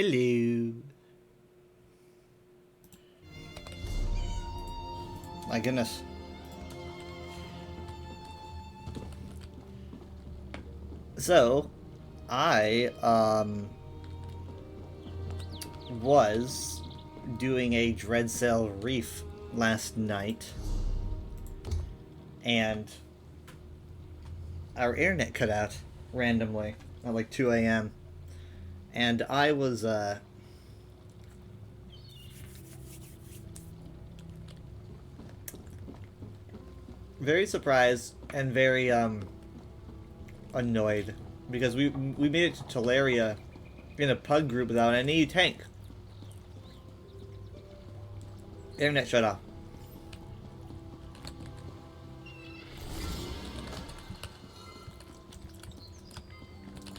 Hello. My goodness. So, I, was doing a Dreadsail Reef last night, and our internet cut out randomly at like 2 a.m. And I was, very surprised and very, annoyed because we made it to Teleria in a pug group without any tank. Internet shut off.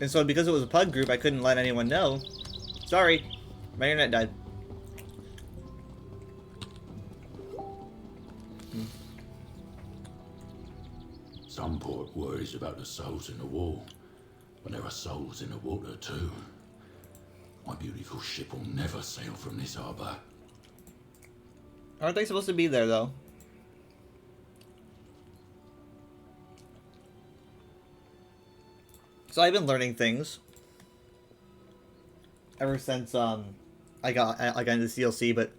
And so because it was a pug group, I couldn't let anyone know. Sorry, my internet died. Some port worries about the souls in the wall, but there are souls in the water too. My beautiful ship will never sail from this harbor. Aren't they supposed to be there, though? So I've been learning things ever since I got into CLC, but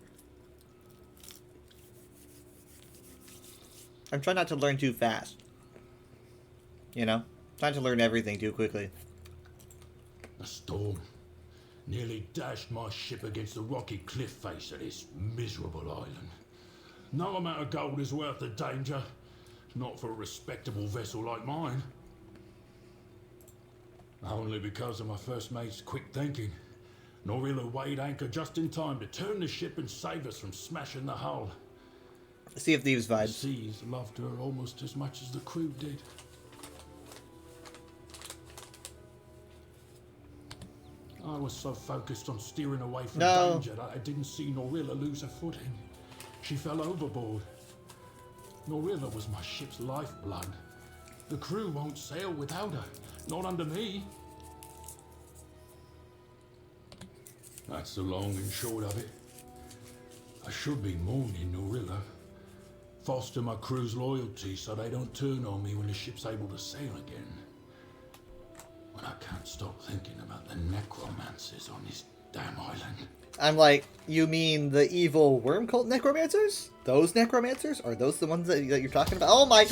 I'm trying not to learn too fast. You know, trying to learn everything too quickly. The storm nearly dashed my ship against the rocky cliff face of this miserable island. No amount of gold is worth the danger, not for a respectable vessel like mine. Only because of my first mate's quick thinking. Norilla weighed anchor just in time to turn the ship and save us from smashing the hull. Sea of Thieves The vibes. seas loved her almost as much as the crew did. I was so focused on steering away from danger that I didn't see Norilla lose her footing. She fell overboard. Norilla was my ship's lifeblood. The crew won't sail without her, not under me. That's the long and short of it. I should be mourning Norilla. Foster my crew's loyalty so they don't turn on me when the ship's able to sail again. But I can't stop thinking about the necromancers on this damn island. I'm like, you mean the evil worm cult necromancers? Those necromancers? Are those the ones that you're talking about? Oh my...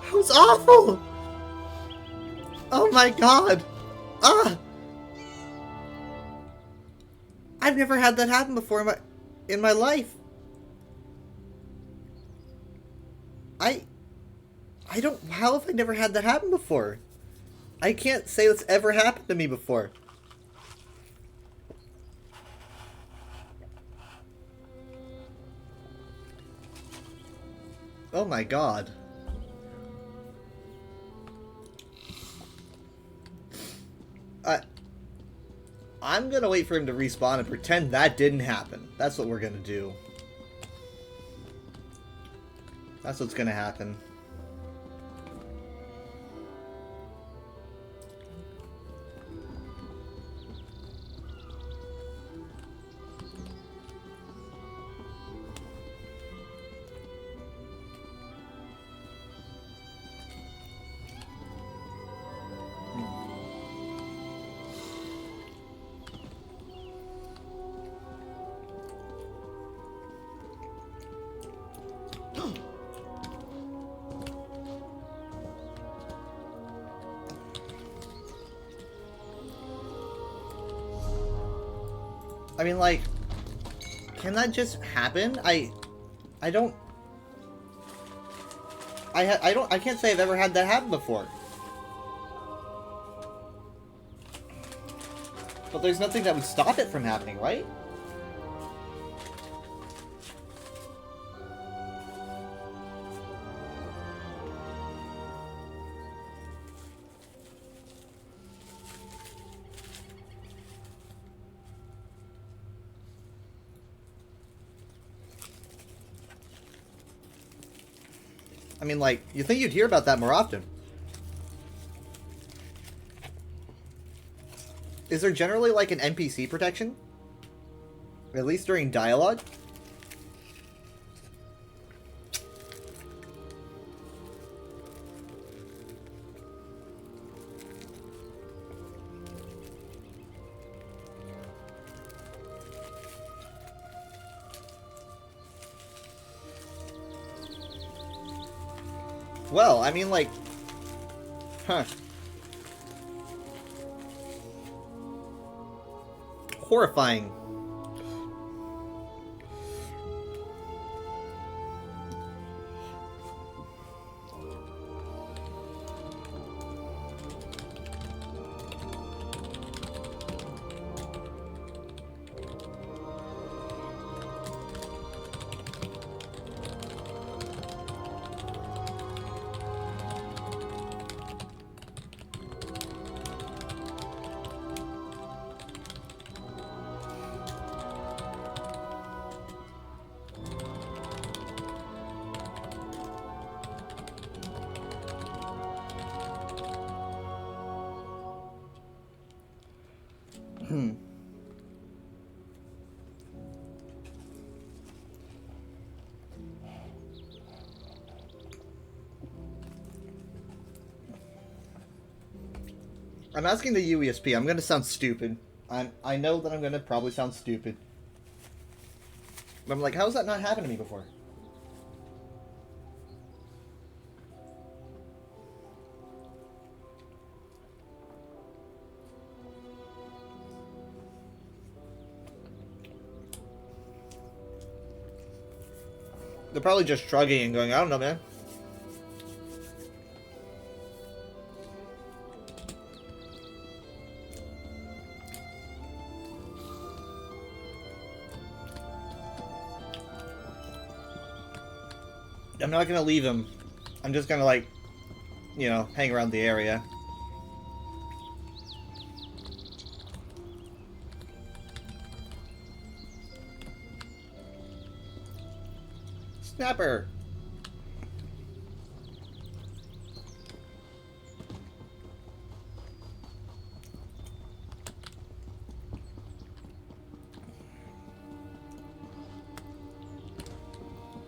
That was awful! Oh my god! Ah! I've never had that happen before in my life. I don't... How have I never had that happen before? I can't say it's ever happened to me before. Oh my god. I'm gonna wait for him to respawn and pretend that didn't happen. That's what we're gonna do. That's what's gonna happen. I mean, like, can that just happen? I don't... I can't say I've ever had that happen before. But there's nothing that would stop it from happening, right? I mean, like, you think you'd hear about that more often. Is there generally, like, an NPC protection? At least during dialogue? Well, I mean, like... Huh. Horrifying. I'm asking the UESP. I'm gonna sound stupid. I know that I'm gonna probably sound stupid. But I'm like, how has that not happened to me before? They're probably just shrugging and going, I don't know, man. I'm not gonna leave him. I'm just gonna, like, you know, hang around the area. Snapper!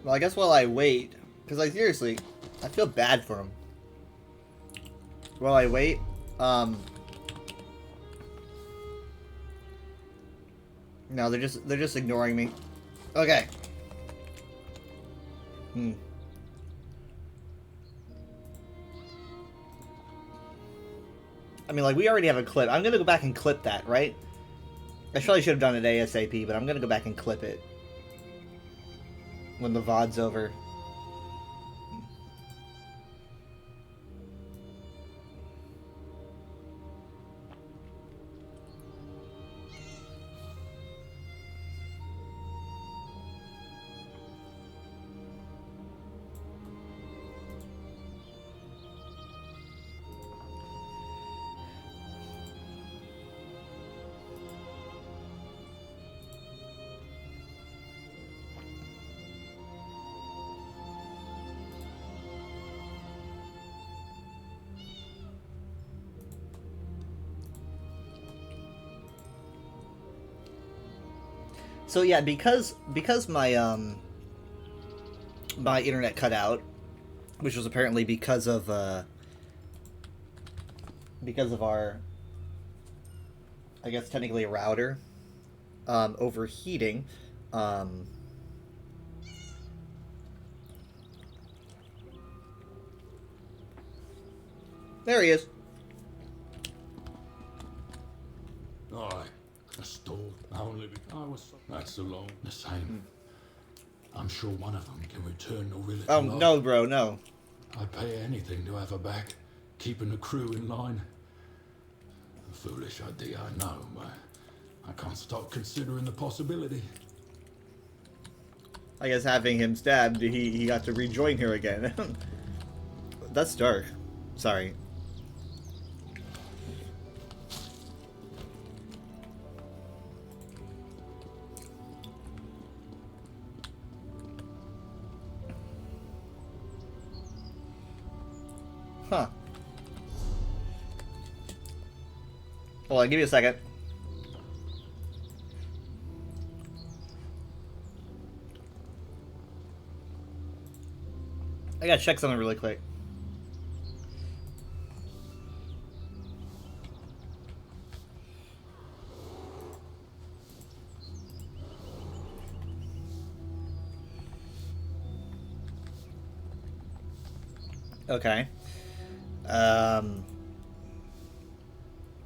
Well, I guess while I wait, because, like, seriously, I feel bad for him. While I wait, no, they're just ignoring me. Okay. I mean, like, we already have a clip. I'm gonna go back and clip that, right? I probably should have done it ASAP, but I'm gonna go back and clip it when the VOD's over. So yeah, because my my internet cut out, which was apparently because of our, I guess technically a router overheating. There he is. Aye, a stall. Only I was. That's so long. The same. I'm sure one of them can return Norilla. Oh no, bro, no. I'd pay anything to have her back, keeping the crew in line. A foolish idea, I know, but I can't stop considering the possibility. I guess having him stabbed, he got to rejoin her again. That's dark. Sorry. Huh. Hold on, give me a second. I gotta check something really quick. Okay.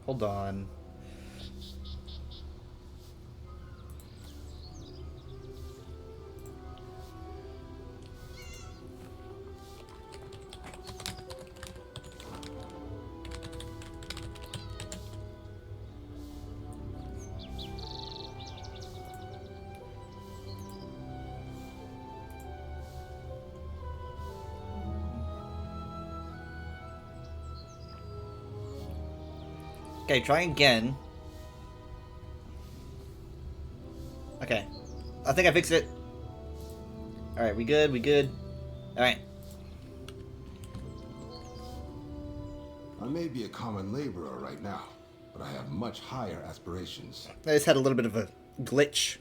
Hold on. Okay, try again. Okay. I think I fixed it. Alright, we good, we good. Alright. I may be a common laborer right now, but I have much higher aspirations. I just had a little bit of a glitch.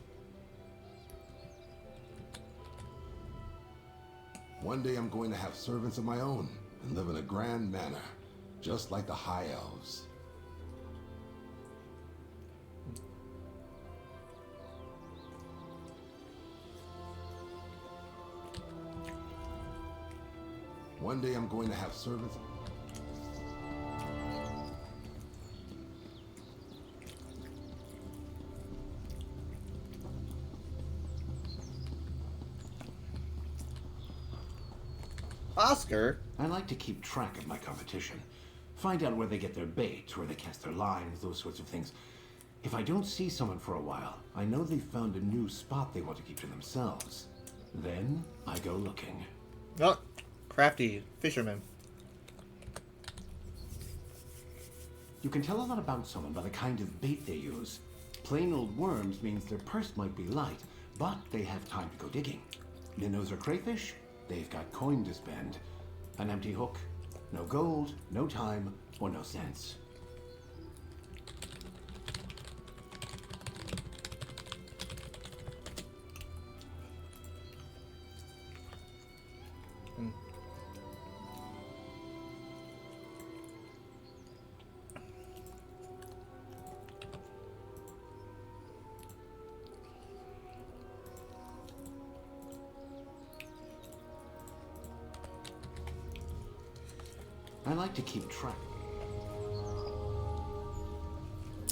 One day I'm going to have servants of my own and live in a grand manor, just like the High Elves. One day I'm going to have servants. Oscar? I like to keep track of my competition. Find out where they get their bait, where they cast their lines, those sorts of things. If I don't see someone for a while, I know they've found a new spot they want to keep to themselves. Then I go looking. Oh, crafty fisherman. You can tell a lot about someone by the kind of bait they use. Plain old worms means their purse might be light, but they have time to go digging. Minnows or crayfish? They've got coin to spend. An empty hook? No gold, no time, or no sense. I like to keep track.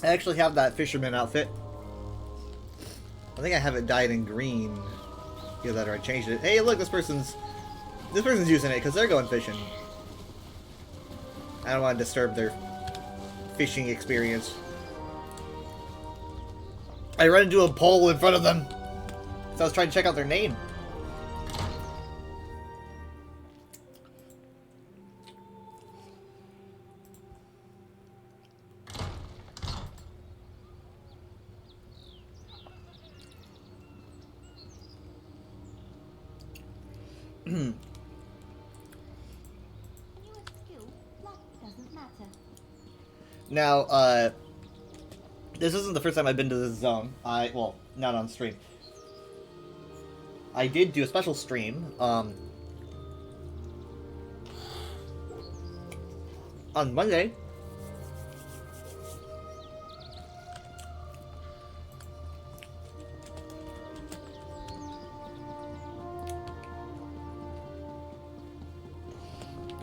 I actually have that fisherman outfit. I think I have it dyed in green. Either that or I changed it. Hey, look, this person's using it because they're going fishing. I don't want to disturb their fishing experience. I run into a pole in front of them, so I was trying to check out their name. Now, this isn't the first time I've been to this zone. Well, not on stream. I did do a special stream, on Monday.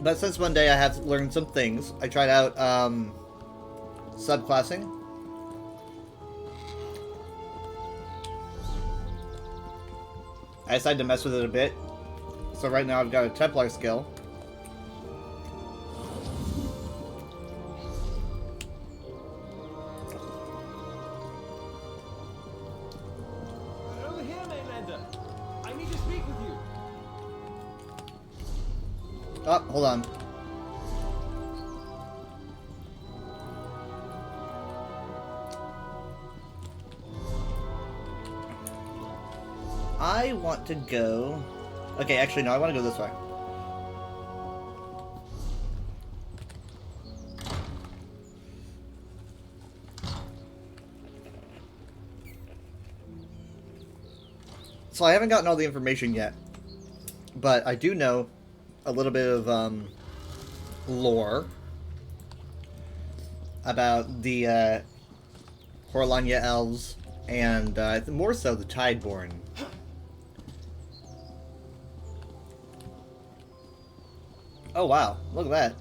But since Monday, I have learned some things. I tried out, subclassing. I decided to mess with it a bit. So right now I've got a Templar skill. Over here, Mainlander. I need to speak with you. Oh, hold on. I want to go... Okay, actually, no, I want to go this way. So I haven't gotten all the information yet, but I do know a little bit of lore about the Coralania elves, and more so the Tideborn. Oh wow, look at that.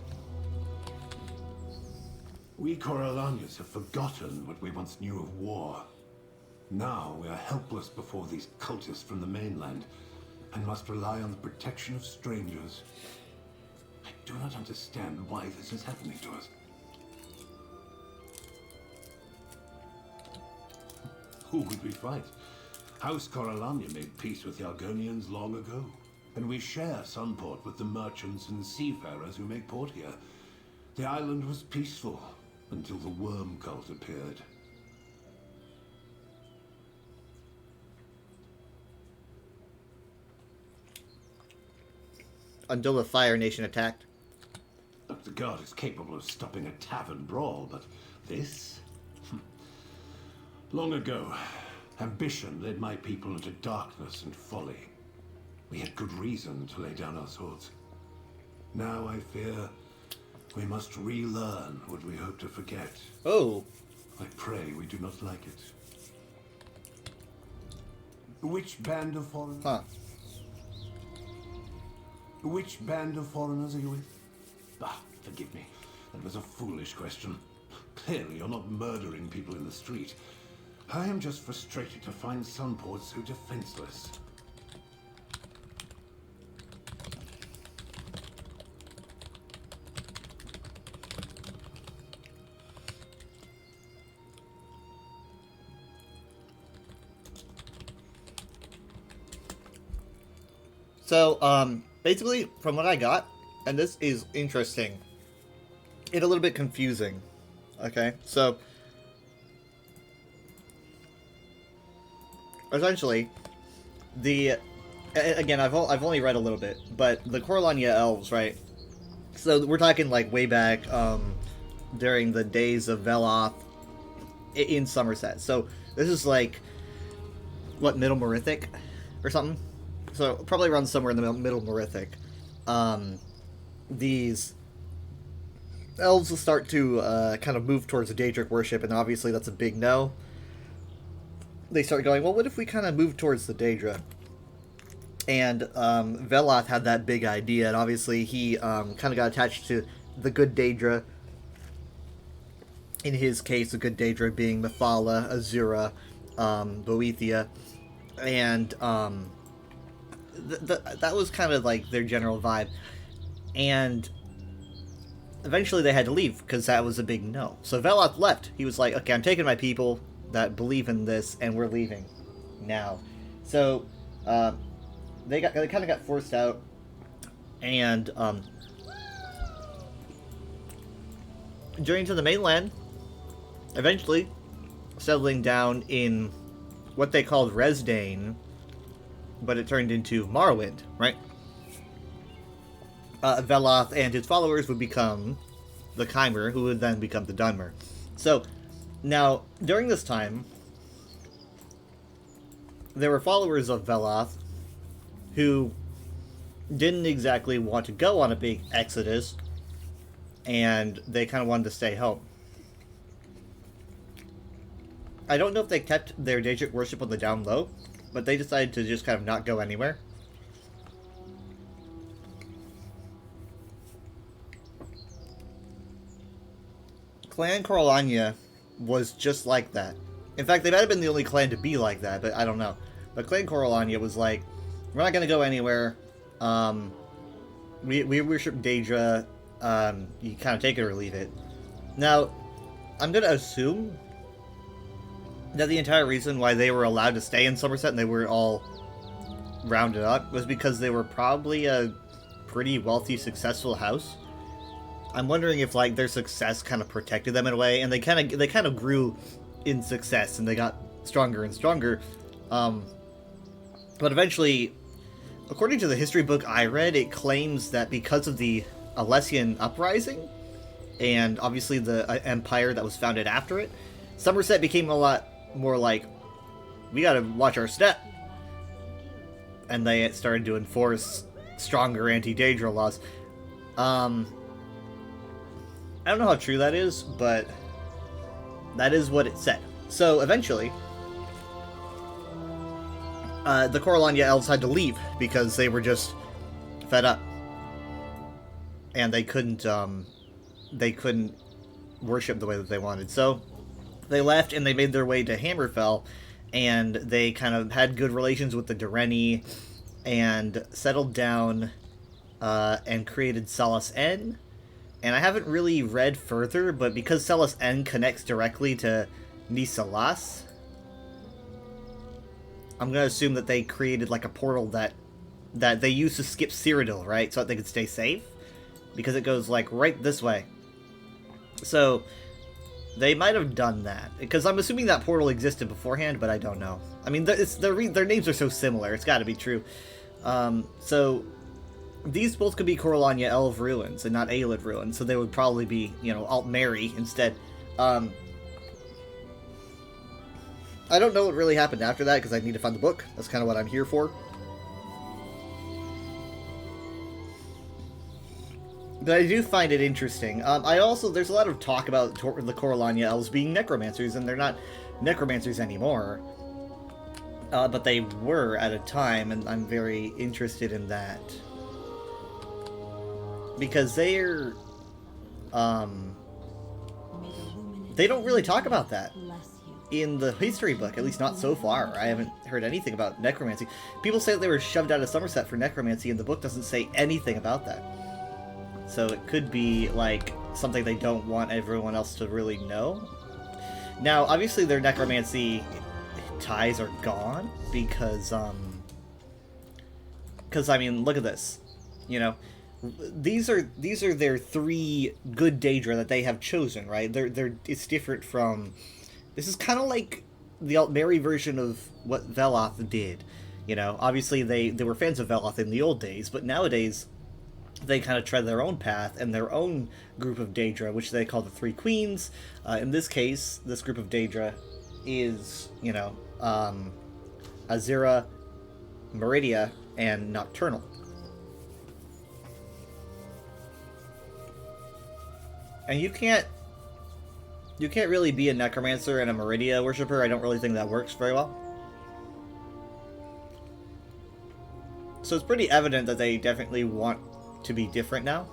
We Coralanians have forgotten what we once knew of war. Now we are helpless before these cultists from the mainland, and must rely on the protection of strangers. I do not understand why this is happening to us. Who would we fight? House Coralania made peace with the Argonians long ago, and we share Sunport with the merchants and seafarers who make port here. The island was peaceful until the worm cult appeared. Until the Fire Nation attacked. The guard is capable of stopping a tavern brawl, but this? Long ago, ambition led my people into darkness and folly. We had good reason to lay down our swords. Now I fear we must relearn what we hope to forget. Oh. I pray we do not like it. Which band of foreigners? Huh. Which band of foreigners are you with? Ah, forgive me. That was a foolish question. Clearly, you're not murdering people in the street. I am just frustrated to find Sunport so defenseless. So, basically, from what I got, and this is interesting, and a little bit confusing, okay? So, essentially, again, I've only read a little bit, but the Coralania elves, right? So, we're talking, like, way back, during the days of Veloth in Somerset. So, this is, like, what, Middle Merithic? Or something? So, probably around somewhere in the Middle Merithic. These elves will start to kind of move towards the Daedric worship, and obviously that's a big no. They start going, well, what if we kind of move towards the Daedra? And Veloth had that big idea, and obviously he kind of got attached to the good Daedra. In his case, the good Daedra being Mephala, Azura, Boethia, and that was kind of like their general vibe. And eventually they had to leave because that was a big no. So Veloth left. He was like, okay, I'm taking my people that believe in this, and we're leaving now. So they kind of got forced out, and journeying to the mainland, eventually settling down in what they called Resdane, but it turned into Morrowind, right? Veloth and his followers would become the Chimer, who would then become the Dunmer. So, now, during this time, there were followers of Veloth who didn't exactly want to go on a big exodus, and they kind of wanted to stay home. I don't know if they kept their Daedric worship on the down low, but they decided to just kind of not go anywhere. Clan Coralania was just like that. In fact, they might have been the only clan to be like that, but I don't know. But Clan Coralania was like, we're not going to go anywhere. We worship Daedra. You kind of take it or leave it. Now, I'm going to assume that the entire reason why they were allowed to stay in Somerset and they were all rounded up was because they were probably a pretty wealthy, successful house. I'm wondering if like their success kind of protected them in a way, and they kind of grew in success and they got stronger and stronger. But eventually, according to the history book I read, it claims that because of the Alessian uprising and obviously the empire that was founded after it, Somerset became a lot more like, we gotta watch our step. and they started to enforce stronger anti-Daedra laws. I don't know how true that is, but that is what it said. So eventually, the Coralania elves had to leave because they were just fed up, and they couldn't worship the way that they wanted. So they left and they made their way to Hammerfell, and they kind of had good relations with the Dureni and settled down and created Salas N. And I haven't really read further, but because Salas N connects directly to Nisalas, I'm going to assume that they created like a portal that they used to skip Cyrodiil, right? So that they could stay safe, because it goes like right this way. So they might have done that, because I'm assuming that portal existed beforehand, but I don't know. I mean, their names are so similar, it's got to be true. So these both could be Coralania Elf ruins and not Aelid ruins, so they would probably be, you know, Altmeri instead. I don't know what really happened after that, because I need to find the book. That's kind of what I'm here for. But I do find it interesting. There's a lot of talk about the Coralania elves being necromancers, and they're not necromancers anymore. But they were at a time, and I'm very interested in that. Because they're, they don't really talk about that in the history book, at least not so far. I haven't heard anything about necromancy. People say that they were shoved out of Somerset for necromancy, and the book doesn't say anything about that. So it could be, like, something they don't want everyone else to really know. Now, obviously their necromancy ties are gone, because, I mean, look at this. You know, these are their 3 good Daedra that they have chosen, right? It's different from... This is kind of like the Altmeri version of what Veloth did. You know, obviously they were fans of Veloth in the old days, but nowadays they kind of tread their own path and their own group of Daedra, which they call the 3 Queens. In this case, this group of Daedra is, you know, Azira, Meridia, and Nocturnal. And you can't really be a Necromancer and a Meridia worshipper. I don't really think that works very well. So it's pretty evident that they definitely want to be different now.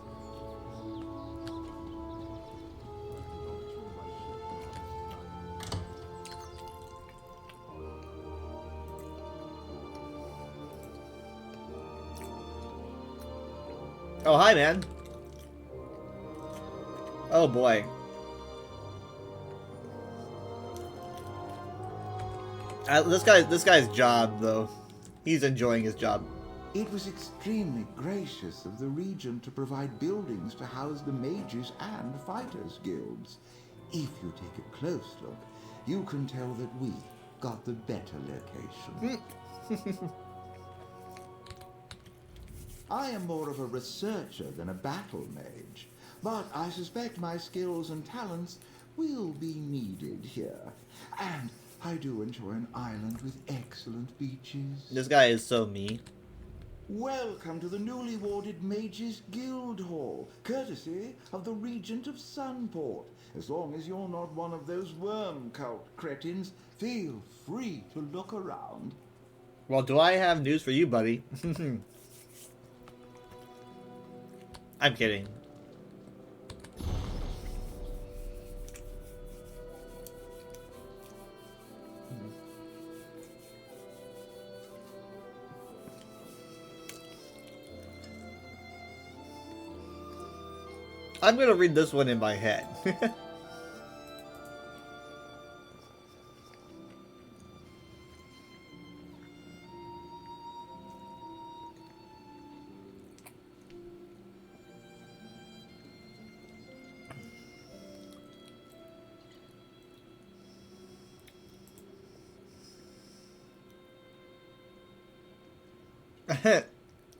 Oh, hi, man. Oh, boy. This guy's job, though. He's enjoying his job. It was extremely gracious of the Regent to provide buildings to house the mages and fighters guilds. If you take a close look, you can tell that we got the better location. I am more of a researcher than a battle mage, but I suspect my skills and talents will be needed here. And I do enjoy an island with excellent beaches. This guy is so me. Welcome to the newly warded Mages Guild Hall, courtesy of the Regent of Sunport. As long as you're not one of those worm cult cretins, feel free to look around. Well, do I have news for you, buddy? I'm kidding. I'm gonna read this one in my head.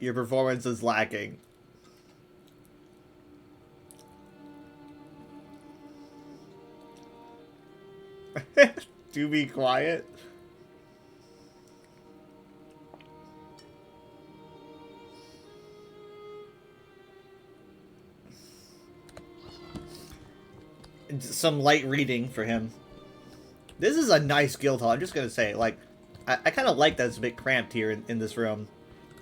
Your performance is lacking. Do be quiet. some light reading for him. This is a nice guild hall. I'm just gonna say, like, I kind of like that it's a bit cramped here in this room,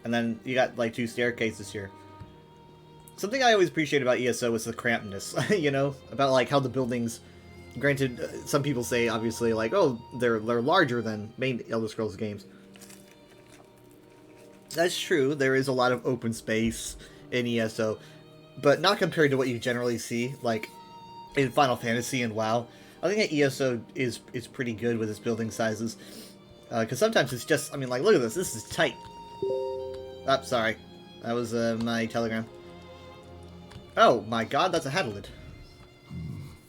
and then you got like 2 staircases here. Something I always appreciate about ESO is the crampedness, you know, about like how the buildings. Granted, some people say obviously like, oh, they're larger than main Elder Scrolls games. That's true. There is a lot of open space in ESO, but not compared to what you generally see like in Final Fantasy and WoW. I think that ESO is pretty good with its building sizes. Because sometimes it's just, I mean, like, look at this. This is tight. Oh, sorry. That was my telegram. Oh, my god, that's a Hadalid.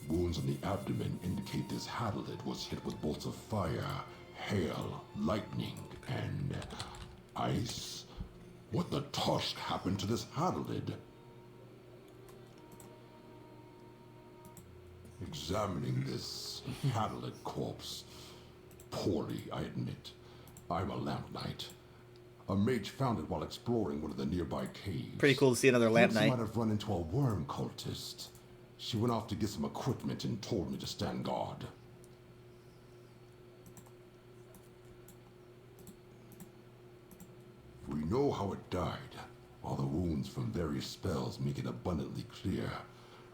Wounds on the abdomen indicate this Hadalid was hit with bolts of fire, hail, lightning, and ice. What the tosh happened to this Hadalid? Examining this Hadalid corpse. Poorly, I admit. I'm a lamp knight. A mage found it while exploring one of the nearby caves. Pretty cool to see another lamp Thinks knight. might have run into a worm cultist. She went off to get some equipment and told me to stand guard. We know how it died, while the wounds from various spells make it abundantly clear.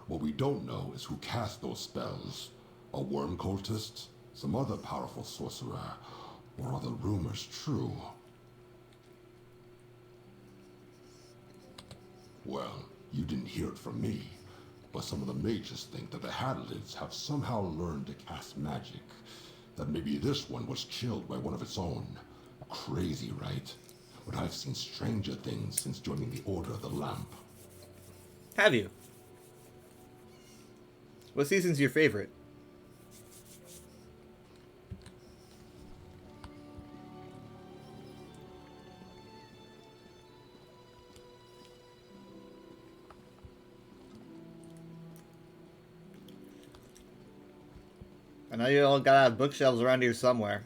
What we don't know is who cast those spells. A worm cultist? Some other powerful sorcerer? Or are the rumors true? Well, you didn't hear it from me, but some of the mages think that the Hadalids have somehow learned to cast magic. That maybe this one was killed by one of its own. Crazy, right? But I've seen stranger things since joining the Order of the Lamp. Have you? What season's your favorite? I know you all gotta have bookshelves around here somewhere.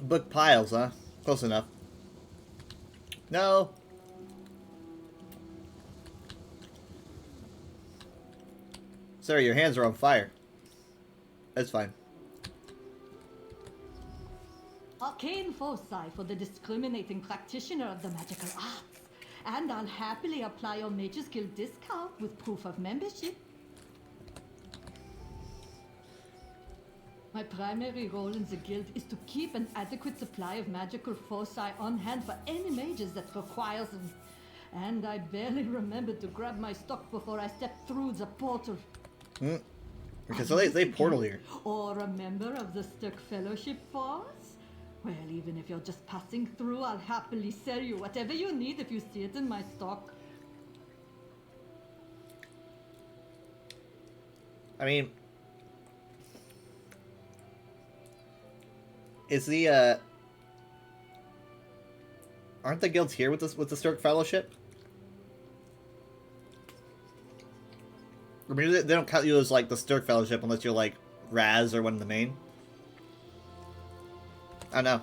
Book piles, huh? Close enough. No. Sir, your hands are on fire. That's fine. Arcane foci for the discriminating practitioner of the magical arts. And I'll happily apply your Mages Guild discount with proof of membership. My primary role in the guild is to keep an adequate supply of magical foci on hand for any mages that requires them. And I barely remembered to grab my stock before I stepped through the portal. Okay, so they portal here. Or a member of the Stirk Fellowship Force? Well, even if you're just passing through, I'll happily sell you whatever you need if you see it in my stock. I mean, is the aren't the guilds here with the Stirk Fellowship? I mean, they don't count you as like the Stirk Fellowship unless you're like Raz or one of the main. I know.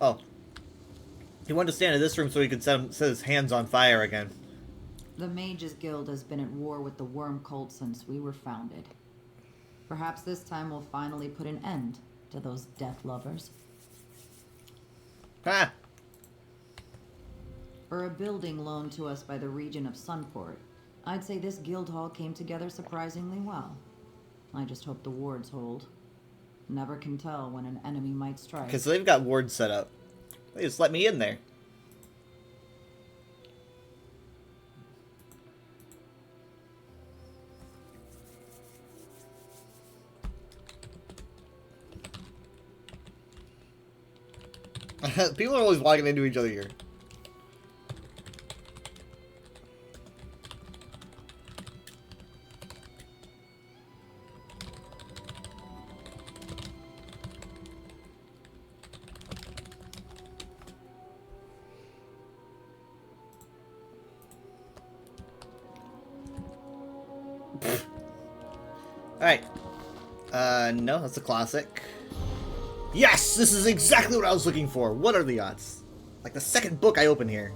Oh. He wanted to stand in this room so he could set his hands on fire again. The Mages Guild has been at war with the Worm Cult since we were founded. Perhaps this time we'll finally put an end to those death lovers. Ha! For a building loaned to us by the region of Sunport, I'd say this guild hall came together surprisingly well. I just hope the wards hold. Never can tell when an enemy might strike. Because they've got wards set up. They just let me in there. People are always walking into each other here. Alright. No, that's a classic. Yes! This is exactly what I was looking for! What are the odds? Like the second book I open here.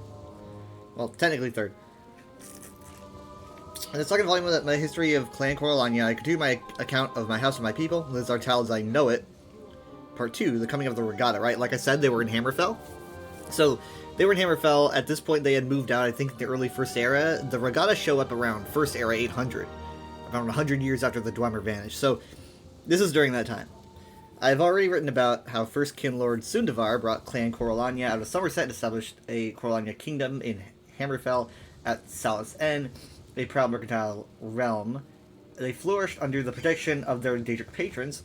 Well, technically third. In the second volume of my history of Clan Corellania, I continue my account of my house and my people. Liz Artal as I know it. Part 2, the coming of the Regatta, right? Like I said, they were in Hammerfell. So, they were in Hammerfell. At this point, they had moved out, I think, in the early First Era. The Regatta show up around First Era 800. Around 100 years after the Dwemer vanished. So, this is during that time. I've already written about how first Kin Lord Sundavar brought Clan Corellania out of Somerset and established a Corellania kingdom in Hammerfell at Salas End, a proud mercantile realm. They flourished under the protection of their Daedric patrons.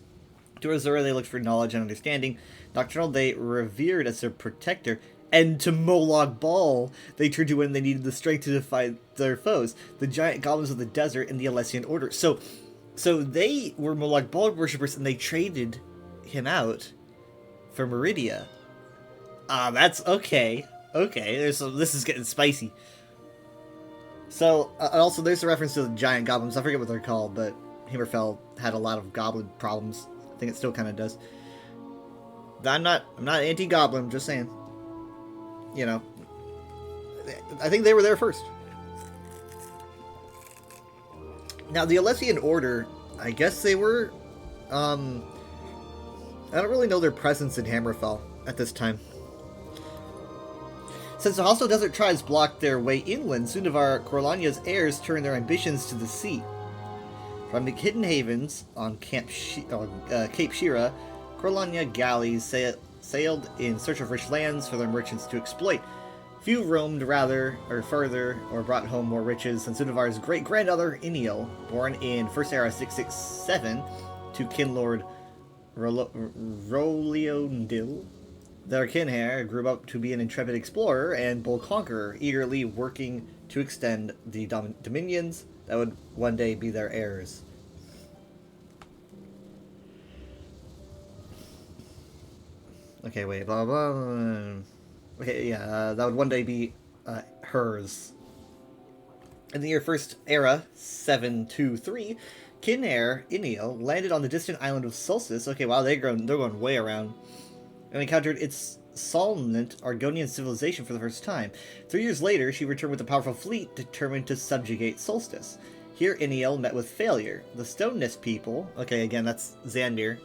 To Azura they looked for knowledge and understanding. Nocturnal they revered as their protector. And to Molag Bal they turned to when they needed the strength to defy their foes, the giant goblins of the desert and the Alessian Order. So they were Molag Bal worshippers, and they traded him out for Meridia. That's okay. Okay, this is getting spicy. So, also there's a reference to the giant goblins. I forget what they're called, but Hammerfell had a lot of goblin problems. I think it still kind of does. I'm not anti-goblin, I'm just saying. You know, I think they were there first. Now, the Alessian Order, I guess they were, I don't really know their presence in Hammerfell at this time. Since the hostile desert tribes blocked their way inland, Sundavar Corellania's heirs turned their ambitions to the sea. From the hidden havens on Cape Shira, Corellania galleys sailed in search of rich lands for their merchants to exploit. Few roamed further or brought home more riches than Sundavar's great-grandmother Iniel, born in First Era 667 to Kin Lord Roliondil. Their Kinhair grew up to be an intrepid explorer and bold conqueror, eagerly working to extend the dominions that would one day be their heirs. Okay, wait, blah, blah, blah. Okay, yeah, that would one day be hers. In the year First Era, 723, Kinhair Iniel landed on the distant island of Solstice. Okay, wow, they're going way around. And encountered its solvent Argonian civilization for the first time. 3 years later, she returned with a powerful fleet determined to subjugate Solstice. Here, Iniel met with failure. The Stone Nest people, okay, again, that's Xandir,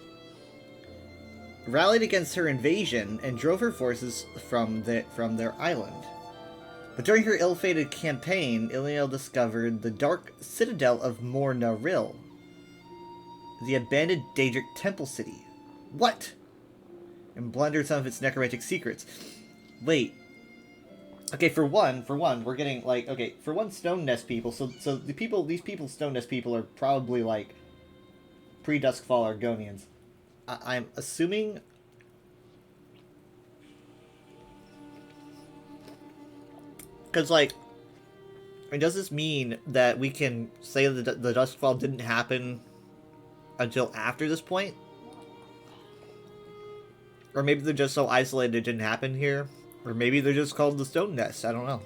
rallied against her invasion and drove her forces from their island. But during her ill-fated campaign, Iniel discovered the dark citadel of Mor Naril, the abandoned Daedric temple city. What? And blundered some of its necromantic secrets. Wait. Okay, for one, we're getting, like, okay, for one, Stone Nest people, so these people, Stone Nest people, are probably, like, pre-Duskfall Argonians. I'm assuming... Because, like, I mean, does this mean that we can say that the Duskfall didn't happen until after this point? Or maybe they're just so isolated it didn't happen here. Or maybe they're just called the Stone Nest. I don't know.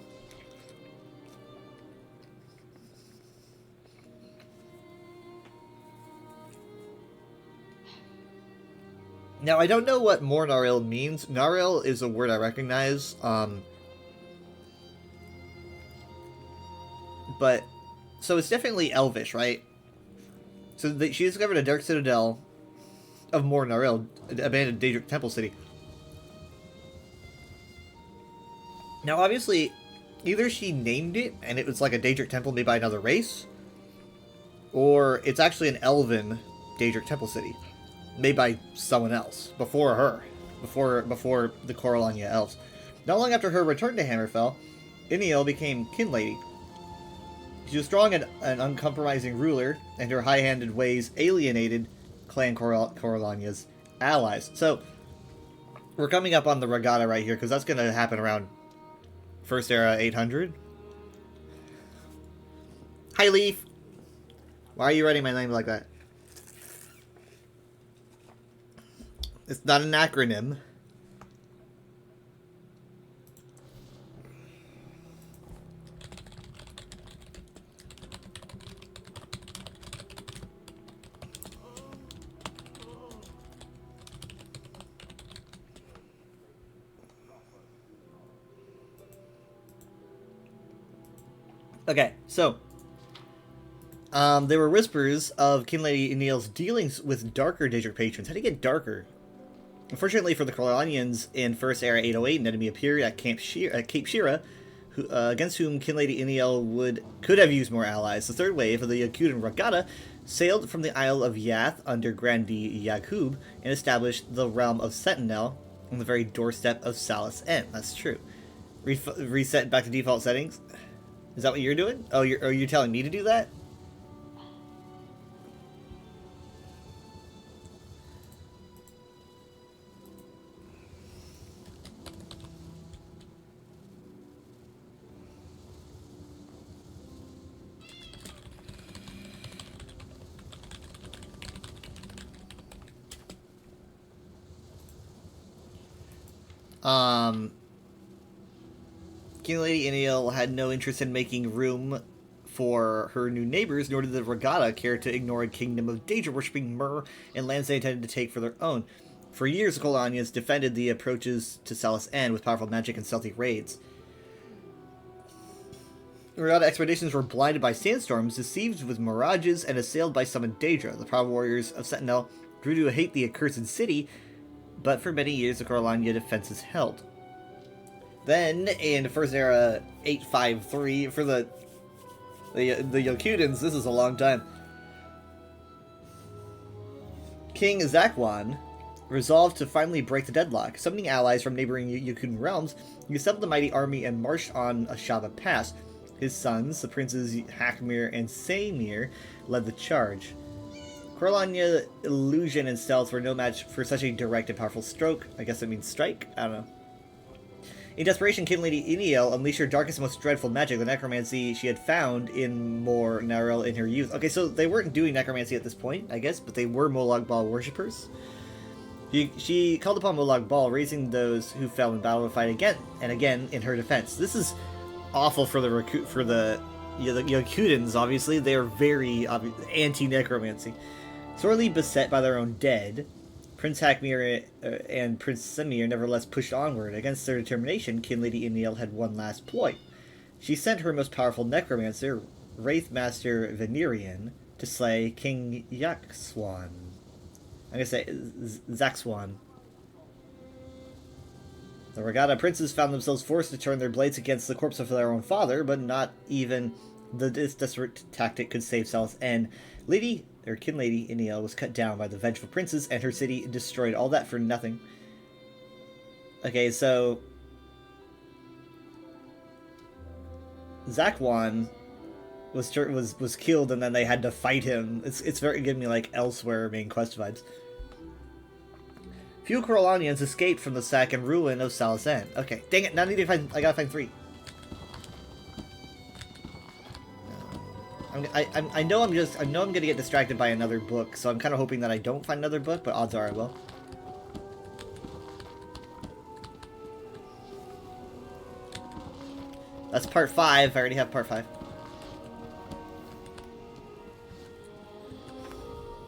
Now, I don't know what Mor Naril means. Naril is a word I recognize. But, so it's definitely Elvish, right? So she discovered a dark citadel of Mor Naril, an abandoned Daedric temple city. Now, obviously, either she named it, and it was like a Daedric temple made by another race, or it's actually an elven Daedric temple city, made by someone else, before her, before the Corellania elves. Not long after her return to Hammerfell, Iniel became Kin Lady. She was strong and an uncompromising ruler, and her high-handed ways alienated Clan Corellania's allies. So, we're coming up on the Regatta right here, because that's going to happen around First Era 800. Hi, Leaf! Why are you writing my name like that? It's not an acronym. Okay, so there were whispers of King Lady Neil's dealings with darker Daedric patrons. How do you get darker? Unfortunately for the Corlonians in First Era 808, an enemy appeared at Cape Shira, against whom King Lady Iniel could have used more allies. The third wave of the Yakutan Regatta sailed from the Isle of Yath under Grandi Yakub and established the realm of Sentinel on the very doorstep of Salas End. That's true. Reset back to default settings. Is that what you're doing? Oh, are you telling me to do that? King Lady Iniel had no interest in making room for her new neighbors, nor did the Regatta care to ignore a kingdom of Daedra worshipping Myrrh and lands they intended to take for their own. For years, the Colonians defended the approaches to Salas End with powerful magic and stealthy raids. Regatta expeditions were blinded by sandstorms, deceived with mirages, and assailed by summoned Daedra. The proud warriors of Sentinel grew to hate the accursed city, but for many years the Corlonia defenses held. Then, in First Era 853, for the Yokudans, this is a long time, King Zakwan resolved to finally break the deadlock. Summoning allies from neighboring Yokudan realms, he assembled a mighty army and marched on Ashaba Pass. His sons, the princes Hakmir and Saemir, led the charge. Corlonia illusion and stealth were no match for such a direct and powerful stroke. I guess it means strike? I don't know. In desperation, King Lady Iniel unleashed her darkest and most dreadful magic, the necromancy she had found in Mor Narel in her youth. Okay, so they weren't doing necromancy at this point, I guess, but they were Molag Bal worshippers. She called upon Molag Bal, raising those who fell in battle to fight again and again in her defense. This is awful for the Yokudans, obviously. They are very anti-necromancy. Sorely beset by their own dead, Prince Hakmir and Prince Saemir nevertheless pushed onward. Against their determination, King Lady Iniel had one last ploy. She sent her most powerful necromancer, Wraith Master Venerian, to slay King Yakswan. I'm gonna say Zaxwan. The Regatta princes found themselves forced to turn their blades against the corpse of their own father, but not even this desperate tactic could save Salas End. King Lady Iniel was cut down by the vengeful princes, and her city destroyed. All that for nothing. Okay, so Zakwan was killed, and then they had to fight him. It's very giving me like Elsewhere main quest vibes. Few Corolanians escaped from the sack and ruin of Salas End. Okay, dang it! Now I gotta find 3. I know I'm gonna get distracted by another book, so I'm kind of hoping that I don't find another book, but odds are I will. That's part 5. I already have part 5.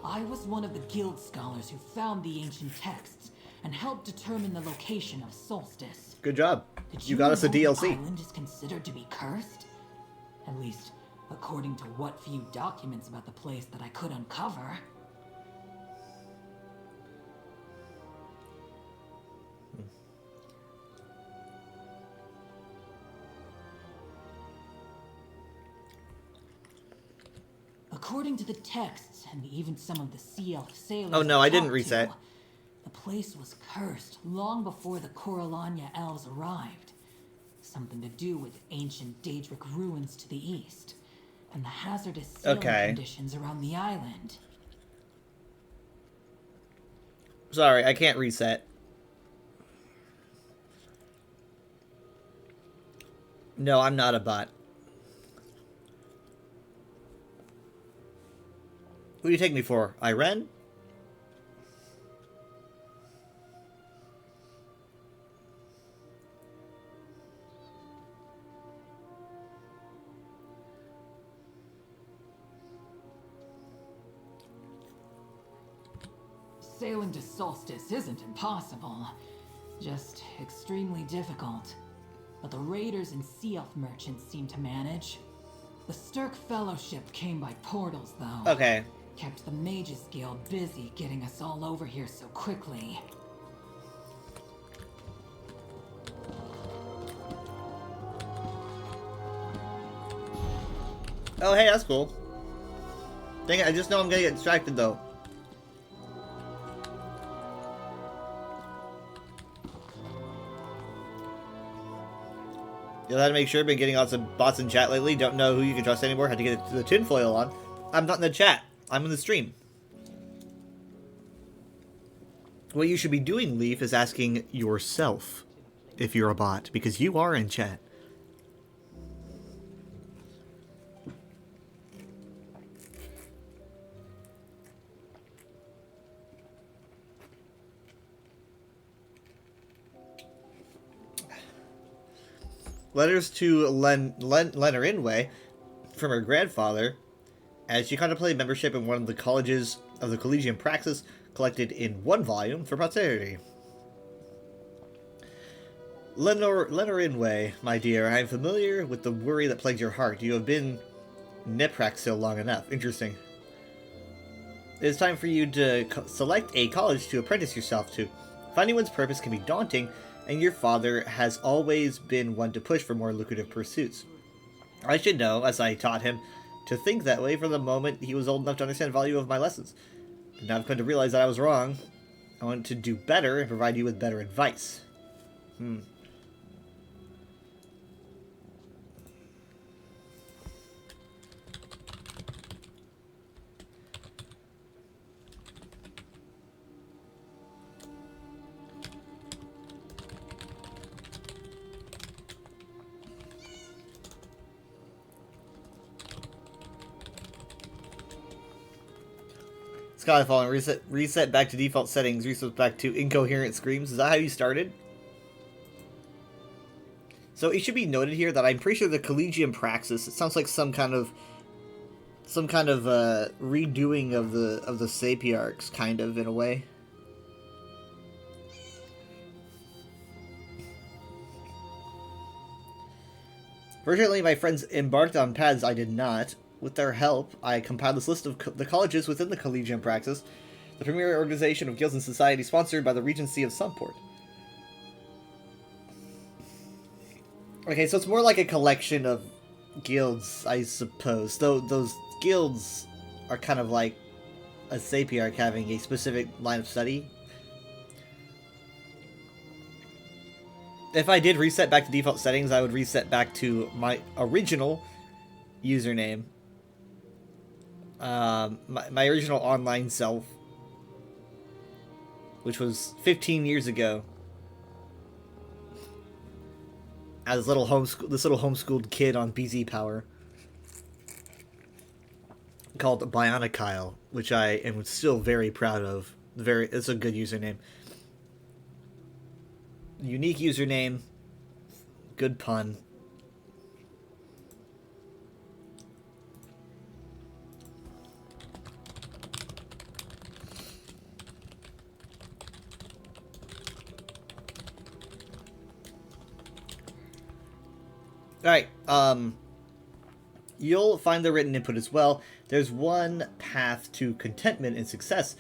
I was one of the guild scholars who found the ancient texts and helped determine the location of Solstice. Good job. Did You got us a know the DLC. island is considered to be cursed? At least, according to what few documents about the place that I could uncover. According to the texts, and even some of the sea elf sailors Oh no, I didn't talked reset. to, the place was cursed long before the Corolania elves arrived. Something to do with ancient Daedric ruins to the east, and the hazardous sailing conditions around the island. Sorry, I can't reset. No, I'm not a bot. Who do you take me for? Irene? Sailing to Solstice isn't impossible, just extremely difficult. But the raiders and sea elf merchants seem to manage. The Stirk Fellowship came by portals, though. Okay. Kept the Mages Guild busy getting us all over here so quickly. Oh, hey, that's cool. Dang it, I just know I'm gonna get distracted, though. You'll have to make sure. Been getting lots of bots in chat lately. Don't know who you can trust anymore. Had to get the tinfoil on. I'm not in the chat. I'm in the stream. What you should be doing, Leaf, is asking yourself if you're a bot, because you are in chat. Letters to Lenor Inway from her grandfather, as she contemplated membership in one of the colleges of the Collegium Praxis, collected in one volume for posterity. Lenor Inway, my dear, I am familiar with the worry that plagues your heart. You have been Nepraxil long enough. Interesting. It is time for you to select a college to apprentice yourself to. Finding one's purpose can be daunting, and your father has always been one to push for more lucrative pursuits. I should know, as I taught him, to think that way from the moment he was old enough to understand the value of my lessons. But now I've come to realize that I was wrong. I want to do better and provide you with better advice. Skyfall and reset back to default settings, reset back to incoherent screams. Is that how you started? So it should be noted here that I'm pretty sure the Collegium Praxis, it sounds like some kind of redoing of the Sapiarchs, kind of, in a way. Fortunately, my friends embarked on paths I did not. With their help, I compiled this list of the colleges within the Collegium Praxis, the premier organization of guilds and society sponsored by the Regency of Sunport. Okay, so it's more like a collection of guilds, I suppose. Though those guilds are kind of like a Sapiarch having a specific line of study. If I did reset back to default settings, I would reset back to my original username. My original online self, which was 15 years ago, as this little homeschooled kid on BZ Power, called Bionicile, which I am still very proud of. It's a good username. Unique username, good pun. Alright, you'll find the written input as well. There's one path to contentment and success,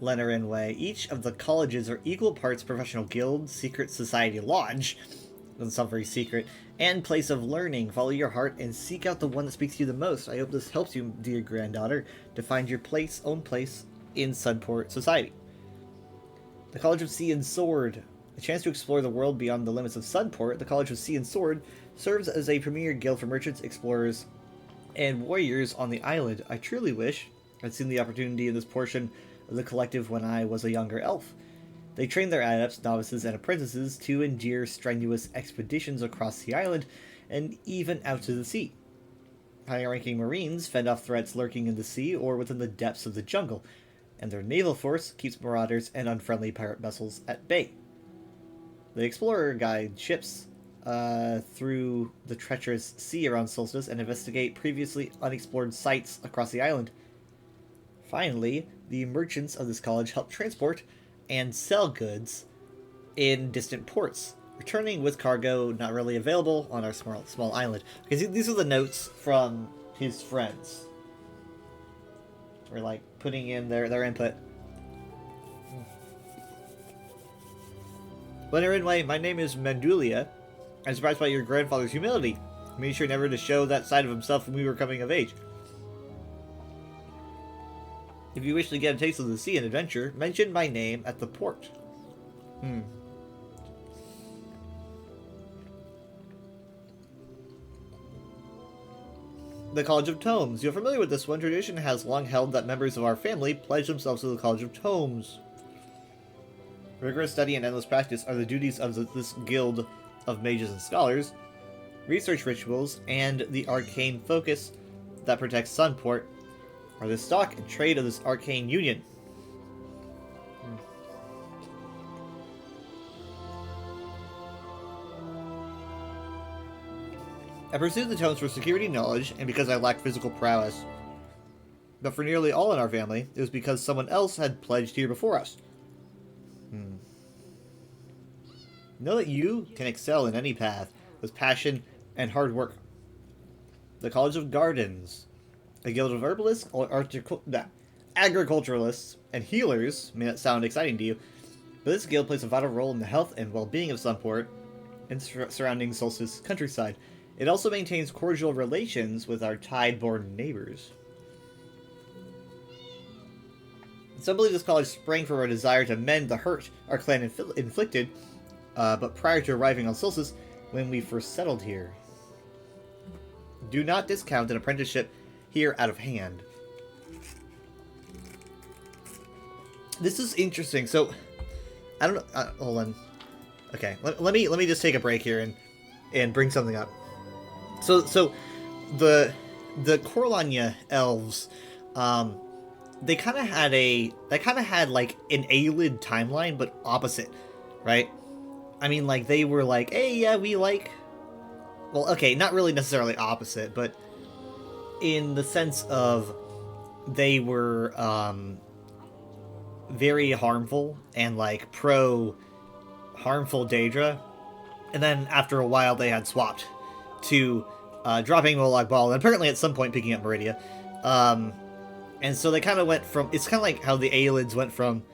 Lenor Inway. Each of the colleges are equal parts professional guild, secret society lodge, doesn't sound very secret, and place of learning. Follow your heart and seek out the one that speaks to you the most. I hope this helps you, dear granddaughter, to find your own place in Sunport society. The College of Sea and Sword. A chance to explore the world beyond the limits of Sunport, the College of Sea and Sword serves as a premier guild for merchants, explorers, and warriors on the island. I truly wish I'd seen the opportunity in this portion of the collective when I was a younger elf. They train their adepts, novices, and apprentices to endure strenuous expeditions across the island and even out to the sea. High-ranking marines fend off threats lurking in the sea or within the depths of the jungle, and their naval force keeps marauders and unfriendly pirate vessels at bay. The explorer guide ships through the treacherous sea around Solstice and investigate previously unexplored sites across the island. Finally, the merchants of this college help transport and sell goods in distant ports, returning with cargo not really available on our small island. Okay, these are the notes from his friends. Or like putting in their input. Leonard, my name is Mandulia. I'm surprised by your grandfather's humility. He made sure never to show that side of himself when we were coming of age. If you wish to get a taste of the sea and adventure, mention my name at the port. The College of Tomes. You're familiar with this one. Tradition has long held that members of our family pledge themselves to the College of Tomes. Rigorous study and endless practice are the duties of this guild of mages and scholars. Research rituals and the arcane focus that protects Sunport are the stock and trade of this arcane union. I pursued the tomes for security knowledge and because I lacked physical prowess. But for nearly all in our family, it was because someone else had pledged here before us. Know that you can excel in any path with passion and hard work. The College of Gardens, a guild of herbalists, agriculturalists, and healers may not sound exciting to you, but this guild plays a vital role in the health and well-being of Sunport and surrounding Solstice countryside. It also maintains cordial relations with our Tideborn neighbors. Some believe this college sprang from our desire to mend the hurt our clan inflicted, but prior to arriving on Solstice, when we first settled here. Do not discount an apprenticeship here out of hand. This is interesting. So, I don't know. Hold on. Okay, let me just take a break here and bring something up. So the Corlania elves, they kind of had like an Aelid timeline, but opposite, right? I mean, like, they were like, hey, yeah, we like... Well, okay, not really necessarily opposite, but in the sense of they were very harmful and, like, pro-harmful Daedra. And then, after a while, they had swapped to dropping Molag Bal, and apparently at some point picking up Meridia. And so they kind of went from... It's kind of like how the Aelids went from...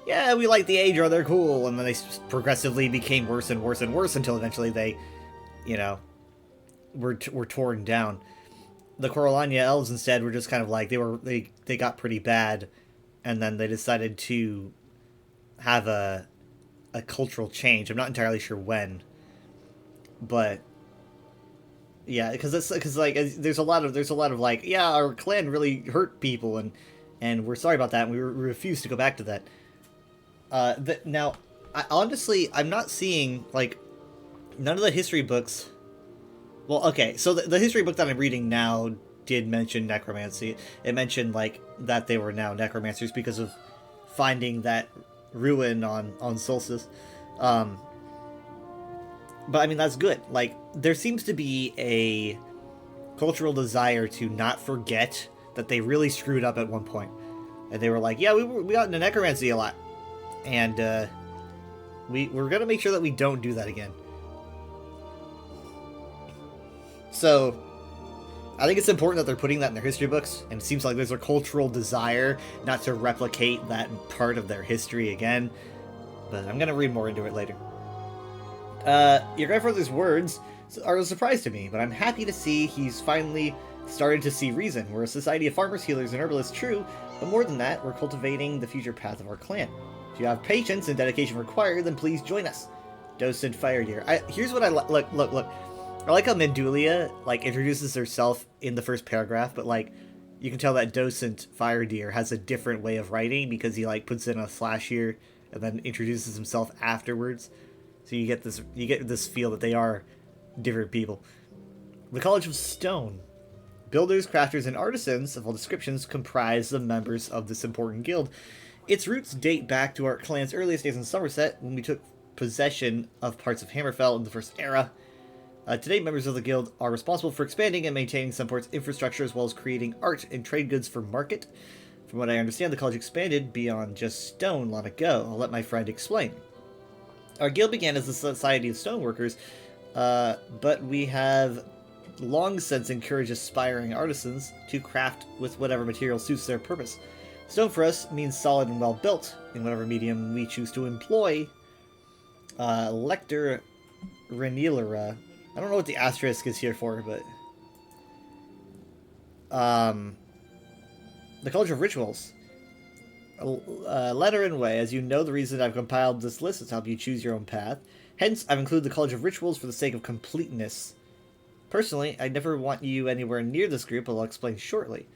Yeah, we like the Aedra, they're cool, and then they progressively became worse and worse and worse until eventually they, you know, were torn down. The Corlania elves instead were just kind of like, they got pretty bad, and then they decided to have a cultural change. I'm not entirely sure when, but yeah, because like there's a lot of like, yeah, our clan really hurt people, and we're sorry about that, and we refuse to go back to that. Now, I'm not seeing, like, none of the history books... Well, okay, so the history book that I'm reading now did mention necromancy. It mentioned, like, that they were now necromancers because of finding that ruin on Solstice. But, I mean, that's good. Like, there seems to be a cultural desire to not forget that they really screwed up at one point. And they were like, yeah, we got into necromancy a lot. And, we're gonna make sure that we don't do that again. So, I think it's important that they're putting that in their history books, and it seems like there's a cultural desire not to replicate that part of their history again, but I'm gonna read more into it later. Your grandfather's words are a surprise to me, but I'm happy to see he's finally started to see reason. We're a society of farmers, healers, and herbalists, true, but more than that, we're cultivating the future path of our clan. If you have patience and dedication required, then please join us. Docent Firedeer. Here's what I look. I like how Mandulia, like, introduces herself in the first paragraph, but, like, you can tell that Docent Firedeer has a different way of writing because he, like, puts in a slash here and then introduces himself afterwards. So you get this feel that they are different people. The College of Stone. Builders, crafters, and artisans of all descriptions comprise the members of this important guild. Its roots date back to our clan's earliest days in Somerset, when we took possession of parts of Hammerfell in the First Era. Today, members of the guild are responsible for expanding and maintaining Sunport's infrastructure, as well as creating art and trade goods for market. From what I understand, the college expanded beyond just stone long ago. I'll let my friend explain. Our guild began as a society of stoneworkers, but we have long since encouraged aspiring artisans to craft with whatever material suits their purpose. Stone for us means solid and well built, in whatever medium we choose to employ. Lector Renilera. I don't know what the asterisk is here for, but... the College of Rituals. Letter and way, as you know, the reason I've compiled this list is to help you choose your own path. Hence, I've included the College of Rituals for the sake of completeness. Personally, I never want you anywhere near this group, but I'll explain shortly.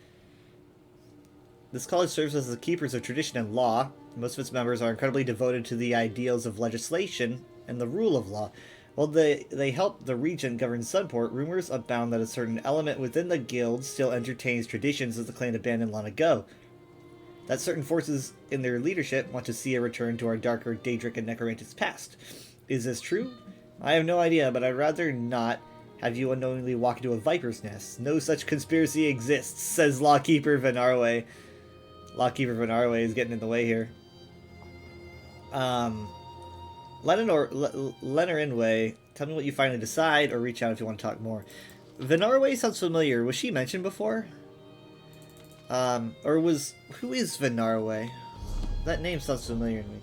This college serves as the keepers of tradition and law. Most of its members are incredibly devoted to the ideals of legislation and the rule of law. While they help the regent govern Sunport, rumors abound that a certain element within the guild still entertains traditions that the clan abandoned long ago. That certain forces in their leadership want to see a return to our darker Daedric and Necromantic past. Is this true? I have no idea, but I'd rather not have you unknowingly walk into a viper's nest. No such conspiracy exists, says Lawkeeper Venarwe. Lawkeeper Venarwe is getting in the way here. Lenor Inway, tell me what you finally decide, or reach out if you want to talk more. Venarwe sounds familiar. Was she mentioned before? Who is Venarwe? That name sounds familiar to me.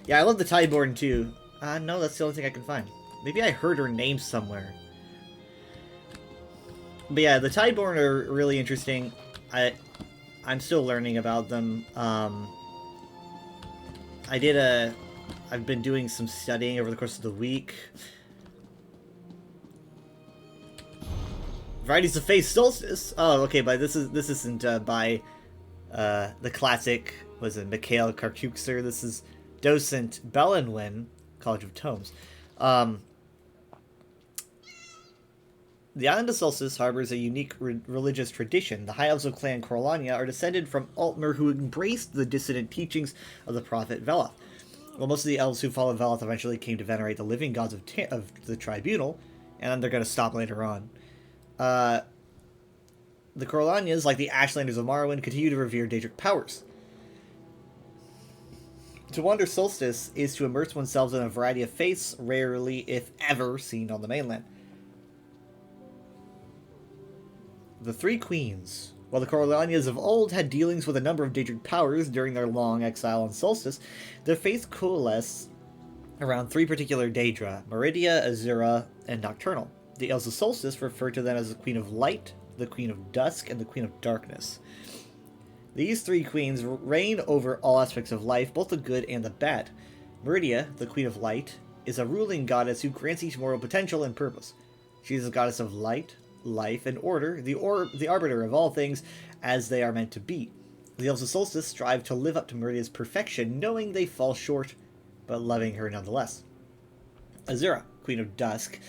Yeah, I love the Tideborn too. No, that's the only thing I can find. Maybe I heard her name somewhere. But yeah, the Tideborn are really interesting. I'm still learning about them. I've been doing some studying over the course of the week. Varieties of Faith Solstice. Oh, okay, but this isn't by the classic, was it Mikhail Karkuxer? This is Docent Belenwin, College of Tomes. The island of Solstice harbors a unique religious tradition. The High Elves of Clan Coralania are descended from Altmer, who embraced the dissident teachings of the prophet Veloth. While most of the elves who followed Veloth eventually came to venerate the living gods of the Tribunal, and then they're going to stop later on. The Coralanias, like the Ashlanders of Morrowind, continue to revere Daedric powers. To wander Solstice is to immerse oneself in a variety of faiths, rarely, if ever, seen on the mainland. The Three Queens. While the Coralanias of old had dealings with a number of Daedric powers during their long exile on Solstice, their faiths coalesce around three particular Daedra: Meridia, Azura, and Nocturnal. The Elves of Solstice refer to them as the Queen of Light, the Queen of Dusk, and the Queen of Darkness. These three queens reign over all aspects of life, both the good and the bad. Meridia, the Queen of Light, is a ruling goddess who grants each mortal potential and purpose. She is a goddess of light, life, and order, the arbiter of all things as they are meant to be. The Elves of Solstice strive to live up to Meridia's perfection, knowing they fall short, but loving her nonetheless. Azura, Queen of Dusk,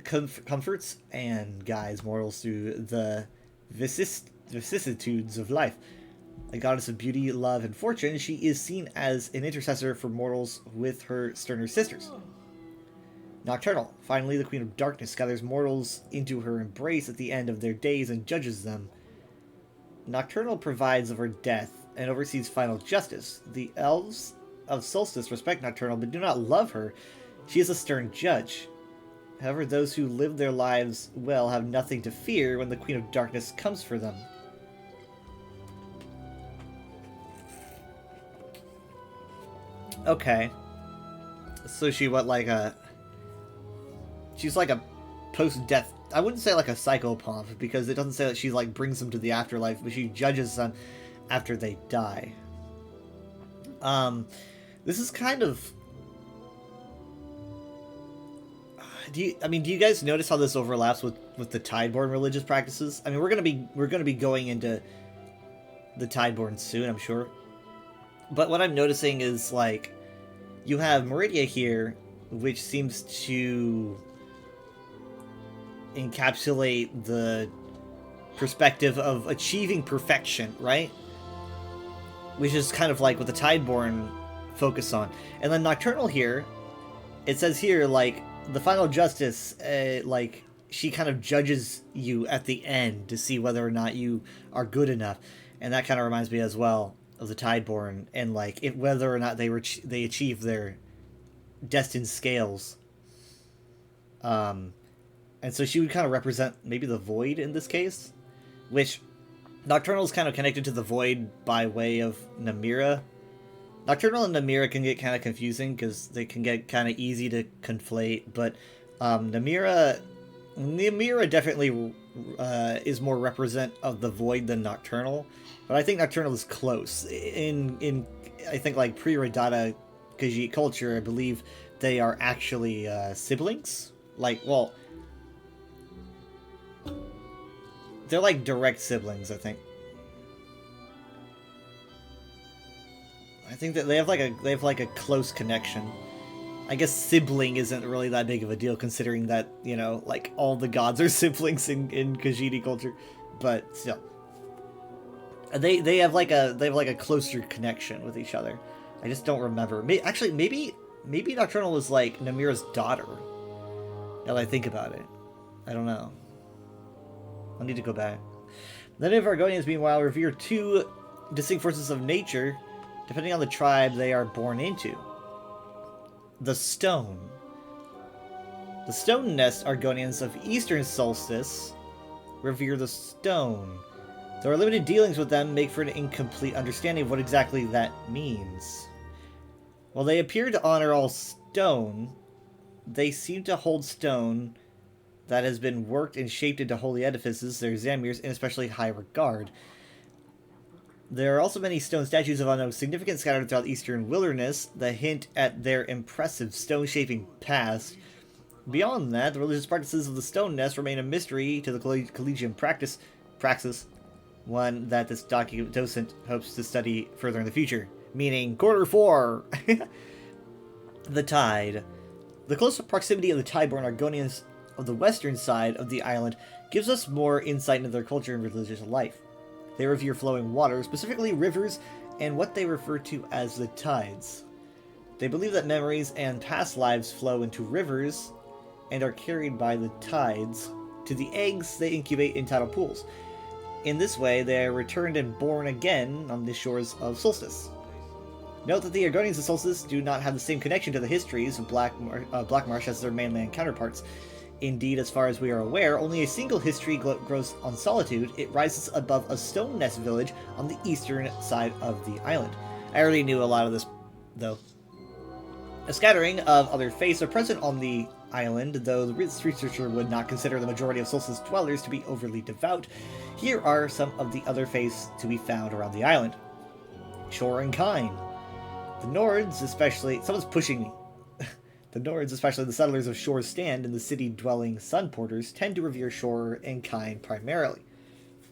comforts and guides mortals through the vicissitudes of life. A goddess of beauty, love, and fortune, she is seen as an intercessor for mortals with her sterner sisters. Nocturnal, finally the Queen of Darkness, gathers mortals into her embrace at the end of their days and judges them. Nocturnal provides over death and oversees final justice. The Elves of Solstice respect Nocturnal but do not love her. She is a stern judge. However, those who live their lives well have nothing to fear when the Queen of Darkness comes for them. Okay. So she's like a post-death... I wouldn't say like a psychopomp, because it doesn't say that she like brings them to the afterlife, but she judges them after they die. This is kind of... Do you guys notice how this overlaps with the Tideborn religious practices? I mean, we're gonna be going into the Tideborn soon, I'm sure. But what I'm noticing is, like, you have Meridia here, which seems to encapsulate the perspective of achieving perfection, right? Which is kind of like what the Tideborn focus on. And then Nocturnal here, it says here, like, the final justice, like, she kind of judges you at the end to see whether or not you are good enough. And that kind of reminds me as well of the Tideborn, and like whether or not they achieve their destined scales. And so she would kind of represent maybe the Void in this case, which Nocturnal is kind of connected to the Void by way of Namira. Nocturnal and Namira can get kind of confusing because they can get kind of easy to conflate, but Namira definitely is more represent of the Void than Nocturnal, but I think Nocturnal is close. In I think like pre-Radata Khajiit culture, I believe they are actually siblings. Like, well, they're like direct siblings, I think. I think that they have like a close connection. I guess sibling isn't really that big of a deal considering that, you know, like all the gods are siblings in Khajiit culture, but still. They have like a closer connection with each other. I just don't remember. Actually, maybe Nocturnal was like Namira's daughter. Now that I think about it, I don't know. I'll need to go back. The native Argonians, meanwhile, revere two distinct forces of nature, depending on the tribe they are born into. The Stone. The Stone Nest Argonians of Eastern Solstice revere the Stone. Though our limited dealings with them make for an incomplete understanding of what exactly that means. While they appear to honor all stone, they seem to hold stone that has been worked and shaped into holy edifices, their Zamirs, in especially high regard. There are also many stone statues of unknown significance scattered throughout the eastern wilderness that hint at their impressive stone-shaping past. Beyond that, the religious practices of the Stone Nest remain a mystery to the Collegium praxis, one that this docent hopes to study further in the future. Meaning, quarter 4! The Tide. The close proximity of the Tideborn Argonians of the western side of the island gives us more insight into their culture and religious life. They revere flowing water, specifically rivers, and what they refer to as the tides. They believe that memories and past lives flow into rivers and are carried by the tides to the eggs they incubate in tidal pools. In this way, they are returned and born again on the shores of Solstice. Note that the Argonians of Solstice do not have the same connection to the histories of Blackmarsh as their mainland counterparts. Indeed, as far as we are aware, only a single history grows on Solitude. It rises above a Stone Nest village on the eastern side of the island. I already knew a lot of this, though. A scattering of other faiths are present on the island, though the researcher would not consider the majority of Solstice dwellers to be overly devout. Here are some of the other faiths to be found around the island. Shor and Kine. The Nords, especially... Someone's pushing me. The Nords, especially the settlers of Shor's Stand and the city-dwelling Sun Porters, tend to revere Shor and Kine primarily.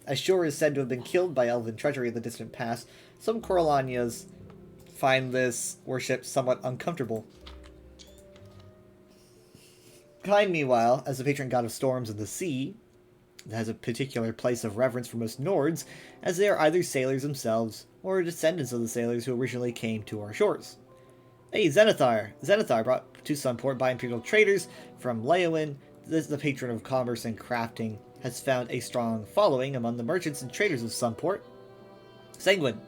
As Shor is said to have been killed by elven treachery in the distant past, some Corellanias find this worship somewhat uncomfortable. Kine, meanwhile, as the patron god of storms and the sea, has a particular place of reverence for most Nords, as they are either sailors themselves or descendants of the sailors who originally came to our shores. Hey, Zenithar! Zenithar, brought to Sunport by Imperial traders from Leyawiin, the patron of commerce and crafting, has found a strong following among the merchants and traders of Sunport. Sanguine.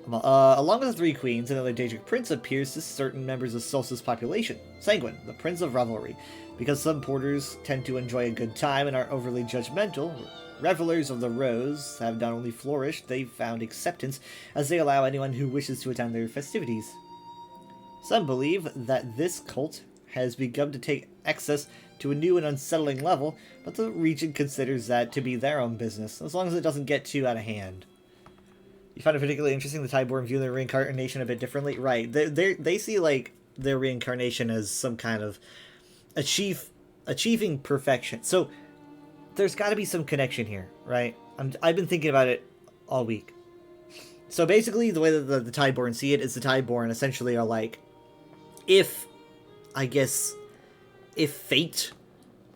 Along with the Three Queens, another Daedric prince appears to certain members of Solstice population. Sanguine, the prince of revelry. Because some porters tend to enjoy a good time and are overly judgmental, revelers of the Rose have not only flourished, they've found acceptance as they allow anyone who wishes to attend their festivities. Some believe that this cult has begun to take excess to a new and unsettling level, but the region considers that to be their own business, as long as it doesn't get too out of hand. You find it particularly interesting the Tideborn view their reincarnation a bit differently? Right. They see, like, their reincarnation as some kind of achieving perfection. So, there's got to be some connection here, right? I've been thinking about it all week. So, basically, the way that the Tideborn see it is the Tideborn essentially are like, if fate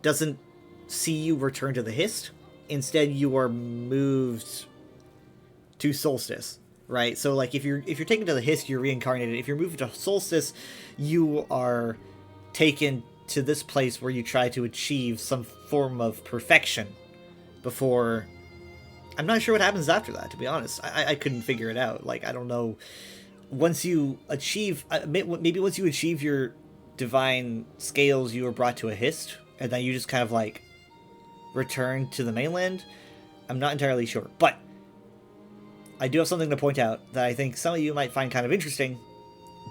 doesn't see you return to the Hist, instead you are moved to Solstice, right? So, like, if you're taken to the Hist, you're reincarnated. If you're moved to Solstice, you are taken to this place where you try to achieve some form of perfection before... I'm not sure what happens after that, to be honest. I couldn't figure it out. Like, I don't know. Once you achieve... maybe once you achieve your divine scales, you were brought to a Hist, and then you just kind of, like, returned to the mainland. I'm not entirely sure, but I do have something to point out that I think some of you might find kind of interesting,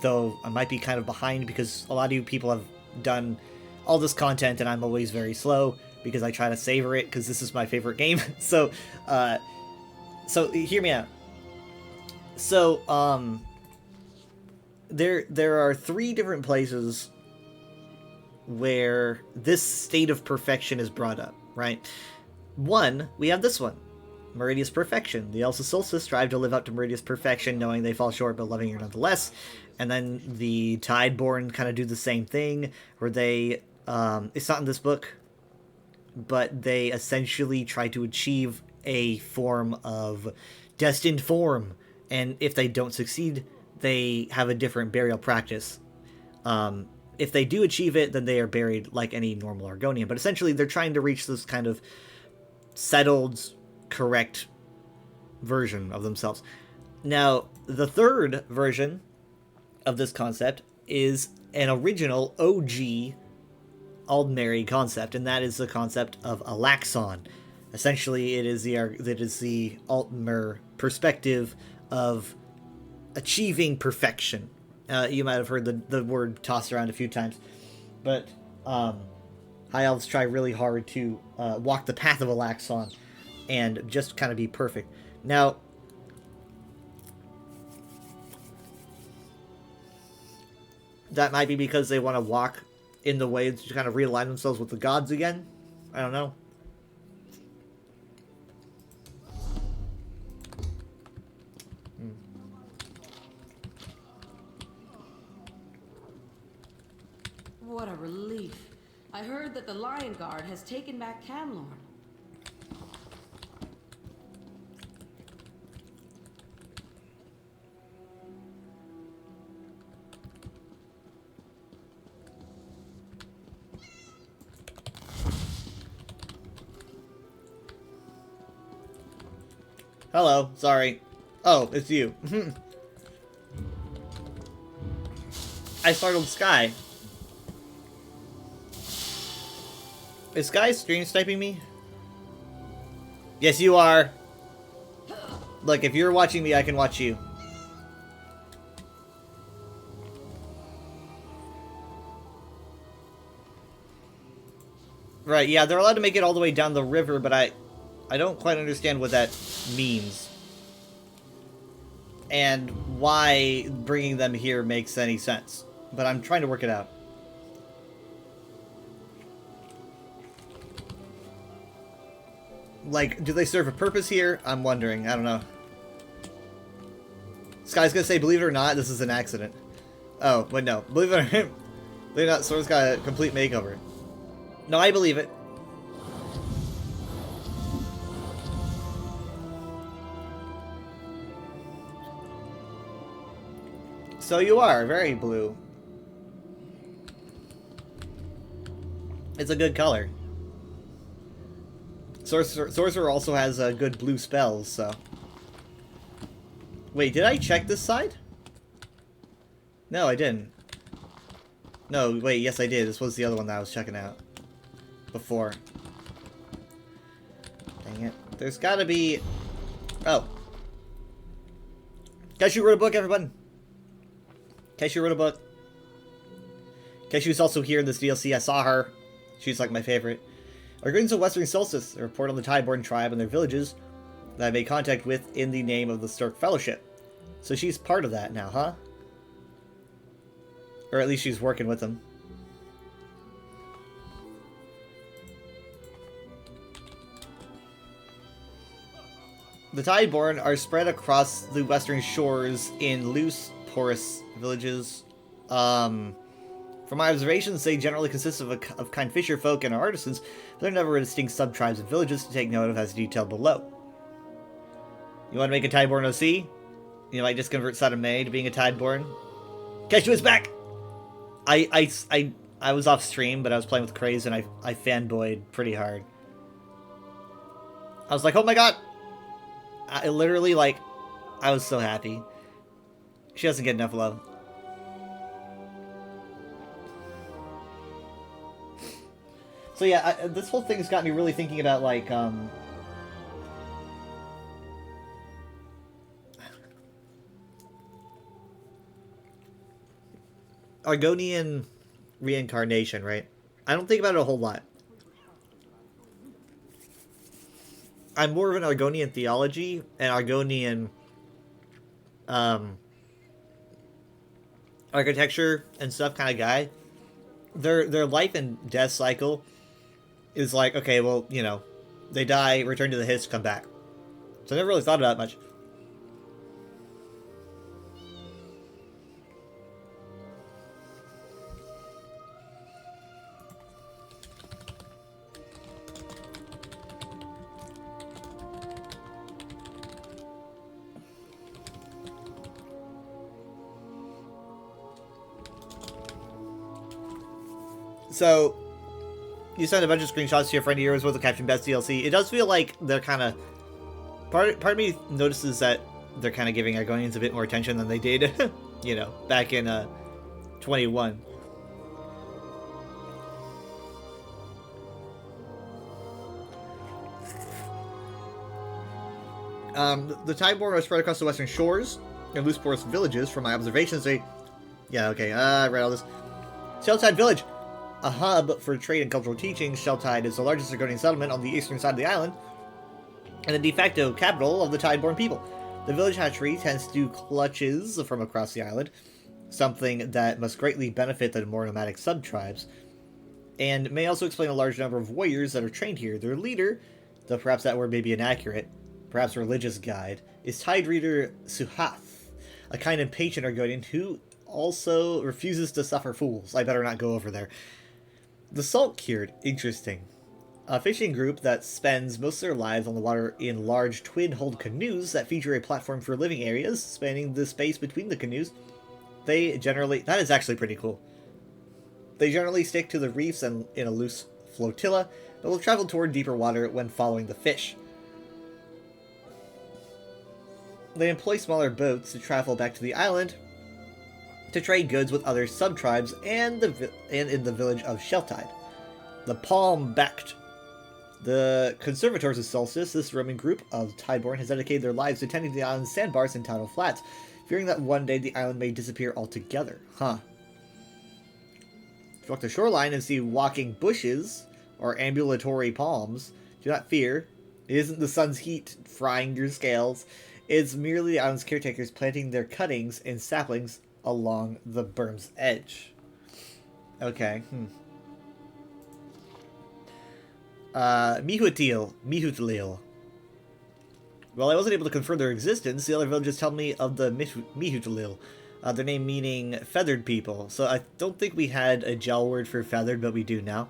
though I might be kind of behind because a lot of you people have done all this content and I'm always very slow because I try to savor it because this is my favorite game. So hear me out. So, there are 3 different places where this state of perfection is brought up, right? 1, we have this one. Meridia's perfection. The Elves of Solstice strive to live up to Meridia's perfection, knowing they fall short, but loving her nonetheless. And then the Tideborn kind of do the same thing, where they, it's not in this book, but they essentially try to achieve a form of destined form. And if they don't succeed, they have a different burial practice. If they do achieve it, then they are buried like any normal Argonian. But essentially, they're trying to reach this kind of settled, correct version of themselves. Now, the 3rd version of this concept is an original OG Aldmeri concept, and that is the concept of Alaxon. Essentially, it is the Altmer perspective of achieving perfection. You might have heard the word tossed around a few times, but High Elves try really hard to walk the path of Alaxon and just kind of be perfect. Now, that might be because they want to walk in the way to kind of realign themselves with the gods again. I don't know. What a relief. I heard that the Lion Guard has taken back Camlorn. Hello, sorry. Oh, it's you. I startled Sky. Is Sky stream sniping me? Yes, you are. Look, if you're watching me, I can watch you. Right, yeah, they're allowed to make it all the way down the river, but I don't quite understand what that means. And why bringing them here makes any sense. But I'm trying to work it out. Like, do they serve a purpose here? I'm wondering. I don't know. Sky's gonna say, believe it or not, this is an accident. Oh, but no. Believe it or not, believe it or not, Sora's got a complete makeover. No, I believe it. So you are, very blue. It's a good color. Sorcerer also has good blue spells, so... Wait, did I check this side? No, I didn't. No, wait, yes I did. This was the other one that I was checking out. Before. Dang it. There's gotta be... Oh. Keshu wrote a book, everyone! Keshu wrote a book. Keshu's also here in this DLC. I saw her. She's like my favorite. Guardians of Western Solstice, a report on the Tideborn tribe and their villages that I made contact with in the name of the Stork Fellowship. So she's part of that now, huh? Or at least she's working with them. The Tideborn are spread across the western shores in loose, porous villages. From my observations, they generally consist of kind fisher folk and artisans, but there are never distinct sub-tribes and villages to take note of as detailed below. You want to make a Tideborn OC? You might just convert Sadame to being a Tideborn. Keshu is back! I was off stream, but I was playing with Craze and I fanboyed pretty hard. I was like, oh my god! I literally, like, I was so happy. She doesn't get enough love. So yeah, this whole thing's got me really thinking about, like, Argonian reincarnation, right? I don't think about it a whole lot. I'm more of an Argonian theology and Argonian architecture and stuff kind of guy. Their life and death cycle is like, okay, well, you know, they die, return to the Hiss, come back. So I never really thought about it much. So, you sent a bunch of screenshots to your friend of yours with the Captain Best DLC. It does feel like they're kind of... Part of me notices that they're kind of giving Argonians a bit more attention than they did, you know, back in 21. The Tideborn are spread across the western shores and loose porous villages. From my observations, they... Yeah, okay, I read all this. Sheltide Village. A hub for trade and cultural teaching, Sheltide is the largest Argonian settlement on the eastern side of the island, and the de facto capital of the Tideborn people. The village hatchery tends to do clutches from across the island, something that must greatly benefit the more nomadic sub-tribes, and may also explain a large number of warriors that are trained here. Their leader, though perhaps that word may be inaccurate, perhaps religious guide, is Tide Reader Suhath, a kind and patient Argonian who also refuses to suffer fools. I better not go over there. The Salt Cured, interesting. A fishing group that spends most of their lives on the water in large twin-hulled canoes that feature a platform for living areas spanning the space between the canoes. They generally... That is actually pretty cool. They generally stick to the reefs and in a loose flotilla, but will travel toward deeper water when following the fish. They employ smaller boats to travel back to the island to trade goods with other sub-tribes and in the village of Sheltide. The Palm-backed. The Conservators of Solstice, this Roman group of Tideborn, has dedicated their lives to tending the island's sandbars and tidal flats, fearing that one day the island may disappear altogether. Huh. If you walk the shoreline and see walking bushes, or ambulatory palms, do not fear. It isn't the sun's heat frying your scales. It's merely the island's caretakers planting their cuttings and saplings along the berm's edge. Okay, Mihutlil. Well, I wasn't able to confirm their existence. The other villages tell me of the Mihutlil, their name meaning feathered people. So I don't think we had a gel word for feathered, but we do now.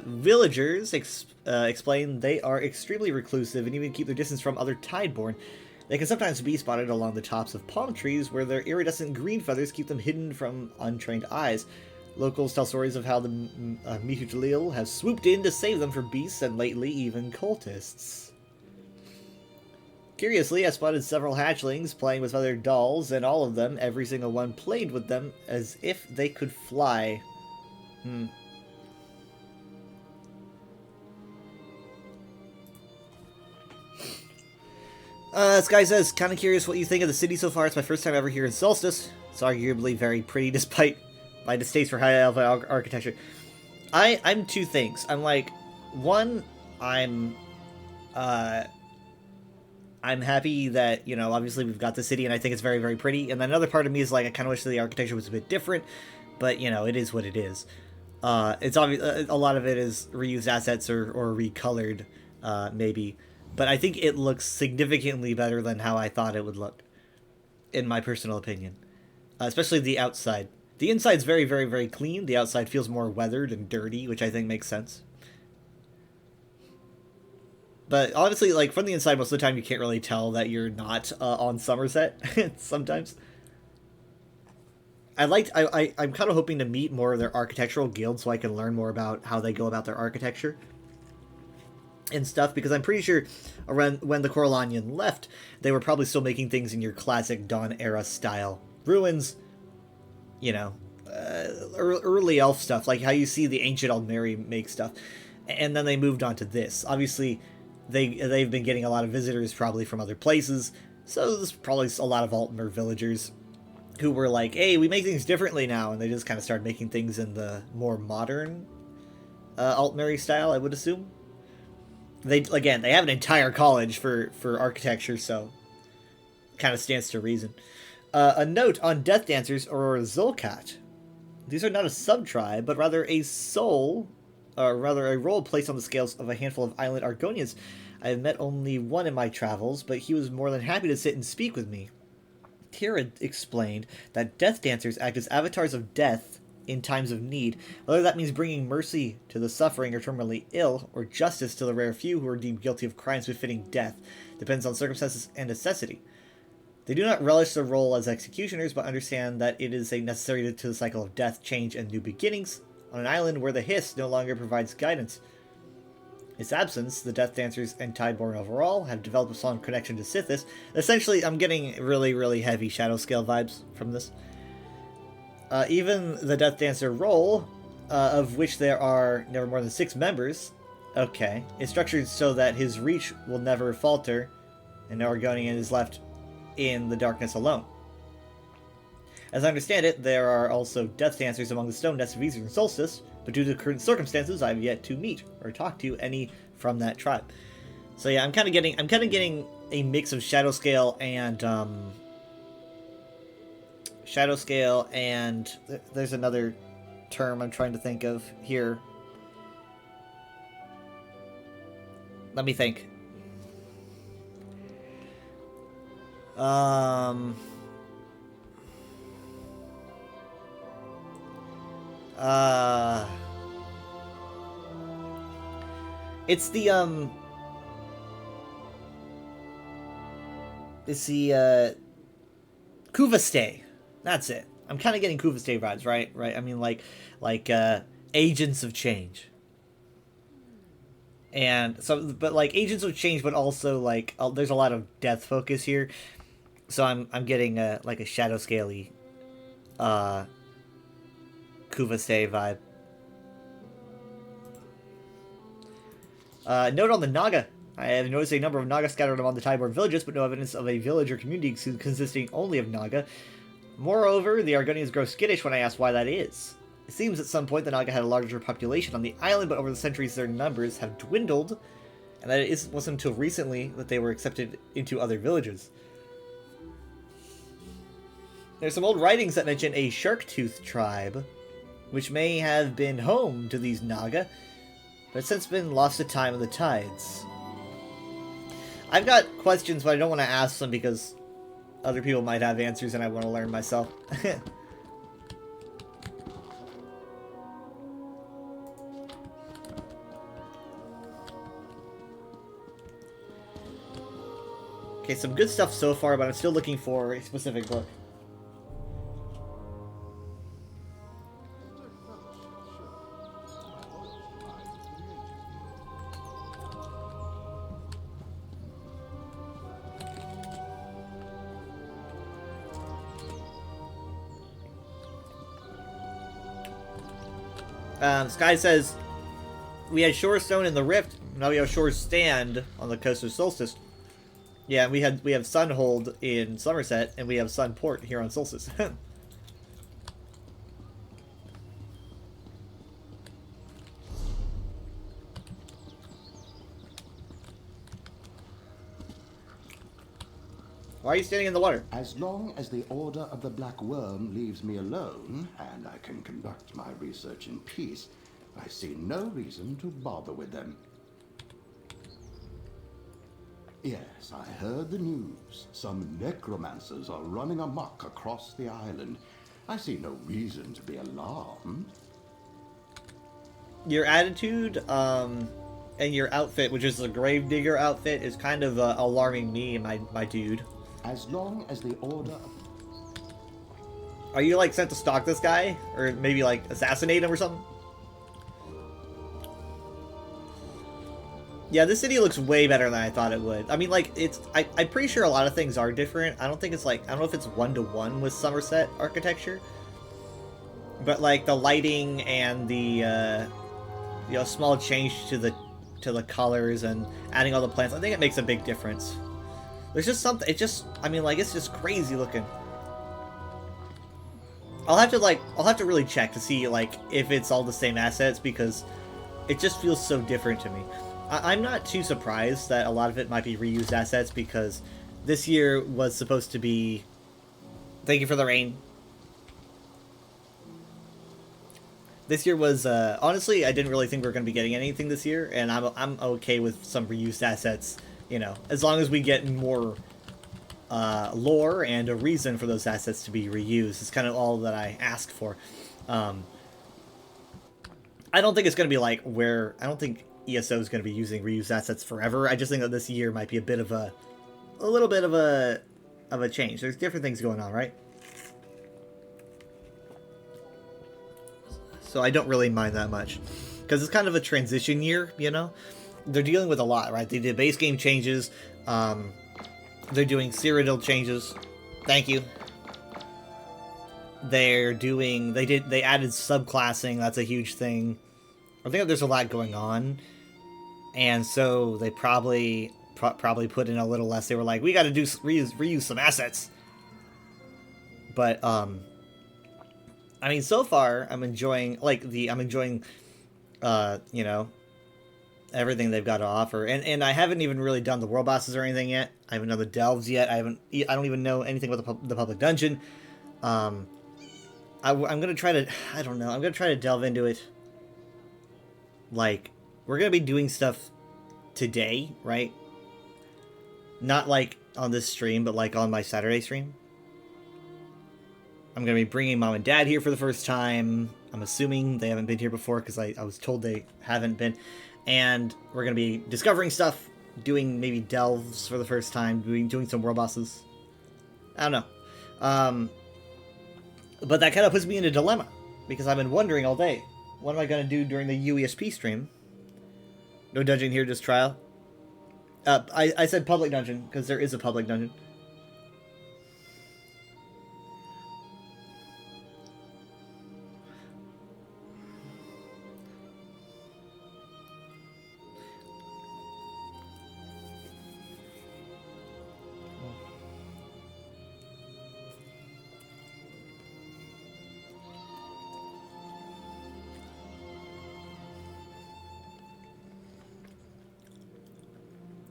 Villagers explain they are extremely reclusive and even keep their distance from other Tideborn. They can sometimes be spotted along the tops of palm trees, where their iridescent green feathers keep them hidden from untrained eyes. Locals tell stories of how the Mihutlil have swooped in to save them from beasts and lately even cultists. Curiously, I spotted several hatchlings playing with feathered dolls, and all of them, every single one, played with them as if they could fly. This guy says, kind of curious what you think of the city so far. It's my first time ever here in Solstice. It's arguably very pretty despite my distaste for high elf architecture. I'm two things. I'm like, one, I'm happy that, you know, obviously we've got the city and I think it's very, very pretty. And then another part of me is like, I kind of wish the architecture was a bit different, but, you know, it is what it is. It's obvious, a lot of it is reused assets or recolored, maybe. But I think it looks significantly better than how I thought it would look, in my personal opinion. Especially the outside. The inside's very, very, very clean. The outside feels more weathered and dirty, which I think makes sense. But honestly, like, from the inside, most of the time you can't really tell that you're not on Somerset, sometimes. I'm kind of hoping to meet more of their architectural guilds so I can learn more about how they go about their architecture and stuff, because I'm pretty sure around when the Coralonian left, they were probably still making things in your classic Dawn era style. Ruins, you know, early elf stuff, like how you see the ancient Aldmeri make stuff, and then they moved on to this. Obviously, they've been getting a lot of visitors probably from other places, so there's probably a lot of Altmer villagers who were like, hey, we make things differently now, and they just kind of started making things in the more modern Altmeri style, I would assume. They have an entire college for architecture, so kind of stands to reason. A note on Death Dancers, or Zulkat. These are not a sub-tribe, but rather a role placed on the scales of a handful of island Argonians. I have met only one in my travels, but he was more than happy to sit and speak with me. Tira explained that Death Dancers act as avatars of death in times of need, whether that means bringing mercy to the suffering or terminally ill, or justice to the rare few who are deemed guilty of crimes befitting death, depends on circumstances and necessity. They do not relish their role as executioners, but understand that it is a necessary to the cycle of death, change, and new beginnings, on an island where the Hiss no longer provides guidance. In its absence, the Death Dancers and Tideborn overall have developed a strong connection to Sithis. Essentially, I'm getting really, really heavy Shadow Scale vibes from this. Even the Death Dancer role, of which there are never more than 6 members, is structured so that his reach will never falter, and no Argonian is left in the darkness alone. As I understand it, there are also Death Dancers among the Stone Nests of Eastern Solstice, but due to current circumstances, I have yet to meet or talk to any from that tribe. So yeah, I'm kind of getting a mix of Shadow Scale and there's another term I'm trying to think of here. Let me think. It's the Kuvastay. That's it. I'm kind of getting Kuvastay vibes, right? I mean, like agents of change. And so, but like agents of change, but also like there's a lot of death focus here. So I'm getting like a Shadow Scaly Kuvastay vibe. Note on the Naga. I have noticed a number of Naga scattered among the Tideborn villages, but no evidence of a village or community consisting only of Naga. Moreover, the Argonians grow skittish when I ask why that is. It seems at some point the Naga had a larger population on the island, but over the centuries their numbers have dwindled, and that it wasn't until recently that they were accepted into other villages. There's some old writings that mention a Sharktooth tribe, which may have been home to these Naga, but has since been lost to time and the tides. I've got questions, but I don't want to ask them because other people might have answers and I want to learn myself. Okay, some good stuff so far, but I'm still looking for a specific book. Sky says, we had Shorestone in the Rift, now we have Shore's Stand on the coast of Solstice. Yeah, we have Sunhold in Somerset, and we have Sunport here on Solstice. Why are you standing in the water? As long as the Order of the Black Worm leaves me alone, and I can conduct my research in peace, I see no reason to bother with them. Yes, I heard the news. Some necromancers are running amok across the island. I see no reason to be alarmed. Your attitude, and your outfit, which is a gravedigger outfit, is kind of alarming me, my dude. As long as the Order... Are you, like, sent to stalk this guy? Or maybe, like, assassinate him or something? Yeah, this city looks way better than I thought it would. I mean, like, I'm pretty sure a lot of things are different. I don't think it's, like, I don't know if it's one-to-one with Somerset architecture. but like the lighting and the small change to the colors and adding all the plants, I think it makes a big difference. There's just something. It just, I mean, like, it's just crazy looking. I'll have to really check to see like if it's all the same assets, because it just feels so different to me. I'm not too surprised that a lot of it might be reused assets, because this year was supposed to be... Thank you for the rain. This year was, honestly, I didn't really think we were going to be getting anything this year, and I'm okay with some reused assets, you know, as long as we get more lore and a reason for those assets to be reused. It's kind of all that I asked for. I don't think it's going to be like where... I don't think ESO is going to be using reused assets forever. I just think that this year might be a bit of a little bit of a change. There's different things going on, right? So I don't really mind that much, because it's kind of a transition year, you know? They're dealing with a lot, right? They did base game changes, they're doing Cyrodiil changes. Thank you. They're doing... They added subclassing. That's a huge thing. I think that there's a lot going on, and so they probably put in a little less. They were like, we got to do reuse some assets. But I mean, so far I'm enjoying you know, everything they've got to offer, and I haven't even really done the world bosses or anything yet. I haven't done the delves yet. I don't even know anything about the public dungeon. I'm gonna try to... I don't know. I'm gonna try to delve into it. Like, we're gonna be doing stuff today, right? Not like on this stream, but like on my Saturday stream. I'm gonna be bringing mom and dad here for the first time. I'm assuming they haven't been here before, because I was told they haven't been. And we're gonna be discovering stuff, doing maybe delves for the first time, doing some world bosses. I don't know. But that kind of puts me in a dilemma, because I've been wondering all day, what am I going to do during the UESP stream? No dungeon here, just trial. I said public dungeon, because there is a public dungeon.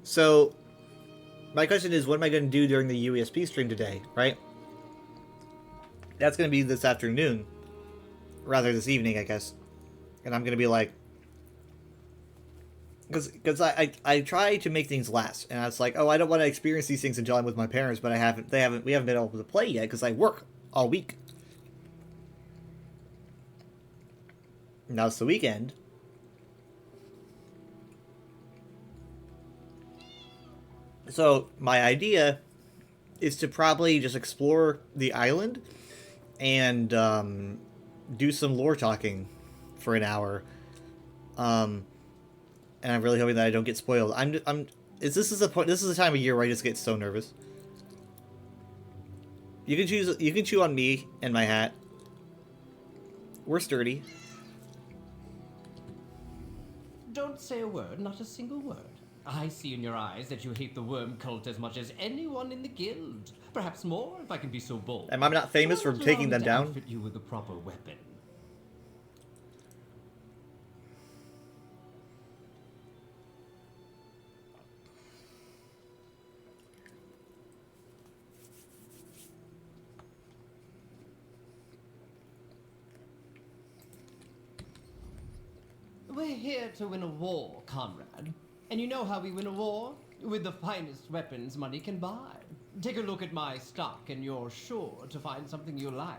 So, my question is, what am I going to do during the UESP stream today, right? That's going to be this afternoon. Rather, this evening, I guess. And I'm going to be like... Because I try to make things last. And I was like, oh, I don't want to experience these things until I'm with my parents, but we haven't been able to play yet, because I work all week. Now it's the weekend. So, my idea is to probably just explore the island and do some lore talking for an hour. And I'm really hoping that I don't get spoiled. This is a time of year where I just get so nervous. You can chew on me and my hat. We're sturdy. Don't say a word, not a single word. I see in your eyes that you hate the worm cult as much as anyone in the guild. Perhaps more, if I can be so bold. Am I not famous for taking them down? Outfit you with a proper weapon. We're here to win a war, comrade. And you know how we win a war? With the finest weapons money can buy. Take a look at my stock and you're sure to find something you like.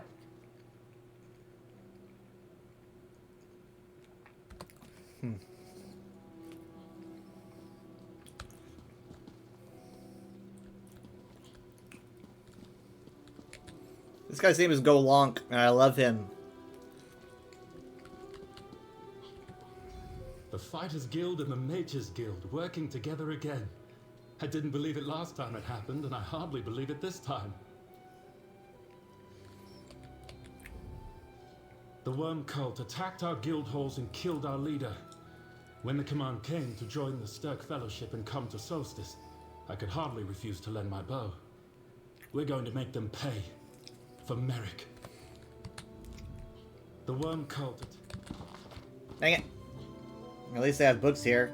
This guy's name is Golonk, and I love him. The Fighters Guild and the Mages Guild working together again. I didn't believe it last time it happened, and I hardly believe it this time. The worm cult attacked our guild halls and killed our leader. When the command came to join the Stirk Fellowship and come to Solstice, I could hardly refuse to lend my bow. We're going to make them pay. For Merrick. The worm cult... Dang it. At least they have books here.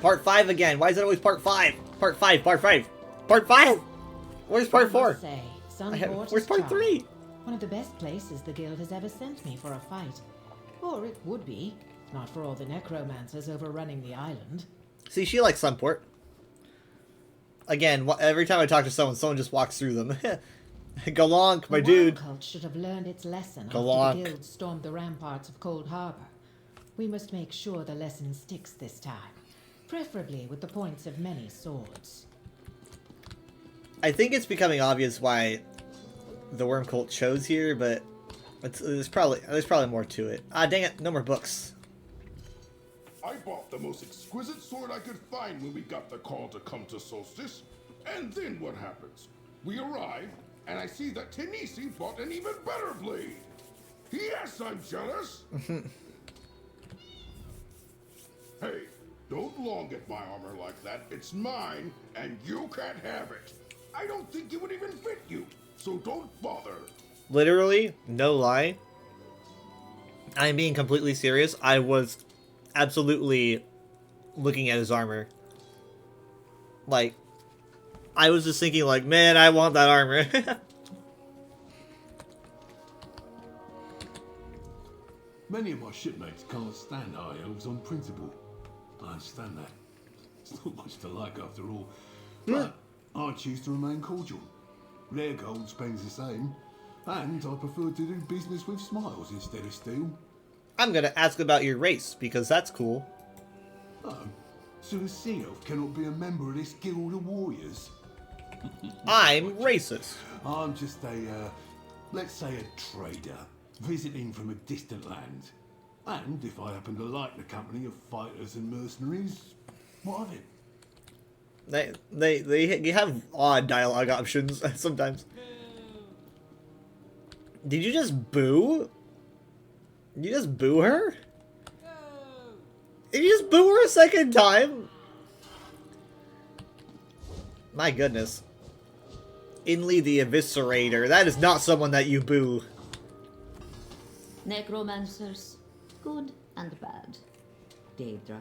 Part 5 again. Why is it always part 5? Part 5, part 5. Part 5? Where's part 4? Say, Where's part 3? One of the best places the guild has ever sent me for a fight. Or it would be, not for all the necromancers overrunning the island. See, she likes Sunport. Again, every time I talk to someone just walks through them. Galonk, my dude. The cult should have learned its lesson Galonk. after the guild stormed the ramparts of Cold Harbor. We must make sure the lesson sticks this time. Preferably with the points of many swords. I think it's becoming obvious why the Worm Cult chose here, but there's probably more to it. Ah, dang it, no more books. I bought the most exquisite sword I could find when we got the call to come to Solstice. And then what happens? We arrive, and I see that Tenisi bought an even better blade. Yes, I'm jealous. Hey, don't long at my armor like that. It's mine, and you can't have it. I don't think it would even fit you, so don't bother. Literally, no lie. I'm being completely serious. I was absolutely looking at his armor. Like, I was just thinking like, man, I want that armor. Many of my shipmates can't stand high elves on principle. I understand that. It's not much to like after all. But I choose to remain cordial. Their gold spends the same. And I prefer to do business with smiles instead of steel. I'm gonna ask about your race, because that's cool. Oh, so a sea elf cannot be a member of this guild of warriors? I'm racist. I'm just a, let's say a trader, visiting from a distant land. And if I happen to like the company of fighters and mercenaries, what of it? They have odd dialogue options sometimes. Did you just boo? Did you just boo her? Did you just boo her a second time? My goodness. Inley the Eviscerator. That is not someone that you boo. Necromancers, good and bad. Daedra,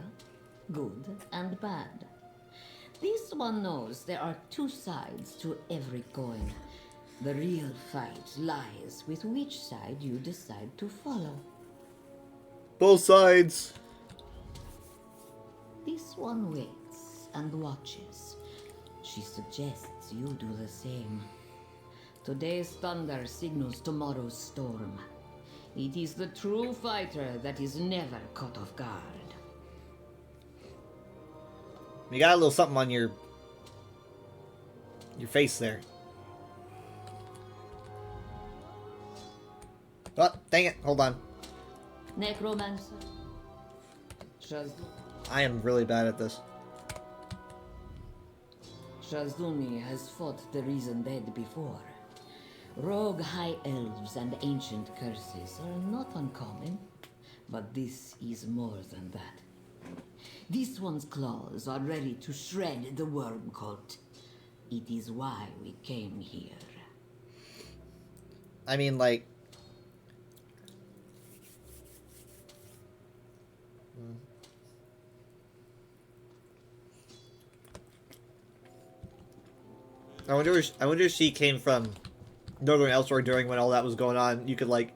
good and bad. This one knows there are two sides to every coin. The real fight lies with which side you decide to follow. Both sides. This one waits and watches. She suggests you do the same. Today's thunder signals tomorrow's storm. It is the true fighter that is never caught off guard. You got a little something on your face there. Oh, dang it. Hold on. Necromancer. I am really bad at this. Shazduni has fought the Risen Dead before. Rogue high elves and ancient curses are not uncommon, but this is more than that. This one's claws are ready to shred the worm cult. It is why we came here. I mean, like... I wonder if she came from Northern Elsewhere during when all that was going on. You could, like,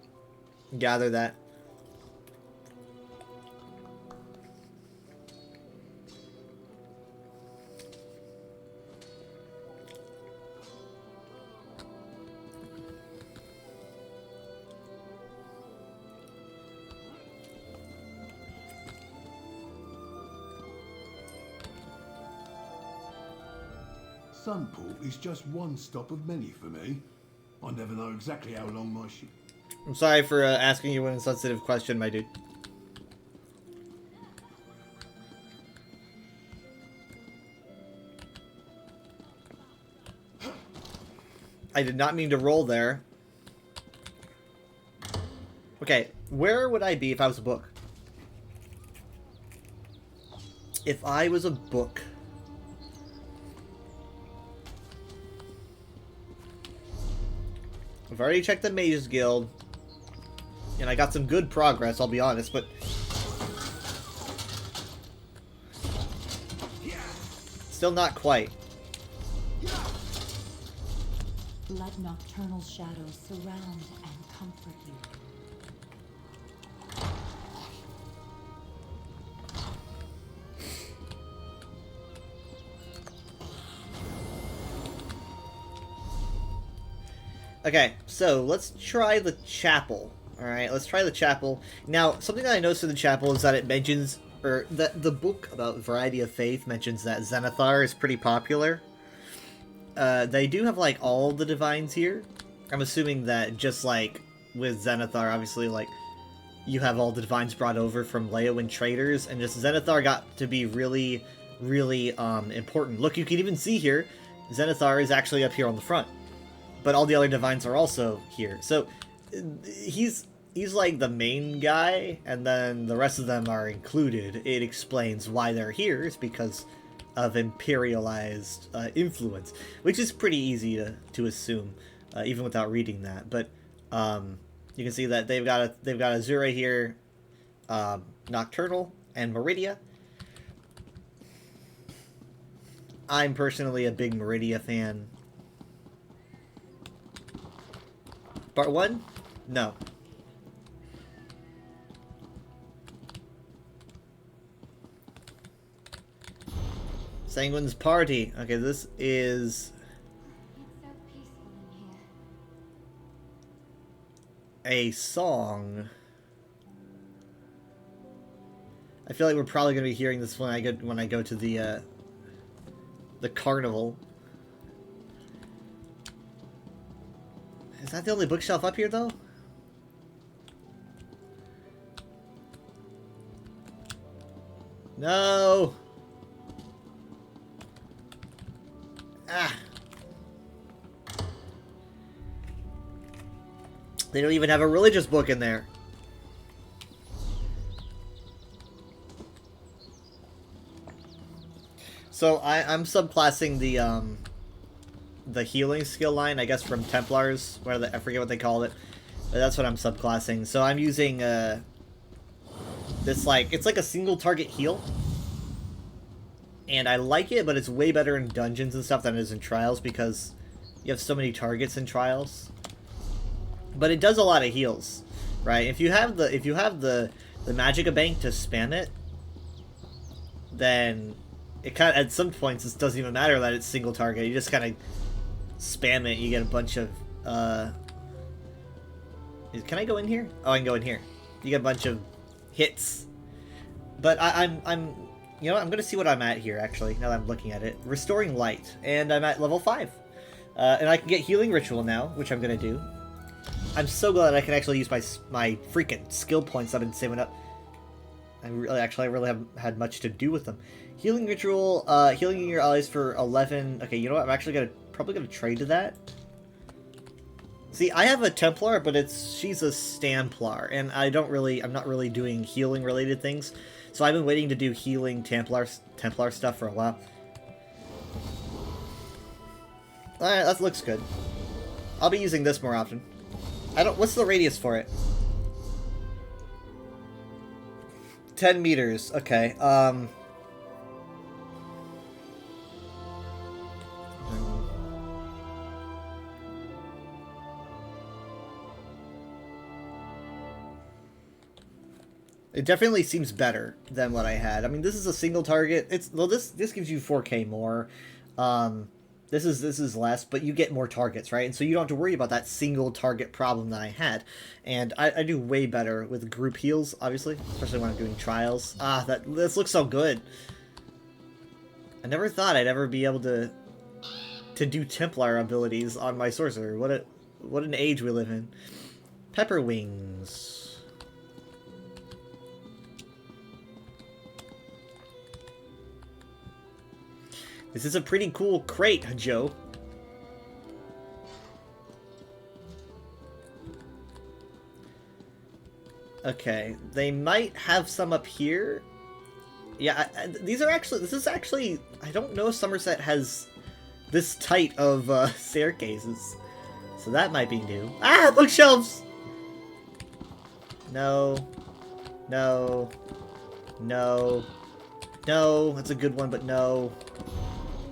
gather that. Sunport is just one stop of many for me. I never know exactly how long my ship... I'm sorry for asking you an insensitive question, my dude. I did not mean to roll there. Okay, where would I be if I was a book? If I was a book... I've already checked the Mages Guild. And I got some good progress, I'll be honest, but... Still not quite. Let nocturnal shadows surround and comfort you. Okay, so let's try the chapel. Alright, let's try the chapel. Now, something that I noticed in the chapel is that it mentions, or that the book about Variety of Faith mentions that Zenithar is pretty popular. They do have, like, all the divines here. I'm assuming that just, like, with Zenithar, obviously, like, you have all the divines brought over from Leyawiin traders, and just Zenithar got to be really, really, important. Look, you can even see here, Zenithar is actually up here on the front. But all the other divines are also here. So, he's like the main guy, and then the rest of them are included. It explains why they're here. It's because of imperialized influence, which is pretty easy to assume, even without reading that. But you can see that they've got Azura here, Nocturnal, and Meridia. I'm personally a big Meridia fan. Part 1? No. Sanguine's Party. Okay, this is a song. I feel like we're probably going to be hearing this when I go to the carnival. Is that the only bookshelf up here, though? No! Ah! They don't even have a religious book in there. So I'm subclassing the healing skill line, I guess, from Templars, where I forget what they call it, but that's what I'm subclassing. So I'm using this, like, it's like a single target heal, and I like it, but it's way better in dungeons and stuff than it is in trials because you have so many targets in trials. But it does a lot of heals, right? If you have the Magicka Bank to spam it, then it kind of, at some points it doesn't even matter that it's single target. You just kind of spam it, you get a bunch of, can I go in here? Oh, I can go in here. You get a bunch of hits. But I'm you know, I'm gonna see what I'm at here, actually, now that I'm looking at it. Restoring Light, and I'm at level 5. And I can get Healing Ritual now, which I'm gonna do. I'm so glad I can actually use my freaking skill points I've been saving up. I really haven't had much to do with them. Healing Ritual, healing your allies for 11. Okay, you know what? I'm actually probably gonna trade to that. See, I have a Templar, but she's a Stamplar, and I'm not really doing healing related things. So I've been waiting to do healing Templar stuff for a while. Alright, that looks good. I'll be using this more often. What's the radius for it? 10 meters, okay, it definitely seems better than what I had. I mean, this is a single target. This gives you 4K more. This is less, but you get more targets, right? And so you don't have to worry about that single target problem that I had. And I do way better with group heals, obviously, especially when I'm doing trials. This looks so good. I never thought I'd ever be able to do Templar abilities on my sorcerer. What an age we live in. Pepper wings. This is a pretty cool crate, Joe. Okay, they might have some up here. Yeah, this is actually, I don't know if Somerset has this tight of staircases. So that might be new. Ah, bookshelves! No. No. No. No, that's a good one, but no.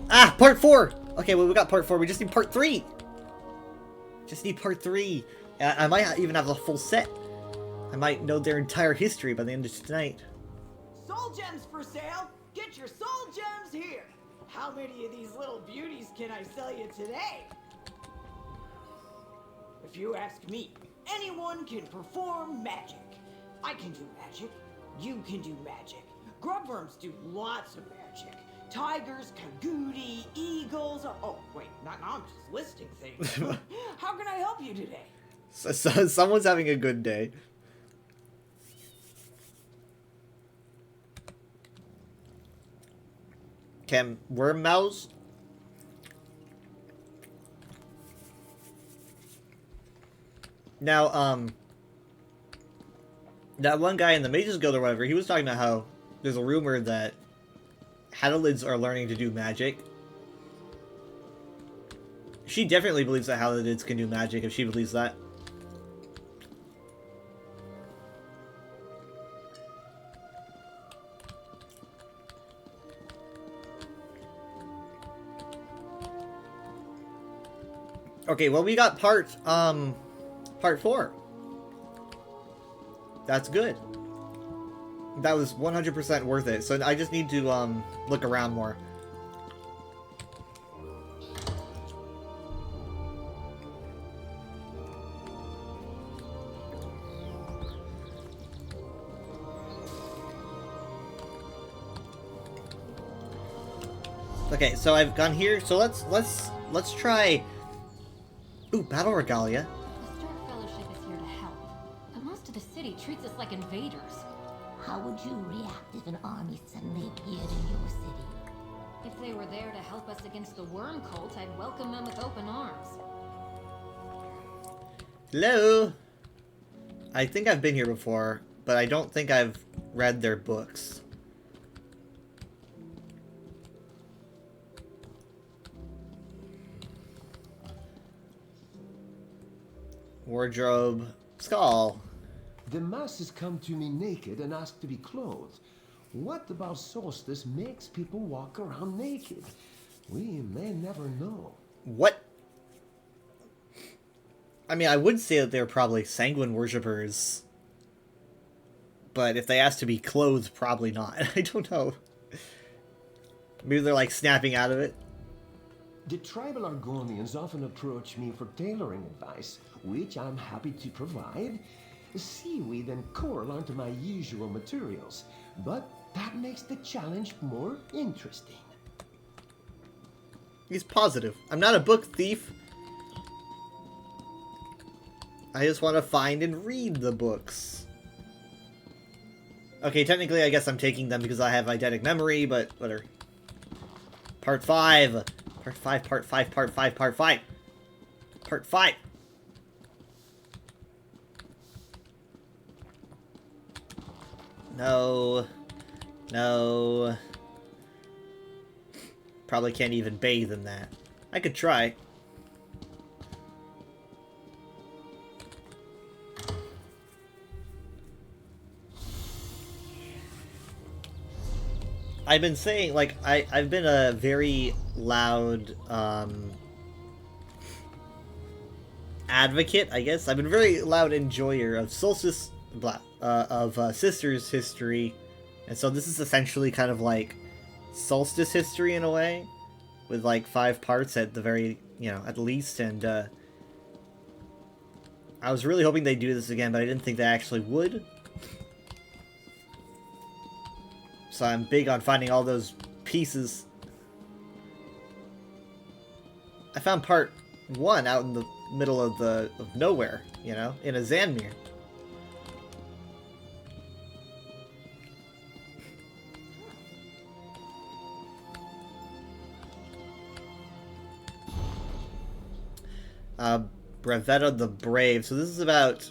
Ah, part 4! Okay, well, we got part 4. We just need part 3! Just need part 3. I might even have a full set. I might know their entire history by the end of tonight. Soul gems for sale! Get your soul gems here! How many of these little beauties can I sell you today? If you ask me, anyone can perform magic. I can do magic. You can do magic. Grubworms do lots of magic. Tigers, Kagooti, eagles. Oh, wait, now I'm just listing things. How can I help you today? So, someone's having a good day. Can worm mouse? Now, that one guy in the Mages Guild or whatever, he was talking about how there's a rumor that Hadalids are learning to do magic. She definitely believes that Hadalids can do magic if she believes that. Okay, well, we got part 4. That's good. That was 100% worth it. So I just need to look around more. Okay, so I've gone here. So let's try. Ooh, Battle Regalia. The Stark Fellowship is here to help, but most of the city treats us like invaders. How would you react if an army suddenly appeared in your city? If they were there to help us against the worm cult, I'd welcome them with open arms. Hello? I think I've been here before, but I don't think I've read their books. Wardrobe. Skull. The masses come to me naked and ask to be clothed. What about Solstice makes people walk around naked? We may never know. What? I mean, I would say that they're probably sanguine worshippers. But if they ask to be clothed, probably not. I don't know. Maybe they're like snapping out of it. The tribal Argonians often approach me for tailoring advice, which I'm happy to provide. Seaweed and coral aren't my usual materials, but that makes the challenge more interesting. He's positive. I'm not a book thief. I just want to find and read the books. Okay, technically I guess I'm taking them because I have eidetic memory, but whatever. Part 5. Part 5, part 5, part 5, part 5. Part 5. No. No. Probably can't even bathe in that. I could try. I've been saying, like, I've been a very loud, advocate, I guess. I've been a very loud enjoyer of Solstice, Sisters history. And so this is essentially kind of like Solstice history in a way. With like 5 parts at the very, at least. And, I was really hoping they'd do this again, but I didn't think they actually would. So I'm big on finding all those pieces. I found part 1 out in the middle of nowhere, you know, in a Zanmir. Brevetta the Brave. So this is about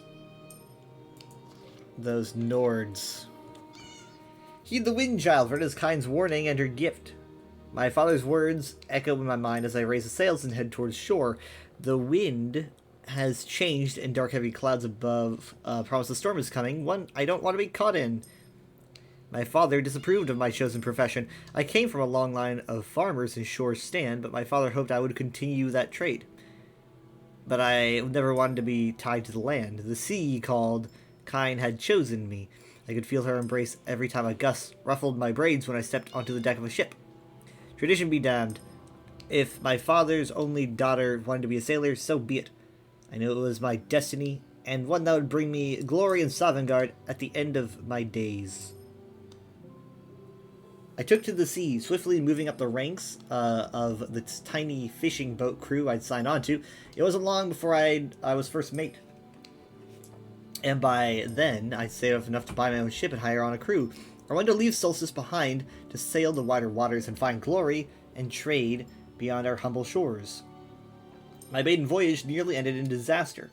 those Nords. Heed the wind, child, for it is Kind's warning and her gift. My father's words echo in my mind as I raise the sails and head towards shore. The wind has changed and dark heavy clouds above promise a storm is coming, one I don't want to be caught in. My father disapproved of my chosen profession. I came from a long line of farmers in Shore Stand, but my father hoped I would continue that trade. But I never wanted to be tied to the land. The sea, he called, Kind had chosen me. I could feel her embrace every time a gust ruffled my braids when I stepped onto the deck of a ship. Tradition be damned. If my father's only daughter wanted to be a sailor, so be it. I knew it was my destiny, and one that would bring me glory in Sovngarde at the end of my days. I took to the sea, swiftly moving up the ranks of the tiny fishing boat crew I'd signed on to. It wasn't long before I was first mate. And by then, I'd saved up enough to buy my own ship and hire on a crew. I wanted to leave Solstice behind to sail the wider waters and find glory and trade beyond our humble shores. My maiden voyage nearly ended in disaster.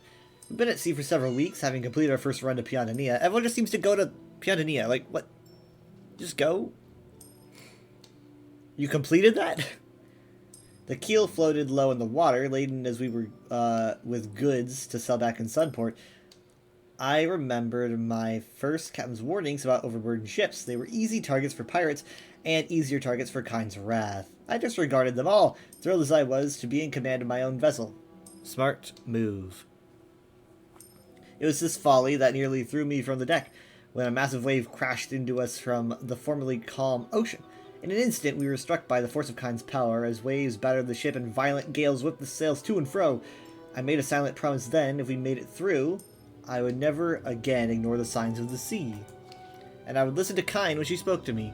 We've been at sea for several weeks, having completed our first run to Pionania. Everyone just seems to go to Pionania. Like, what? Just go? You completed that? The keel floated low in the water, laden as we were with goods to sell back in Sunport. I remembered my first captain's warnings about overburdened ships. They were easy targets for pirates and easier targets for Kind's wrath. I disregarded them all, thrilled as I was to be in command of my own vessel. Smart move. It was this folly that nearly threw me from the deck, when a massive wave crashed into us from the formerly calm ocean. In an instant, we were struck by the force of Kind's power, as waves battered the ship and violent gales whipped the sails to and fro. I made a silent promise then, if we made it through, I would never again ignore the signs of the sea. And I would listen to Kind when she spoke to me.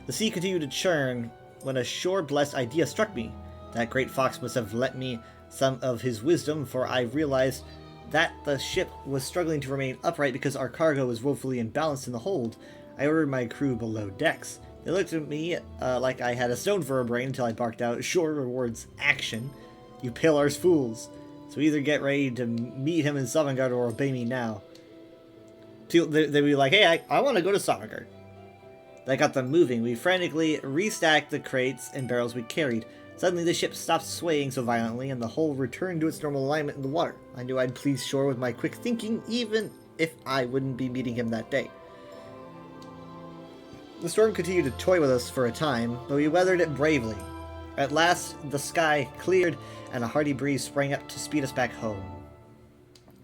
The sea continued to churn when a shore-blessed idea struck me. That great fox must have lent me some of his wisdom, for I realized that the ship was struggling to remain upright because our cargo was woefully imbalanced in the hold. I ordered my crew below decks. They looked at me like I had a stone for a brain until I barked out, "Shore rewards action. You Pillar's fools. So either get ready to meet him in Sovngarde or obey me now." They'd be like, "Hey, I want to go to Sovngarde." That got them moving. We frantically restacked the crates and barrels we carried. Suddenly the ship stopped swaying so violently and the hull returned to its normal alignment in the water. I knew I'd please Shore with my quick thinking, even if I wouldn't be meeting him that day. The storm continued to toy with us for a time, but we weathered it bravely. At last, the sky cleared, and a hearty breeze sprang up to speed us back home.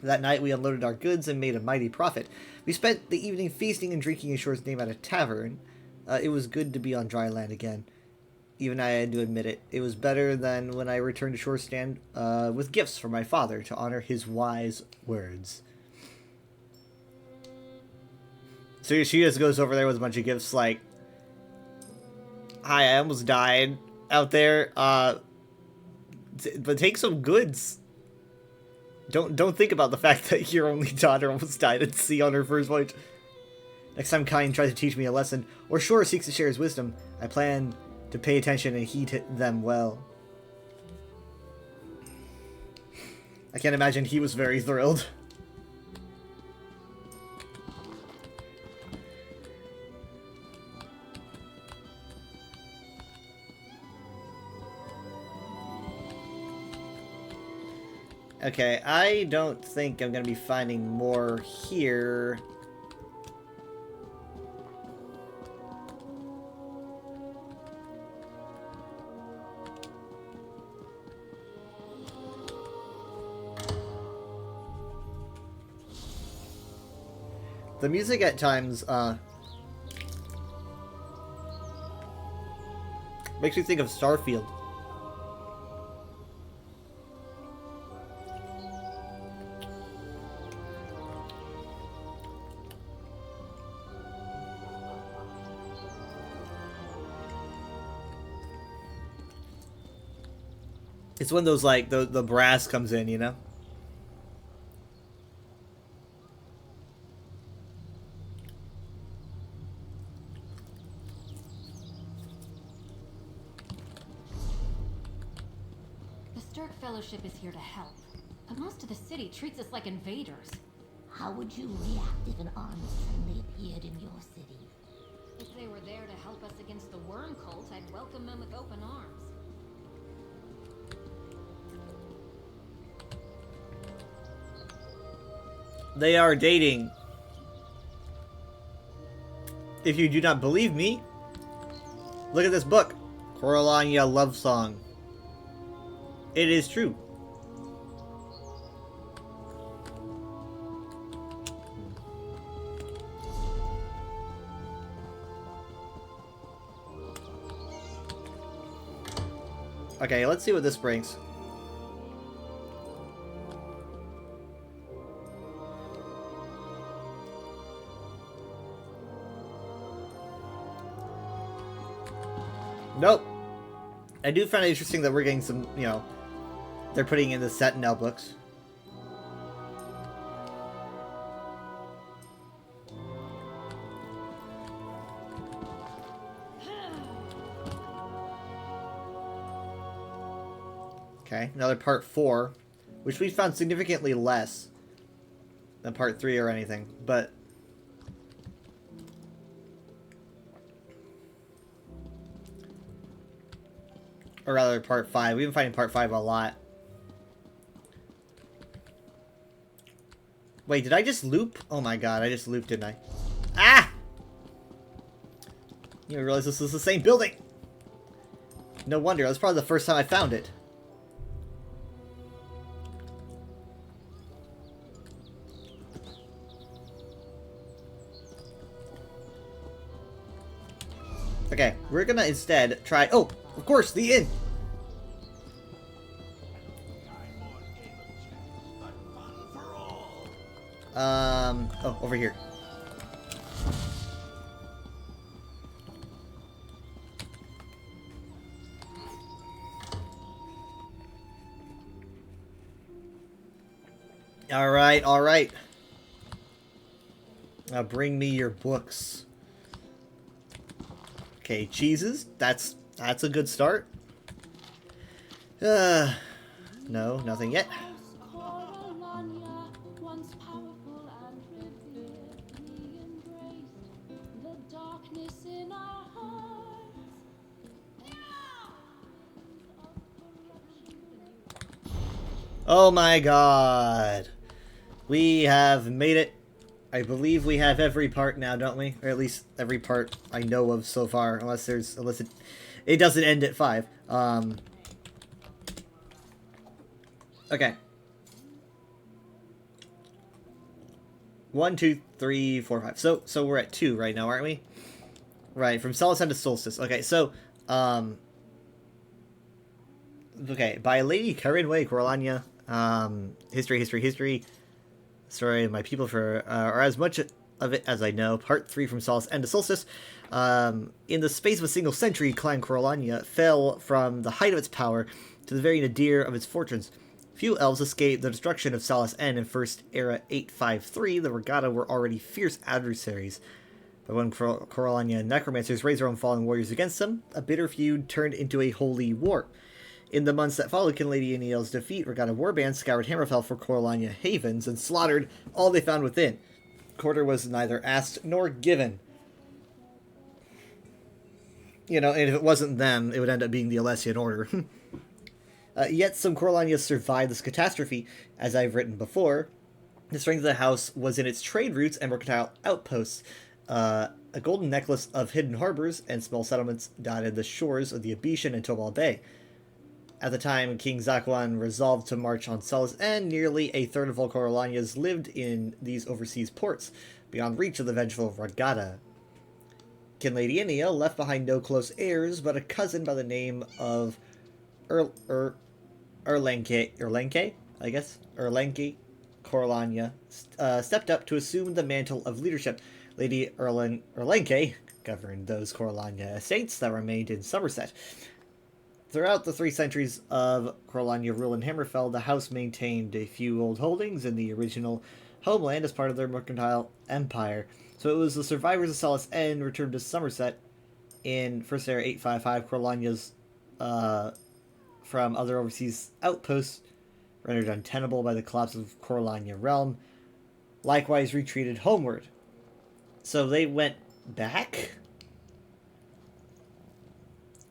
That night, we unloaded our goods and made a mighty profit. We spent the evening feasting and drinking in Shore's name at a tavern. It was good to be on dry land again. Even I had to admit it. It was better than when I returned to Shore Stand with gifts for my father to honor his wise words. So she just goes over there with a bunch of gifts like, "Hi, I almost died out there, but take some goods. Don't think about the fact that your only daughter almost died at sea on her first voyage. Next time Kind tries to teach me a lesson, or Shore seeks to share his wisdom, I plan to pay attention and heed them well." I can't imagine he was very thrilled. Okay, I don't think I'm going to be finding more here. The music at times, makes me think of Starfield. It's when those, like, the brass comes in, you know? Berserk Fellowship is here to help, but most of the city treats us like invaders. How would you react if an army suddenly appeared in your city? If they were there to help us against the worm cult, I'd welcome them with open arms. They are dating. If you do not believe me, look at this book, Coralania Love Song. It is true. Okay, let's see what this brings. Nope. I do find it interesting that we're getting some, you know, they're putting in the Sentinel books. Okay, another part 4, which we found significantly less than part 3 or anything, but or rather part 5. We've been finding part 5 a lot. Wait, did I just loop? Oh my god, I just looped, didn't I? Ah! You didn't realize this was the same building. No wonder, that was probably the first time I found it. Okay, we're gonna instead try... Oh, of course, the inn! Oh, over here. Alright, alright. Now bring me your books. Okay, cheeses. That's a good start. No, nothing yet. Oh my god. We have made it. I believe we have every part now, don't we? Or at least every part I know of so far, unless it doesn't end at 5. Okay. 1, 2, 3, 4, 5. So we're at 2 right now, aren't we? Right, from Solace End to Solstice. Okay, so okay, by Lady Karinwe Coralania. History. Story of my people for, or as much of it as I know. Part 3 from Solace End to Solstice. In the space of a single century, Clan Coralania fell from the height of its power to the very nadir of its fortunes. Few elves escaped the destruction of Solace End in First Era 853. The Regatta were already fierce adversaries. But when Coralania necromancers raised their own fallen warriors against them, a bitter feud turned into a holy war. In the months that followed, King Lady Eniel's defeat, Regatta warbands scoured Hammerfell for Coralania havens and slaughtered all they found within. Quarter was neither asked nor given. You know, and if it wasn't them, it would end up being the Alessian Order. Yet some Coralania survived this catastrophe. As I've written before, the strength of the house was in its trade routes and mercantile outposts. A golden necklace of hidden harbors and small settlements dotted the shores of the Abitian and Tobal Bay. At the time King Zakuan resolved to march on Solace End, nearly a third of all Coralanians lived in these overseas ports, beyond reach of the vengeful Regatta. King Lady Eniel left behind no close heirs, but a cousin by the name of Erlenke, I guess? Erlenke Coralania, stepped up to assume the mantle of leadership. Lady Erlenke governed those Coralania estates that remained in Somerset. Throughout the 3 centuries of Coralania rule in Hammerfell, the house maintained a few old holdings in the original homeland as part of their mercantile empire. So it was the survivors of Solace End returned to Somerset in First Era 855, Coralania's from other overseas outposts, rendered untenable by the collapse of Coralania realm, likewise retreated homeward. So they went back?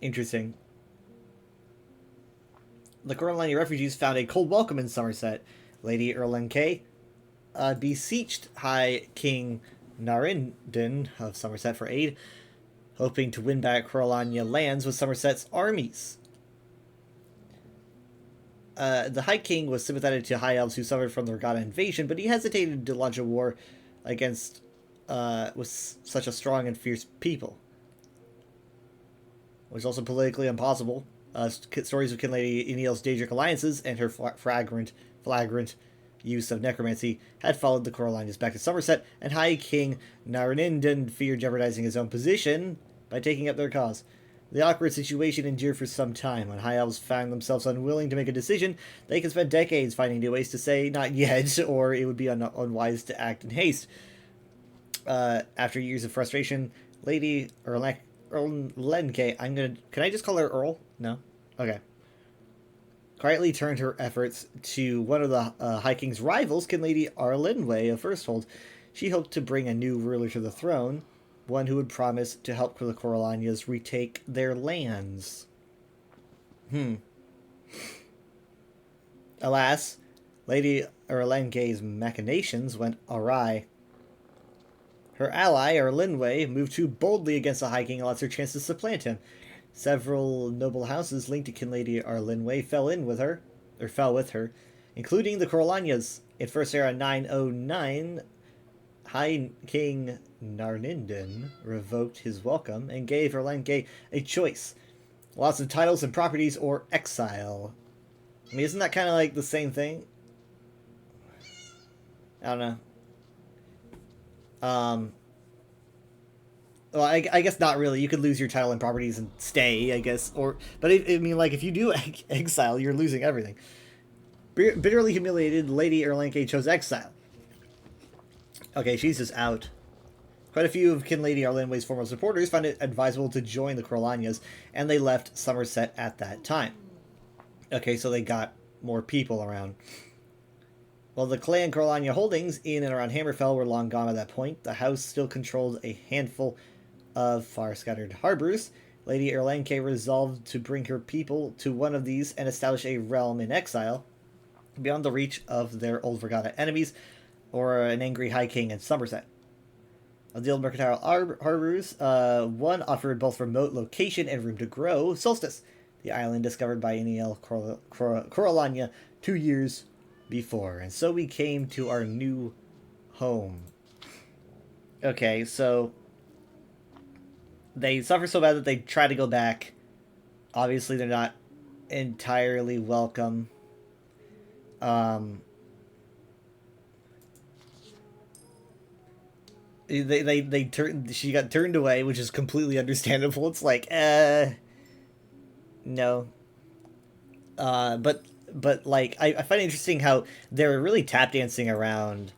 Interesting. The Coralania refugees found a cold welcome in Somerset. Lady Erlenke beseeched High King Narindin of Somerset for aid, hoping to win back Coralania lands with Somerset's armies. The High King was sympathetic to High Elves who suffered from the Regatta invasion, but he hesitated to launch a war against with such a strong and fierce people. It was also politically impossible. Stories of Kinlady Eniel's Daedric alliances and her flagrant use of necromancy had followed the Coralanians back to Somerset, and High King Narindin feared jeopardizing his own position by taking up their cause. The awkward situation endured for some time. When High Elves found themselves unwilling to make a decision, they could spend decades finding new ways to say, not yet, or it would be unwise to act in haste. After years of frustration, Lady Erlenke, can I just call her Earl? No? Okay. Quietly turned her efforts to one of the High King's rivals, Kinlady Arlenwe of Firsthold. She hoped to bring a new ruler to the throne, one who would promise to help the Coralanias retake their lands. Alas, Lady Erlenke's machinations went awry. Her ally, Erlenwe, moved too boldly against the High King and lost her chance to supplant him. Several noble houses linked to Kinlady Arlenwe fell with her, including the Coralanias. In First Era 909, High King Narindin revoked his welcome and gave Erlenke a choice: loss of titles and properties or exile. I mean, isn't that kind of like the same thing? I don't know. Well, I guess not really. You could lose your title and properties and stay, I guess. But I mean, like, if you do exile, you're losing everything. Bitterly humiliated, Lady Erlenke chose exile. Okay, she's just out. Quite a few of Kinlady Arlenwe's former supporters found it advisable to join the Coralanias, and they left Somerset at that time. Okay, so they got more people around. While the clan Coralania holdings in and around Hammerfell were long gone at that point, the house still controlled a handful of far-scattered harbors. Lady Erlenke resolved to bring her people to one of these and establish a realm in exile, beyond the reach of their old Regatta enemies, or an angry High King in Somerset. Of the old mercantile harbors, one offered both remote location and room to grow: Solstice, the island discovered by Eniel Coralania 2 years before. And so we came to our new home. Okay, so they suffer so bad that they try to go back. Obviously, they're not entirely welcome. She got turned away, which is completely understandable. It's like, no. But like, I find it interesting how they're really tap dancing around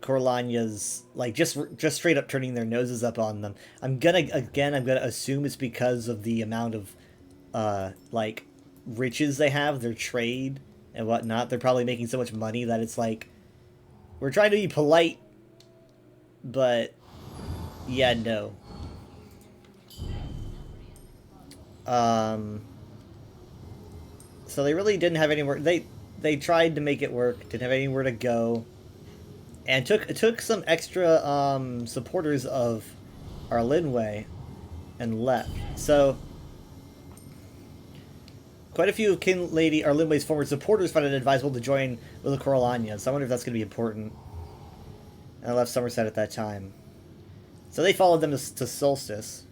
Coralania's, like, just straight up turning their noses up on them. I'm gonna assume it's because of the amount of like riches they have, their trade and whatnot. They're probably making so much money that it's like, we're trying to be polite, but yeah, no. So they really didn't have anywhere. They tried to make it work. Didn't have anywhere to go, and took some extra supporters of Arlenwe and left. So quite a few of Kinlady Arlenwe's former supporters found it advisable to join with the Coralania. So I wonder if that's going to be important. And I left Somerset at that time. So they followed them to Solstice.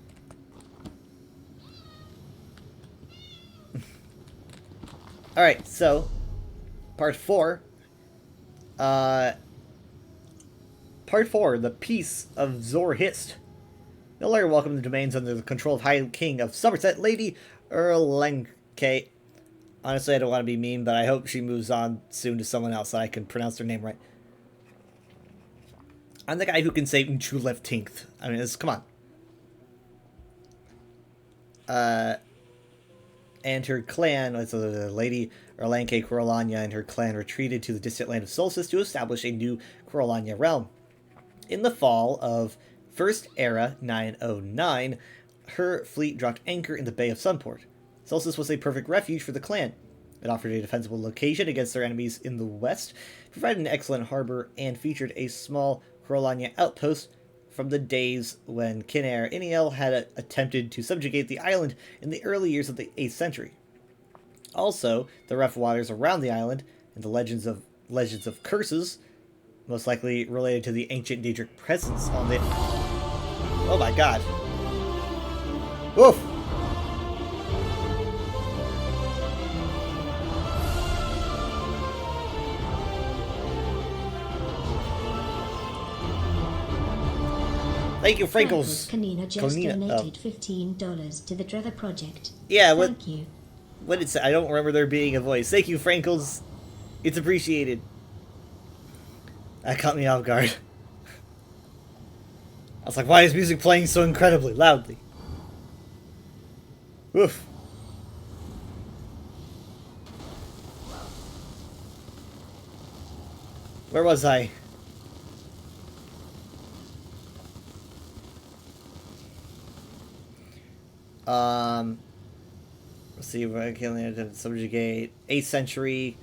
Alright, so Part 4. Part 4, the Peace of Zorhist. No longer welcome the domains under the control of High King of Somerset, Lady Erlenke. Honestly, I don't want to be mean, but I hope she moves on soon to someone else so I can pronounce their name right. I'm the guy who can say Chulev Tinkt. I mean, come on. and her clan, so the Lady Erlanke Coralania and her clan retreated to the distant land of Solstice to establish a new Coralania realm. In the fall of First Era 909, her fleet dropped anchor in the Bay of Sunport. Solstice was a perfect refuge for the clan. It offered a defensible location against their enemies in the west, provided an excellent harbor, and featured a small Coralania outpost from the days when Kinnair Iniel had attempted to subjugate the island in the early years of the 8th century. Also, the rough waters around the island and the legends of curses, most likely related to the ancient Daedric presence on the... Oh my god. Woof! Thank you, Frankles. Kanina just donated $15 to the Drether Project. Yeah, Thank you. What did it say? I don't remember there being a voice. Thank you, Frankles. It's appreciated. That caught me off guard. I was like, why is music playing so incredibly loudly? Woof. Where was I? Let's see, we're killing to subjugate 8th century.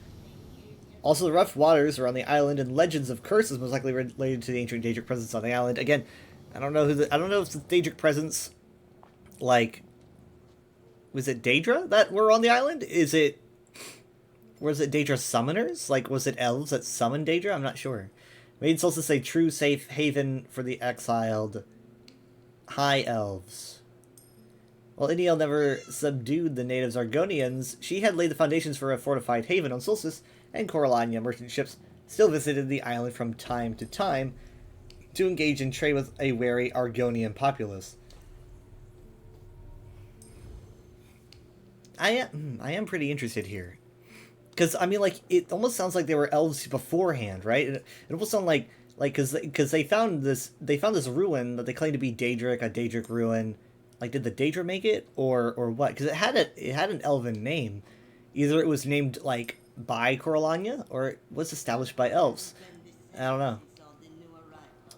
Also, the rough waters around the island and legends of curses most likely related to the ancient Daedric presence on the island. Again, I don't know if the Daedric presence, like, was it Daedra that were on the island? Was it Daedra summoners? Like, was it elves that summoned Daedra? I'm not sure. Made Solstice a true safe haven for the exiled high elves. While Iniel never subdued the native Argonians, she had laid the foundations for a fortified haven on Solstice, and Coralania merchant ships still visited the island from time to time to engage in trade with a wary Argonian populace. I am pretty interested here. Because, I mean, like, it almost sounds like they were elves beforehand, right? It almost sounds like because they found this ruin that they claimed to be Daedric, a Daedric ruin. Like, did the Daedra make it, or what? Because it had an elven name. Either it was named, like, by Coralania, or it was established by elves. I don't know.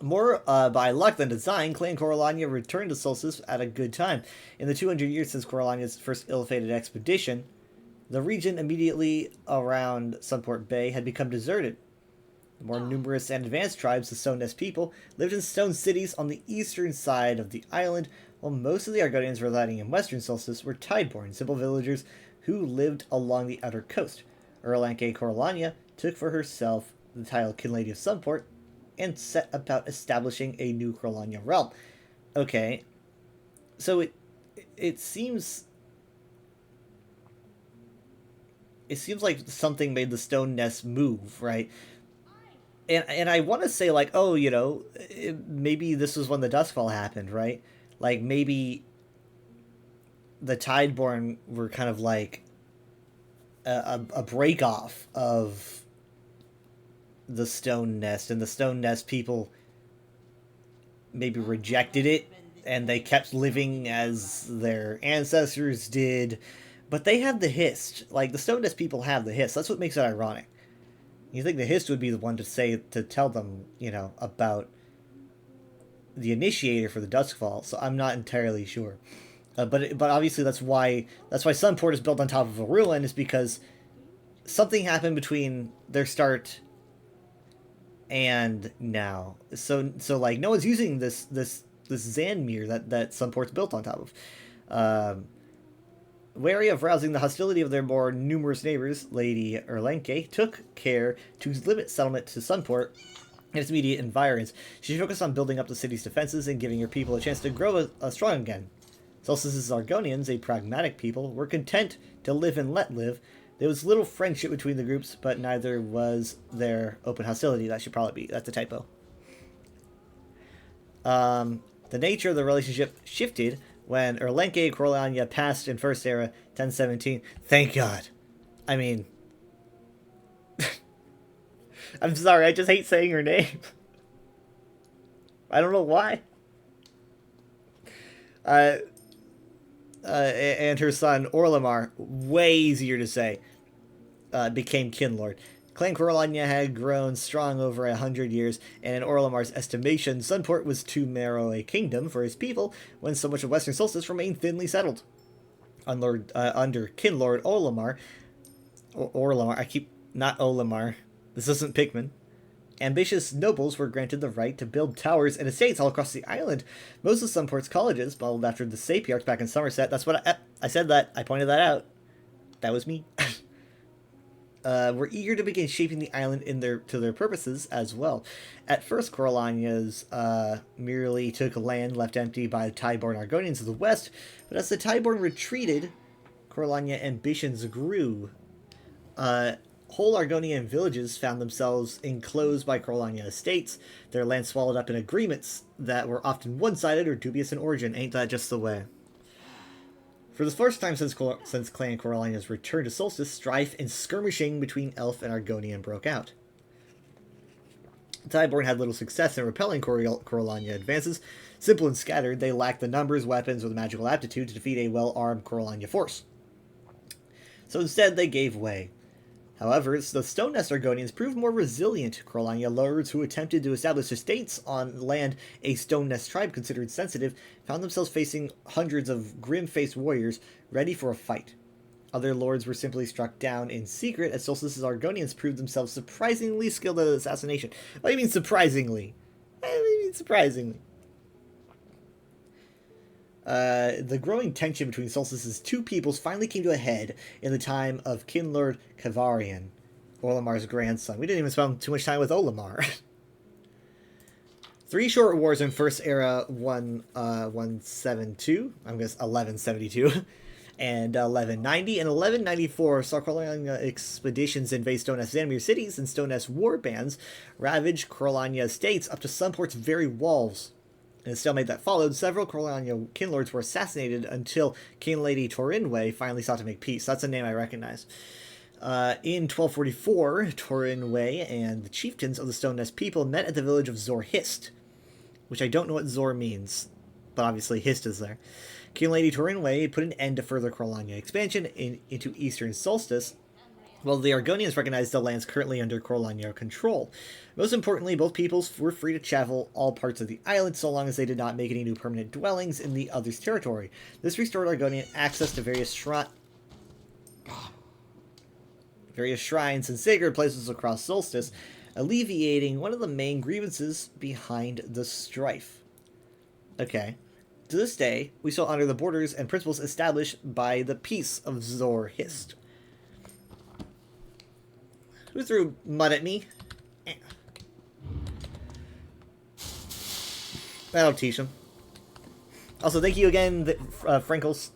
More by luck than design, Clan Coralania returned to Solstice at a good time. In the 200 years since Coralania's first ill-fated expedition, the region immediately around Sunport Bay had become deserted. The more numerous and advanced tribes, the Stone Nest people, lived in stone cities on the eastern side of the island, while most of the Argonians residing in western Solstice were Tideborn, simple villagers who lived along the outer coast. Erlanke Coralania took for herself the title Kin Lady of Sunport and set about establishing a new Coralania realm. Okay, so it seems like something made the Stone Nest move, right? And I want to say, like, oh, you know, maybe this was when the Duskfall happened, right? Like, maybe the Tideborn were kind of like a break-off of the Stone Nest, and the Stone Nest people maybe rejected it, and they kept living as their ancestors did. But they have the Hist. Like, the Stone Nest people have the Hist. That's what makes it ironic. You think the Hist would be the one to tell them, you know, about the initiator for the Duskfall, so I'm not entirely sure. But obviously that's why Sunport is built on top of a ruin, is because something happened between their start and now. So like, no one's using this Zanmir that Sunport's built on top of. Wary of rousing the hostility of their more numerous neighbors, Lady Erlanke took care to limit settlement to Sunport and its immediate environs. She focused on building up the city's defenses and giving her people a chance to grow strong again. Solstice's Argonians, a pragmatic people, were content to live and let live. There was little friendship between the groups, but neither was there open hostility. That should probably be... That's a typo. The nature of the relationship shifted when Erlanke Coralania passed in First Era 1017. Thank God. I mean... I'm sorry, I just hate saying her name. I don't know why. and her son Orlamar, way easier to say, became Kinlord. Clan Coralania had grown strong over 100 years, and in Orlamar's estimation, Sunport was too narrow a kingdom for his people when so much of Western Solstice remained thinly settled. Under Kinlord Orlamar, I keep, not Olimar, this isn't Pikmin. Ambitious nobles were granted the right to build towers and estates all across the island. Most of Sunport's colleges, modeled after the Sapiarchs back in Somerset, that's what I said that, I pointed that out. That was me. Were eager to begin shaping the island to their purposes as well. At first, Coralania's merely took land left empty by the Tideborn Argonians of the west, but as the Tideborn retreated, Coralania ambitions grew. Whole Argonian villages found themselves enclosed by Coralania estates, their land swallowed up in agreements that were often one-sided or dubious in origin. Ain't that just the way? For the first time since Clan Coralania's return to Solstice, strife and skirmishing between Elf and Argonian broke out. Tideborn had little success in repelling Coralania advances. Simple and scattered, they lacked the numbers, weapons, or the magical aptitude to defeat a well-armed Coralania force. So instead, they gave way. However, the Stonenest Argonians proved more resilient. Coralania lords who attempted to establish estates on land a Stonenest tribe considered sensitive found themselves facing hundreds of grim-faced warriors ready for a fight. Other lords were simply struck down in secret as Solstice's Argonians proved themselves surprisingly skilled at assassination. What do you mean surprisingly? Surprisingly. The growing tension between Solstice's two peoples finally came to a head in the time of Kinlord Kavarian, Orlamar's grandson. We didn't even spend too much time with Olimar. 3 short wars in First Era 172, I'm guessing 1172, and 1190 and 1194 saw Coralania expeditions invade Stonenest Zanmir cities, and Stonenest war bands ravaged Coralania estates up to Sunport's very walls. In the stalemate that followed, several Coralania kinlords were assassinated until King Lady Torinwe finally sought to make peace. That's a name I recognize. In 1244, Torinwe and the chieftains of the Stonenest people met at the village of Zorhist, which I don't know what Zor means, but obviously Hist is there. King Lady Torinwe put an end to further Coralania expansion into Eastern Solstice, while the Argonians recognized the lands currently under Coralania control. Most importantly, both peoples were free to travel all parts of the island so long as they did not make any new permanent dwellings in the other's territory. This restored Argonian access to various shrines and sacred places across Solstice, alleviating one of the main grievances behind the strife. Okay. To this day, we still honor the borders and principles established by the Peace of Zorhist. Who threw mud at me? That'll teach him. Also, thank you again, Frankles.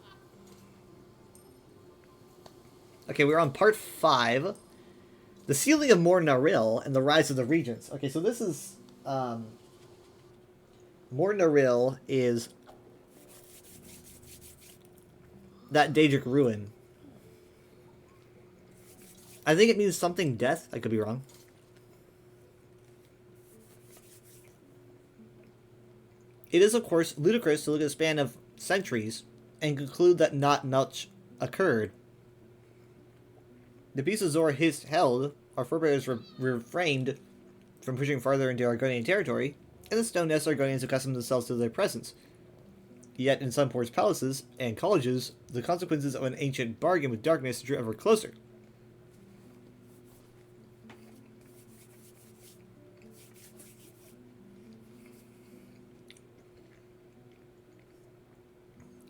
Okay, we're on part 5. The Sealing of Mor Naril and the Rise of the Regents. Okay, so this is... Mor Naril is... that Daedric ruin. I think it means something death. I could be wrong. It is, of course, ludicrous to look at a span of centuries and conclude that not much occurred. The Peace of Zorhist held, our forebears refrained from pushing farther into Argonian territory, and the Stonenest Argonians accustomed themselves to their presence. Yet in Sunport's palaces and colleges, the consequences of an ancient bargain with darkness drew ever closer.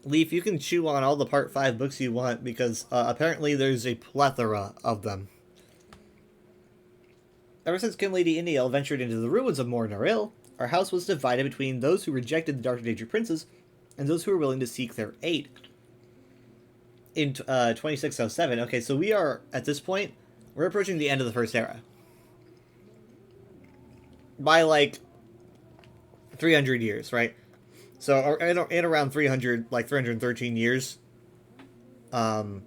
Leaf, you can chew on all the Part 5 books you want, because apparently there's a plethora of them. Ever since King Lady Indiel ventured into the ruins of Mor Naril, our house was divided between those who rejected the Dark Daedric princes and those who were willing to seek their aid. In 2607, okay, so we are, at this point, we're approaching the end of the First Era. By, like, 300 years, right? So, in around 313 years, the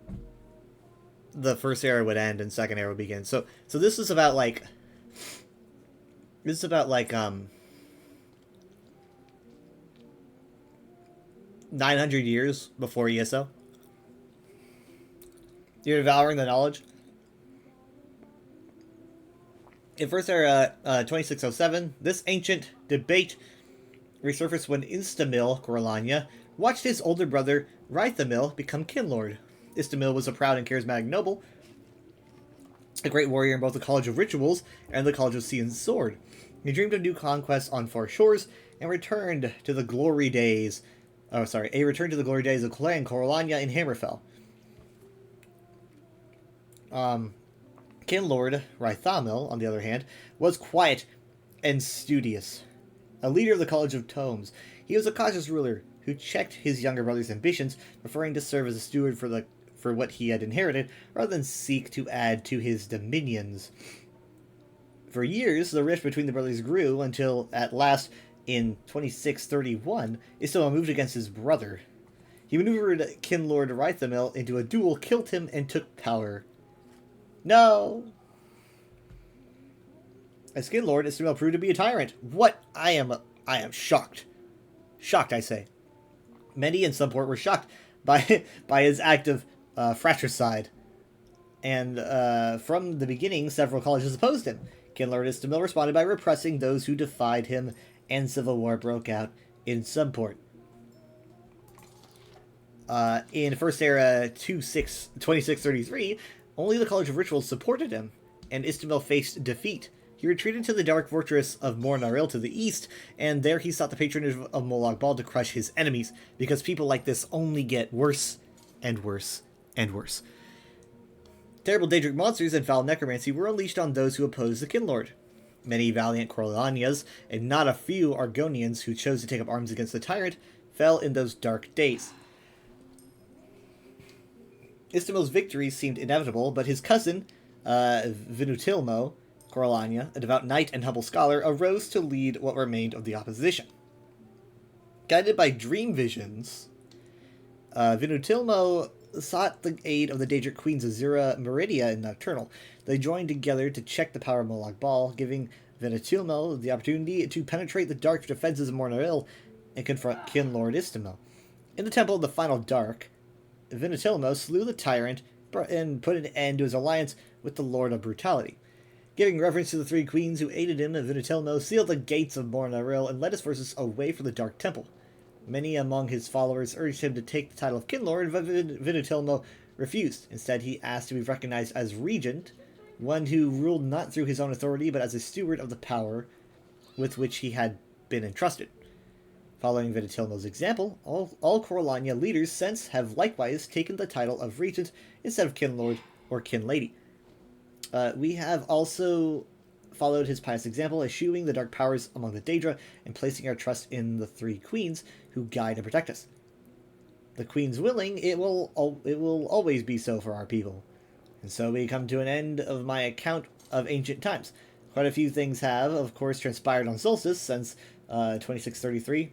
First Era would end and Second Era would begin. So this is about, like, 900 years before ESO. You're devouring the knowledge. In First Era 2607, this ancient debate resurfaced when Istamil Coralania watched his older brother Rythamil become Kinlord. Istamil was a proud and charismatic noble, a great warrior in both the College of Rituals and the College of Sea and Sword. He dreamed of new conquests on far shores and returned to the glory days. A return to the glory days of Clan Coralania in Hammerfell. Kinlord Rythamil, on the other hand, was quiet and studious. A leader of the College of Tomes, he was a cautious ruler who checked his younger brother's ambitions, preferring to serve as a steward for what he had inherited, rather than seek to add to his dominions. For years, the rift between the brothers grew until, at last, in 2631, Istamil moved against his brother. He maneuvered Kinlord Rythamil into a duel, killed him, and took power. No! As Kinlord, Istamil proved to be a tyrant. What? I am shocked. Shocked, I say. Many in Sunport were shocked by his act of fratricide. And from the beginning, several colleges opposed him. Kinlord Istamil responded by repressing those who defied him, and civil war broke out in Sunport. In First Era 2633, only the College of Rituals supported him, and Istamil faced defeat. He retreated to the Dark Fortress of Mornaril to the east, and there he sought the patronage of Molag Bal to crush his enemies, because people like this only get worse and worse and worse. Terrible Daedric monsters and foul necromancy were unleashed on those who opposed the Kinlord. Many valiant Coralanias, and not a few Argonians who chose to take up arms against the tyrant, fell in those dark days. Istamil's victory seemed inevitable, but his cousin, Vinutilmo Coralania, a devout knight and humble scholar, arose to lead what remained of the opposition. Guided by dream visions, Vinutilmo sought the aid of the Daedric queens Azura, Meridia, and Nocturnal. They joined together to check the power of Molag Bal, giving Vinutilmo the opportunity to penetrate the dark defenses of Mornaril and confront Kinlord Istamil. In the Temple of the Final Dark, Vinutilmo slew the tyrant and put an end to his alliance with the Lord of Brutality. Giving reverence to the three queens who aided him, Vinutilmo sealed the gates of Mornaril and led his forces away from the Dark Temple. Many among his followers urged him to take the title of Kinlord, but Vinutilmo refused. Instead, he asked to be recognized as regent, one who ruled not through his own authority, but as a steward of the power with which he had been entrusted. Following Vinutilmo's example, all Coralania leaders since have likewise taken the title of regent instead of Kinlord or Kinlady. We have also followed his pious example, eschewing the dark powers among the Daedra and placing our trust in the three queens who guide and protect us. The queens willing, it will always be so for our people. And so we come to an end of my account of ancient times. Quite a few things have, of course, transpired on Solstice since 2633.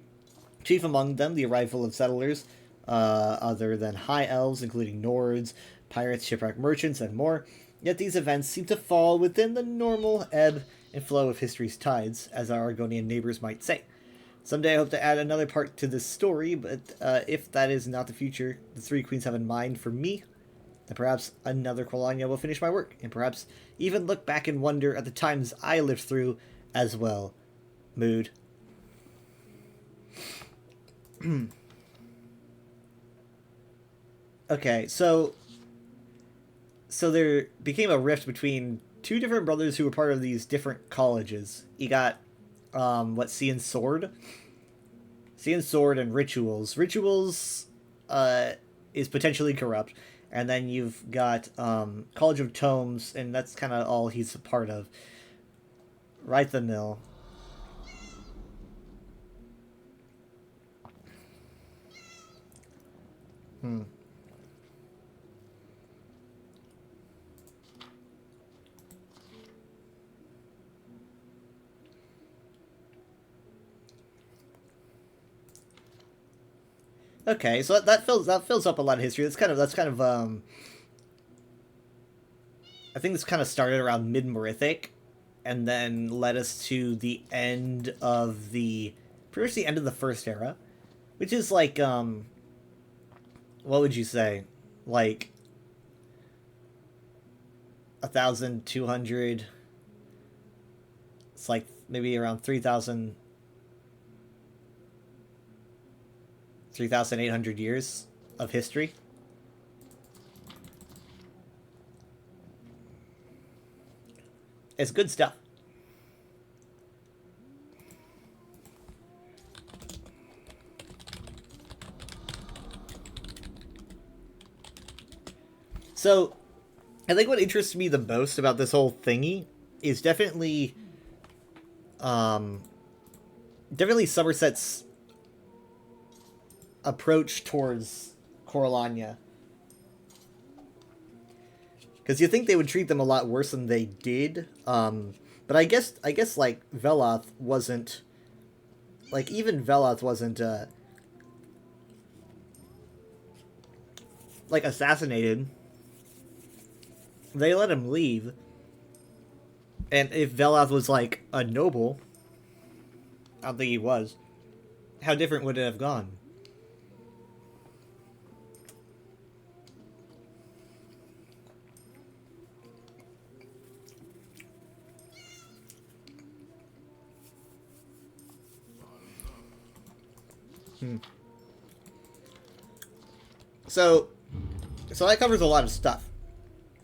Chief among them, the arrival of settlers other than High Elves, including Nords, pirates, shipwreck merchants, and more. Yet these events seem to fall within the normal ebb and flow of history's tides, as our Argonian neighbors might say. Someday I hope to add another part to this story, but if that is not the future the three queens have in mind for me, then perhaps another Coralania will finish my work, and perhaps even look back and wonder at the times I lived through as well. Mood. Okay, so there became a rift between two different brothers who were part of these different colleges. You got, Sea and Sword? Sea and Sword and Rituals. Rituals, is potentially corrupt. And then you've got, College of Tomes, and that's kind of all he's a part of. Rythamil. Okay, so that fills up a lot of history. That's kind of I think this kind of started around mid-Merithic, and then led us to the end of pretty much the end of the First Era, Which is like, what would you say? Like 1,200. It's like maybe around 3,800 years of history. It's good stuff. So, I think what interests me the most about this whole thingy is definitely Somerset's approach towards Coralania. Because you think they would treat them a lot worse than they did. But I guess like Veloth wasn't, like even Veloth wasn't like assassinated. They let him leave. And if Veloth was like a noble, I don't think he was, how different would it have gone? So that covers a lot of stuff.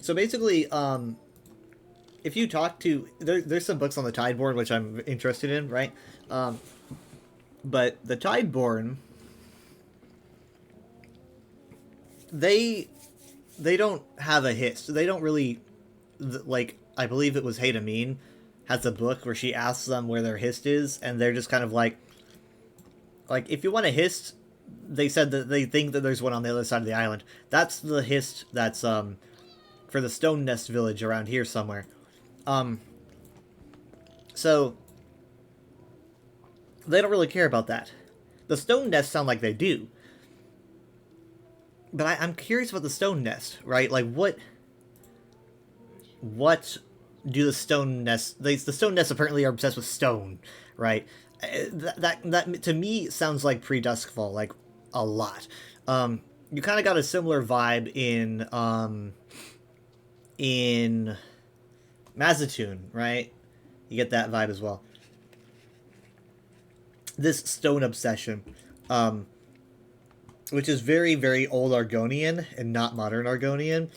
So basically, if you talk to... There's some books on the Tideborn, which I'm interested in, right? But the Tideborn... They don't have a hist. They don't really... Like, I believe it was Haida Mean has a book where she asks them where their hist is, and they're just kind of like, if you want a hist... They said that they think that there's one on the other side of the island. That's the hist that's, for the Stone Nest village around here somewhere. So, they don't really care about that. The Stone Nest sound like they do. But I'm curious about the Stone Nest, right? Like, what do the Stone Nest... The Stone Nests apparently are obsessed with stone, right? That to me sounds like pre-Duskfall, like a lot. You kind of got a similar vibe in Mazatoon, right? You get that vibe as well. This stone obsession, which is very, very old Argonian and not modern Argonian.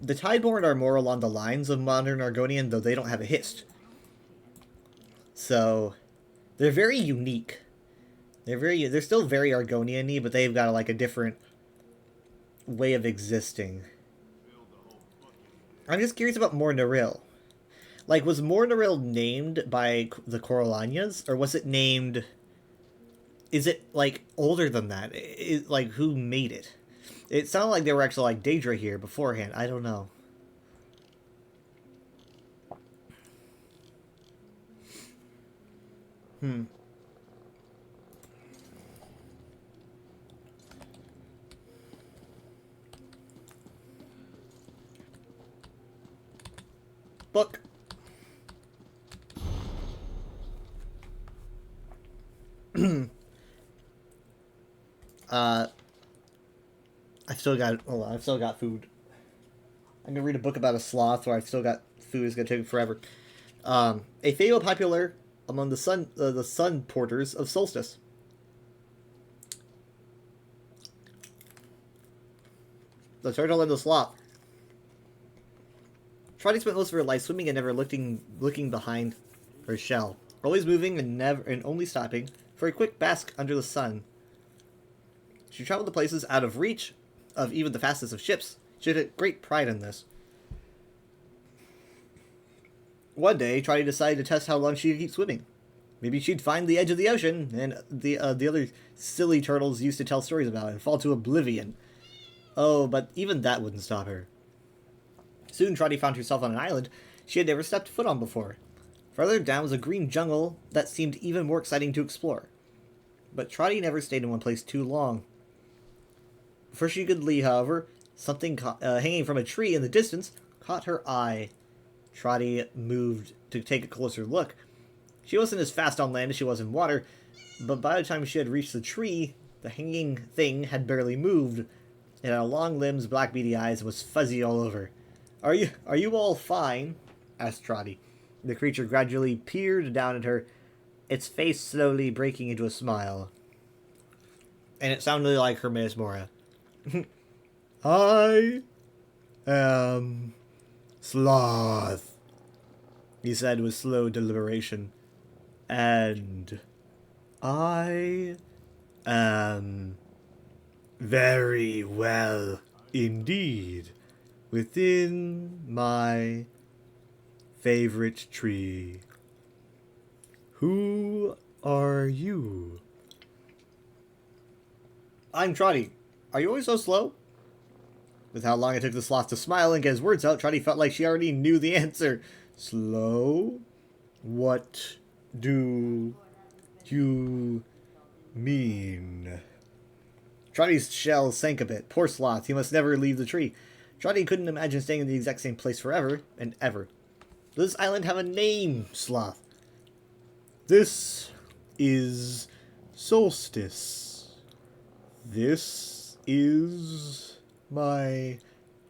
The Tideborn are more along the lines of modern Argonian, though they don't have a hist. So... they're very unique. They're still very Argonian-y, but they've got like a different way of existing. I'm just curious about Mor Naril. Like, was Mor Naril named by the Coralanias, or was it named... Is it, like, older than that? Like, who made it? It sounded like they were actually, like, Daedra here beforehand. I don't know. Book. I've still got food. I'm gonna read a book about a sloth where I've still got food. It's gonna take forever. A fable popular among the sun porters of Solstice. The turtle and the sloth. Trotty spent most of her life swimming and never looking behind her shell, always moving and only stopping for a quick bask under the sun. She traveled to places out of reach of even the fastest of ships. She had great pride in this. One day, Trotty decided to test how long she could keep swimming. Maybe she'd find the edge of the ocean, and the other silly turtles used to tell stories about, and fall to oblivion. Oh, but even that wouldn't stop her. Soon, Trotty found herself on an island she had never stepped foot on before. Further down was a green jungle that seemed even more exciting to explore. But Trotty never stayed in one place too long. Before she could leave, however, something hanging from a tree in the distance caught her eye. Trotty moved to take a closer look. She wasn't as fast on land as she was in water, but by the time she had reached the tree, The hanging thing had barely moved. It had long limbs, black beady eyes, and was fuzzy all over. Are you all fine? Asked Trotty. The creature gradually peered down at her, its face slowly breaking into a smile. And it sounded like Hermes Mora. I am Sloth, he said with slow deliberation. And I am very well indeed within my favorite tree. Who are you? I'm Trotty. Are you always so slow? With how long it took the sloth to smile and get his words out, Trotty felt like she already knew the answer. Slow? What do you mean? Trotty's shell sank a bit. Poor sloth, he must never leave the tree. Trotty couldn't imagine staying in the exact same place forever and ever. Does this island have a name, Sloth? This is Solstice. This is my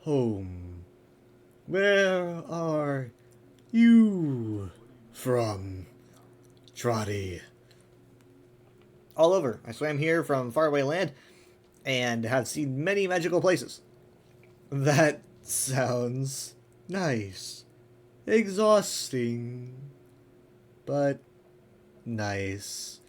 home. Where are you from, Trotty? All over. I swam here from faraway land and have seen many magical places. That sounds nice. Exhausting, but nice.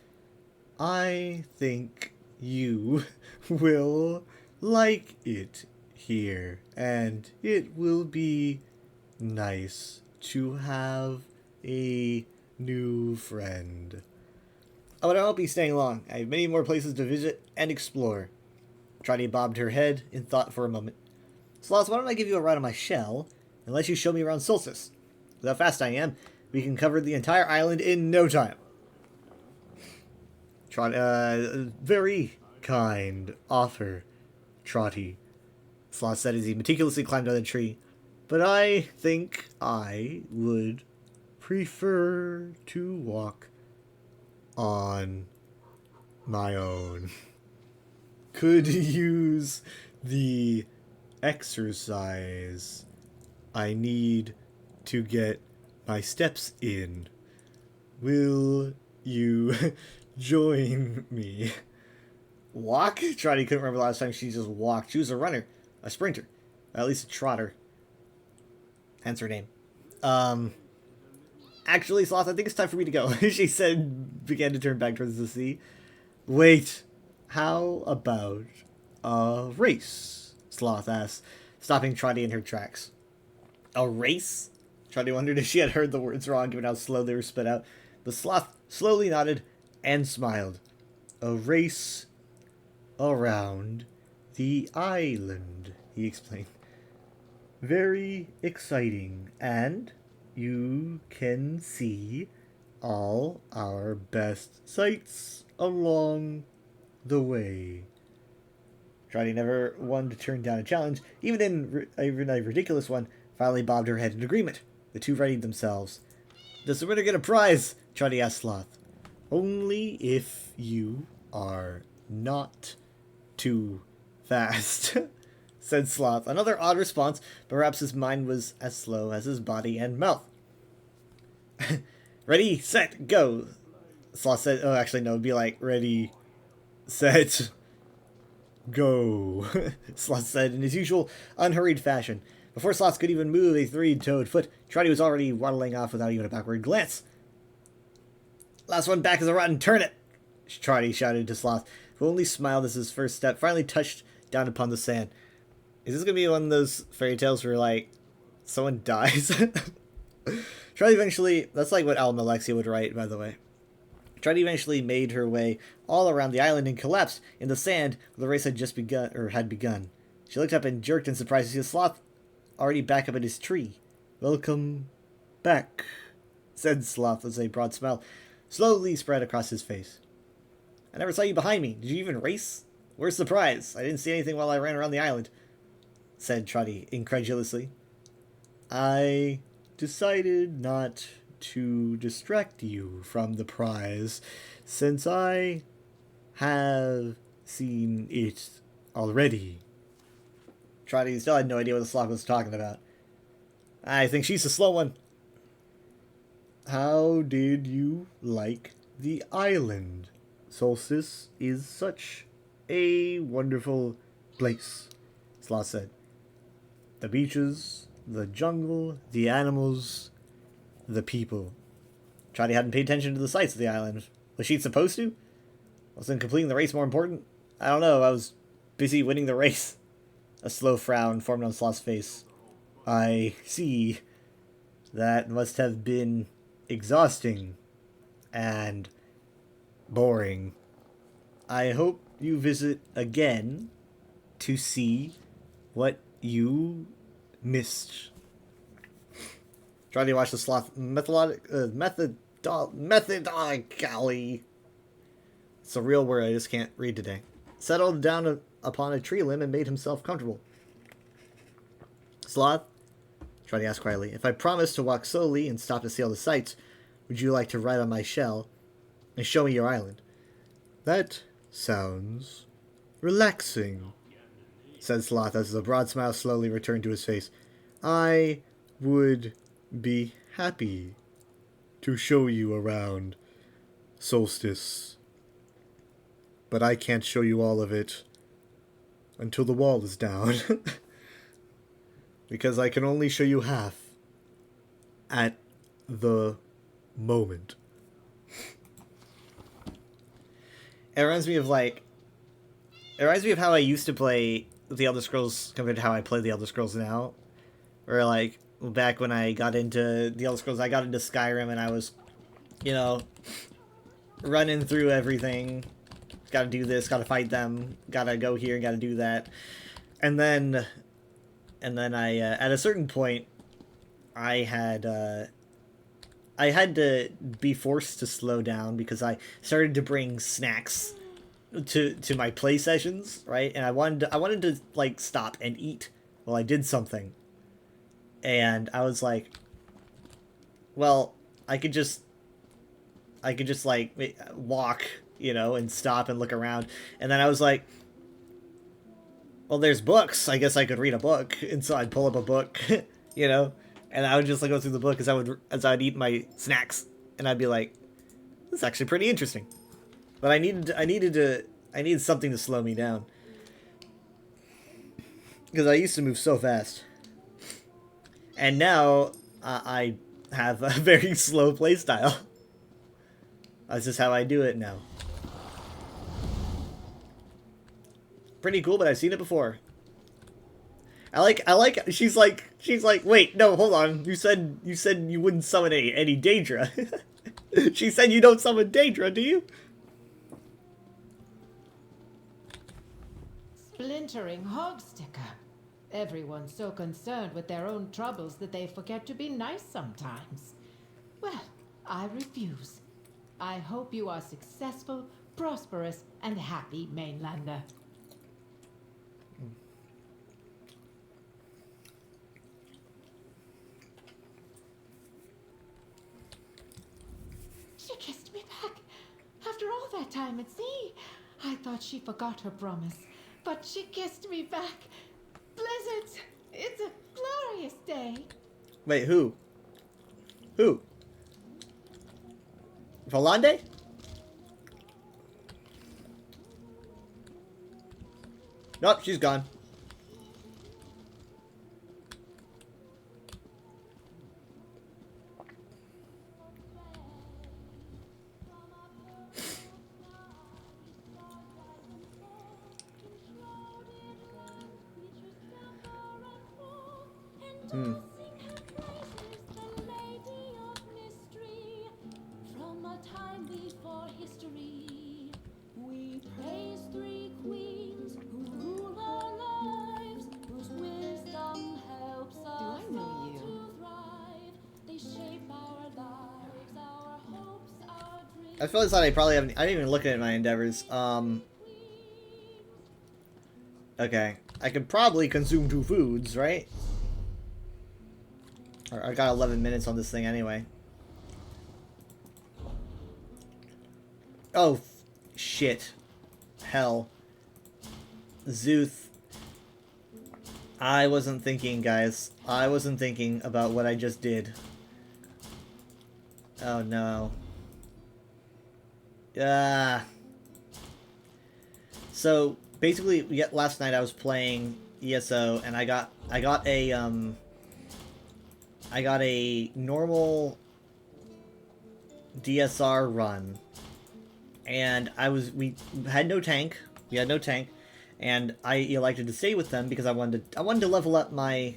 I think you will like it here, and it will be nice to have a new friend. Oh, but I won't be staying long. I have many more places to visit and explore. Trotty bobbed her head in thought for a moment. Sloth, why don't I give you a ride on my shell and let you show me around Solstice? With how fast I am, we can cover the entire island in no time. Very kind offer, Trotty, Sloth said as he meticulously climbed on the tree. But I think I would prefer to walk on my own. Could use the exercise. I need to get my steps in. Will you join me? Walk? Trotty couldn't remember the last time she just walked. She was a runner, a sprinter, at least a trotter. Hence her name. Actually, Sloth, I think it's time for me to go, she said, began to turn back towards the sea. Wait, how about a race? Sloth asked, stopping Trotty in her tracks. A race? Trotty wondered if she had heard the words wrong, given how slow they were spit out. The sloth slowly nodded and smiled. A race around the island, he explained. Very exciting, and you can see all our best sights along the way. Trotty, never one to turn down a challenge, even a ridiculous one, finally bobbed her head in agreement. The two readied themselves. Does the winner get a prize? Trotty asked Sloth. Only if you are not too fast, said Sloth. Another odd response, but perhaps his mind was as slow as his body and mouth. Ready, set, go, Sloth said. Oh, actually, no, it'd be like, ready, set, go, Sloth said in his usual unhurried fashion. Before Sloth could even move a three-toed foot, Trotty was already waddling off without even a backward glance. Last one back is a rotten turnip, Trotty shouted to Sloth, who only smiled as his first step finally touched down upon the sand. Is this going to be one of those fairy tales where, like, someone dies? Trotty eventually... That's like what Alma Alexia would write, by the way. Trotty eventually made her way all around the island and collapsed in the sand where the race had just begun, or had begun. She looked up and jerked in surprise to see the sloth already back up at his tree. Welcome back, said Sloth as a broad smile slowly spread across his face. I never saw you behind me. Did you even race? Where's the prize? I didn't see anything while I ran around the island, said Trotty incredulously. I decided not to distract you from the prize, since I have seen it already. Trotty still had no idea what the Sloth was talking about. I think she's the slow one. How did you like the island? Solstice is such a wonderful place, Sloth said. The beaches, the jungle, the animals, the people. Trotty hadn't paid attention to the sights of the island. Was she supposed to? Wasn't completing the race more important? I don't know, I was busy winning the race. A slow frown formed on Sloth's face. I see. That must have been exhausting and boring. I hope you visit again to see what you missed. Try to watch the Sloth methodically. It's a real word I just can't read today. Settled down upon a tree limb and made himself comfortable. Sloth, Trotty asked quietly, if I promise to walk slowly and stop to see all the sights, would you like to ride on my shell and show me your island? That sounds relaxing, said Sloth as the broad smile slowly returned to his face. I would be happy to show you around, Solstice. But I can't show you all of it until the wall is down. Because I can only show you half at the moment. It reminds me of how I used to play The Elder Scrolls compared to how I play The Elder Scrolls now. Or like back when I got into The Elder Scrolls, I got into Skyrim and I was, you know, running through everything. Gotta do this, gotta fight them, gotta go here, gotta do that. And then I, at a certain point, I had to be forced to slow down because I started to bring snacks to my play sessions, right? And I wanted to like stop and eat while I did something. And I was like, well, I could just like walk, you know, and stop and look around. And then I was like, well, there's books. I guess I could read a book. And so I'd pull up a book, you know, and I would just like go through the book as I'd eat my snacks. And I'd be like, this is actually pretty interesting. But I needed something to slow me down. Because I used to move so fast. And now I have a very slow playstyle. That's just how I do it now. Pretty cool, but I've seen it before. I like she's like wait, no, hold on. You said you wouldn't summon any Daedra. She said you don't summon Daedra, do you? Splintering Hogsticker. Everyone's so concerned with their own troubles that they forget to be nice sometimes. Well, I refuse. I hope you are successful, prosperous, and happy, Mainlander. She kissed me back. After all that time at sea, I thought she forgot her promise. But she kissed me back. Blizzards! It's a glorious day. Wait, who? Who? Volande? Nope, she's gone. From a time before history, we praise three queens who rule our lives, whose wisdom helps us all to thrive. They shape our lives, our hopes, our dreams. I feel like I probably haven't. I didn't even look at my endeavors. Okay, I could probably consume 2 foods, right? I got 11 minutes on this thing anyway. Oh, shit. Hell. Zuth. I wasn't thinking, guys. I wasn't thinking about what I just did. Oh no. So basically, last night I was playing ESO, and I got a normal DSR run, and we had no tank. We had no tank, and I elected to stay with them because I wanted to level up my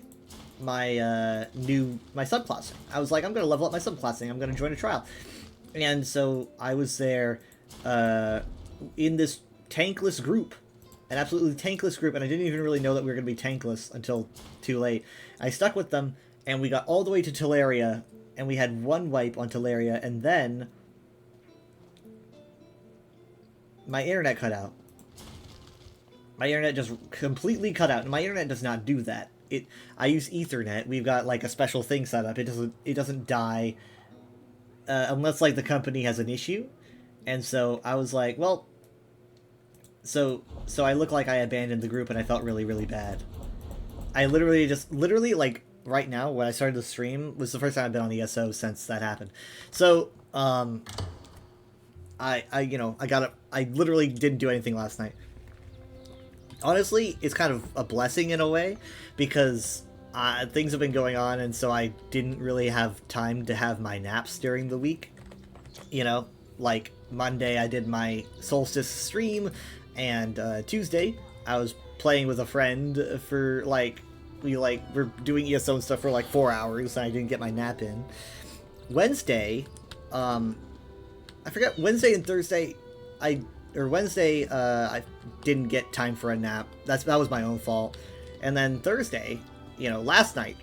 subclassing. I was like, I'm gonna level up my subclassing. I'm gonna join a trial, and so I was there in this tankless group, an absolutely tankless group, and I didn't even really know that we were gonna be tankless until too late. I stuck with them, and we got all the way to Teleria, and we had one wipe on Teleria, and then my internet cut out. My internet just completely cut out, and my internet does not do that. I use Ethernet. We've got like a special thing set up. It doesn't die unless like the company has an issue, and so I was like, well, so I look like I abandoned the group, and I felt really, really bad. I literally like right now when I started the stream was the first time I've been on ESO since that happened. So I literally didn't do anything last night. Honestly, it's kind of a blessing in a way, because things have been going on, and so I didn't really have time to have my naps during the week. You know, like Monday I did my Solstice stream, and Tuesday I was playing with a friend for we're doing ESO and stuff for like 4 hours, and I didn't get my nap in. Wednesday, I forgot, Wednesday and Thursday, Wednesday, I didn't get time for a nap. That was my own fault. And then Thursday, last night,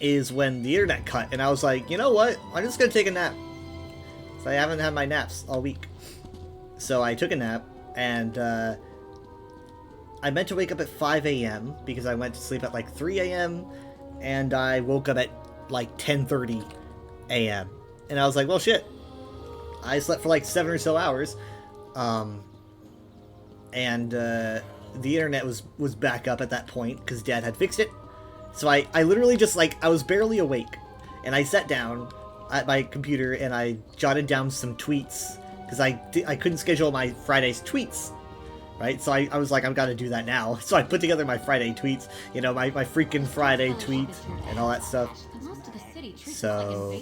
is when the internet cut, and I was like, you know what? I'm just gonna take a nap. So I haven't had my naps all week. So I took a nap, and I meant to wake up at 5 a.m. because I went to sleep at like 3 a.m. and I woke up at like 10:30 a.m. And I was like, well, shit. I slept for like 7 or so hours. The internet was back up at that point because Dad had fixed it. So I literally just I was barely awake, and I sat down at my computer and I jotted down some tweets because I couldn't schedule my Friday's tweets, right? So I was like, I've got to do that now. So I put together my Friday tweets, my freaking Friday tweet and all that stuff. So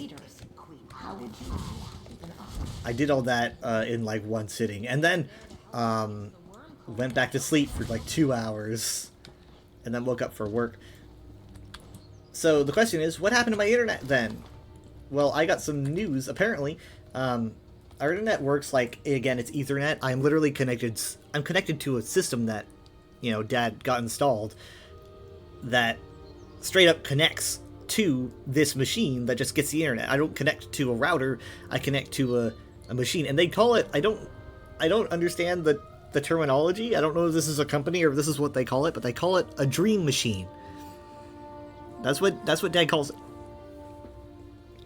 I did all that in like one sitting, and then went back to sleep for like 2 hours, and then woke up for work. So the question is, what happened to my internet then? Well, I got some news. Apparently, our internet works again, it's Ethernet. I'm literally connected. I'm connected to a system that, Dad got installed, that straight up connects to this machine that just gets the internet. I don't connect to a router. I connect to a machine, and they call it. I don't understand the terminology. I don't know if this is a company or if this is what they call it, but they call it a dream machine. That's what Dad calls it.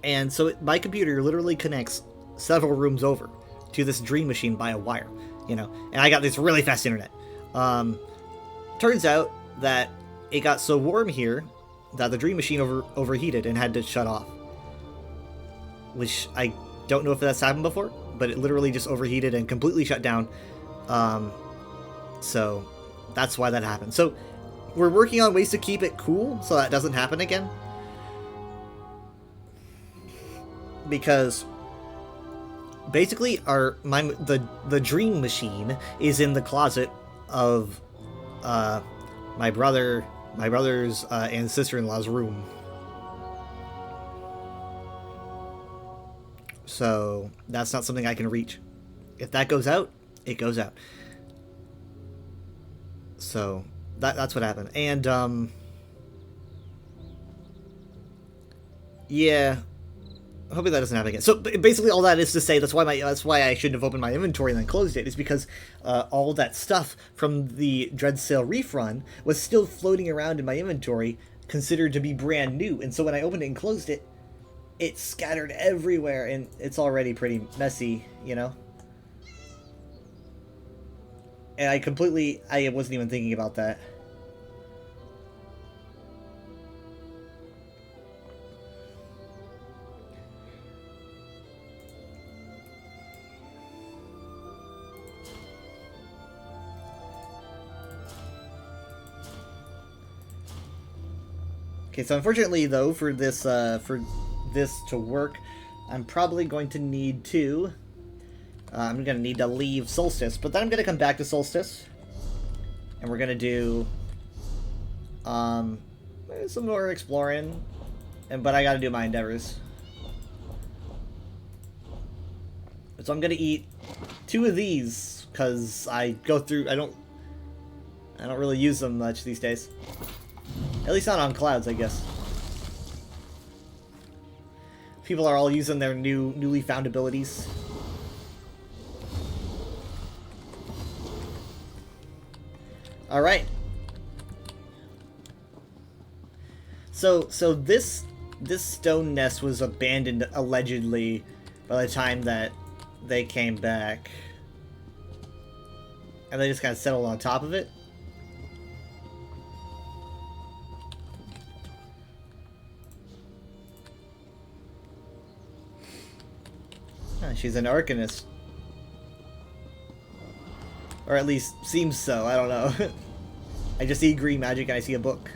And so my computer literally connects several rooms over to this dream machine by a wire, and I got this really fast internet. Turns out that it got so warm here that the dream machine overheated and had to shut off. Which I don't know if that's happened before, but it literally just overheated and completely shut down. So that's why that happened. So we're working on ways to keep it cool so that doesn't happen again. Because basically the dream machine is in the closet of my brother's and sister-in-law's room. So that's not something I can reach. If that goes out, it goes out. So that's what happened. And yeah, hopefully that doesn't happen again. So basically, all that is to say, that's why I shouldn't have opened my inventory and then closed it, is because all that stuff from the Dreadsail Reef run was still floating around in my inventory, considered to be brand new. And so when I opened it and closed it, it scattered everywhere, and it's already pretty messy, And I wasn't even thinking about that. Okay, so unfortunately though, for this to work, I'm probably going to need to I'm gonna need to leave Solstice, but then I'm gonna come back to Solstice, and we're gonna do some more exploring, but I gotta do my endeavors. So I'm gonna eat 2 of these because I don't really use them much these days. At least not on clouds, I guess. People are all using their newly found abilities. Alright. So this stone nest was abandoned, allegedly, by the time that they came back. And they just kind of settled on top of it. She's an Arcanist. Or at least seems so, I don't know. I just see green magic and I see a book.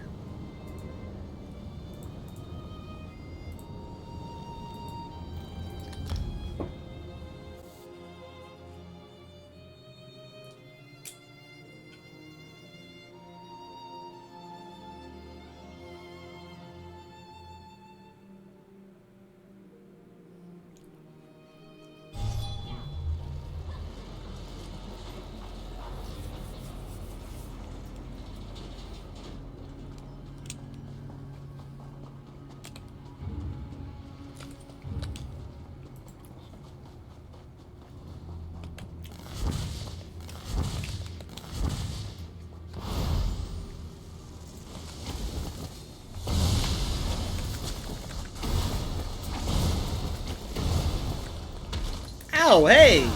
Ow, hey!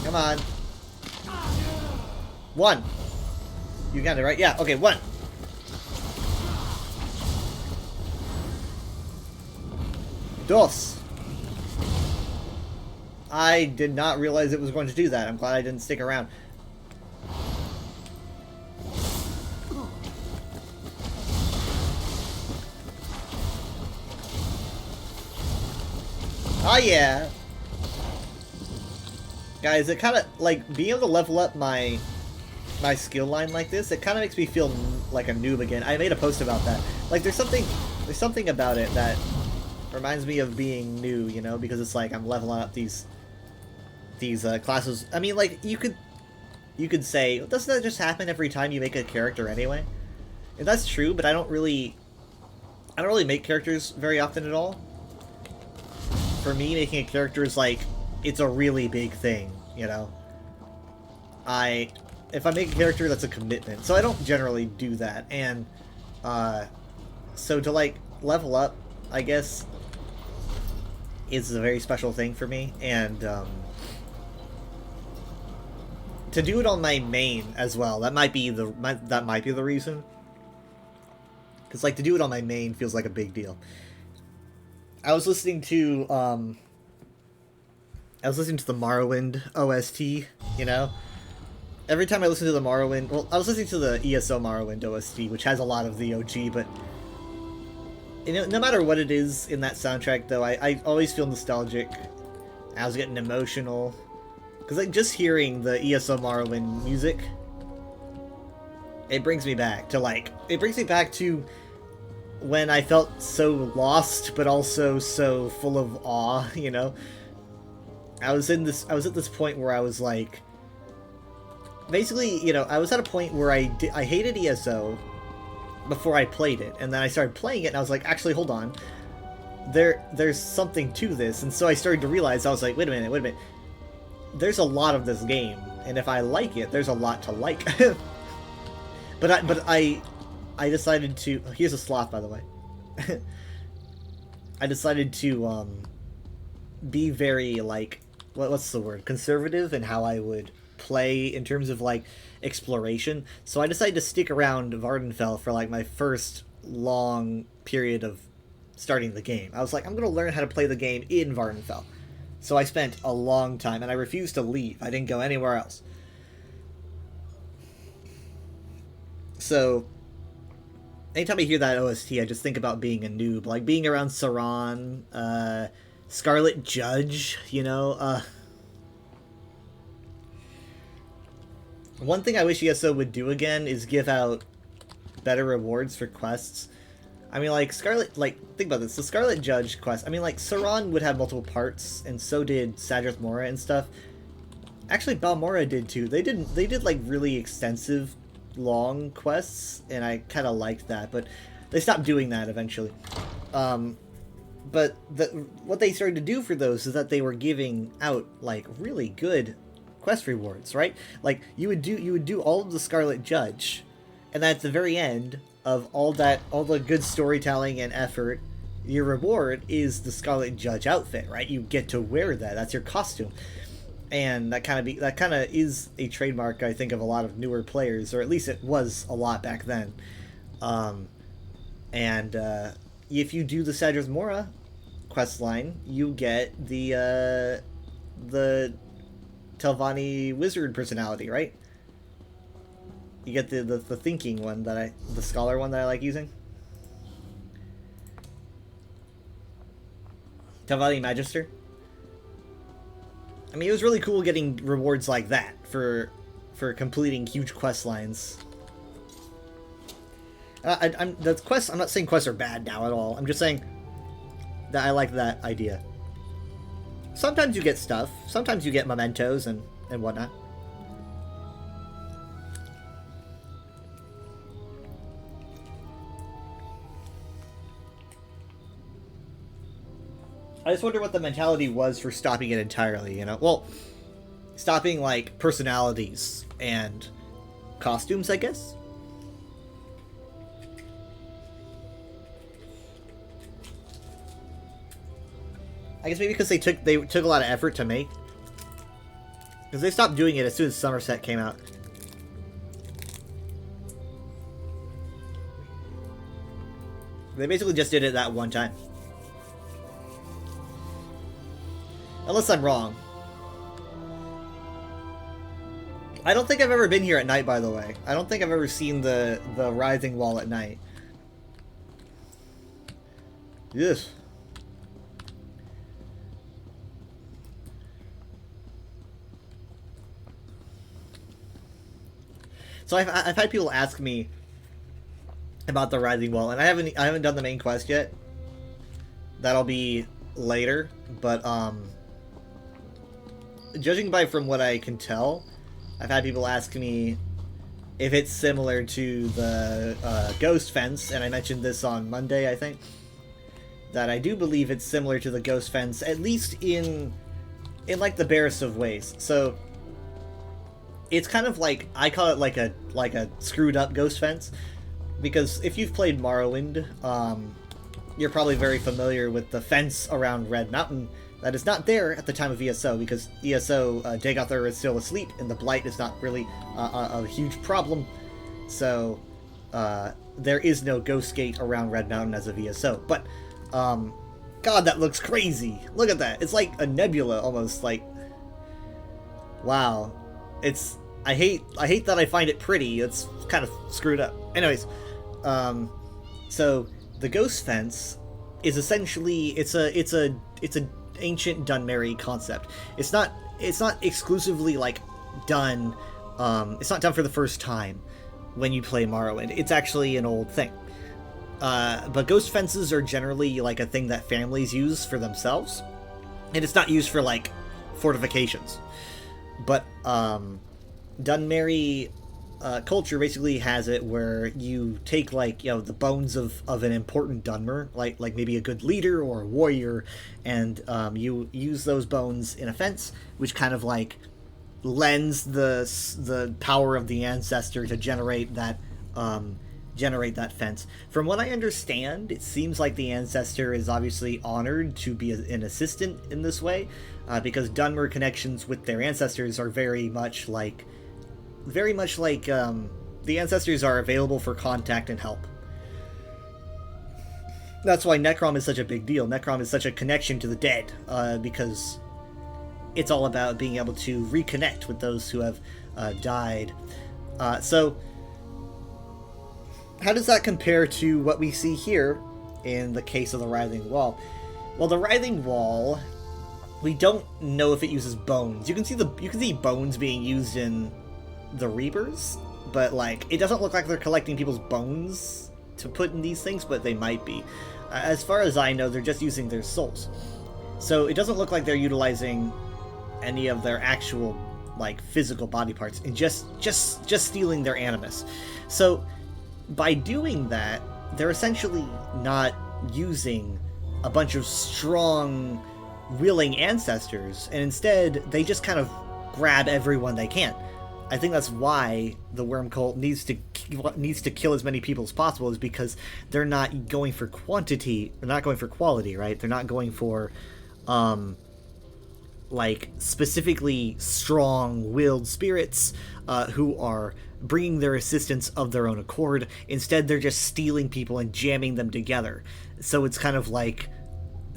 Come on. 1. You got it, right? Yeah, okay, 1. Dos. I did not realize it was going to do that. I'm glad I didn't stick around. Oh yeah! Guys, it kind of, like, being able to level up my skill line like this, it kind of makes me feel like a noob again. I made a post about that. Like, there's something about it that reminds me of being new, you know, because it's like I'm leveling up these classes. I mean, like, you could say, doesn't that just happen every time you make a character anyway? And that's true, but I don't really make characters very often at all. For me, making a character is like, it's a really big thing, you know? If I make a character, that's a commitment, so I don't generally do that, and, so to, like, level up, I guess, is a very special thing for me, and, to do it on my main as well, that might be the reason. Because, like, to do it on my main feels like a big deal. I was listening to the Morrowind OST, you know? Every time I listen to the Morrowind... Well, I was listening to the ESO Morrowind OST, which has a lot of the OG, but... You know, no matter what it is in that soundtrack, though, I always feel nostalgic. I was getting emotional. Because, like, just hearing the ESO Morrowind music, it brings me back to, like... It brings me back to when I felt so lost, but also so full of awe, you know? I was at this point where I was, like... Basically, you know, I was at a point where I hated ESO before I played it, and then I started playing it, and I was like, actually, hold on. There's something to this, and so I started to realize, I was like, wait a minute. There's a lot of this game, and if I like it, there's a lot to like. but I decided to. Here's a sloth, by the way. I decided to be very like what's the word, conservative in how I would play in terms of like exploration. So I decided to stick around Vardenfell for like my first long period of starting the game. I was like, I'm gonna learn how to play the game in Vardenfell. So I spent a long time, and I refused to leave. I didn't go anywhere else. So anytime I hear that OST, I just think about being a noob, like being around Sauron, Scarlet Judge, you know. One thing I wish ESO would do again is give out better rewards for quests. I mean, like, think about this, the Scarlet Judge quest, I mean, like, Sauron would have multiple parts, and so did Sadrith Mora and stuff. Actually, Balmora did too. They did, like, really extensive, long quests, and I kind of liked that, but they stopped doing that eventually. But what they started to do for those is that they were giving out, like, really good quest rewards, right? Like, you would do all of the Scarlet Judge, and then at the very end of all the good storytelling and effort, your reward is the Scarlet Judge outfit, right? You get to wear that. That's your costume. And that kind of is a trademark, I think, of a lot of newer players, or at least it was a lot back then. If you do the Sadrith Mora quest line, you get the Telvanni wizard personality, right? You get the thinking one the scholar one that I like using. Telvanni Magister. I mean, it was really cool getting rewards like that for completing huge quest lines. I'm not saying quests are bad now at all. I'm just saying that I like that idea. Sometimes you get stuff. Sometimes you get mementos and whatnot. I just wonder what the mentality was for stopping it entirely, you know? Well, stopping, like, personalities and costumes, I guess? I guess maybe because they took a lot of effort to make. Because they stopped doing it as soon as Somerset came out. They basically just did it that one time. Unless I'm wrong. I don't think I've ever been here at night, by the way. I don't think I've ever seen the Rising Wall at night. Yes. So I've had people ask me about the Rising Wall, and I haven't done the main quest yet. That'll be later, but judging from what I can tell, I've had people ask me if it's similar to the Ghost Fence, and I mentioned this on Monday, I think, that I do believe it's similar to the Ghost Fence, at least in like the barest of ways. So it's kind of like, I call it like a screwed up Ghost Fence, because if you've played Morrowind, you're probably very familiar with the fence around Red Mountain that is not there at the time of ESO, because ESO, Dagothar is still asleep, and the Blight is not really a huge problem. So, there is no Ghost Gate around Red Mountain as of ESO. But, God, that looks crazy! Look at that! It's like a nebula, almost, like... Wow. It's... I hate that I find it pretty. It's kind of screwed up. Anyways, so, the Ghost Fence is essentially... It's a ancient Dunmerry concept. It's not exclusively like done. It's not done for the first time when you play Morrowind. It's actually an old thing. But ghost fences are generally like a thing that families use for themselves, and it's not used for like fortifications. But Dunmerry culture basically has it where you take, like, you know, the bones of an important Dunmer, like maybe a good leader or a warrior, and you use those bones in a fence, which kind of like lends the power of the ancestor to generate that fence. From what I understand, it seems like the ancestor is obviously honored to be an assistant in this way, because Dunmer connections with their ancestors are very much like the ancestors are available for contact and help. That's why Necrom is such a big deal. Necrom is such a connection to the dead, because it's all about being able to reconnect with those who have died. So, how does that compare to what we see here in the case of the Writhing Wall? Well, the Writhing Wall, we don't know if it uses bones. You can see bones being used in the Reapers, but like it doesn't look like they're collecting people's bones to put in these things, but they might be. As far as I know, they're just using their souls. So it doesn't look like they're utilizing any of their actual like physical body parts and just stealing their animus. So by doing that, they're essentially not using a bunch of strong, willing ancestors, and instead they just kind of grab everyone they can. I think that's why the Worm Cult needs to kill as many people as possible, is because they're not going for quantity, they're not going for quality, right? They're not going for like specifically strong-willed spirits who are bringing their assistance of their own accord. Instead, they're just stealing people and jamming them together. So it's kind of like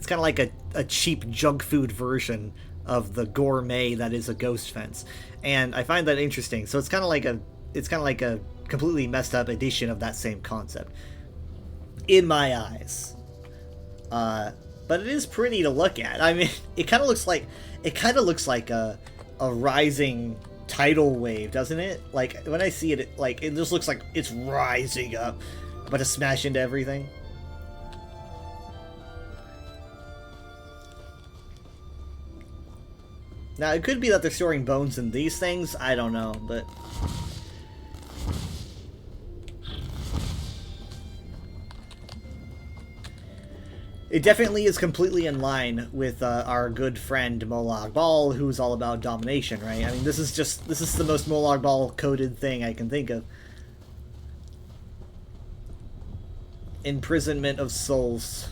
a cheap junk food version of the gourmet that is a ghost fence, and I find that interesting. So it's kind of like a completely messed up edition of that same concept, in my eyes. But it is pretty to look at. I mean, it kind of looks like a rising tidal wave, doesn't it? Like when I see it, it just looks like it's rising up, but to smash into everything. Now, it could be that they're storing bones in these things, I don't know, but... it definitely is completely in line with our good friend Molag Bal, who's all about domination, right? I mean, this is the most Molag Bal coded thing I can think of. Imprisonment of souls.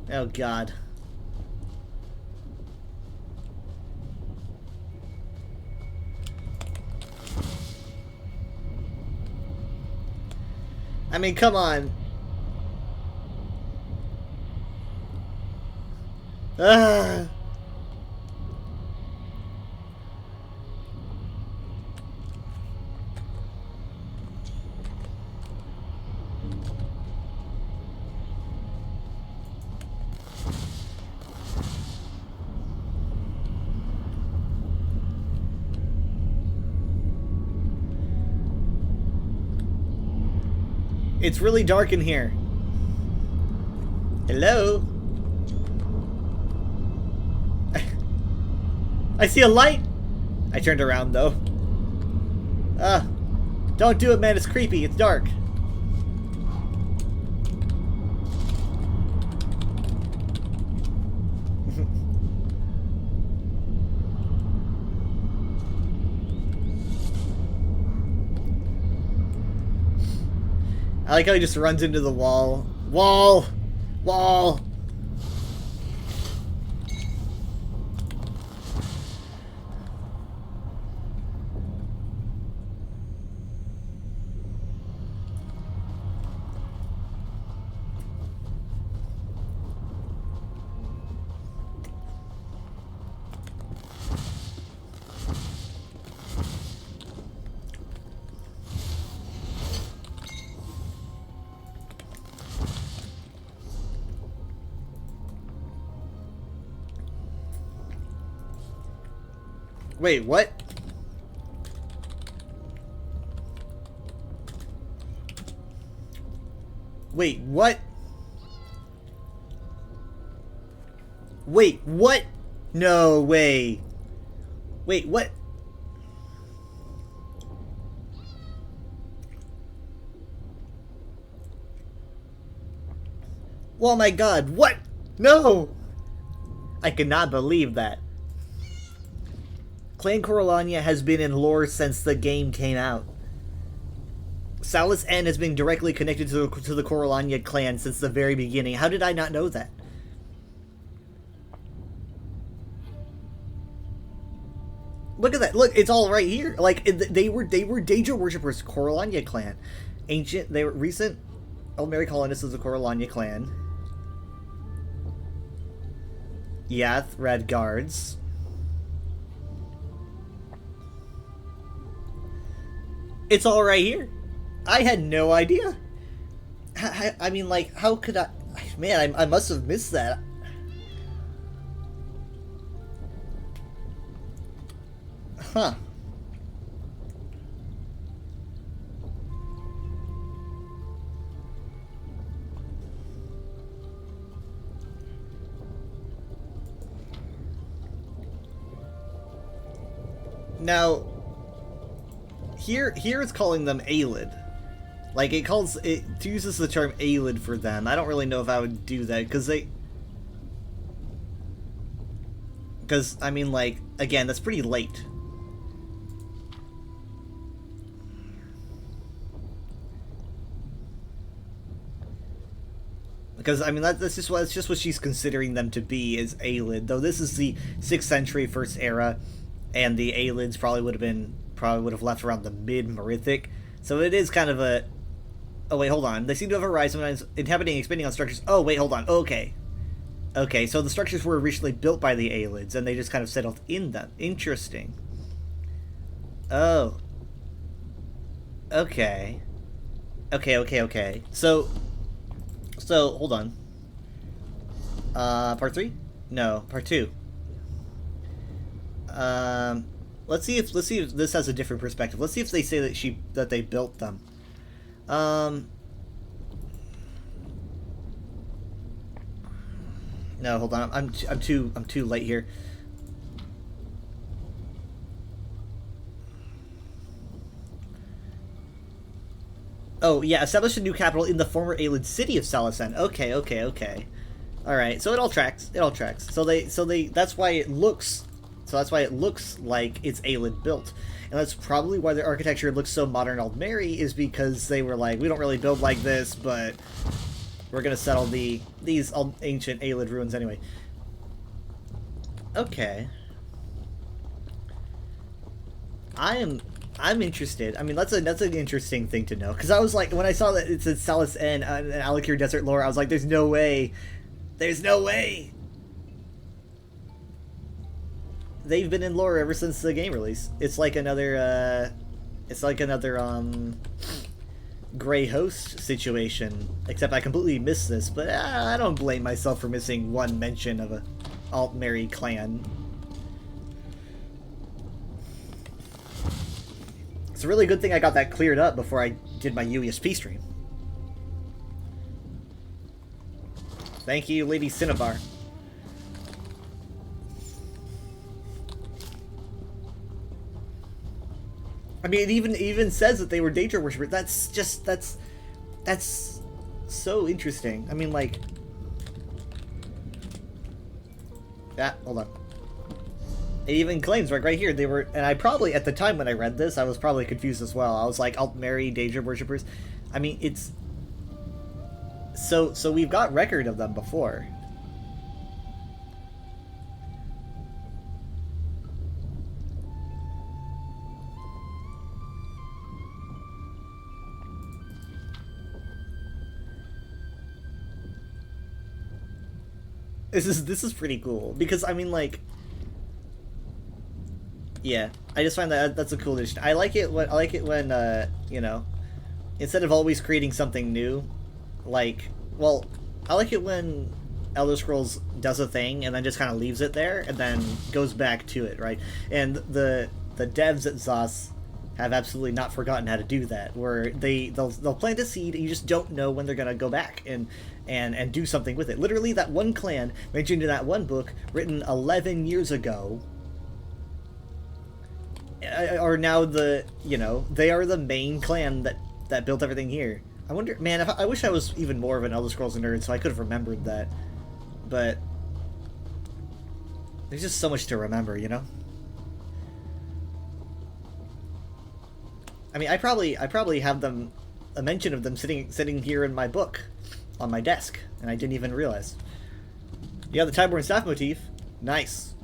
Oh god. I mean, come on. Ah. It's really dark in here. Hello? I see a light! I turned around, though. Don't do it, man. It's creepy. It's dark. I like how he just runs into the wall. Wall! Wall! Wait, what? Wait, what? Wait, what? No way. Wait, what? Oh my god, what? No! I cannot believe that. Clan Corellania has been in lore since the game came out. Salus N has been directly connected to the Corellania clan since the very beginning. How did I not know that? Look at that. Look, it's all right here. Like, they were Daedra worshippers, Corellania clan. Ancient, they were recent Aldmeri colonists of the Corellania clan. Yath, Red Guards. It's all right here. I had no idea. I mean, like, how could I... Man, I must have missed that. Huh. Now, here it's calling them Ayleid. Like, it uses the term Ayleid for them. I don't really know if I would do that, because I mean, like, again, that's pretty late. Because, I mean, that's just what she's considering them to be, is Ayleid. Though this is the 6th century First Era, and the Ayleids probably would have left around the mid-Merithic. So it is kind of a... Oh, wait, hold on. They seem to have a rise, sometimes inhabiting and expanding on structures. Oh, wait, hold on. Okay. Okay, so the structures were originally built by the Ayleids, and they just kind of settled in them. Interesting. Oh. Okay. Okay. So, hold on. Part 3? No, part 2. Let's see if this has a different perspective. Let's see if they say that they built them. No, hold on. I'm too late here. Oh, yeah, establish a new capital in the former Ayleid city of Salus N. Okay. All right. So it all tracks. So that's why it looks like it's Ayleid built. And that's probably why their architecture looks so modern Aldmeri, is because they were like, we don't really build like this, but we're gonna settle these ancient Ayleid ruins anyway. Okay. I'm interested. I mean, that's an interesting thing to know, because I was like, when I saw that it said Salus N and Alik'r Desert lore, I was like, there's no way. They've been in lore ever since the game release. It's like another Grey Host situation, except I completely missed this, but I don't blame myself for missing one mention of a Aldmeri clan. It's a really good thing I got that cleared up before I did my UESP stream. Thank you, Lady Cinnabar. I mean, it even says that they were Daedra worshippers. That's so interesting. I mean, like... hold on. It even claims, right here, they were... And I probably, at the time when I read this, I was probably confused as well. I was like, Aldmeri, Daedra worshippers. I mean, it's... So we've got record of them before. This is pretty cool, because I mean, like, yeah, I just find that's a cool addition. I like it when you know, instead of always creating something new, like, well, I like it when Elder Scrolls does a thing and then just kind of leaves it there and then goes back to it, right? And the devs at ZOS have absolutely not forgotten how to do that, where they'll plant a seed and you just don't know when they're gonna go back and do something with it. Literally, that one clan mentioned in that one book written 11 years ago are now they are the main clan that built everything here. I wonder, man, I wish I was even more of an Elder Scrolls nerd so I could have remembered that, but there's just so much to remember, you know? I mean, I probably have them, a mention of them sitting here in my book, on my desk, and I didn't even realize. You have the Tideborn staff motif. Nice.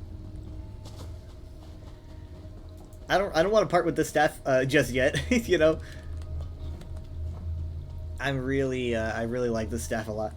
I don't want to part with this staff just yet. You know. I really like this staff a lot.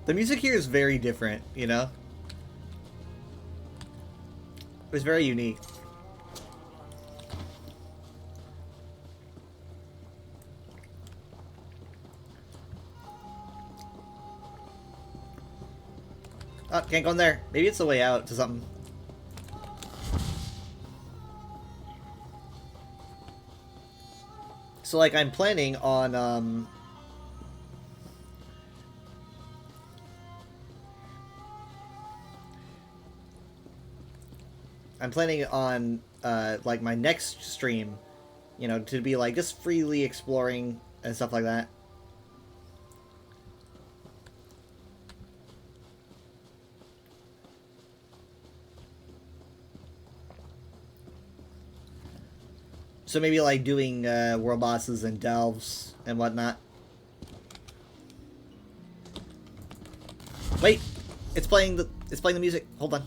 The music here is very different, you know? It's very unique. Oh, can't go in there. Maybe it's the way out to something. So, like, I'm planning on, like, my next stream, you know, to be, like, just freely exploring and stuff like that. So maybe, like, doing world bosses and delves and whatnot. Wait! It's playing the music. Hold on.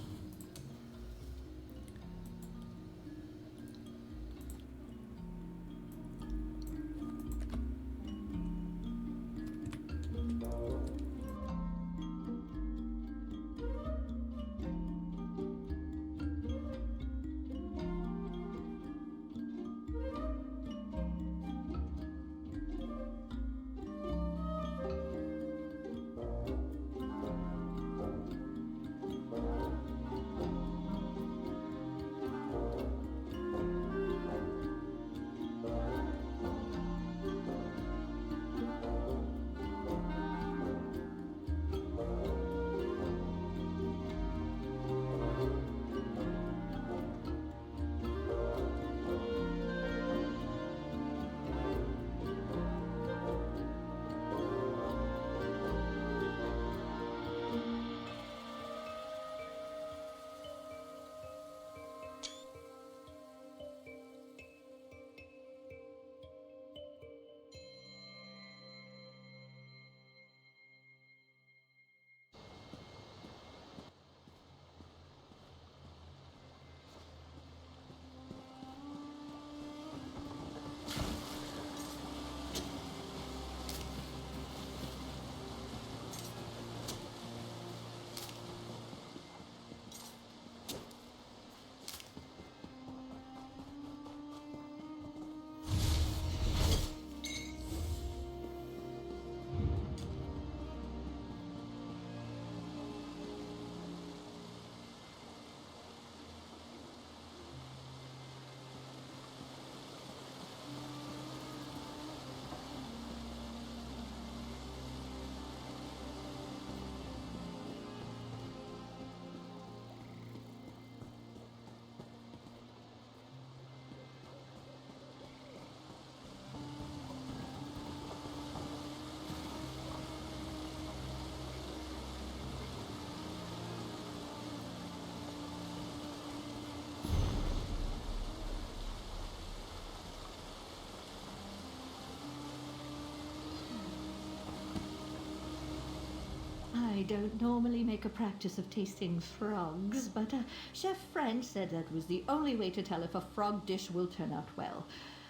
don't normally make a practice of tasting frogs, but Chef French said that was the only way to tell if a frog dish will turn out well.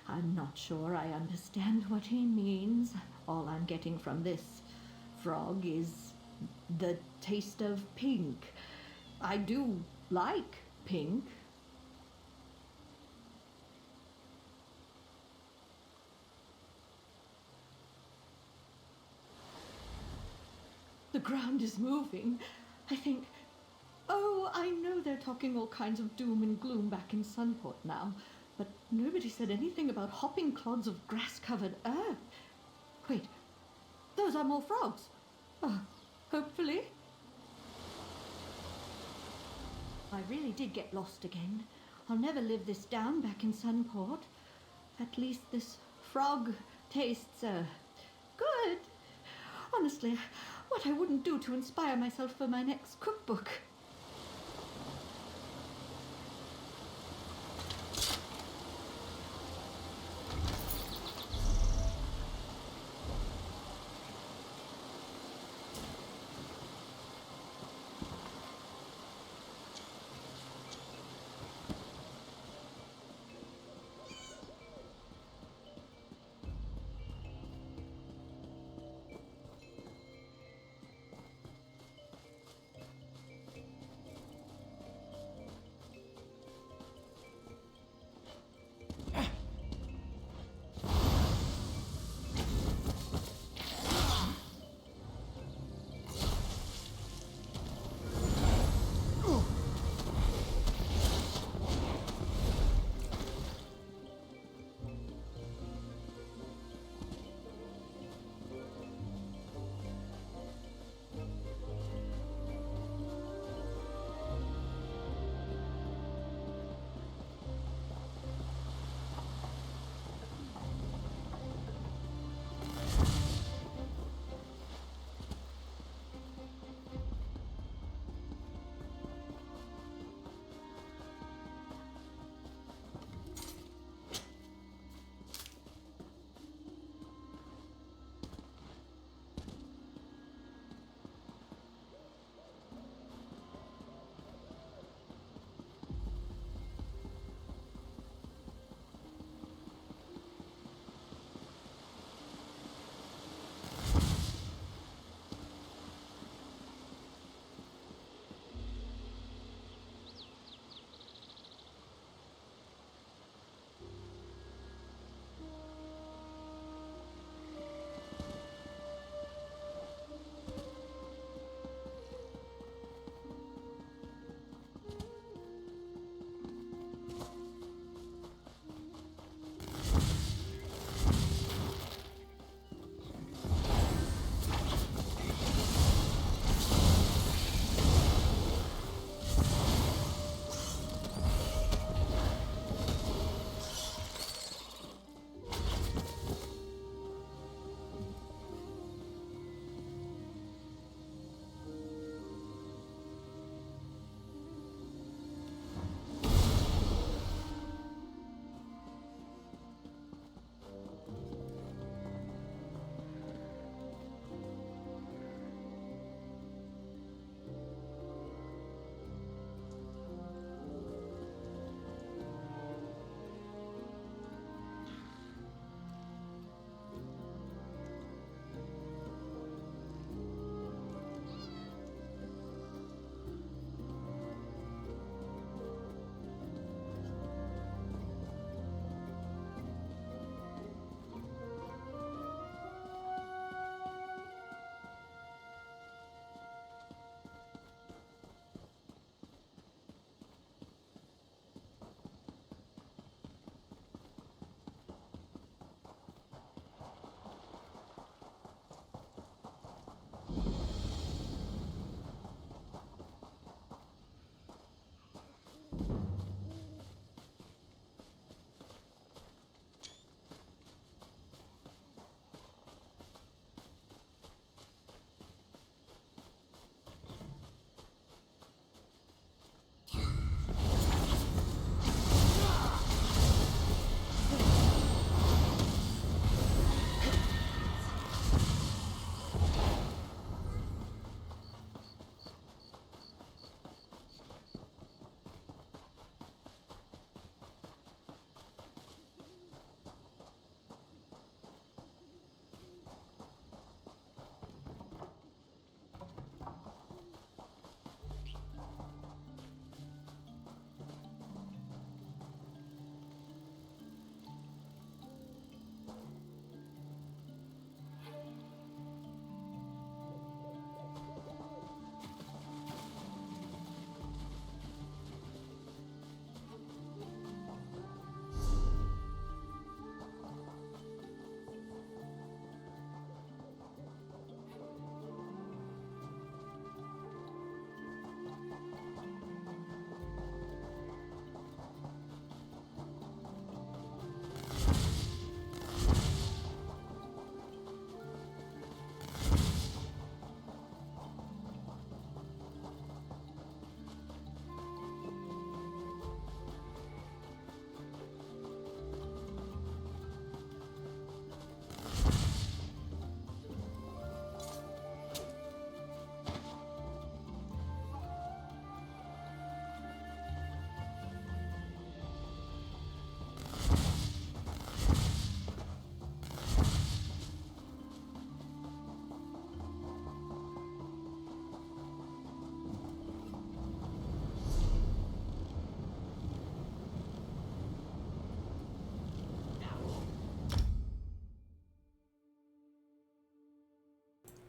I'm not sure I understand what he means. All I'm getting from this frog is the taste of pink. I do like pink. The ground is moving. I think... Oh, I know they're talking all kinds of doom and gloom back in Sunport now, but nobody said anything about hopping clods of grass-covered earth. Wait, those are more frogs. Hopefully. I really did get lost again. I'll never live this down back in Sunport. At least this frog tastes, good. Honestly, what I wouldn't do to inspire myself for my next cookbook.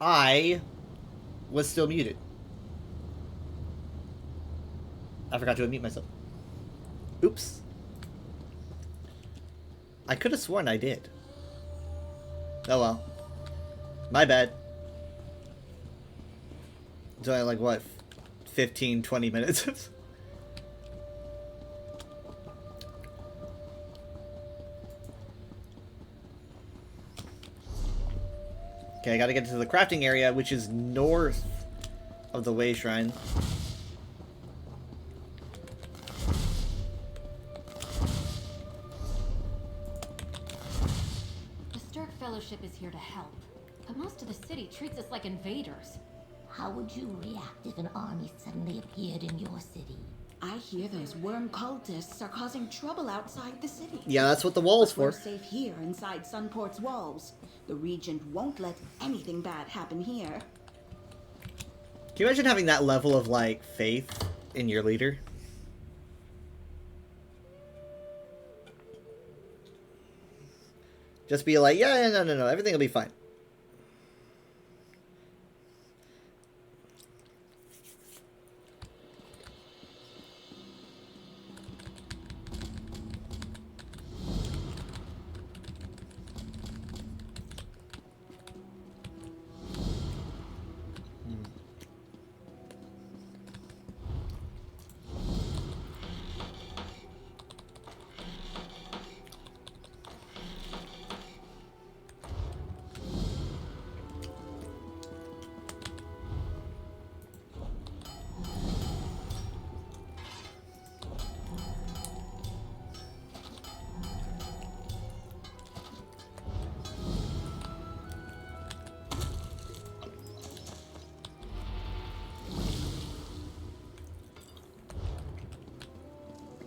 I was still muted. I forgot to unmute myself. Oops. I could have sworn I did. Oh well. My bad. It's only like, what, 15, 20 minutes? Okay, I gotta get to the crafting area, which is north of the Way Shrine. The Stark Fellowship is here to help, but most of the city treats us like invaders. How would you react if an army suddenly appeared in your city? I hear those worm cultists are causing trouble outside the city. Yeah, that's what the wall's for. We're safe here inside Sunport's walls. The Regent won't let anything bad happen here. Can you imagine having that level of, like, faith in your leader? Just be like, yeah, no, everything will be fine.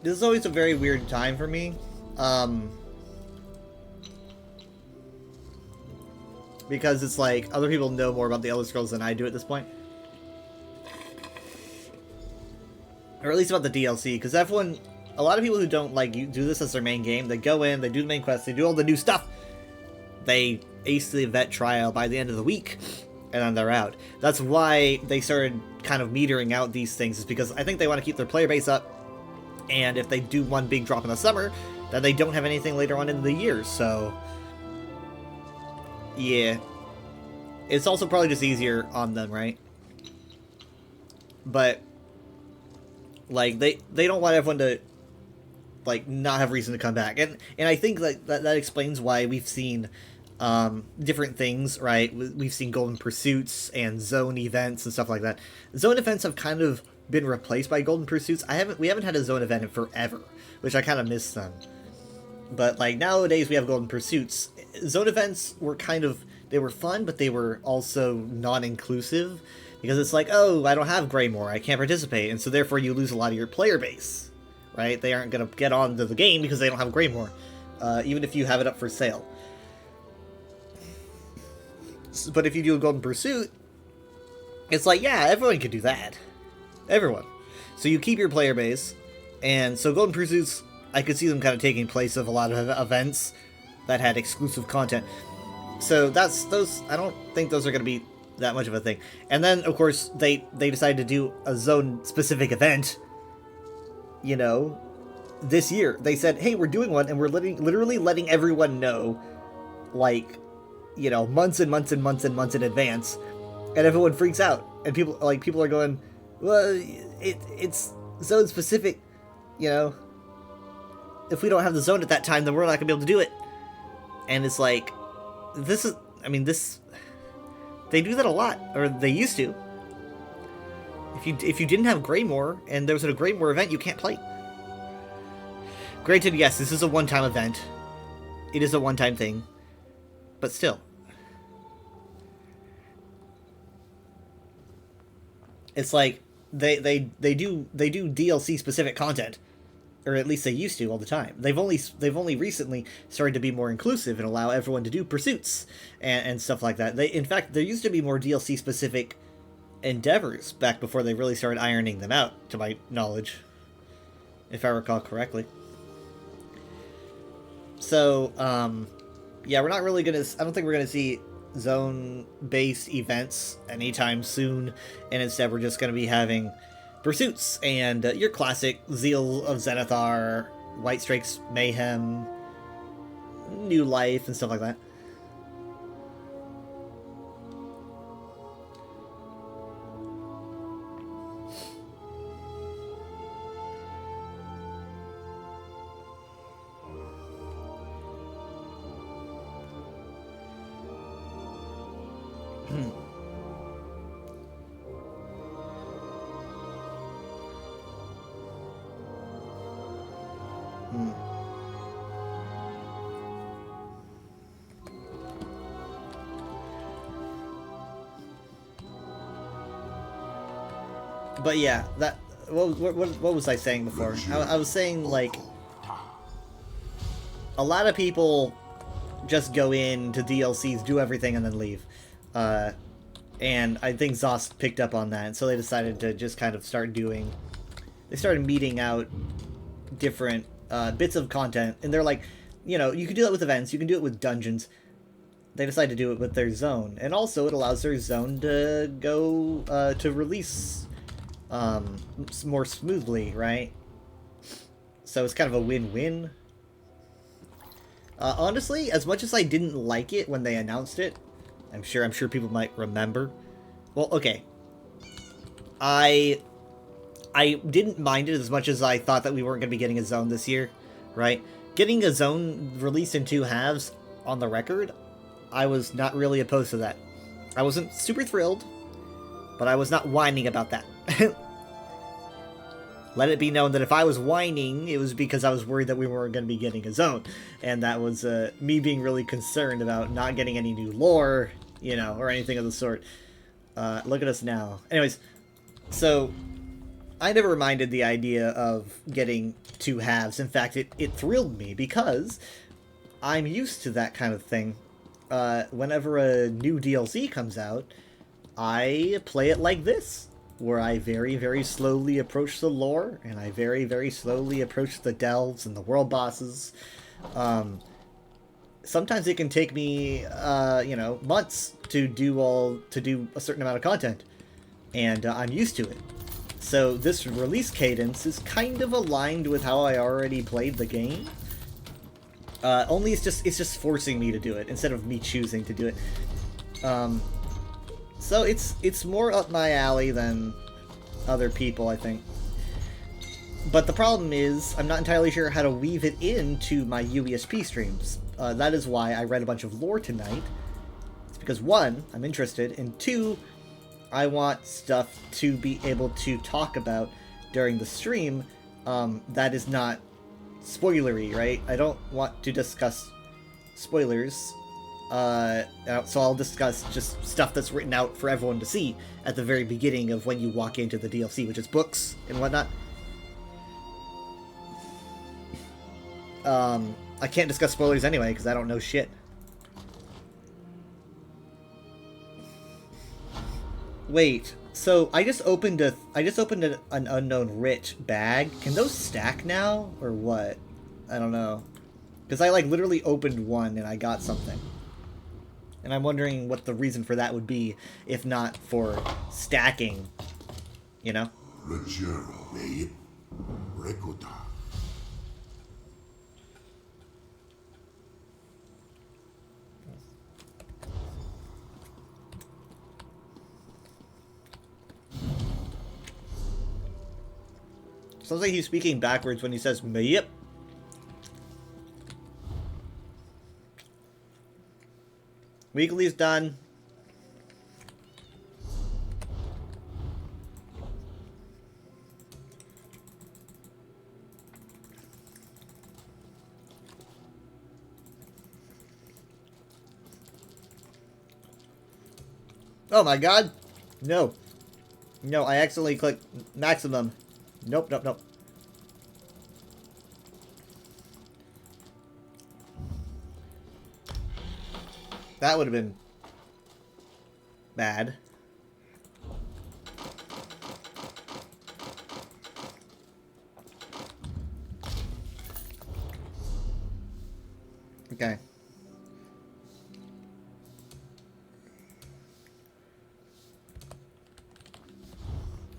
This is always a very weird time for me. Because it's like, other people know more about the Elder Scrolls than I do at this point. Or at least about the DLC, because everyone, a lot of people who don't like do this as their main game, they go in, they do the main quest, they do all the new stuff, they ace the vet trial by the end of the week, and then they're out. That's why they started kind of metering out these things, is because I think they want to keep their player base up, and if they do one big drop in the summer, then they don't have anything later on in the year, so yeah. It's also probably just easier on them, right? But like, they don't want everyone to, like, not have reason to come back. And I think that explains why we've seen different things, right? We've seen Golden Pursuits and Zone events and stuff like that. Zone events have kind of been replaced by Golden Pursuits. We haven't had a Zone event in forever, which I kind of miss them. But, like, nowadays we have Golden Pursuits. Zone events were they were fun, but they were also non-inclusive. Because it's like, oh, I don't have Greymoor, I can't participate, and so therefore you lose a lot of your player base, right? They aren't going to get onto the game because they don't have Greymoor, even if you have it up for sale. But if you do a Golden Pursuit, it's like, yeah, everyone can do that. Everyone. So you keep your player base, and so Golden Pursuits, I could see them kind of taking place of a lot of events that had exclusive content. So I don't think those are going to be that much of a thing. And then, of course, they decided to do a zone-specific event, you know, this year. They said, hey, we're doing one, and we're literally letting everyone know, like, you know, months and months and months and months in advance, and everyone freaks out. And people are going, well, it's zone-specific, you know. If we don't have the zone at that time, then we're not going to be able to do it. And it's like, they do that a lot, or they used to. If you didn't have Greymoor, and there was a Greymoor event, you can't play. Granted, yes, this is a one-time event. It is a one-time thing. But still. It's like, they do DLC-specific content. Or at least they used to all the time. They've only recently started to be more inclusive and allow everyone to do pursuits and stuff like that. In fact, there used to be more DLC specific endeavors back before they really started ironing them out, to my knowledge, if I recall correctly. So, yeah, we're not really gonna. I don't think we're gonna see zone-based events anytime soon, and instead we're just going to be having pursuits and your classic Zeal of Zenithar, White Strikes Mayhem, New Life, and stuff like that. But yeah, that what was I saying before? I was saying, like, a lot of people just go into DLCs, do everything, and then leave. And I think ZOS picked up on that, and so they decided to just kind of start doing... They started meeting out different bits of content, and they're like, you know, you can do that with events, you can do it with dungeons. They decided to do it with their zone, and also it allows their zone to go to release more smoothly, right? So it's kind of a win-win. Honestly, as much as I didn't like it when they announced it, I'm sure people might remember. Well, okay. I didn't mind it as much as I thought that we weren't going to be getting a zone this year, right? Getting a zone released in 2 halves, on the record, I was not really opposed to that. I wasn't super thrilled, but I was not whining about that. Let it be known that if I was whining, it was because I was worried that we weren't going to be getting a zone. And that was me being really concerned about not getting any new lore, you know, or anything of the sort. Look at us now. Anyways, so I never minded the idea of getting 2 halves. In fact, it thrilled me because I'm used to that kind of thing. Whenever a new DLC comes out, I play it like this, where I very, very slowly approach the lore, and I very, very slowly approach the delves and the world bosses. Sometimes it can take me, you know, months to do a certain amount of content, and I'm used to it. So this release cadence is kind of aligned with how I already played the game. Only it's just forcing me to do it instead of me choosing to do it. So it's more up my alley than other people, I think. But the problem is, I'm not entirely sure how to weave it into my UESP streams. That is why I read a bunch of lore tonight. It's because, 1, I'm interested, and 2, I want stuff to be able to talk about during the stream that is not spoilery, right? I don't want to discuss spoilers. So I'll discuss just stuff that's written out for everyone to see at the very beginning of when you walk into the DLC, which is books and whatnot. I can't discuss spoilers anyway, because I don't know shit. Wait, so I just opened an Unknown Rich bag. Can those stack now, or what? I don't know. Because I, like, literally opened one and I got something. And I'm wondering what the reason for that would be, if not for stacking, you know? Sounds like he's speaking backwards when he says "mayip." Weekly's done. Oh my god! No. No, I accidentally clicked maximum. Nope, nope, nope. That would have been bad. Okay.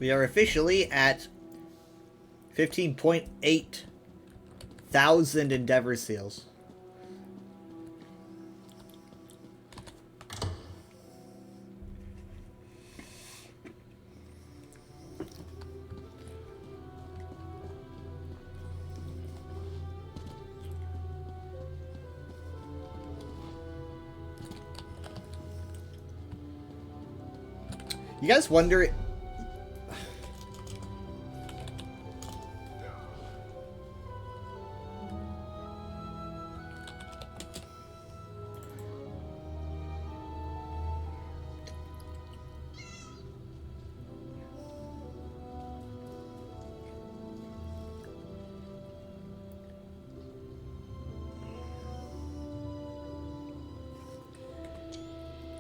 We are officially at 15.8 thousand Endeavor seals. You guys wonder...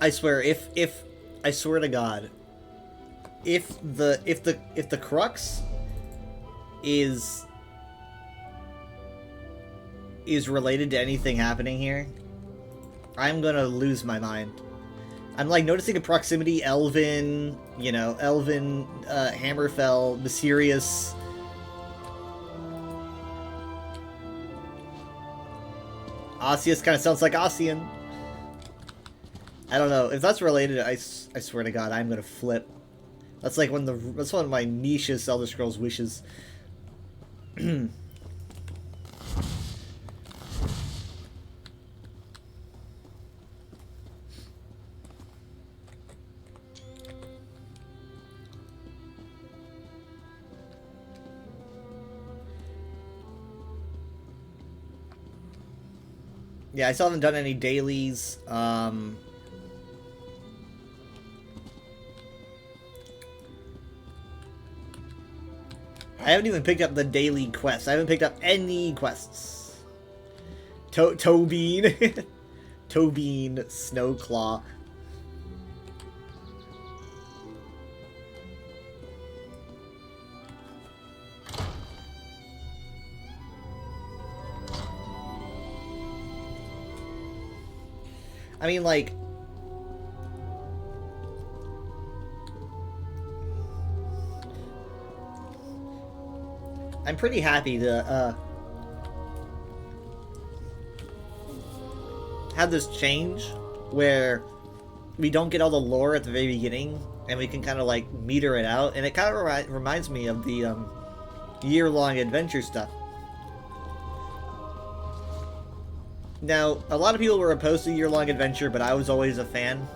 I swear, if I swear to God, if the crux is related to anything happening here, I'm gonna lose my mind. I'm like noticing a proximity, Elven, you know, Elven, Hammerfell, Mysterious. Osseous kind of sounds like Ossian. I don't know if that's related. I swear to God, I'm gonna flip. That's like that's one of my nicheest Elder Scrolls wishes. Yeah, I still haven't done any dailies. I haven't even picked up the daily quests. I haven't picked up any quests. Tobean. Tobean Snowclaw. I mean, like... I'm pretty happy to, have this change where we don't get all the lore at the very beginning and we can kind of, like, meter it out. And it kind of reminds me of the, year-long adventure stuff. Now, a lot of people were opposed to year-long adventure, but I was always a fan.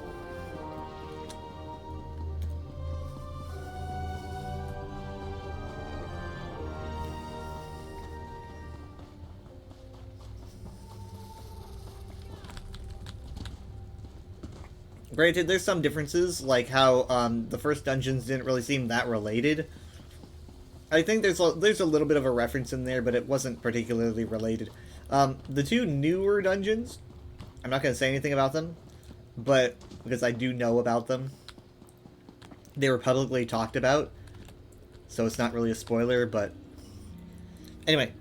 Granted, there's some differences, like how the first dungeons didn't really seem that related. I think there's a little bit of a reference in there, but it wasn't particularly related. The two newer dungeons, I'm not going to say anything about them, but because I do know about them. They were publicly talked about, so it's not really a spoiler, but... Anyway,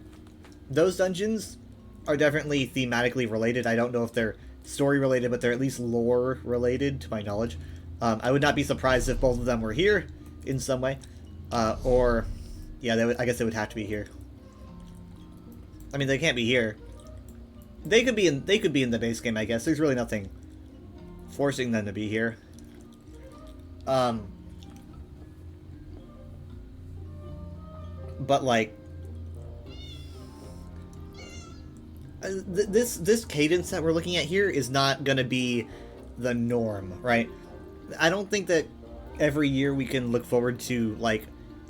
those dungeons are definitely thematically related. I don't know if they're story related, but they're at least lore related, to my knowledge. I would not be surprised if both of them were here in some way, or yeah, I guess they would have to be here. I mean, they can't be here. They could be in the base game, I guess. There's really nothing forcing them to be here. But like, this cadence that we're looking at here is not gonna be the norm, right? I don't think that every year we can look forward to like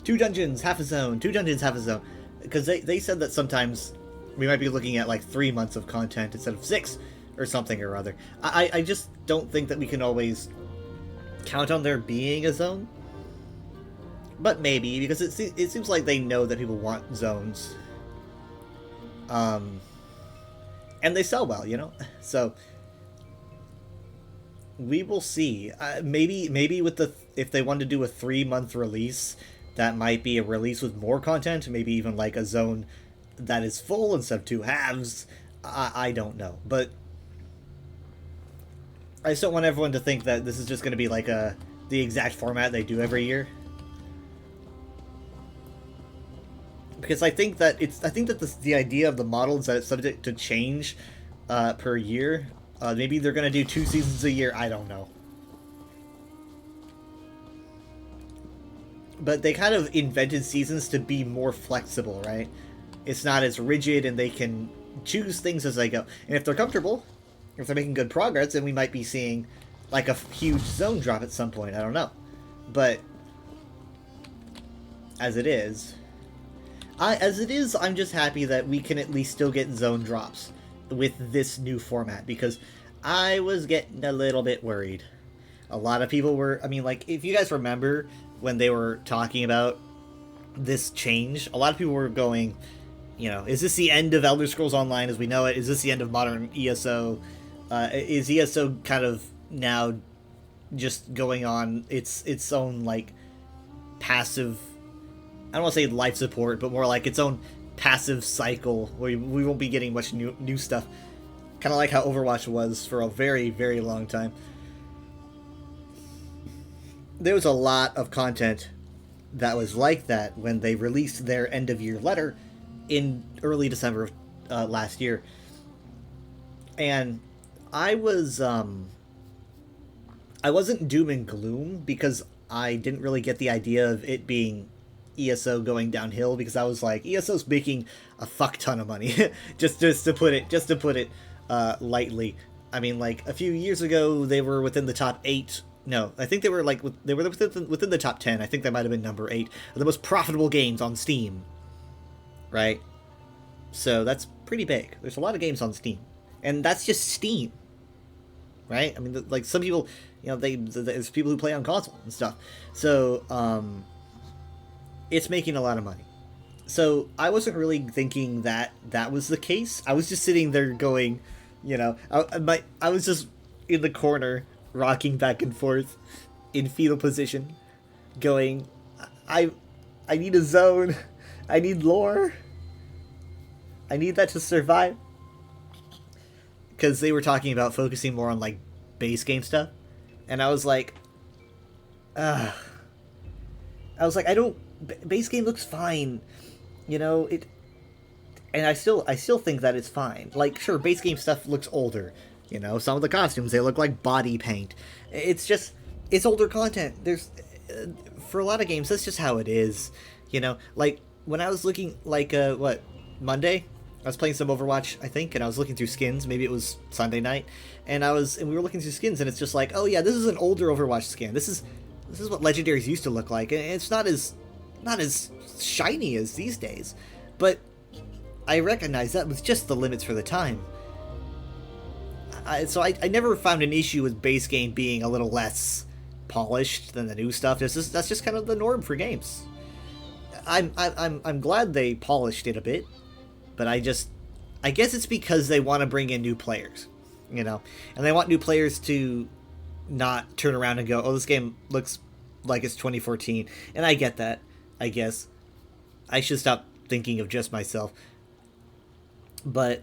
2 dungeons, half a zone, 2 dungeons, half a zone, because they said that sometimes we might be looking at like 3 months of content instead of 6 or something or other. I just don't think that we can always count on there being a zone, but maybe, because it seems like they know that people want zones. And they sell well, you know? So, we will see. Maybe with if they want to do a 3-month release, that might be a release with more content, maybe even like a zone that is full instead of 2 halves. I don't know, but I just don't want everyone to think that this is just going to be like the exact format they do every year. because I think that the idea of the model is that it's subject to change per year. Maybe they're gonna do 2 seasons a year. I don't know. But they kind of invented seasons to be more flexible, right? It's not as rigid, and they can choose things as they go. And if they're comfortable, if they're making good progress, then we might be seeing like a huge zone drop at some point. I don't know. But as it is, I'm just happy that we can at least still get zone drops with this new format, because I was getting a little bit worried. A lot of people were, I mean, like, if you guys remember when they were talking about this change, a lot of people were going, you know, is this the end of Elder Scrolls Online as we know it? Is this the end of modern ESO? Is ESO kind of now just going on its own, like, passive, I don't want to say life support, but more like its own passive cycle where we won't be getting much new stuff. Kind of like how Overwatch was for a very, very long time. There was a lot of content that was like that when they released their end-of-year letter in early December of last year. And I wasn't doom and gloom, because I didn't really get the idea of it being ESO going downhill, because I was like, ESO's making a fuck ton of money, just to put it lightly. I mean, like, a few years ago they were within the top 8. No, I think they were like within the top 10. I think they might have been number 8 of the most profitable games on Steam. Right? So that's pretty big. There's a lot of games on Steam, and that's just Steam. Right? I mean, like, some people, you know, there's people who play on console and stuff. So it's making a lot of money. So I wasn't really thinking that was the case. I was just sitting there going, you know, I was just in the corner, rocking back and forth in fetal position, going, I need a zone, I need lore, I need that to survive. Because they were talking about focusing more on, like, base game stuff, and I was like, base game looks fine, you know, and I still think that it's fine. Like, sure, base game stuff looks older. You know, some of the costumes, they look like body paint. It's older content. There's, for a lot of games, that's just how it is. You know, like, when I was looking, like, Monday? I was playing some Overwatch, I think, and I was looking through skins. Maybe it was Sunday night. And we were looking through skins, and it's just like, oh yeah, this is an older Overwatch skin. This is what Legendaries used to look like. And it's not as shiny as these days. But I recognize that was just the limits for the time. So I never found an issue with base game being a little less polished than the new stuff. That's just kind of the norm for games. I'm glad they polished it a bit, but I guess it's because they want to bring in new players, you know, and they want new players to not turn around and go, oh, this game looks like it's 2014, and I get that. I guess I should stop thinking of just myself, but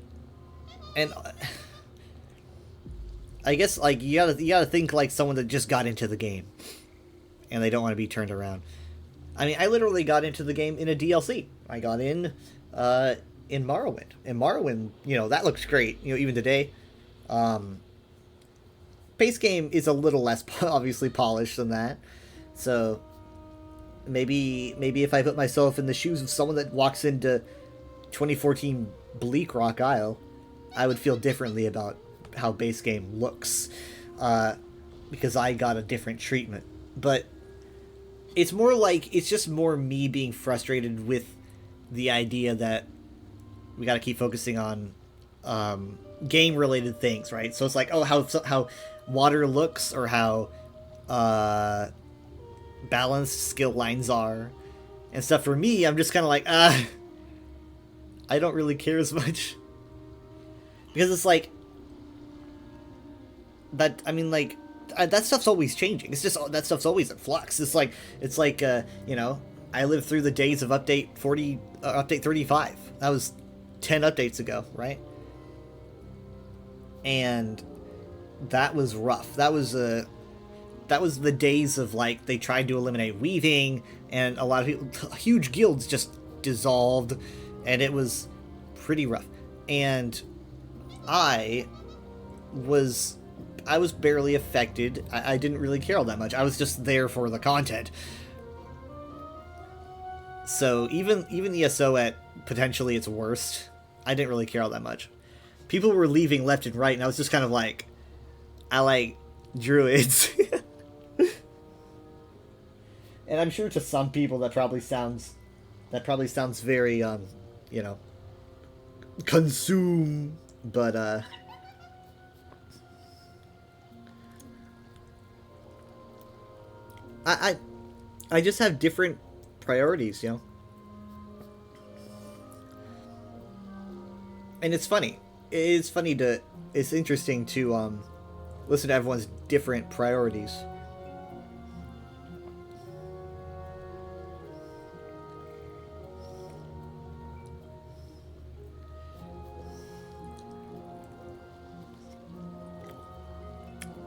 I guess, like, you gotta think like someone that just got into the game, and they don't want to be turned around. I mean, I literally got into the game in a DLC. I got in Morrowind. And Morrowind, you know, that looks great, you know, even today. Base game is a little less obviously polished than that. So maybe if I put myself in the shoes of someone that walks into 2014 Bleak Rock Isle, I would feel differently about how base game looks, because I got a different treatment. But it's more like, it's just more me being frustrated with the idea that we got to keep focusing on game related things, right? So it's like, oh, how water looks, or how balanced skill lines are and stuff. For me, I'm just kind of like, I don't really care as much, because it's like that. I mean, like, that stuff's always changing. It's just, that stuff's always in flux. It's like you know, I lived through the days of update 35. That was 10 updates ago, right? And that was rough. That was the days of, like, they tried to eliminate weaving, and a lot of people, huge guilds just dissolved, and it was pretty rough. And I was barely affected. I didn't really care all that much. I was just there for the content. So even ESO at potentially its worst, I didn't really care all that much. People were leaving left and right, and I was just kind of like, I like druids. And I'm sure to some people that probably sounds very you know, consume, but I just have different priorities, you know. And it's funny. It's interesting to listen to everyone's different priorities.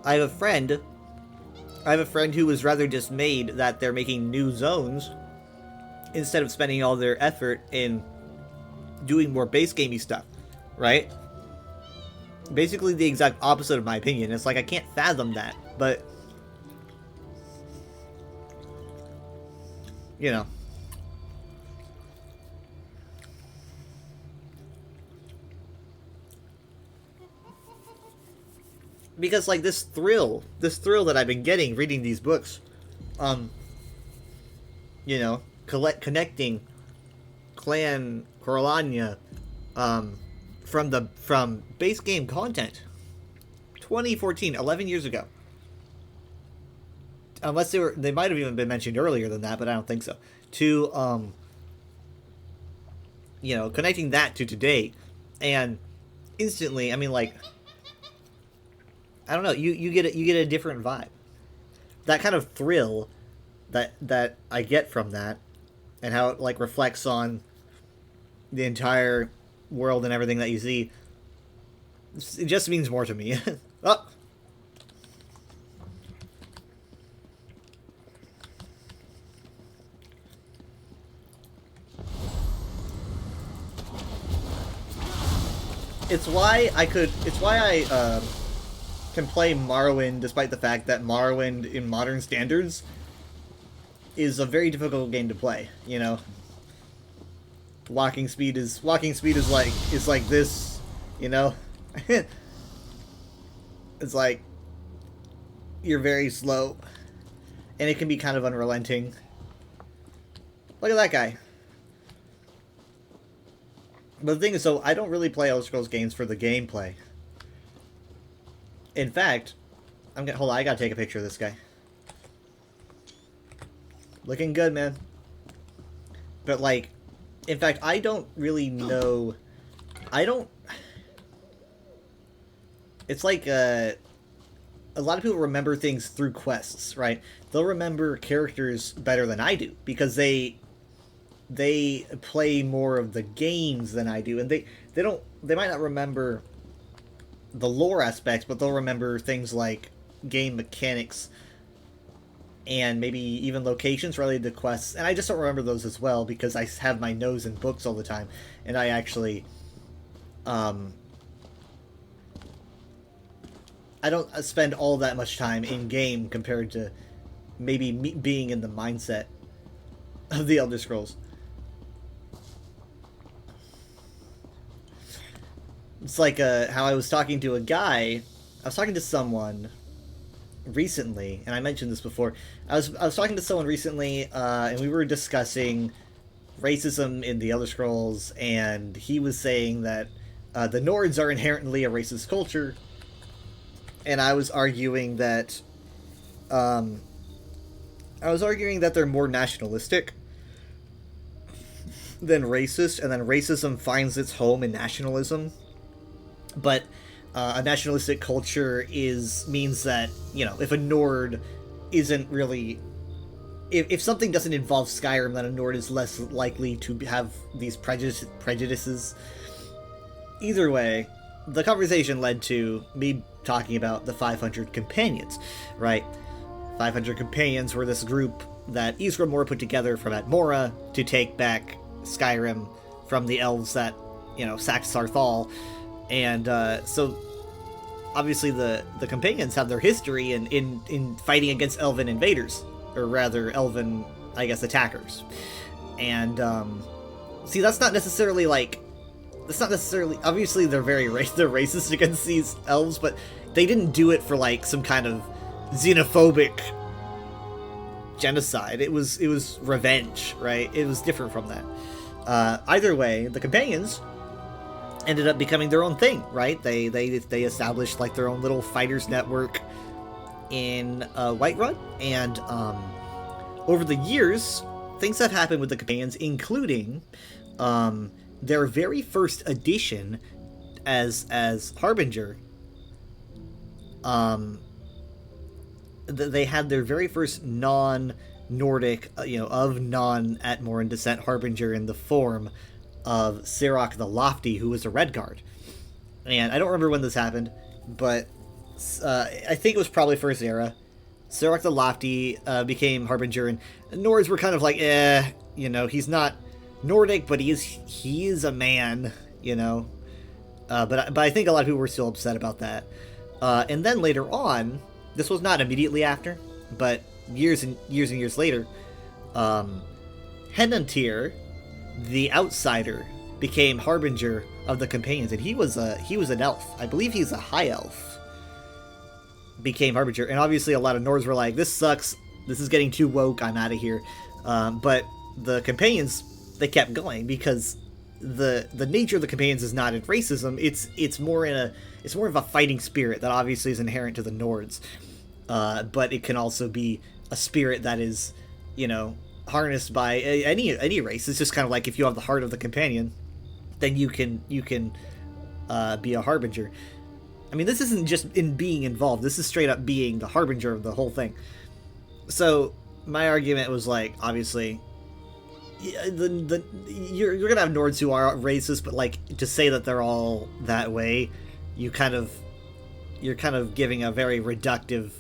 I have a friend who was rather dismayed that they're making new zones instead of spending all their effort in doing more base gamey stuff, right? Basically the exact opposite of my opinion. It's like, I can't fathom that, but you know. Because, like, this thrill that I've been getting reading these books, you know, connecting Clan Corellania, from base game content, 2014, 11 years ago. Unless they might have even been mentioned earlier than that, but I don't think so. To, you know, connecting that to today, and instantly, I mean, like, I don't know, you get a different vibe. That kind of thrill that I get from that, and how it, like, reflects on the entire world and everything that you see, it just means more to me. Oh! It's why I can play Morrowind, despite the fact that Morrowind in modern standards is a very difficult game to play, you know. Walking speed is like this, you know. It's like you're very slow, and it can be kind of unrelenting. Look at that guy. But the thing is, so I don't really play Elder Scrolls games for the gameplay. In fact, hold on, I gotta take a picture of this guy. Looking good, man. But, like, in fact, I don't really know. It's like, a lot of people remember things through quests, right? They'll remember characters better than I do, because they play more of the games than I do, and they might not remember the lore aspects, but they'll remember things like game mechanics and maybe even locations related to quests, and I just don't remember those as well because I have my nose in books all the time, and I actually I don't spend all that much time in game compared to maybe me being in the mindset of the Elder Scrolls. It's like how I was talking to someone recently, and I mentioned this before. I was talking to someone recently, and we were discussing racism in the Elder Scrolls, and he was saying that the Nords are inherently a racist culture, and I was arguing that they're more nationalistic than racist, and then racism finds its home in nationalism. But a nationalistic culture means that, you know, if a Nord isn't really... If something doesn't involve Skyrim, then a Nord is less likely to have these prejudices. Either way, the conversation led to me talking about the 500 Companions, right? 500 Companions were this group that Ysgramor put together from Atmora to take back Skyrim from the elves that, sacked Sarthal. And so obviously the companions have their history in fighting against elven invaders, or rather elven, I guess, attackers. And see, that's not necessarily obviously they're they're racist against these elves, but they didn't do it for like some kind of xenophobic genocide. It was revenge, right? It was different from that. Either way, the companions ended up becoming their own thing, right? They established like their own little fighters network in Whiterun, and over the years, things have happened with the companions, including their very first edition as Harbinger. They had their very first non-Nordic, of non-Atmoran descent Harbinger in the form of Sirach the Lofty, who was a Redguard. And I don't remember when this happened, but I think it was probably First Era. Sirach the Lofty became Harbinger, and Nords were kind of like, he's not Nordic, but he is a man, But I think a lot of people were still upset about that. And then later on, this was not immediately after, but years and years later, Henantir, the Outsider, became Harbinger of the Companions, and he was an elf. I believe he's a high elf. Became Harbinger, and obviously a lot of Nords were like, "This sucks. This is getting too woke. I'm out of here." But the Companions, they kept going because the nature of the Companions is not in racism. It's more of a fighting spirit that obviously is inherent to the Nords. But it can also be a spirit that is, harnessed by any race. It's just kind of like if you have the heart of the Companion, then you can be a Harbinger. I mean, this isn't just in being involved. This is straight up being the Harbinger of the whole thing. So my argument was like, obviously, you're gonna have Nords who are racist, but like to say that they're all that way, you're kind of giving a very reductive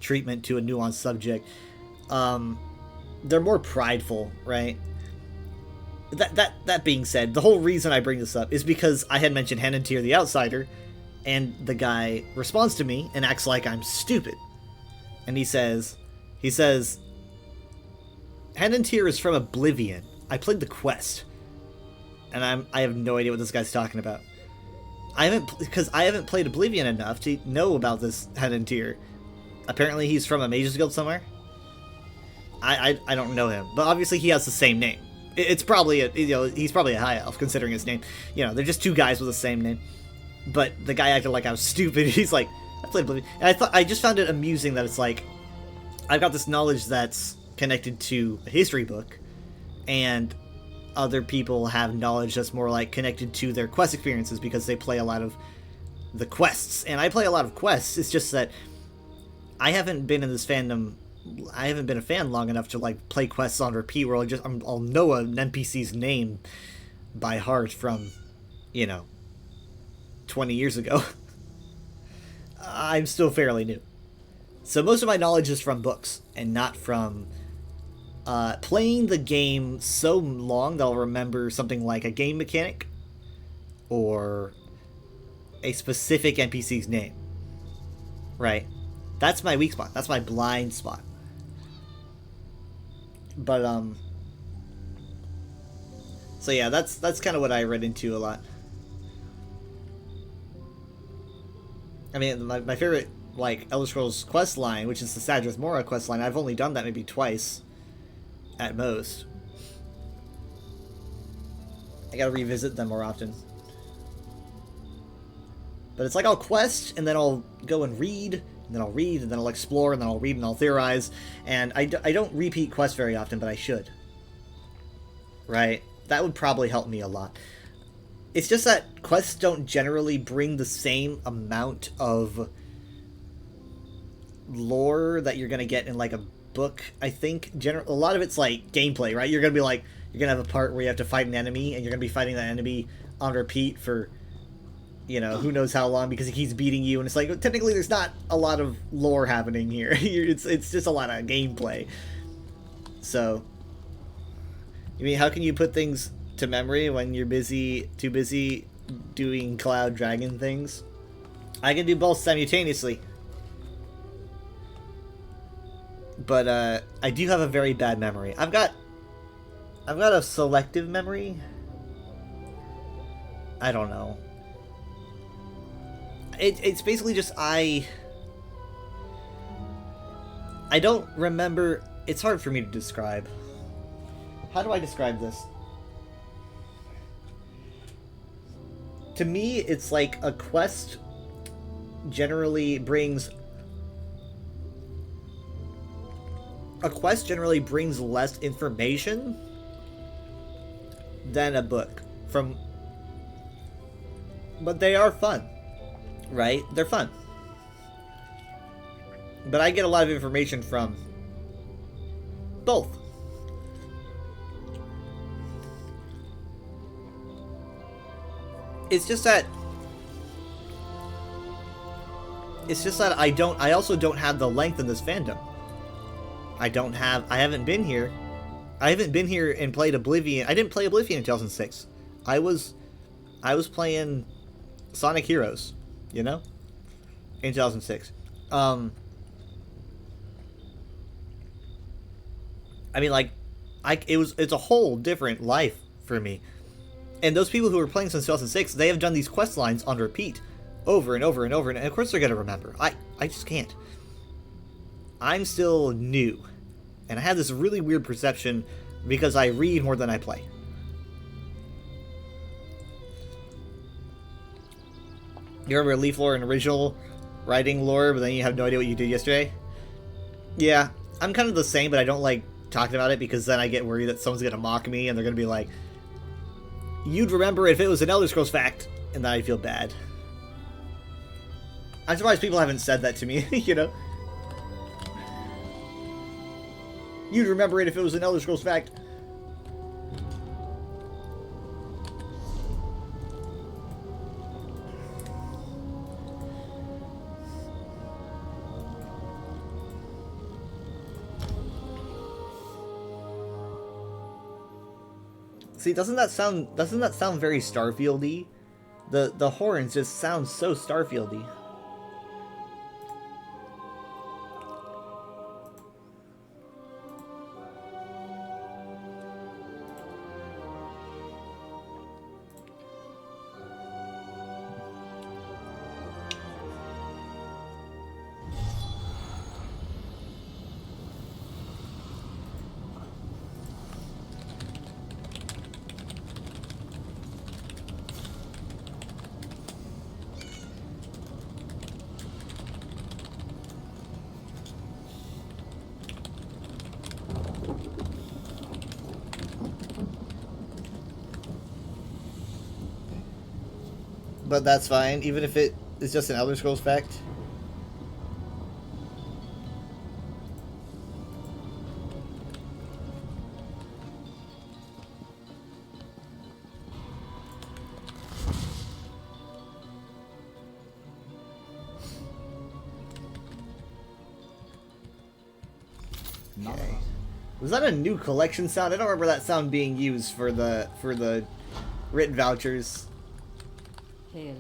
treatment to a nuanced subject. They're more prideful, right? That being said, the whole reason I bring this up is because I had mentioned Henantir the Outsider, and the guy responds to me and acts like I'm stupid. And he says, Henantir is from Oblivion. I played the quest. And I have no idea what this guy's talking about. I haven't played Oblivion enough to know about this Henantir. Apparently he's from a Mages Guild somewhere. I don't know him, but obviously he has the same name. It's probably he's probably a high elf considering his name. They're just two guys with the same name. But the guy acted like I was stupid. He's like, I played Oblivion. And I just found it amusing that it's like, I've got this knowledge that's connected to a history book, and other people have knowledge that's more like connected to their quest experiences because they play a lot of the quests. And I play a lot of quests. It's just that I haven't been in this fandom. I haven't been a fan long enough to like play quests on repeat where I'll know an NPC's name by heart from 20 years ago. I'm still fairly new. So most of my knowledge is from books and not from playing the game so long that I'll remember something like a game mechanic or a specific NPC's name. Right? That's my weak spot. That's my blind spot. But so yeah, that's kind of what I read into a lot. I mean, my favorite, like, Elder Scrolls quest line, which is the Sadrith Mora quest line, I've only done that maybe twice, at most. I gotta revisit them more often. But it's like I'll quest, and then I'll go and read, and then I'll read, and then I'll explore, and then I'll read, and I'll theorize, and I don't repeat quests very often, but I should. Right? That would probably help me a lot. It's just that quests don't generally bring the same amount of lore that you're gonna get in like a book. I think a lot of it's like gameplay, right? You're gonna have a part where you have to fight an enemy, and you're gonna be fighting that enemy on repeat for who knows how long because he keeps beating you, and it's like technically there's not a lot of lore happening here. it's just a lot of gameplay. So I mean, how can you put things to memory when you're too busy doing Cloud Dragon things. I can do both simultaneously. But I do have a very bad memory. I've got a selective memory. I don't know. It's basically just I don't remember. It's hard for me to describe. How do I describe this? To me, it's like a quest generally brings less information than a book but they are fun, right? They're fun. But I get a lot of information from both. It's just that I also don't have the length in this fandom. I haven't been here and played Oblivion. I didn't play Oblivion in 2006. I was playing Sonic Heroes, you know? In 2006. I mean, like, it's a whole different life for me. And those people who were playing since 2006, they have done these quest lines on repeat over and over and over, and of course they're going to remember. I just can't. I'm still new, and I have this really weird perception because I read more than I play. You remember Leaf Lore and original writing lore, but then you have no idea what you did yesterday? Yeah, I'm kind of the same, but I don't like talking about it because then I get worried that someone's going to mock me and they're going to be like, you'd remember if it was an Elder Scrolls fact, and then I feel bad. I'm surprised people haven't said that to me, you know? You'd remember it if it was an Elder Scrolls fact. See, doesn't that sound very Starfield-y? The horns just sound so Starfield-y. But that's fine, even if it is just an Elder Scrolls fact. Okay. Was that a new collection sound? I don't remember that sound being used for the written vouchers. Hail.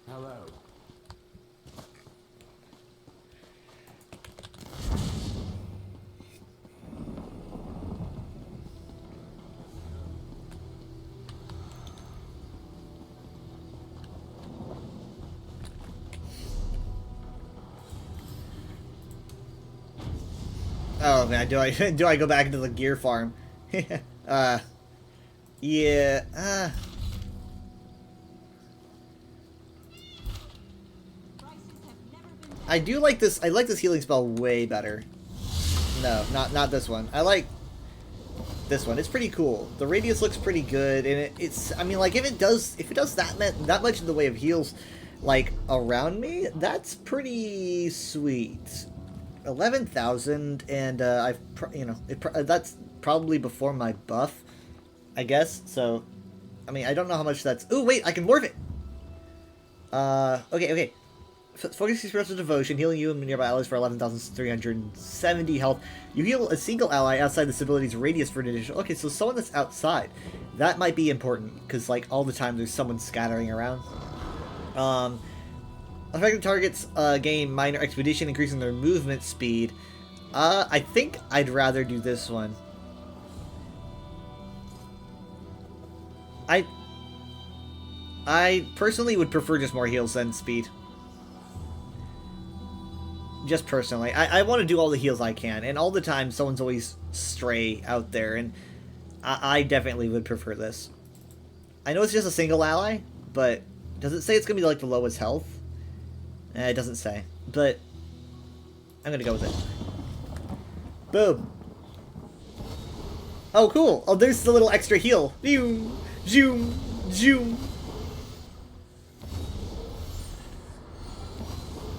Hello. Oh man, do I go back into the gear farm? Yeah. I do like this. I like this healing spell way better. No, not this one. I like this one. It's pretty cool. The radius looks pretty good, and it's. I mean, like if it does that much in the way of heals, like around me, that's pretty sweet. 11,000, and that's probably before my buff, I guess. So, I mean, I don't know how much that's. Ooh, wait, I can morph it. Okay. Focus expresses devotion, healing you and nearby allies for 11,370 health. You heal a single ally outside this ability's radius for an additional... Okay, so someone that's outside. That might be important, because, like, all the time there's someone scattering around. Affected targets gain minor expedition, increasing their movement speed. I think I'd rather do this one. I personally would prefer just more heals than speed. Just personally. I want to do all the heals I can, and all the time someone's always stray out there, and I definitely would prefer this. I know it's just a single ally, but does it say it's going to be like the lowest health? It doesn't say, but I'm going to go with it. Boom. Oh, cool. Oh, there's the little extra heal. Zoom, zoom, zoom.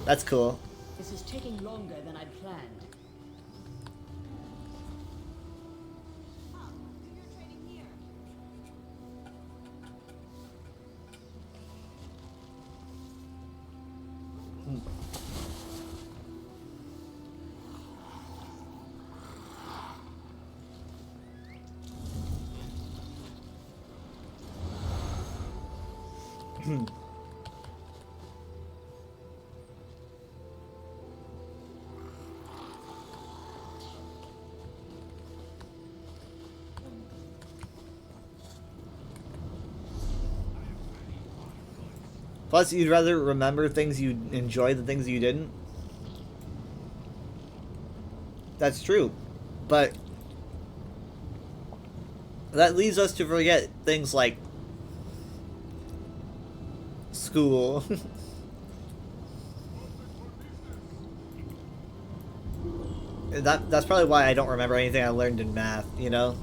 That's cool. This is taking longer than I'd planned. Plus, you'd rather remember things you enjoy than things you didn't? That's true. But that leads us to forget things like school. That's probably why I don't remember anything I learned in math, you know?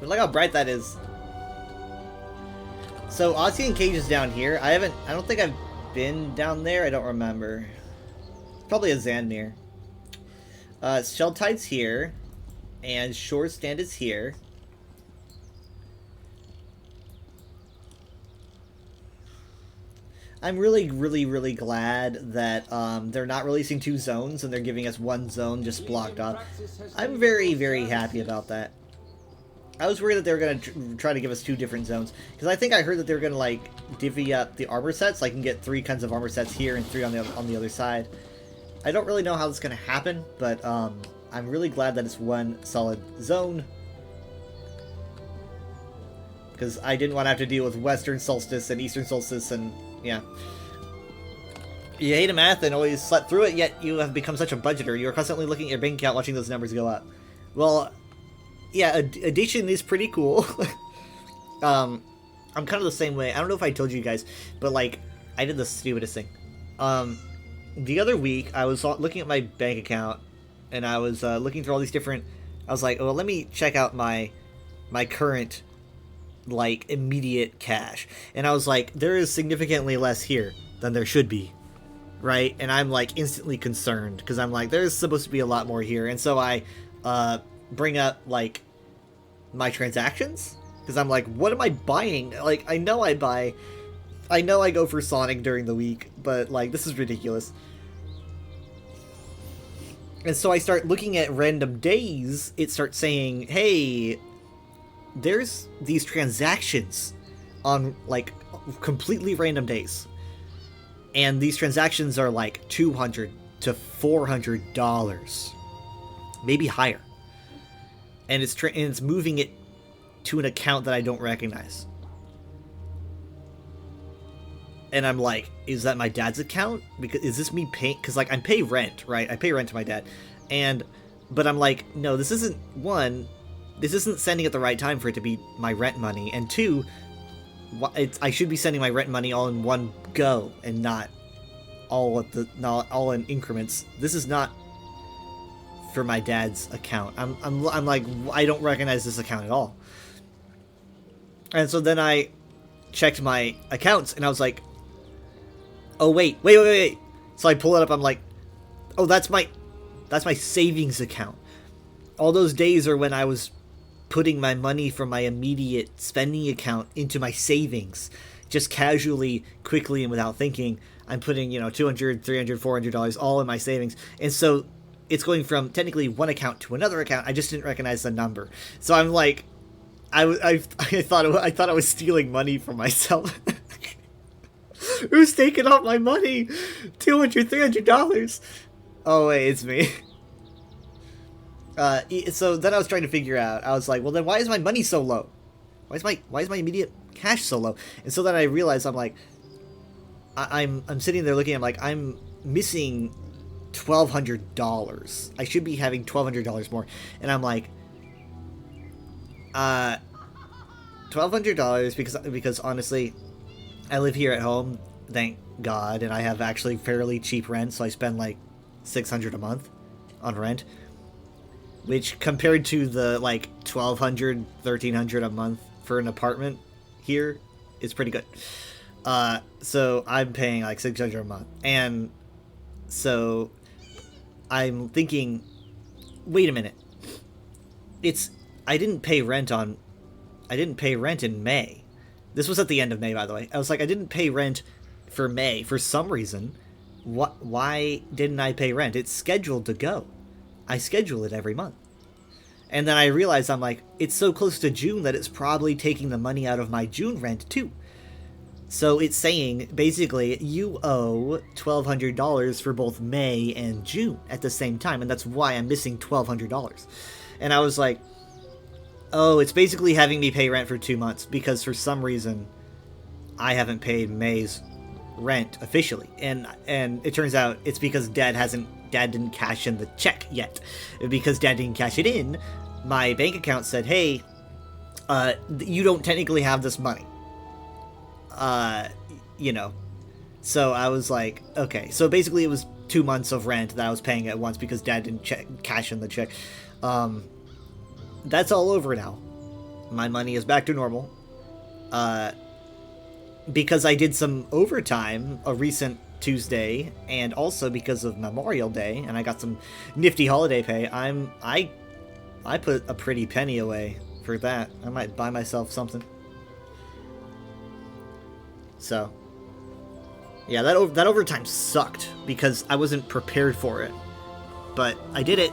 Look how bright that is. So Osean Cage is down here. I don't think I've been down there. I don't remember. Probably a Xandmere. Shell Tide's here. And Shore Stand is here. I'm really, really, really glad that they're not releasing 2 zones and they're giving us 1 zone just blocked off. I'm very, very happy about that. I was worried that they were going to try to give us 2 different zones. Because I think I heard that they were going to, like, divvy up the armor sets. So I can get 3 kinds of armor sets here and 3 on the other side. I don't really know how this is going to happen. But I'm really glad that it's 1 solid zone. Because I didn't want to have to deal with Western Solstice and Eastern Solstice and, yeah. You hate math and always slept through it, yet you have become such a budgeter. You're constantly looking at your bank account watching those numbers go up. Well... yeah, addition is pretty cool. I'm kind of the same way. I don't know if I told you guys, but, like, I did the stupidest thing. The other week, I was looking at my bank account, and I was looking through all these different... I was like, well, let me check out my current, like, immediate cash. And I was like, there is significantly less here than there should be, right? And I'm, like, instantly concerned, because I'm like, there's supposed to be a lot more here. And so I... bring up, like, my transactions, because I'm like, what am I buying? Like, I know I go for Sonic during the week, but, like, this is ridiculous. And so I start looking at random days, it starts saying, hey, there's these transactions on, like, completely random days. And these transactions are like $200 to $400, maybe higher. And it's moving it to an account that I don't recognize. And I'm like, is that my dad's account? Because is this me paying? Because like I'm paying rent, right? I pay rent to my dad, but I'm like, no, this isn't one. This isn't sending at the right time for it to be my rent money, and two, I should be sending my rent money all in one go and not all in increments. This is not for my dad's account. I'm like, I don't recognize this account at all. And so then I checked my accounts and I was like, oh wait. So I pull it up, I'm like, oh, that's my savings account. All those days are when I was putting my money from my immediate spending account into my savings, just casually, quickly, and without thinking. I'm putting, $200, $300, $400 all in my savings. And so it's going from technically one account to another account. I just didn't recognize the number. So I'm like, I thought I was stealing money from myself. Who's taking out my money? $200, $300. Oh wait, it's me. So then I was trying to figure out. I was like, well, then why is my money so low? Why is my immediate cash so low? And so then I realized, I'm like, I'm sitting there looking. I'm like, I'm missing $1,200. I should be having $1,200 more. And I'm like, $1,200 because honestly, I live here at home, thank God, and I have actually fairly cheap rent, so I spend like $600 a month on rent, which compared to the like $1,200, $1,300 a month for an apartment here is pretty good. So I'm paying like $600 a month, and so I'm thinking, wait a minute, I didn't pay rent in May. This was at the end of May, by the way. I was like, I didn't pay rent for May for some reason. Why didn't I pay rent? It's scheduled to go. I schedule it every month. And then I realized, I'm like, it's so close to June that it's probably taking the money out of my June rent too. So it's saying, basically, you owe $1,200 for both May and June at the same time, and that's why I'm missing $1,200. And I was like, oh, it's basically having me pay rent for 2 months, because for some reason, I haven't paid May's rent officially. And it turns out it's because Dad didn't cash in the check yet. Because Dad didn't cash it in, my bank account said, hey, you don't technically have this money. So I was like, okay. So basically it was 2 months of rent that I was paying at once because Dad didn't cash in the check. That's all over now. My money is back to normal. Because I did some overtime a recent Tuesday, and also because of Memorial Day, and I got some nifty holiday pay, I put a pretty penny away for that. I might buy myself something. So, yeah, that overtime sucked because I wasn't prepared for it. But I did it.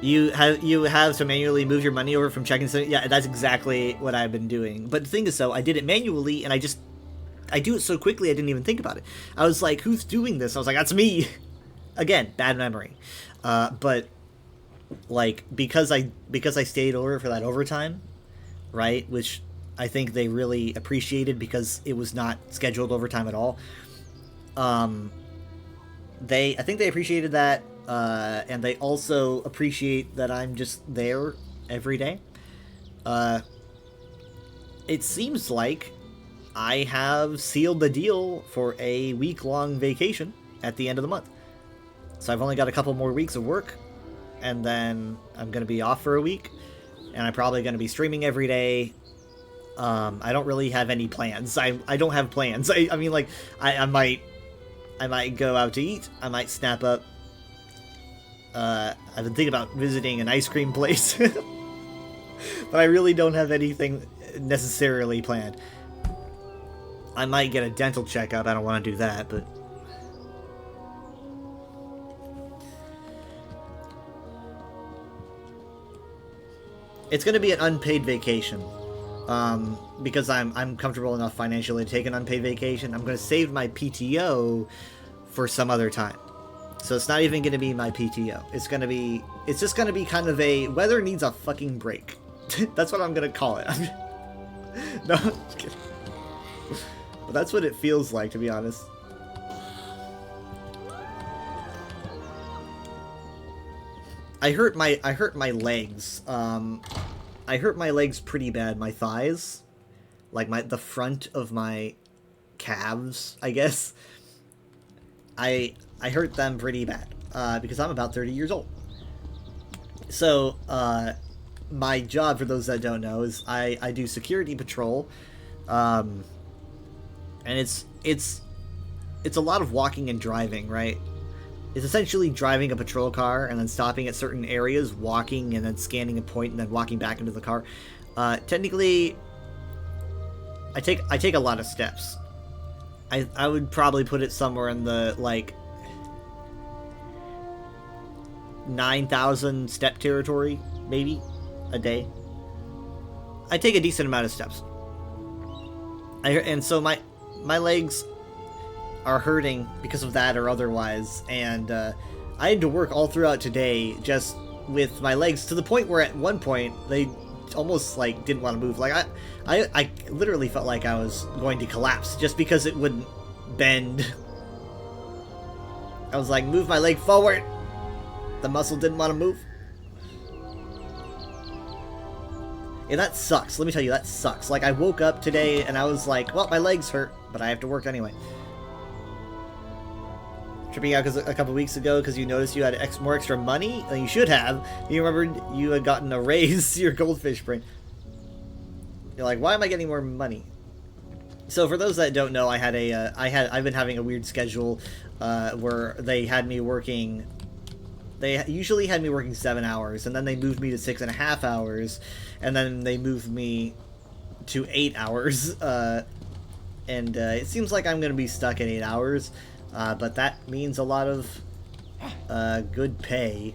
You have to manually move your money over from checking. Yeah, that's exactly what I've been doing. But the thing is, though, I did it manually, and I do it so quickly I didn't even think about it. I was like, who's doing this? I was like, that's me. Again, bad memory. But like because I stayed over for that overtime, right? Which I think they really appreciated because it was not scheduled overtime at all. I think they appreciated that. And they also appreciate that I'm just there every day. It seems like I have sealed the deal for a week-long vacation at the end of the month. So I've only got a couple more weeks of work, and then I'm going to be off for a week, and I'm probably going to be streaming every day. I don't really have any plans. I don't have plans. I mean, like, I might go out to eat. I might snap up. I've been thinking about visiting an ice cream place, but I really don't have anything necessarily planned. I might get a dental checkup. I don't want to do that, but it's going to be an unpaid vacation. because I'm comfortable enough financially to take an unpaid vacation. I'm going to save my PTO for some other time. So it's not even going to be my PTO. It's just going to be kind of a weather needs a fucking break. That's what I'm going to call it. No, I'm just kidding. But that's what it feels like, to be honest. I hurt my legs. I hurt my legs pretty bad. My thighs, like the front of my calves, I guess. I hurt them pretty bad because I'm about 30 years old. So my job, for those that don't know, is I do security patrol, and it's a lot of walking and driving, right? It's essentially driving a patrol car and then stopping at certain areas, walking and then scanning a point and then walking back into the car. Technically, I take a lot of steps. I would probably put it somewhere in the, like, 9,000 step territory, maybe, a day. I take a decent amount of steps. And so my legs are hurting because of that or otherwise, and I had to work all throughout today just with my legs, to the point where at one point they almost like didn't want to move. Like I literally felt like I was going to collapse just because it wouldn't bend. I was like, move my leg forward. The muscle didn't want to move. Yeah, that sucks. Let me tell you, that sucks. Like, I woke up today and I was like, well, my legs hurt, but I have to work anyway. Tripping out a couple weeks ago because you noticed you had more extra money than you should have. You remembered you had gotten a raise to your goldfish brain. You're like, why am I getting more money? So for those that don't know, I've been having a weird schedule where they had me working. They usually had me working 7 hours, and then they moved me to 6.5 hours, and then they moved me to 8 hours. And it seems like I'm going to be stuck at 8 hours. But that means a lot of good pay.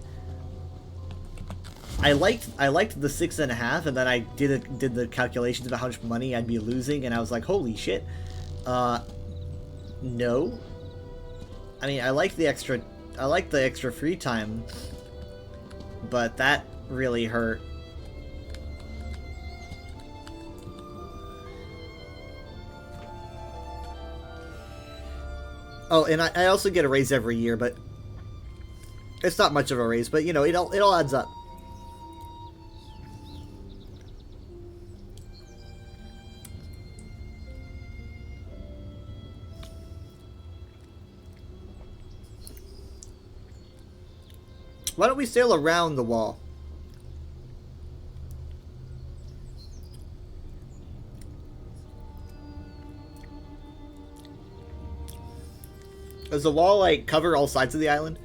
I liked the 6.5, and then I did the calculations about how much money I'd be losing, and I was like, holy shit. No. I mean, I like the extra free time, but that really hurt. Oh, and I also get a raise every year, but it's not much of a raise, but you know, it all adds up. Why don't we sail around the wall? Does the wall, like, cover all sides of the island?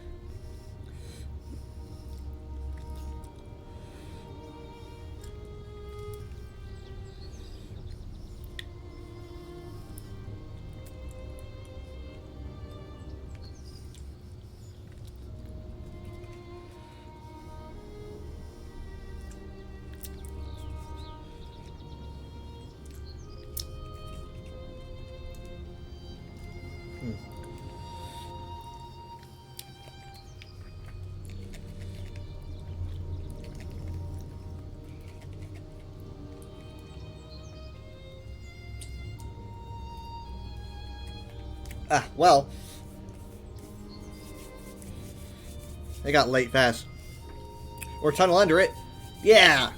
Ah, well. They got late fast. Or tunnel under it. Yeah!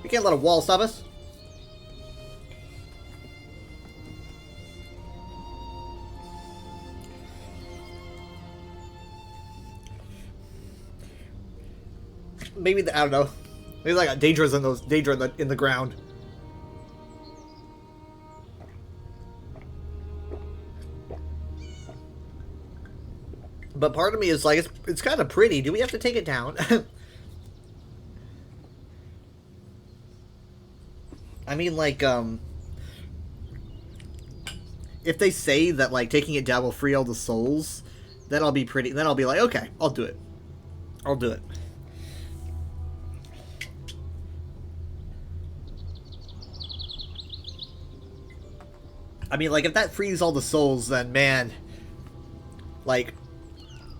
We can't let a wall stop us. Maybe I don't know. Maybe like danger in the ground. But part of me is like, it's kind of pretty. Do we have to take it down? I mean, like, if they say that, like, taking it down will free all the souls, then I'll be pretty. Then I'll be like, okay, I'll do it. I'll do it. I mean, like, if that frees all the souls, then, man, like,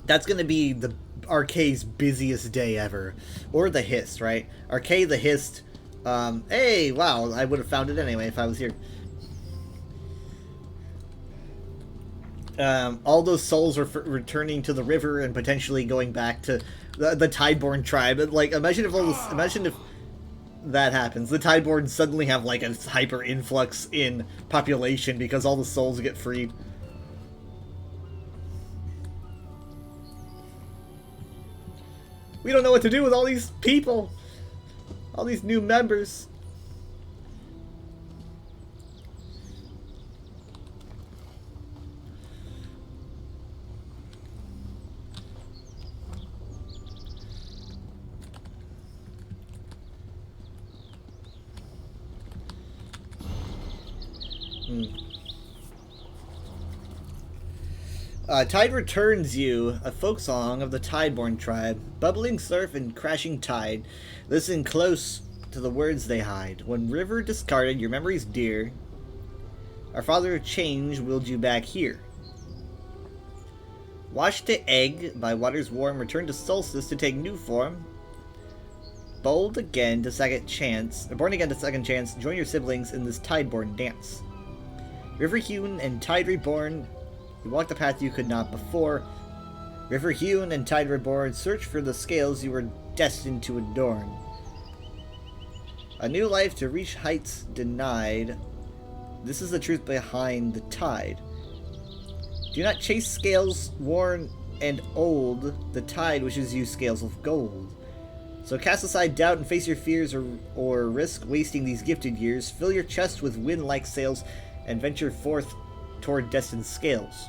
that's gonna be the Arcae's busiest day ever. Or the Hist, right? Arcae, the Hist, hey, wow, I would have found it anyway if I was here. All those souls are returning to the river and potentially going back to the Tideborn tribe. And, like, imagine if that happens. The Tideborn suddenly have, like, a hyper influx in population because all the souls get freed. We don't know what to do with all these people. All these new members. Tide returns you, a folk song of the Tideborn tribe, bubbling surf and crashing tide. Listen close to the words they hide. When river discarded, your memories dear. Our father of change willed you back here. Washed to egg by waters warm, return to solstice to take new form. Born again to second chance, join your siblings in this Tideborn dance. River hewn and tide reborn, you walk the path you could not before. River hewn and tide reborn, search for the scales you were destined to adorn. A new life to reach heights denied. This is the truth behind the tide. Do not chase scales worn and old. The tide wishes you scales of gold. So cast aside doubt and face your fears, or risk wasting these gifted years. Fill your chest with wind-like sails and venture forth toward destined scales.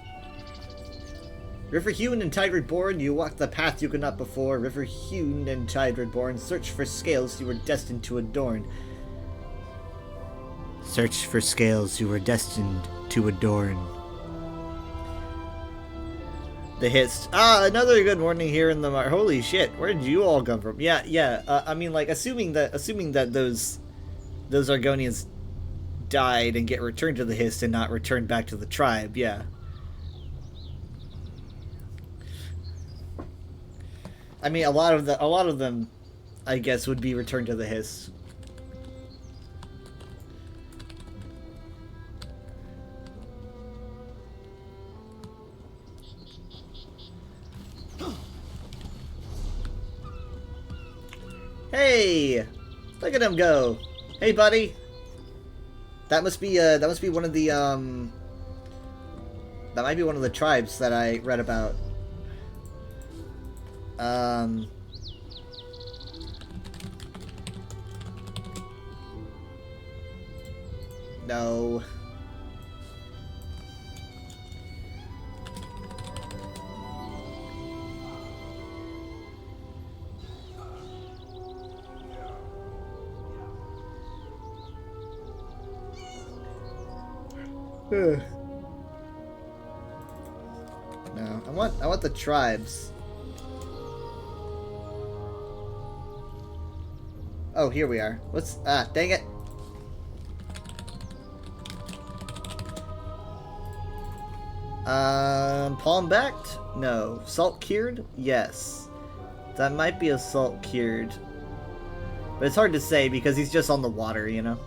River hewn and tide reborn, you walk the path you could not before. River hewn and tide reborn, search for scales you were destined to adorn. Search for scales you were destined to adorn. The Hist. Another good morning here in the Mar. Holy shit, where did you all come from? Yeah. I mean, like, assuming that those Argonians died and get returned to the Hist and not returned back to the tribe, yeah. I mean, a lot of them, I guess, would be returned to the Hist. Hey, look at him go! Hey, buddy. That must be one of the that might be one of the tribes that I read about. No. No, I want the tribes. Oh, here we are. What's dang it. Palm-backed? No. Salt-cured? Yes. That might be a salt-cured. But it's hard to say because he's just on the water, you know?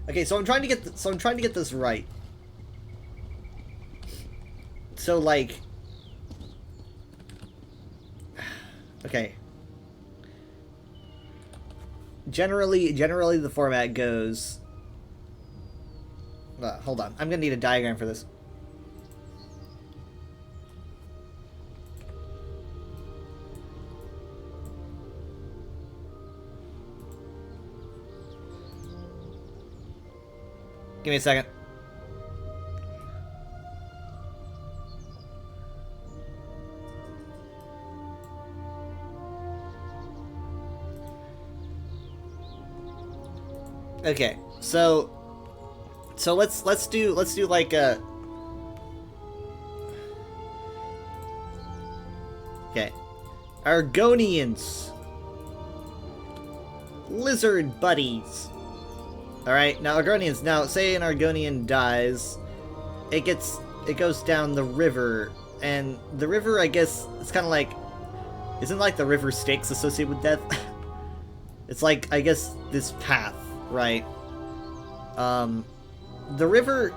Okay, so I'm trying to get this right. So, like, okay. Generally the format goes. Hold on, I'm gonna need a diagram for this. Give me a second. Okay, so let's do like a. Okay, all Argonians. Lizard buddies. Alright, now Argonians. Now, say an Argonian dies, it goes down the river, and the river, I guess, it's kind of like, isn't like the river Styx associated with death? It's like, I guess, this path, right? The river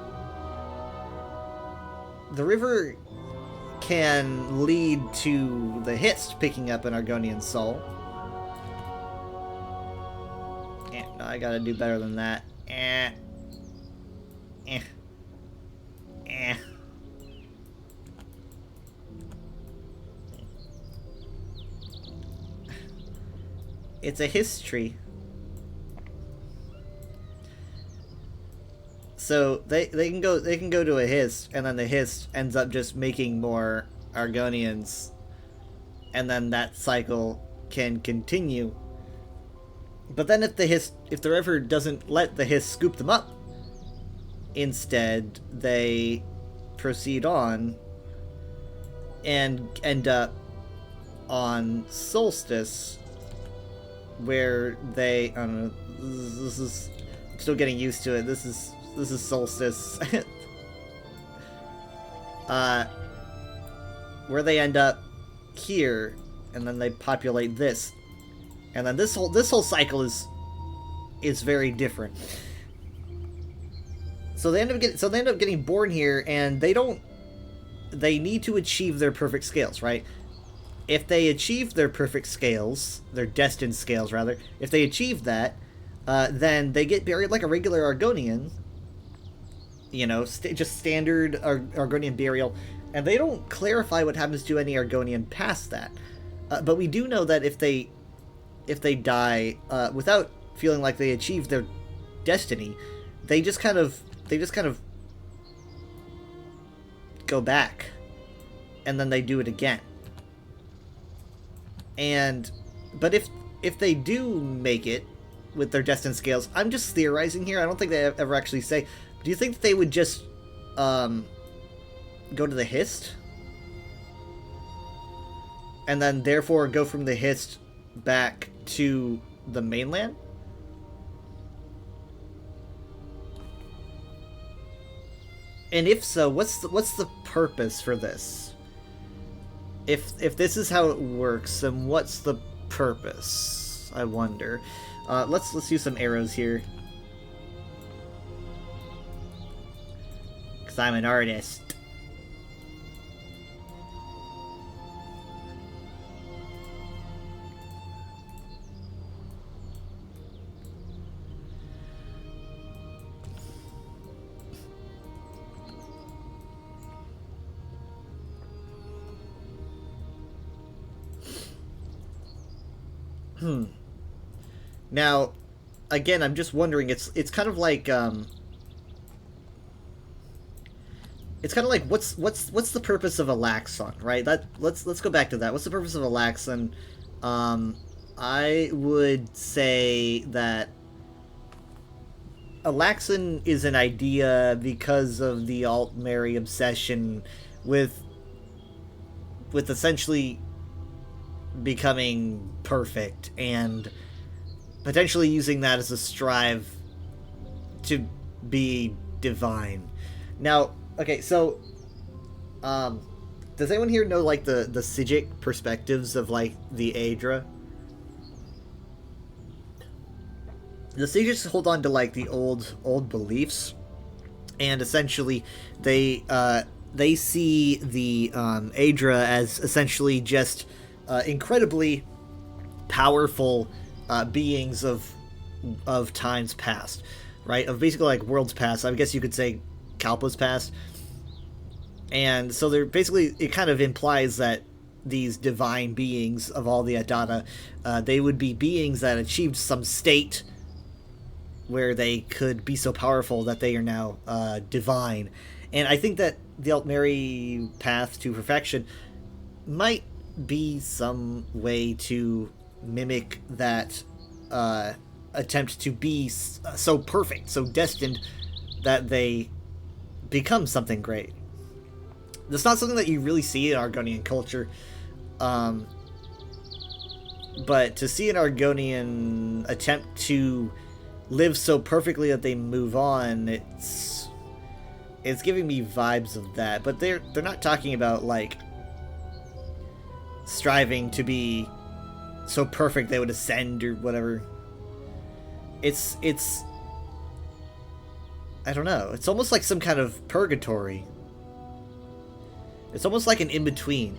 can lead to the Hist picking up an Argonian soul. No, I gotta do better than that. It's a history. So they can go to a Hist, and then the Hist ends up just making more Argonians, and then that cycle can continue. But then if the river doesn't let the Hist scoop them up, instead they proceed on and end up on Solstice, where they, I don't know, this is, I'm still getting used to it. This is Solstice. Where they end up here, and then they populate this. And then this whole cycle is very different. So they end up getting born here, and they need to achieve their perfect scales, right? If they achieve their perfect scales, their destined scales rather, if they achieve that, then they get buried like a regular Argonian. You know, just standard Argonian burial, and they don't clarify what happens to any Argonian past that. But we do know that if they die without feeling like they achieved their destiny, they just kind of go back, and then they do it again. But if they do make it with their destined scales, I'm just theorizing here. I don't think they ever actually say. Do you think that they would just go to the Hist, and then therefore go from the Hist back to the mainland? And if so, what's the purpose for this? If this is how it works, then what's the purpose? I wonder. Let's use some arrows here, because I'm an artist. Now, again, I'm just wondering. It's kind of like what's the purpose of Alaxon, right? Let's go back to that. What's the purpose of Alaxon? I would say that Alaxon is an idea because of the Altmeri obsession with essentially becoming perfect and potentially using that as a strive to be divine. Now, okay, so does anyone here know like the Psijic perspectives of like the Aedra? The Psijics hold on to like the old beliefs, and essentially they see the Aedra as essentially just incredibly powerful beings of times past, right? Of basically like worlds past. I guess you could say Kalpa's past. And so they're basically, it kind of implies that these divine beings of all the Adana, they would be beings that achieved some state where they could be so powerful that they are now divine. And I think that the Altmeri path to perfection might be some way to mimic that attempt to be so perfect, so destined that they become something great. That's not something that you really see in Argonian culture. But to see an Argonian attempt to live so perfectly that they move on, it's giving me vibes of that. But they're not talking about like striving to be so perfect they would ascend or whatever. It's I don't know. It's almost like some kind of purgatory. It's almost like an in-between.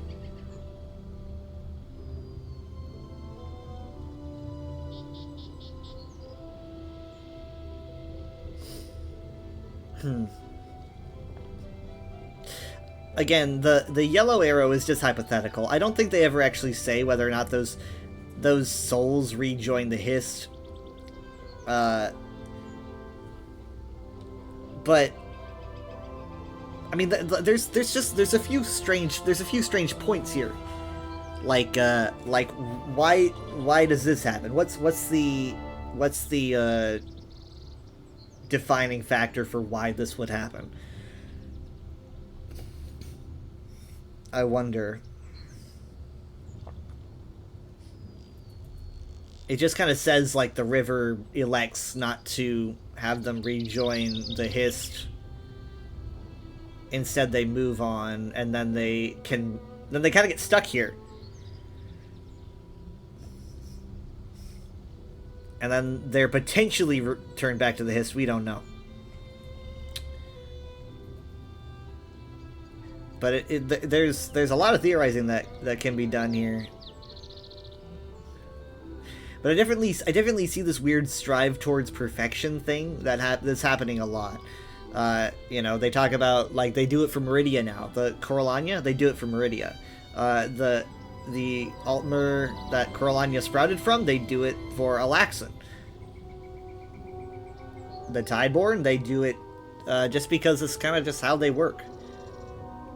Again, the yellow arrow is just hypothetical. I don't think they ever actually say whether or not those souls rejoin the Hist. But I mean, there's a few strange points here. Like why does this happen? What's the defining factor for why this would happen? I wonder. It just kind of says like the river elects not to have them rejoin the Hist. Instead they move on, and then they kind of get stuck here. And then they're potentially returned back to the Hist. We don't know. But there's a lot of theorizing that can be done here. But I definitely see this weird strive towards perfection thing that's happening a lot. You know, they talk about like they do it for Meridia now. The Corellania, they do it for Meridia. The Altmer that Corellania sprouted from, they do it for Alaxon. The Tideborn, they do it just because it's kind of just how they work.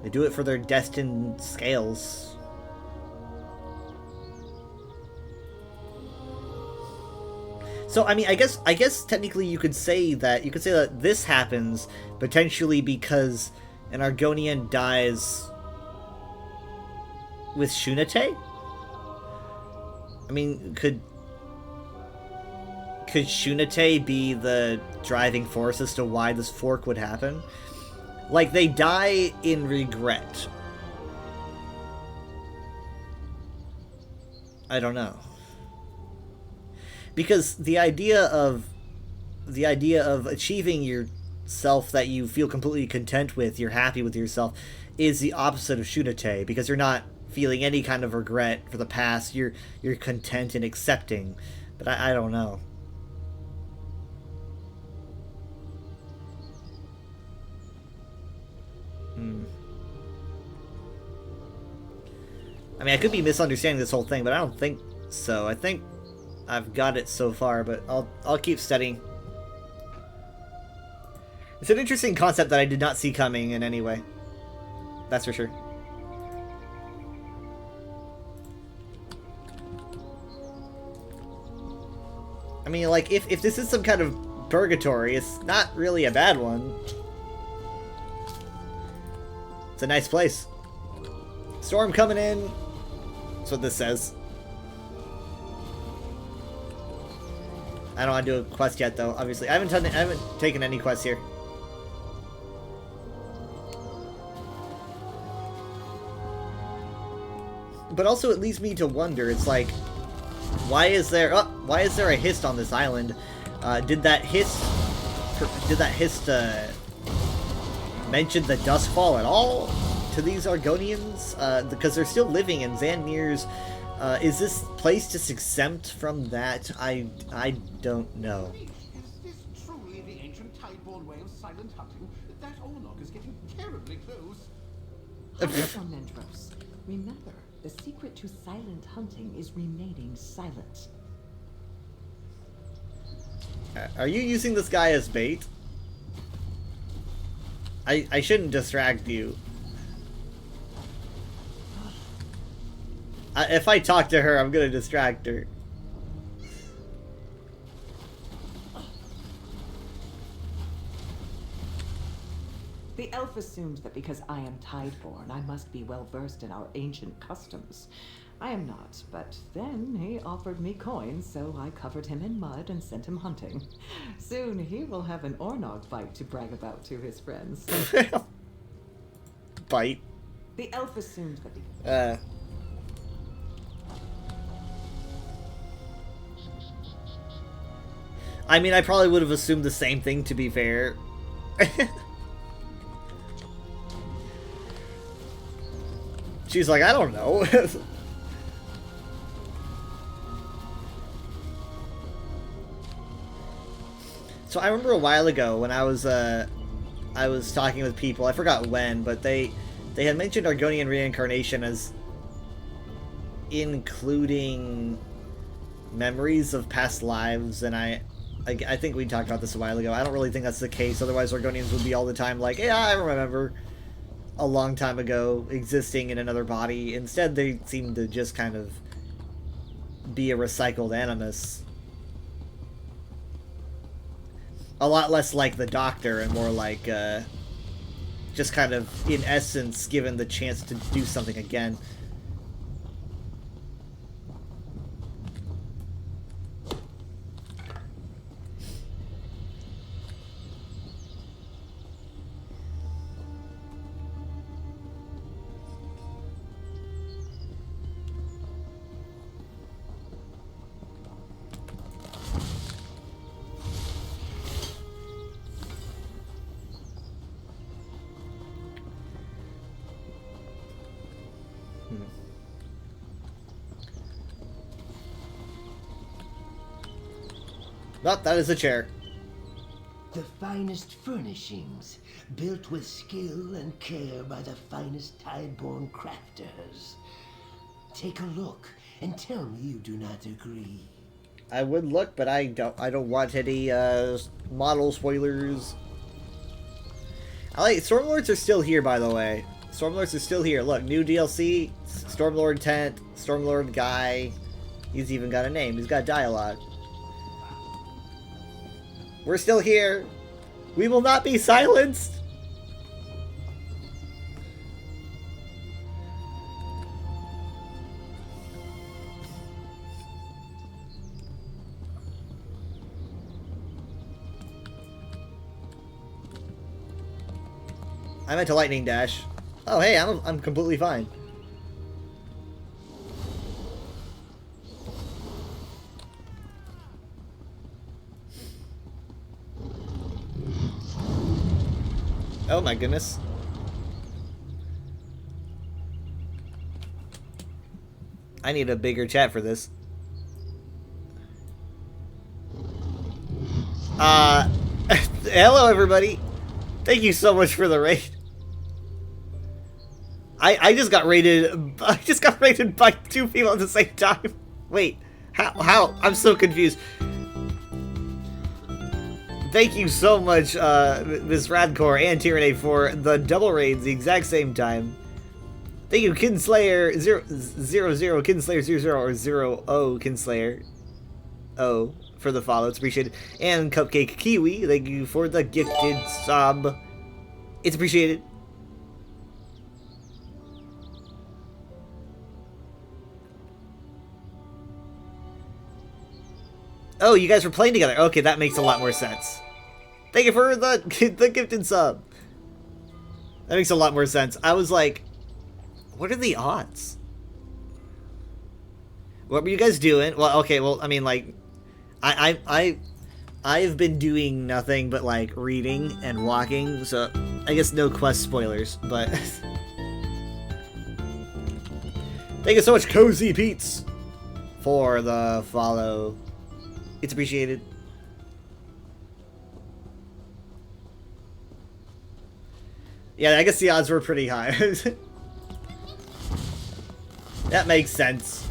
They do it for their destined scales. So I mean, I guess technically you could say that this happens potentially because an Argonian dies with Shunate? I mean, could Shunate be the driving force as to why this fork would happen? Like, they die in regret. I don't know. Because the idea of achieving yourself that you feel completely content with, you're happy with yourself, is the opposite of Shunate, because you're not feeling any kind of regret for the past. You're content and accepting. But I don't know. I mean, I could be misunderstanding this whole thing, but I don't think so. I think I've got it so far, but I'll keep studying. It's an interesting concept that I did not see coming in any way. That's for sure. I mean, like, if this is some kind of purgatory, it's not really a bad one. It's a nice place. Storm coming in. That's what this says. I don't want to do a quest yet, though. Obviously, I haven't taken any quests here. But also, it leads me to wonder. It's like, why is there a Hist on this island? Did that Hist mention the Duskfall at all to these Argonians? Because they're still living in Xanmir's. Is this place just exempt from that? I don't know. Is this truly the ancient Tideborn way of silent hunting? That Orlok is getting terribly close. Mendros, remember, the secret to silent hunting is remaining silent. Are you using this guy as bait? I shouldn't distract you. If I talk to her, I'm gonna distract her. The elf assumed that because I am Tideborn, I must be well versed in our ancient customs. I am not, but then he offered me coins, so I covered him in mud and sent him hunting. Soon he will have an Ornog bite to brag about to his friends. Bite? The elf assumed that he... I mean, I probably would have assumed the same thing, to be fair. She's like, I don't know. So I remember a while ago when I was talking with people, I forgot when, but they had mentioned Argonian reincarnation as including memories of past lives, and I think we talked about this a while ago. I don't really think that's the case, otherwise Argonians would be all the time like, yeah, I remember a long time ago existing in another body. Instead, they seem to just kind of be a recycled animus. A lot less like the Doctor and more like, just kind of, in essence, given the chance to do something again. Oh, that is a chair. The finest furnishings, built with skill and care by the finest Tideborn crafters. Take a look and tell me you do not agree. I would look, but I don't want any model spoilers. Stormlords are still here, by the way. Stormlords are still here. Look, new DLC, Stormlord tent, Stormlord guy. He's even got a name. He's got dialogue. We're still here. We will not be silenced. I meant to lightning dash. Oh, hey, I'm completely fine. Oh my goodness. I need a bigger chat for this. Hello everybody. Thank you so much for the raid. I just got raided. I just got raided by 2 people at the same time. Wait, how? I'm so confused. Thank you so much, Ms. Radcore and Tyranny for the double raids the exact same time. Thank you, Kinslayer 00, Kinslayer 00 or 00 Kinslayer O for the follow. It's appreciated. And Cupcake Kiwi, thank you for the gifted sub. It's appreciated. Oh, you guys were playing together. Okay, that makes a lot more sense. Thank you for the gifted sub. That makes a lot more sense. I was like, what are the odds? What were you guys doing? Well, okay, well, I mean, like, I've been doing nothing but, like, reading and walking, so I guess no quest spoilers, but... Thank you so much, Cozy Pete's, for the follow. It's appreciated. Yeah, I guess the odds were pretty high. That makes sense.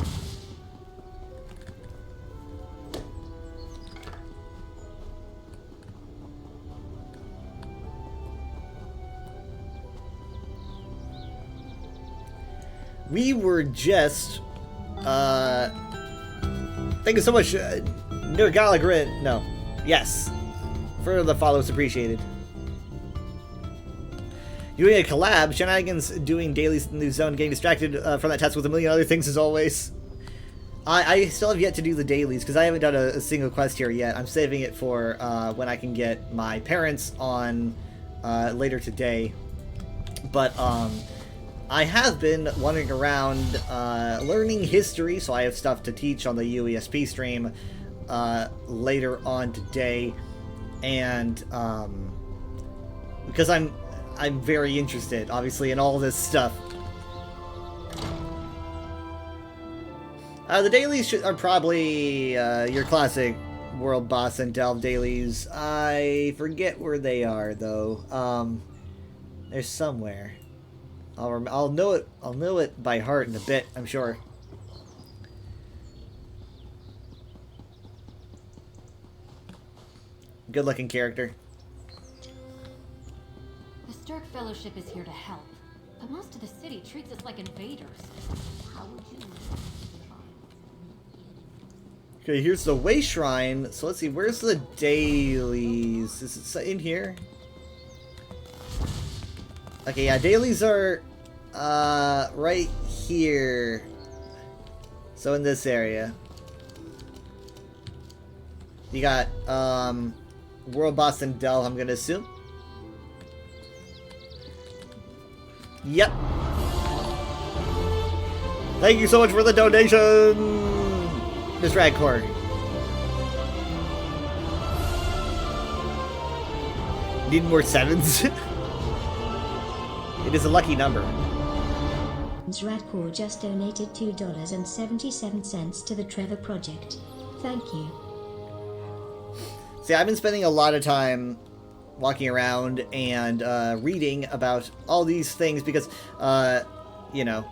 We were just, thank you so much, Nergalagrin. No. Yes. For the follows, appreciated. Doing a collab, Shenanigans doing dailies in the zone, getting distracted from that task with a million other things as always. I still have yet to do the dailies, because I haven't done a single quest here yet. I'm saving it for when I can get my parents on later today. But I have been wandering around learning history, so I have stuff to teach on the UESP stream later on today. And because I'm very interested, obviously, in all this stuff. The dailies are probably your classic World Boss and Delve dailies. I forget where they are, though. They're somewhere. I'll know it. I'll know it by heart in a bit, I'm sure. Good-looking character. The Stirk Fellowship is here to help, but most of the city treats us like invaders. How would you... Okay, here's the Way Shrine. So let's see, where's the dailies? Is it in here? Okay, yeah, dailies are right here. So in this area. You got World Boss and Delve, I'm gonna assume. Yep. Thank you so much for the donation, Miss Radcore. Need more sevens? It is a lucky number. Radcore just donated $2.77 to the Trevor Project. Thank you. See, I've been spending a lot of time walking around and reading about all these things because, you know,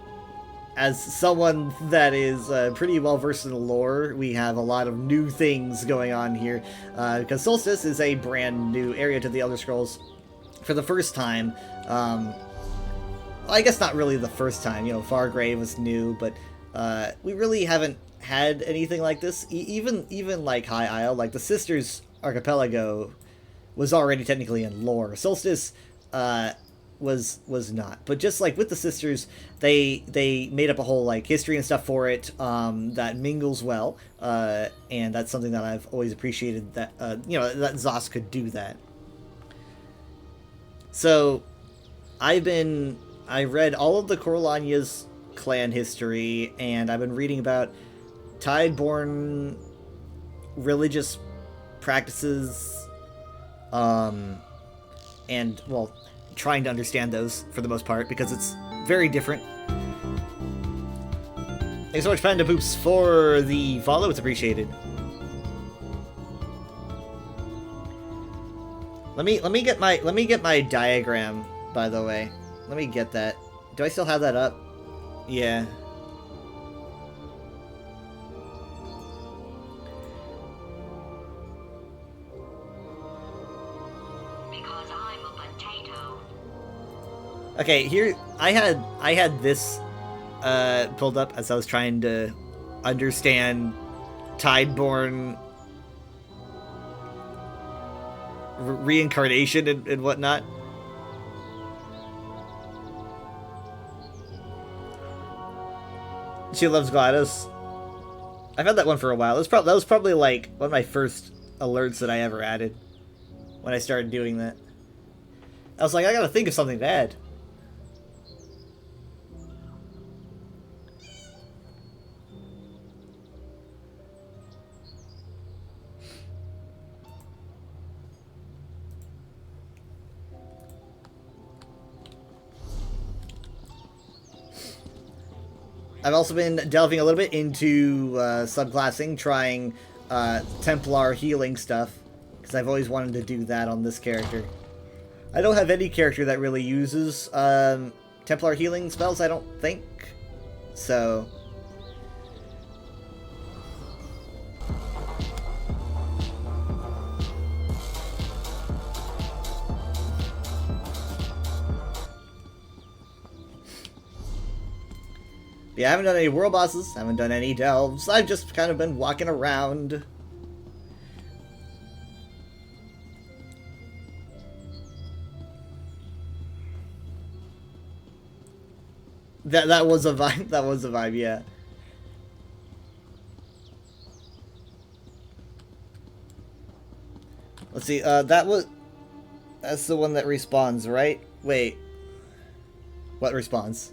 as someone that is pretty well versed in the lore, we have a lot of new things going on here. Because Solstice is a brand new area to the Elder Scrolls for the first time. I guess not really the first time, you know, Fargrave was new, but we really haven't had anything like this. Even like High Isle, like the Sisters Archipelago was already technically in lore. Solstice was not. But just like with the Sisters, they made up a whole like history and stuff for it that mingles well, and that's something that I've always appreciated, that you know, that ZOS could do that. So I read all of the Coralania's clan history, and I've been reading about Tideborn religious practices, and, well, trying to understand those for the most part, because it's very different. Thanks so much, Panda Poops, for the follow. It's appreciated. Let me get my diagram, by the way. Let me get that. Do I still have that up? Yeah. Because I'm a potato. Okay, here I had this pulled up as I was trying to understand Tideborn reincarnation and whatnot. She loves GLaDOS. I've had that one for a while. That was probably like one of my first alerts that I ever added when I started doing that. I was like, I gotta think of something to add. I've also been delving a little bit into subclassing, trying Templar healing stuff, because I've always wanted to do that on this character. I don't have any character that really uses Templar healing spells, I don't think. So... yeah, I haven't done any world bosses, haven't done any delves. I've just kind of been walking around. That was a vibe. That was a vibe. Yeah. Let's see. That's the one that respawns, right? Wait. What respawns?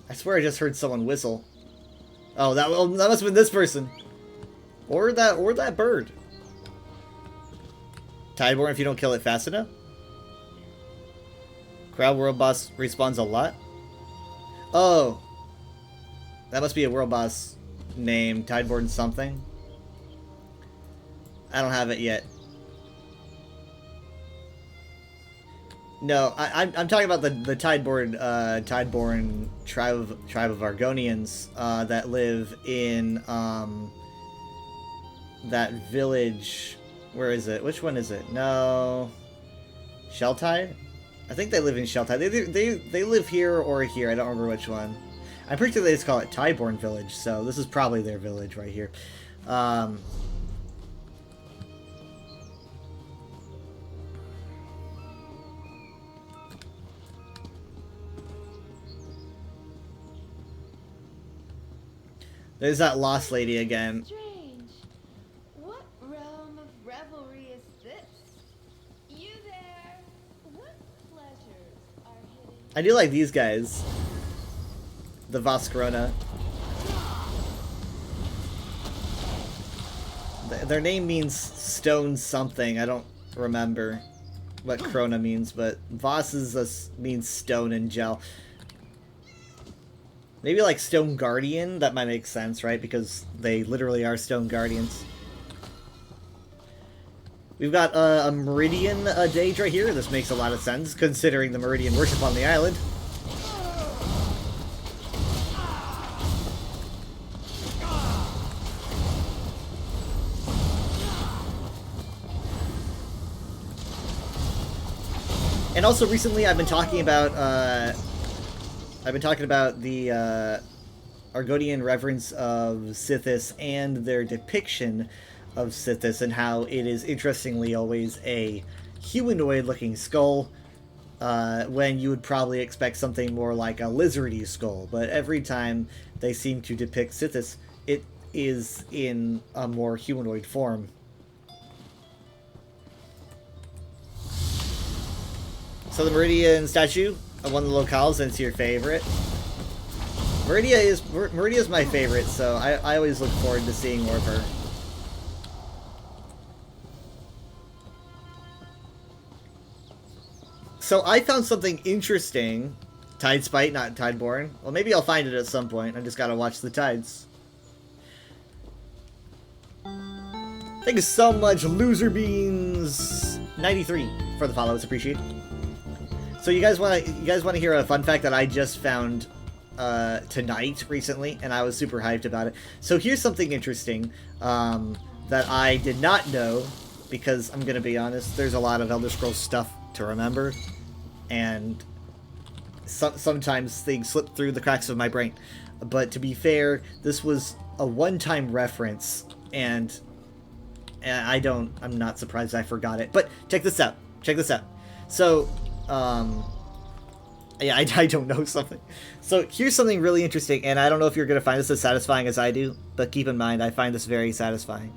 I swear I just heard someone whistle. Oh, that must have been this person. Or that bird. Tideborn if you don't kill it fast enough? Crowd world boss respawns a lot? Oh. That must be a world boss named Tideborn something. I don't have it yet. No, I'm talking about the Tideborn tribe of Argonians that live in that village. Where is it? Which one is it? No, Sheltide? I think they live in Sheltide. They live here or here. I don't remember which one. I'm pretty sure they just call it Tideborn Village. So this is probably their village right here. There's that lost lady again. Strange. What realm of revelry is this? You there? What pleasures are hidden? I do like these guys. The Vaskrona. Their name means stone something. I don't remember what Krona means, but Voss means stone and gel. Maybe like Stone Guardian, that might make sense, right? Because they literally are Stone Guardians. We've got a Meridian Dage right here. This makes a lot of sense, considering the Meridian worship on the island. And also recently I've been talking about the Argonian reverence of Sithis and their depiction of Sithis, and how it is interestingly always a humanoid-looking skull, when you would probably expect something more like a lizardy skull. But every time they seem to depict Sithis, it is in a more humanoid form. So the Meridian statue, one of the locales, and it's your favorite. Meridia is my favorite, so I always look forward to seeing more of her. So I found something interesting. Tidespite, not Tideborn. Well, maybe I'll find it at some point. I just gotta watch the tides. Thank you so much, LoserBeans93, for the follow. It's appreciated. So you guys want to hear a fun fact that I just found tonight recently, and I was super hyped about it. So here's something interesting that I did not know, because I'm gonna be honest, there's a lot of Elder Scrolls stuff to remember, and sometimes things slip through the cracks of my brain. But to be fair, this was a one-time reference, and I'm not surprised I forgot it. But check this out. So yeah, I don't know something. So here's something really interesting, and I don't know if you're going to find this as satisfying as I do, but keep in mind, I find this very satisfying.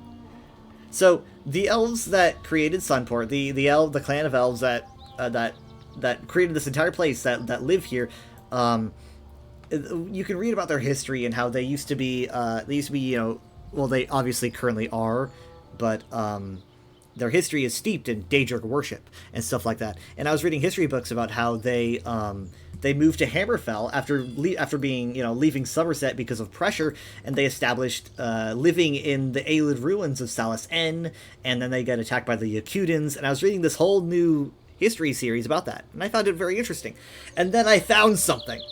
So the elves that created Sunport, the clan of elves that created this entire place, that live here, you can read about their history and how they used to be, well, they obviously currently are, but their history is steeped in Daedric worship and stuff like that. And I was reading history books about how they moved to Hammerfell after being, leaving Somerset because of pressure, and they established living in the Aelid ruins of Salas N, and then they got attacked by the Yakutans. And I was reading this whole new history series about that, and I found it very interesting. And then I found something.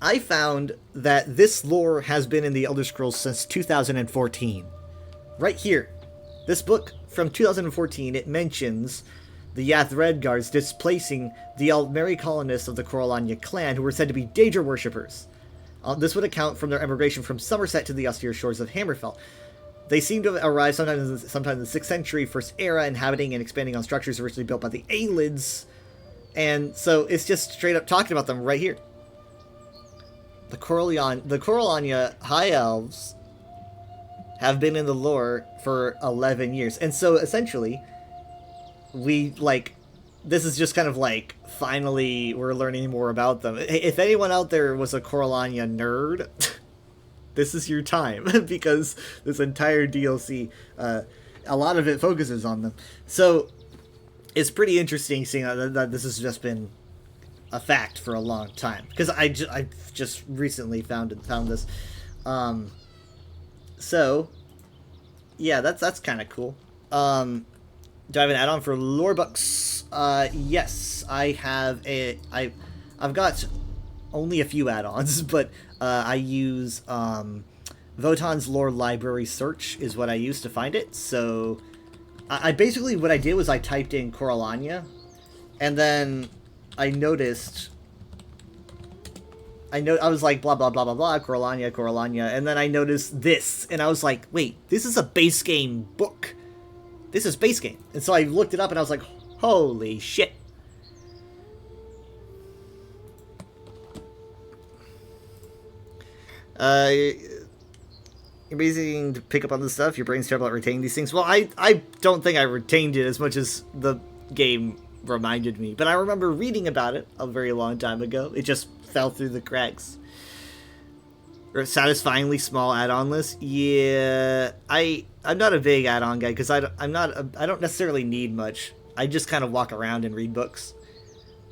I found that this lore has been in the Elder Scrolls since 2014. Right here. This book from 2014, it mentions the Yath Redguards displacing the Altmeri colonists of the Coralania clan, who were said to be Daedra worshippers. This would account for their emigration from Somerset to the austere shores of Hammerfell. They seem to have arrived sometime in the 6th century First Era, inhabiting and expanding on structures originally built by the Aelids. And so it's just straight up talking about them right here. The Coralania High Elves have been in the lore for 11 years. And so essentially, this is just kind of like, finally, we're learning more about them. If anyone out there was a Coralania nerd, this is your time, because this entire DLC, a lot of it focuses on them. So, it's pretty interesting seeing that this has just been a fact for a long time, because I just recently found this. So, yeah, that's kind of cool. Do I have an add-on for Lorebucks? Yes, I have I've got only a few add-ons, but I use Votan's Lore Library Search is what I use to find it. So I basically, what I did was I typed in Coralania, and then I noticed, I was like, blah, blah, blah, blah, blah, Coralania, and then I noticed this, and I was like, wait, this is a base game book. This is base game. And so I looked it up, and I was like, holy shit. You're amazing to pick up on this stuff. Your brain's terrible at retaining these things. Well, I don't think I retained it as much as the game reminded me. But I remember reading about it a very long time ago. It just fell through the cracks. Or satisfyingly small add-on list. Yeah, I'm not a big add-on guy because I don't necessarily need much. I just kind of walk around and read books.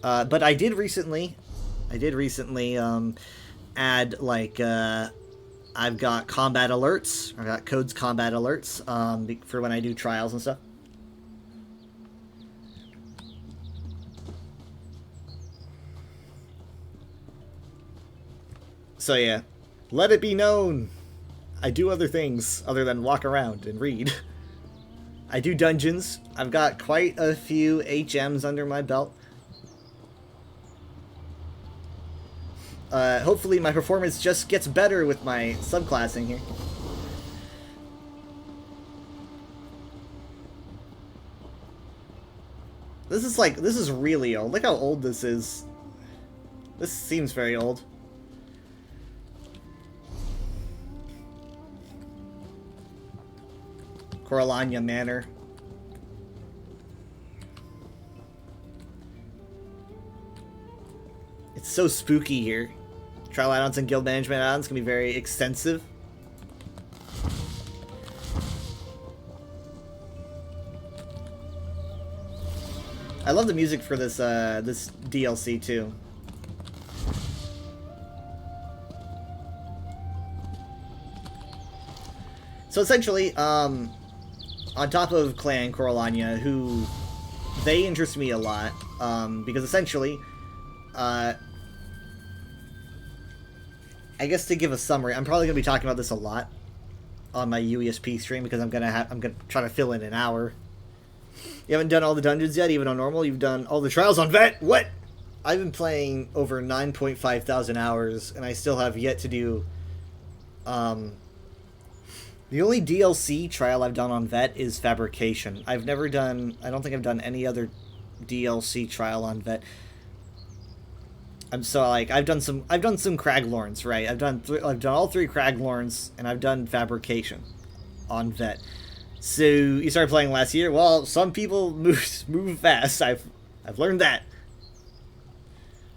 But I did recently add, like, I've got combat alerts. I've got Code's combat alerts for when I do trials and stuff. So yeah, let it be known, I do other things other than walk around and read. I do dungeons. I've got quite a few HMs under my belt. Hopefully my performance just gets better with my subclassing here. This is really old. Look how old this is. This seems very old. Coralania Manor. It's so spooky here. Trial add-ons and guild management add-ons can be very extensive. I love the music for this this DLC too. So essentially, on top of Clan Coralania, who they interest me a lot, because essentially, I guess to give a summary, I'm probably gonna be talking about this a lot on my UESP stream because I'm gonna try to fill in an hour. You haven't done all the dungeons yet, even on normal. You've done all the trials on Vet. What? I've been playing over 9.5 thousand hours, and I still have yet to do. The only DLC trial I've done on Vet is Fabrication. I've never done. I don't think I've done any other DLC trial on Vet. I'm so like I've done some Craglorns, right? I've done all 3 Craglorns, and I've done Fabrication on Vet. So you started playing last year. Well, some people move fast. I've learned that.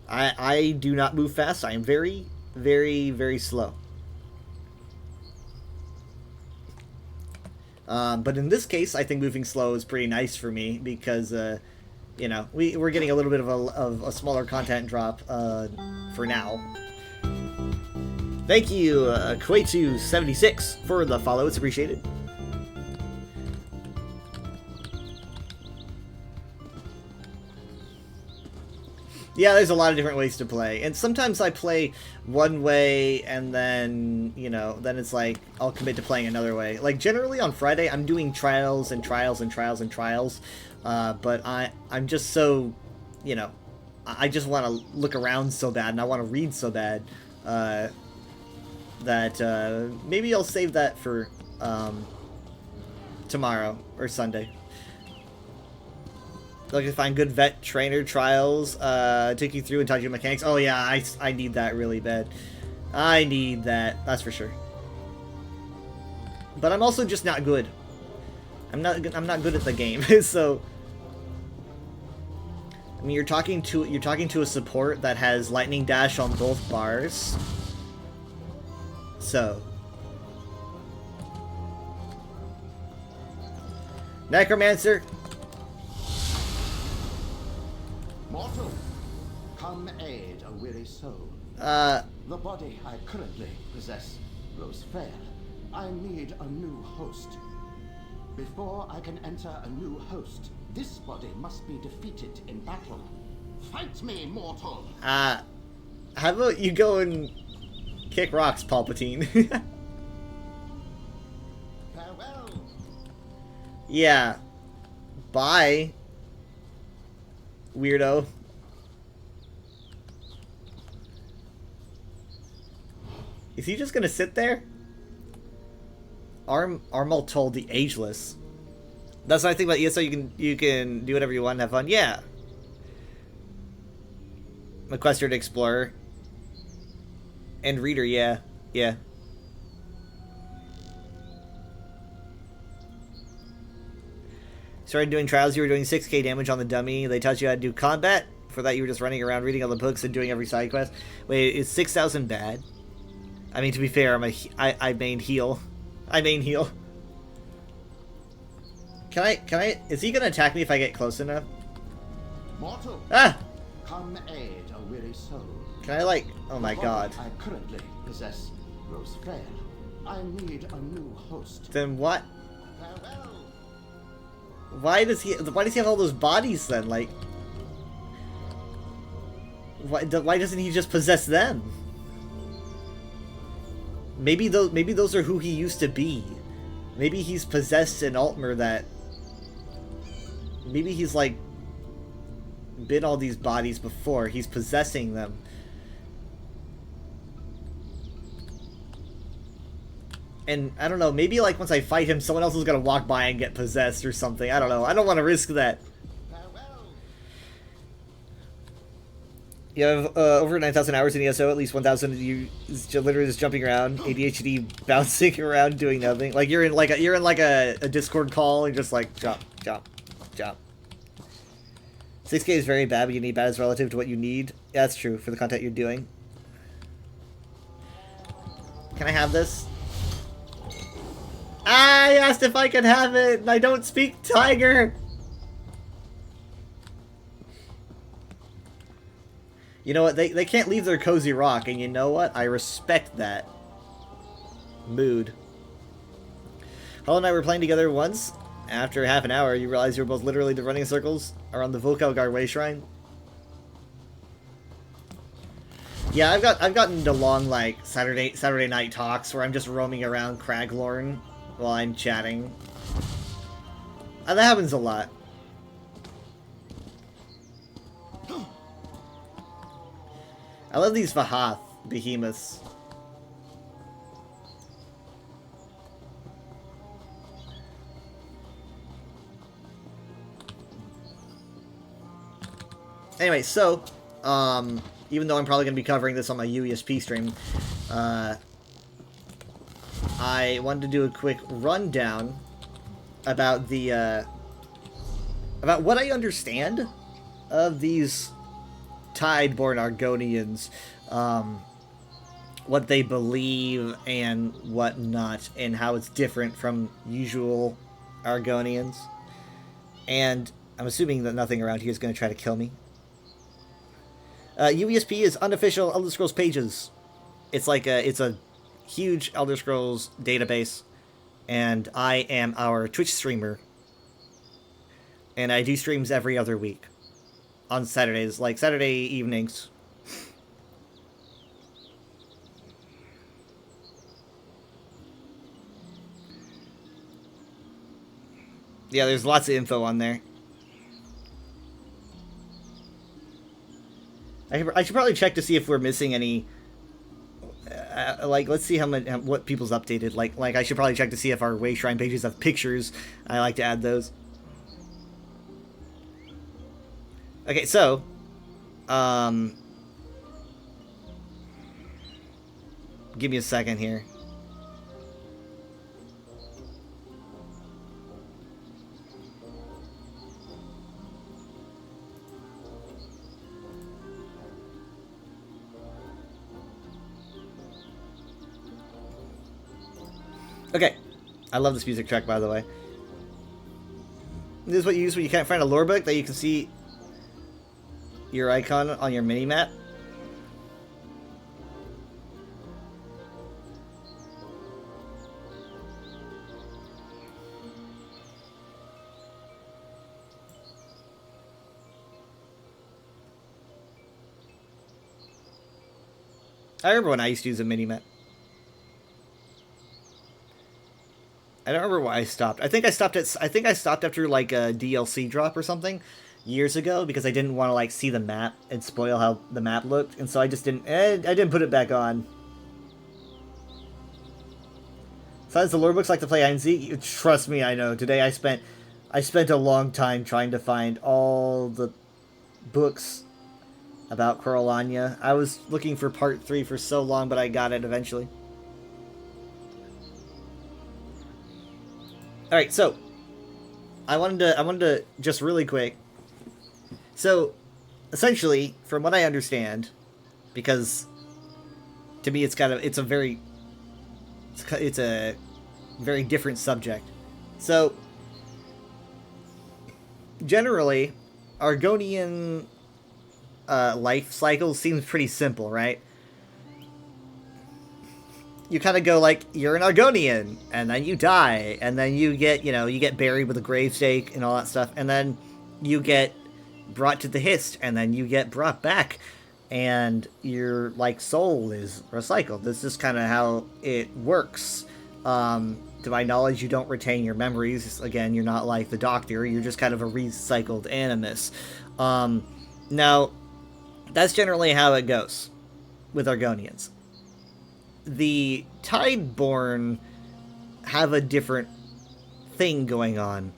I do not move fast. I am very, very, very slow. But in this case, I think moving slow is pretty nice for me because, you know, we're getting a little bit of a smaller content drop for now. Thank you, Quatu76 for the follow. It's appreciated. Yeah, there's a lot of different ways to play. And sometimes I play one way and then, you know, then it's like I'll commit to playing another way. Like generally on Friday I'm doing trials and trials and trials and trials. But I'm just so, you know, I just want to look around so bad and I want to read so bad that maybe I'll save that for tomorrow or Sunday. Looking to find good vet trainer trials, take you through and talk to you mechanics. Oh yeah, I need that really bad. I need that, that's for sure. But I'm also just not good. I'm not good at the game, so. I mean, you're talking to a support that has lightning dash on both bars. So. Necromancer. Mortal, come aid a weary soul. The body I currently possess grows fair. I need a new host. Before I can enter a new host, this body must be defeated in battle. Fight me, mortal! How about you go and kick rocks, Palpatine? Farewell! Yeah. Bye. Weirdo. Is he just gonna sit there? Armal told the Ageless. That's what I think about ESO. You can do whatever you want and have fun. Yeah. Equestrian Explorer. And Reader, yeah. Yeah. Started doing trials, you were doing 6k damage on the dummy. They taught you how to do combat. For that, you were just running around reading all the books and doing every side quest. Wait, is 6,000 bad? I mean, to be fair, I main heal. I main heal. Can I, is he gonna attack me if I get close enough? Mortal, ah! Come aid a weary soul. Can I like, oh my god. I currently possess grows fair. I need a new host. Then what? Farewell. Why does he have all those bodies then? Like, why doesn't he just possess them? Maybe those are who he used to be. Maybe he's possessed an Altmer that. Maybe he's like been all these bodies before. He's possessing them. And I don't know, maybe like once I fight him, someone else is gonna walk by and get possessed or something. I don't know. I don't want to risk that. You have over 9,000 hours in ESO, at least 1,000 you literally just jumping around, ADHD bouncing around doing nothing. Like you're in like a Discord call and just like jump, jump, jump. 6k is very bad, but you need bad as relative to what you need. Yeah, that's true for the content you're doing. Can I have this? I asked if I could have it, and I don't speak Tiger. You know what? They can't leave their cozy rock, and you know what? I respect that mood. Hollow and I were playing together once. After half an hour, you realize you were both literally running circles around the Volkelgar Way Shrine. Yeah, I've gotten into long like Saturday night talks where I'm just roaming around Craglorn while I'm chatting. And that happens a lot. I love these Vahath behemoths. Anyway, so, even though I'm probably going to be covering this on my UESP stream, I wanted to do a quick rundown about the, about what I understand of these Tideborn Argonians, what they believe and what not, and how it's different from usual Argonians. And I'm assuming that nothing around here is going to try to kill me. UESP is unofficial Elder Scrolls pages. It's like it's a huge Elder Scrolls database, and I am our Twitch streamer, and I do streams every other week on Saturdays, like Saturday evenings. Yeah, there's lots of info on there. I should probably check to see if we're missing any. Like, let's see what people's updated. Like I should probably check to see if our Way Shrine pages have pictures. I like to add those. Okay, so, give me a second here. Okay, I love this music track, by the way. This is what you use when you can't find a lore book, that you can see your icon on your mini-map. I remember when I used to use a mini-map. I don't remember why I stopped. I think I stopped after like a DLC drop or something years ago because I didn't want to like see the map and spoil how the map looked, and so I just didn't. I didn't put it back on. Besides, the lore books like to play hide and seek. Trust me, I know. Today I spent a long time trying to find all the books about Coralania. I was looking for part 3 for so long, but I got it eventually. All right, so I wanted to just really quick. So, essentially, from what I understand, because to me it's a very different subject. So, generally, Argonian life cycle seems pretty simple, right? You kind of go like, you're an Argonian, and then you die, and then you get buried with a gravestake and all that stuff, and then you get brought to the Hist, and then you get brought back, and your like soul is recycled. This is kind of how it works. To my knowledge, you don't retain your memories. Again, you're not like the Doctor. You're just kind of a recycled animus. Now, that's generally how it goes with Argonians. The Tideborn have a different thing going on.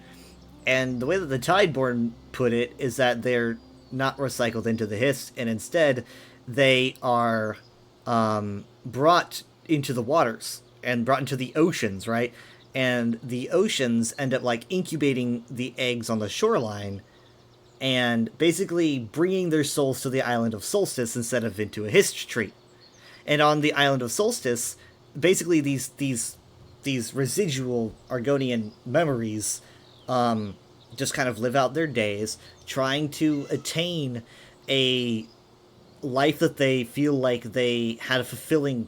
And the way that the Tideborn put it is that they're not recycled into the Hist, and instead they are brought into the waters and brought into the oceans, right? And the oceans end up like incubating the eggs on the shoreline and basically bringing their souls to the island of Solstice instead of into a Hist tree. And on the island of Solstice, basically these residual Argonian memories just kind of live out their days, trying to attain a life that they feel like they had a fulfilling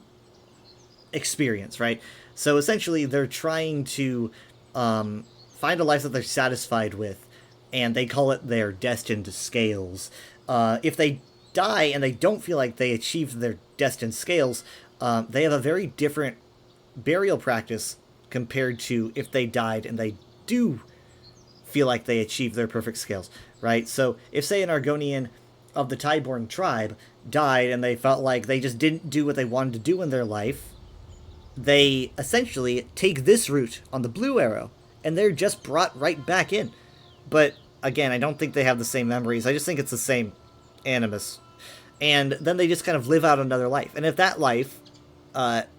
experience, right? So essentially, they're trying to find a life that they're satisfied with, and they call it their destined scales. If they die and they don't feel like they achieved their destined scales, they have a very different burial practice compared to if they died and they do feel like they achieved their perfect scales, right? So if, say, an Argonian of the Tideborn tribe died and they felt like they just didn't do what they wanted to do in their life, they essentially take this route on the Blue Arrow, and they're just brought right back in. But, again, I don't think they have the same memories. I just think it's the same animus. And then they just kind of live out another life. And if that life,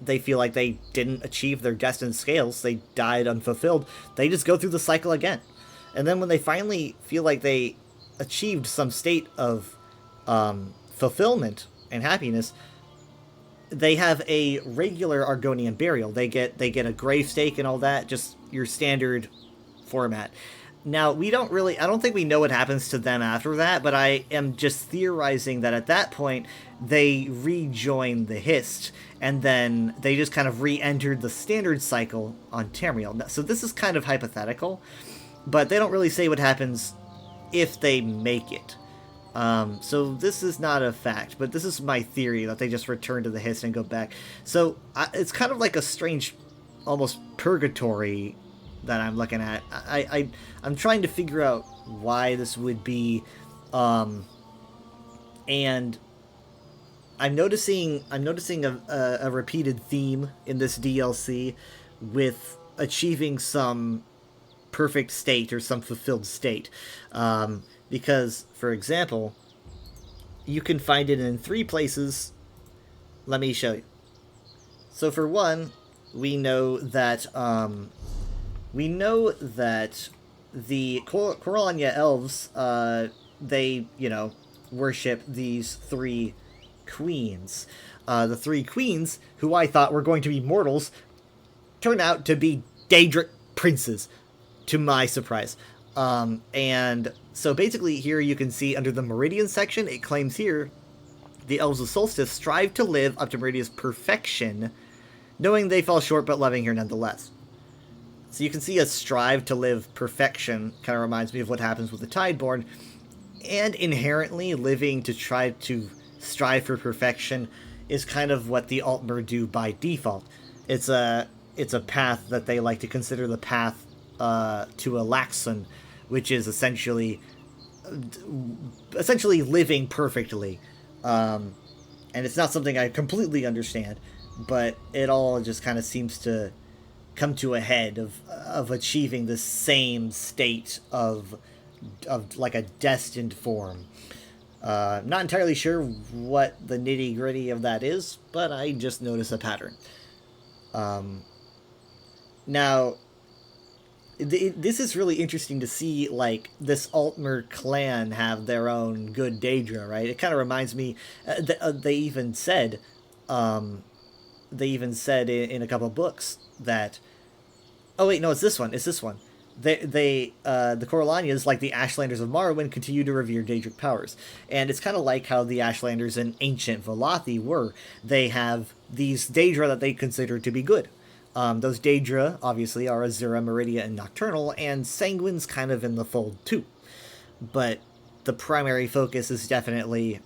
they feel like they didn't achieve their destined scales, they died unfulfilled, they just go through the cycle again. And then when they finally feel like they achieved some state of fulfillment and happiness, they have a regular Argonian burial. They get a gravestake and all that, just your standard format. Now, I don't think we know what happens to them after that, but I am just theorizing that at that point, they rejoin the Hist, and then they just kind of re-entered the standard cycle on Tamriel. So this is kind of hypothetical, but they don't really say what happens if they make it. So this is not a fact, but this is my theory that they just return to the Hiss and go back. So it's kind of like a strange, almost purgatory that I'm looking at. I'm trying to figure out why this would be, and I'm noticing a repeated theme in this DLC with achieving some perfect state or some fulfilled state. Because, for example, you can find it in 3 places. Let me show you. So for one, we know that the Coralania elves, they, worship these 3 queens. The 3 queens, who I thought were going to be mortals, turn out to be Daedric princes, to my surprise. And so basically here you can see under the Meridian section, it claims here, the Elves of Solstice strive to live up to Meridia's perfection, knowing they fall short but loving her nonetheless. So you can see a strive to live perfection, kind of reminds me of what happens with the Tideborn, and inherently living to try to strive for perfection is kind of what the Altmer do by default. It's a path that they like to consider the path to Alaxon, which is essentially living perfectly. And it's not something I completely understand, but it all just kind of seems to come to a head of achieving the same state of like a destined form. Not entirely sure what the nitty-gritty of that is, but I just notice a pattern. Now, this is really interesting to see, like, this Altmer clan have their own good Daedra, right? It kind of reminds me, they even said in a couple of books that, oh wait, no, it's this one, the Coralanias, like the Ashlanders of Morrowind, continue to revere Daedric powers. And it's kind of like how the Ashlanders in ancient Velothi were. They have these Daedra that they consider to be good. Those Daedra, obviously, are Azura, Meridia, and Nocturnal, and Sanguine's kind of in the fold, too. But the primary focus is definitely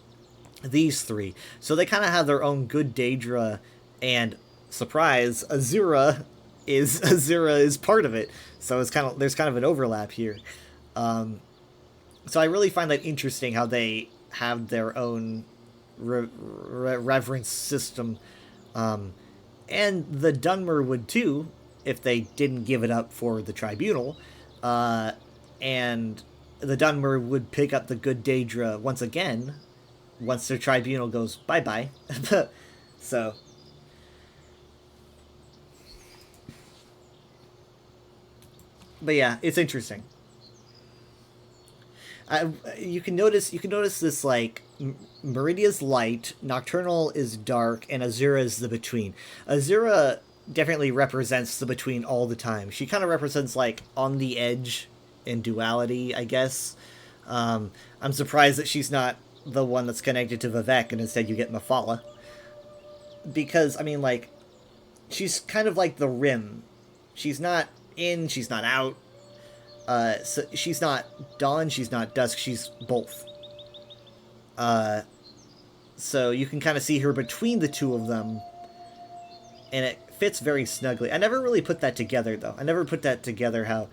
these 3. So they kind of have their own good Daedra, and, surprise, Azura is part of it. So there's kind of an overlap here. So I really find that interesting how they have their own reverence system. And the Dunmer would too, if they didn't give it up for the Tribunal. And the Dunmer would pick up the good Daedra once again, once the Tribunal goes bye-bye. So... But yeah, it's interesting. You can notice this, like, Meridia's light, Nocturnal is dark, and Azura is the between. Azura definitely represents the between all the time. She kind of represents, like, on the edge in duality, I guess. I'm surprised that she's not the one that's connected to Vivec, and instead you get Mephala. Because, I mean, like, she's kind of like the rim. She's not in, she's not out. So she's not dawn, she's not dusk, she's both. So you can kind of see her between the two of them, and it fits very snugly. I never really put that together, though. I never put that together how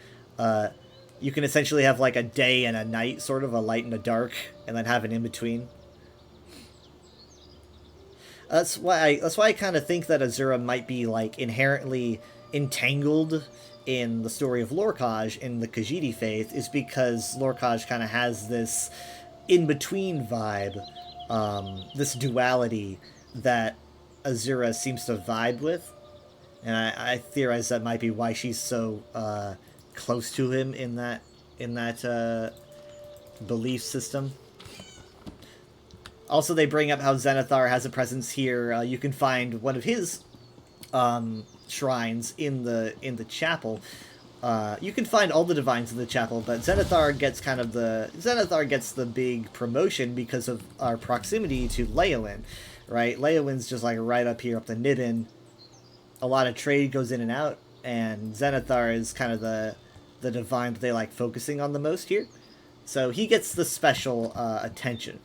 you can essentially have like a day and a night, sort of a light and a dark, and then have an in-between. That's why I kind of think that Azura might be like inherently entangled in the story of Lorkhaj in the Khajiit faith, is because Lorkhaj kind of has this in-between vibe, this duality that Azura seems to vibe with, and I theorize that might be why she's so close to him in that belief system. Also, they bring up how Zenithar has a presence here. You can find one of his shrines in the chapel. You can find all the divines in the chapel, but Zenithar gets the big promotion because of our proximity to Leyawiin, right? Leyawiin's just like right up here, up the Niben. A lot of trade goes in and out, and Zenithar is kind of the divine that they like focusing on the most here. So he gets the special attention.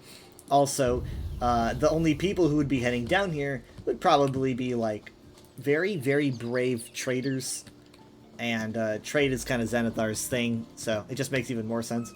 Also, the only people who would be heading down here would probably be, like, very, very brave traders. And trade is kind of Xanathar's thing, so it just makes even more sense.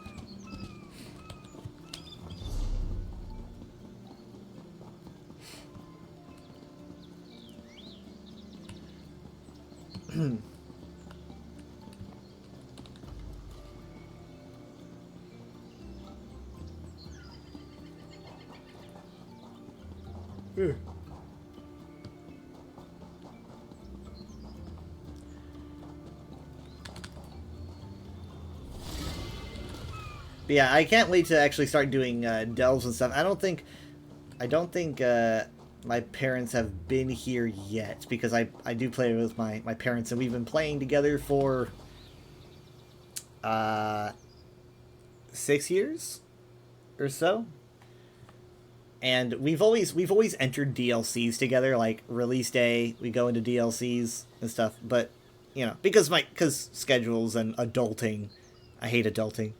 But yeah, I can't wait to actually start doing delves and stuff. I don't think my parents have been here yet, because I do play with my parents, and we've been playing together for 6 years or so. And we've always entered DLCs together, like release day, we go into DLCs and stuff, but you know, because schedules and adulting, I hate adulting.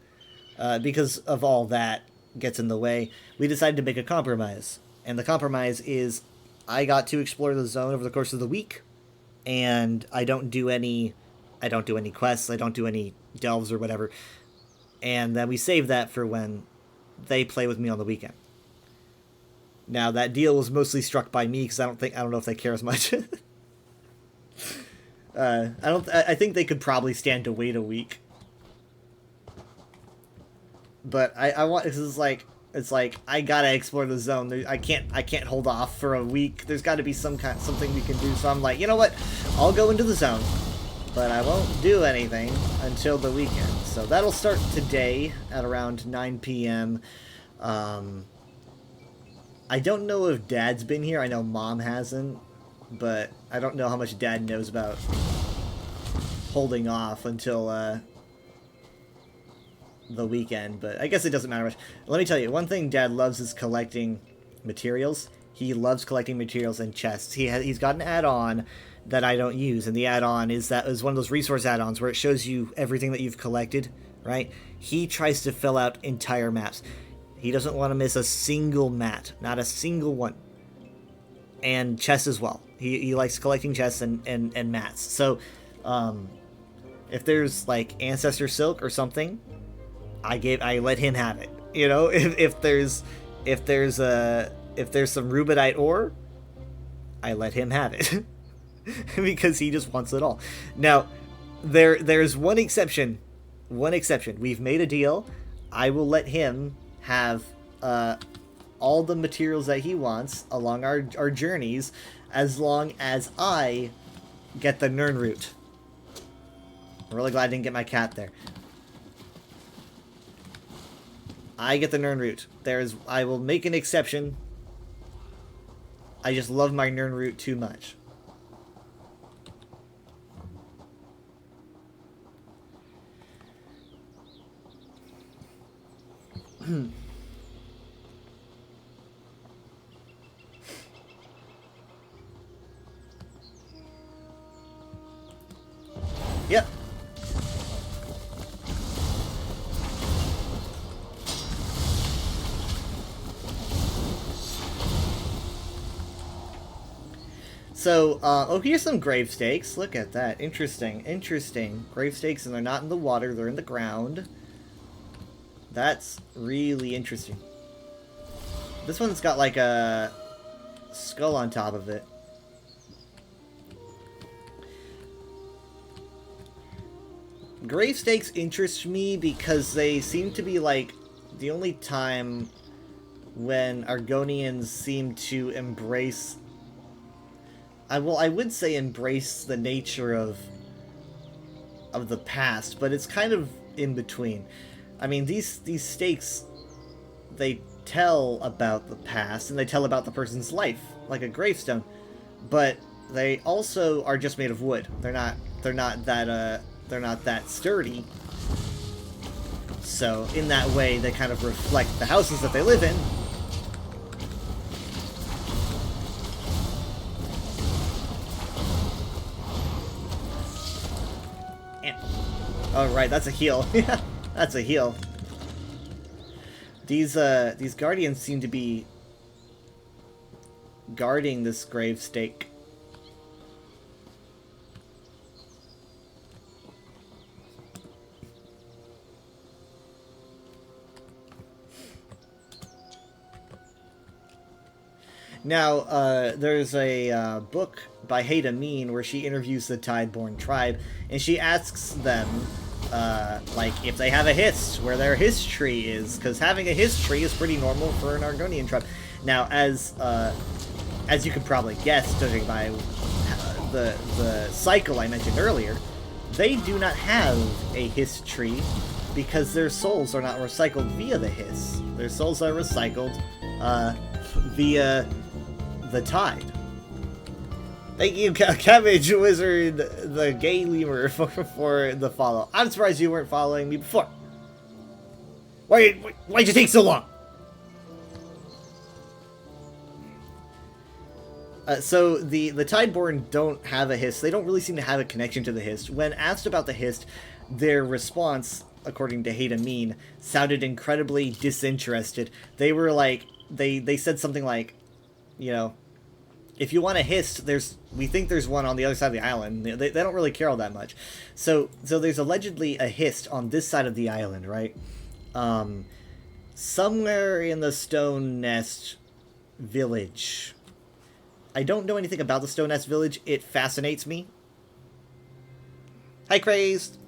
Because of all that gets in the way, we decided to make a compromise. And the compromise is I got to explore the zone over the course of the week, and I don't do any quests, I don't do any delves or whatever. And then we save that for when they play with me on the weekend. Now, that deal was mostly struck by me because I don't know if they care as much. I think they could probably stand to wait a week. But I want, it's like I gotta explore the zone. I can't hold off for a week. There's got to be something we can do. So I'm like, you know what? I'll go into the zone, but I won't do anything until the weekend. So that'll start today at around 9 p.m. I don't know if Dad's been here. I know Mom hasn't, but I don't know how much Dad knows about holding off until the weekend, but I guess it doesn't matter much. Let me tell you, one thing Dad loves is collecting materials. He loves collecting materials and chests. He's got an add-on that I don't use, and the add-on is one of those resource add-ons where it shows you everything that you've collected, right? He tries to fill out entire maps. He doesn't want to miss a single mat, not a single one. And chests as well. He likes collecting chests and mats. So, if there's like Ancestor Silk or something, I let him have it. You know, if there's some Rubedite ore, I let him have it. Because he just wants it all. Now, there's one exception. We've made a deal. I will let him have all the materials that he wants along our journeys, as long as I get the Nirnroot. I'm really glad I didn't get my cat there. I get the Nirnroot. I will make an exception. I just love my Nirnroot too much. Yep. So, oh, here's some grave stakes. Look at that. Interesting. Grave stakes, and they're not in the water, they're in the ground. That's really interesting. This one's got like a skull on top of it. Grave stakes interest me because they seem to be like the only time when Argonians seem to embrace... I would say embrace the nature of the past, but it's kind of in between. I mean, these stakes, they tell about the past, and they tell about the person's life, like a gravestone, but they also are just made of wood. They're not that sturdy. So in that way, they kind of reflect the houses that they live in. And, oh right, that's a heal. Yeah, that's a heal. These guardians seem to be guarding this grave stake. Now, there's a book by Haida Mean where she interviews the Tideborn tribe, and she asks them, like, if they have a hist, where their history is, because having a history is pretty normal for an Argonian tribe. Now, as you could probably guess, judging by the cycle I mentioned earlier, they do not have a history because their souls are not recycled via the hiss. Their souls are recycled via the tide. Thank you, Cabbage Wizard, the gay lemur, for the follow. I'm surprised you weren't following me before. Why'd you take so long? So the Tideborn don't have a hist. They don't really seem to have a connection to the hist. When asked about the hist, their response, according to Haida Mean, sounded incredibly disinterested. They were like, they said something like, you know, if you want a hist, we think there's one on the other side of the island. They don't really care all that much. So there's allegedly a hist on this side of the island, right? Somewhere in the Stone Nest village. I don't know anything about the Stone Nest village. It fascinates me. Hi, Crazed.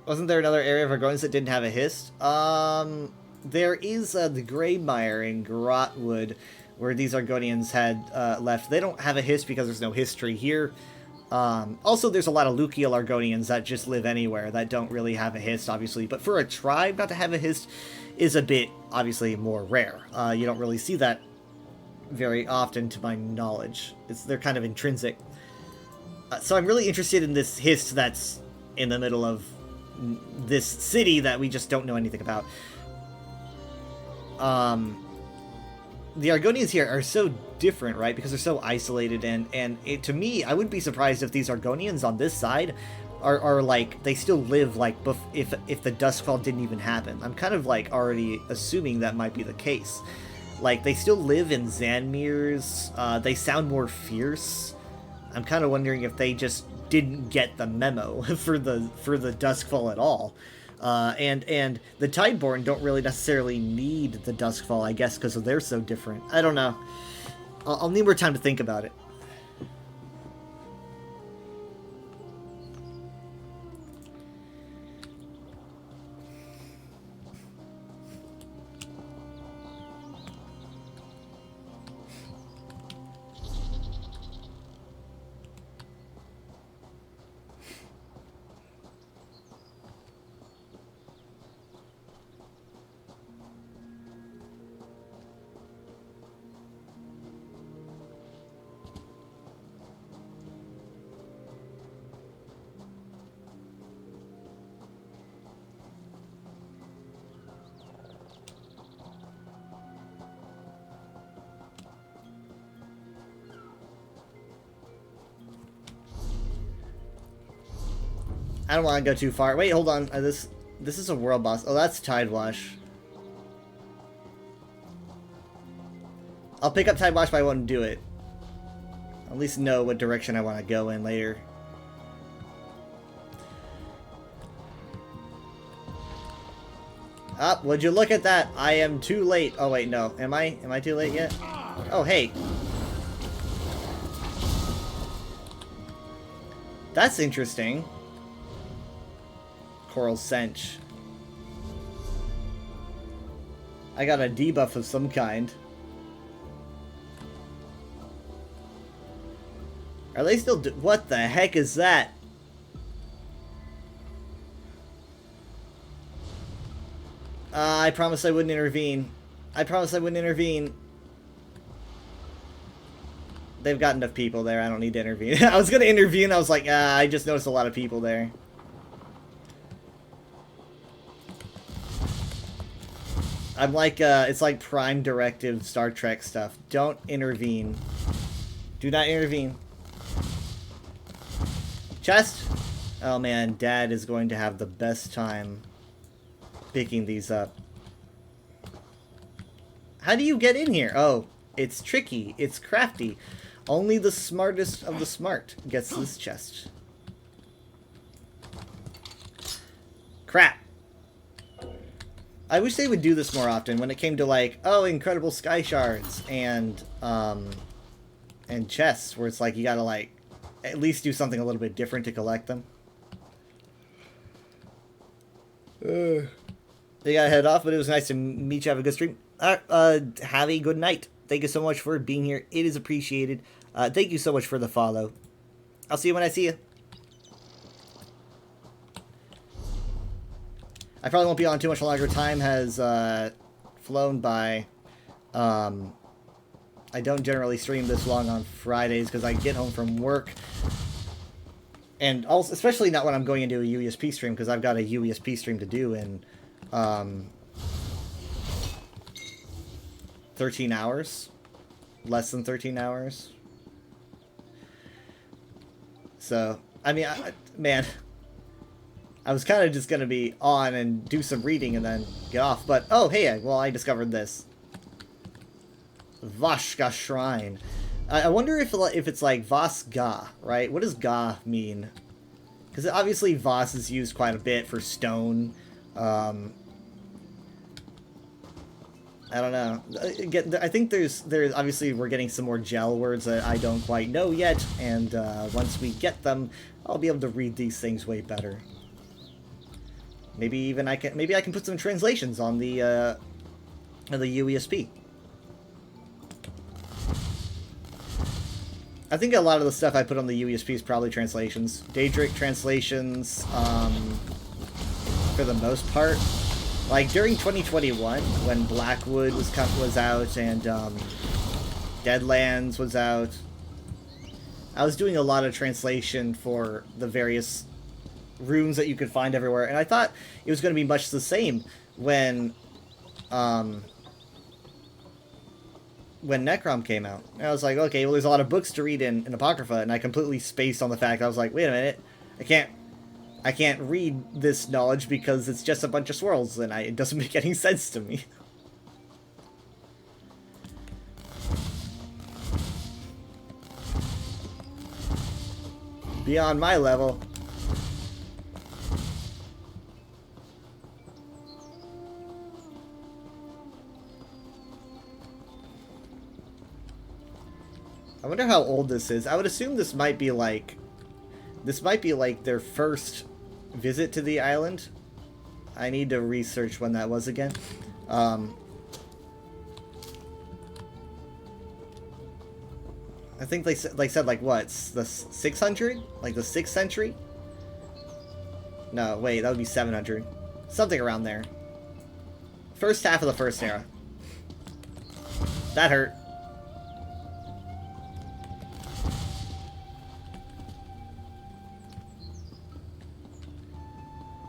Wasn't there another area of Argonians that didn't have a hist? There is the Greymire in Grotwood, where these Argonians had left. They don't have a hist because there's no history here. Also, there's a lot of Lucial Argonians that just live anywhere that don't really have a hist, obviously. But for a tribe not to have a hist is a bit, obviously, more rare. You don't really see that very often, to my knowledge. They're kind of intrinsic. So I'm really interested in this hist that's in the middle of this city that we just don't know anything about. The Argonians here are so different, right? Because they're so isolated, and to me, I wouldn't be surprised if these Argonians on this side are like, they still live like if the Duskfall didn't even happen. I'm kind of like already assuming that might be the case. Like, they still live in Zanmir's, they sound more fierce. I'm kind of wondering if they just didn't get the memo for the Duskfall at all. And the Tideborn don't really necessarily need the Duskfall, I guess, because they're so different. I don't know. I'll need more time to think about it. I don't want to go too far. Wait, hold on. This is a world boss. Oh, that's Tidewash. I'll pick up Tidewash, but I won't do it. I'll at least know what direction I want to go in later. Ah, would you look at that? I am too late. Oh wait, no. Am I too late yet? Oh, hey. That's interesting. Coral Sench. I got a debuff of some kind. Are they still what the heck is that? I promised I wouldn't intervene. I promised I wouldn't intervene. They've got enough people there. I don't need to intervene. I was gonna intervene. I was like, I just noticed a lot of people there. I'm like, it's like Prime Directive Star Trek stuff. Don't intervene. Do not intervene. Chest? Oh man, Dad is going to have the best time. picking these up. How do you get in here? Oh, it's tricky. It's crafty. Only the smartest of the smart gets this chest. Crap. I wish they would do this more often when it came to, like, oh, incredible sky shards and chests, where it's like you gotta, like, at least do something a little bit different to collect them. They gotta head off, but it was nice to meet you. Have a good stream. Have a good night. Thank you so much for being here. It is appreciated. Thank you so much for the follow. I'll see you when I see you. I probably won't be on too much longer. Time has flown by. I don't generally stream this long on Fridays because I get home from work. And also, especially not when I'm going into a UESP stream, because I've got a UESP stream to do in 13 hours. Less than 13 hours. So, I mean, man, I was kind of just going to be on and do some reading and then get off. But, oh, hey, well, I discovered this. Vashka Shrine. I wonder if it's like Vasga, right? What does Ga mean? Because obviously Vas is used quite a bit for stone. I don't know. Again, I think there's obviously we're getting some more gel words that I don't quite know yet, and once we get them, I'll be able to read these things way better. Maybe I can put some translations on the UESP. I think a lot of the stuff I put on the UESP is probably translations. Daedric translations, for the most part. Like, during 2021, when Blackwood was out and Deadlands was out, I was doing a lot of translation for the various runes that you could find everywhere, and I thought it was going to be much the same when Necrom came out. And I was like, okay, well, there's a lot of books to read in Apocrypha, and I completely spaced on the fact. I was like, wait a minute, I can't read this knowledge because it's just a bunch of swirls, and it doesn't make any sense to me. Beyond my level. I wonder how old this is. I would assume this might be like their first visit to the island. I need to research when that was again. I think they said like what? The 600? Like the 6th century? No, wait, that would be 700. Something around there. First half of the first era. That hurt.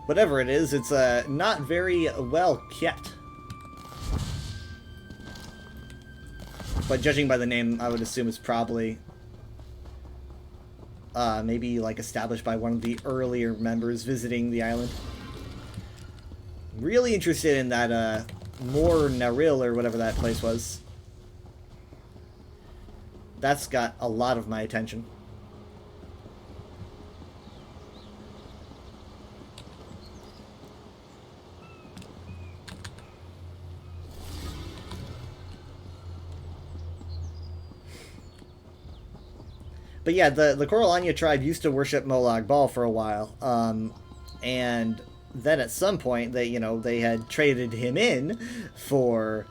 Whatever it is, it's not very well kept. But judging by the name, I would assume it's probably maybe like established by one of the earlier members visiting the island. Really interested in that Mor Naril or whatever that place was. That's got a lot of my attention. But yeah, the Coralania tribe used to worship Molag Bal for a while, and then at some point they had traded him in for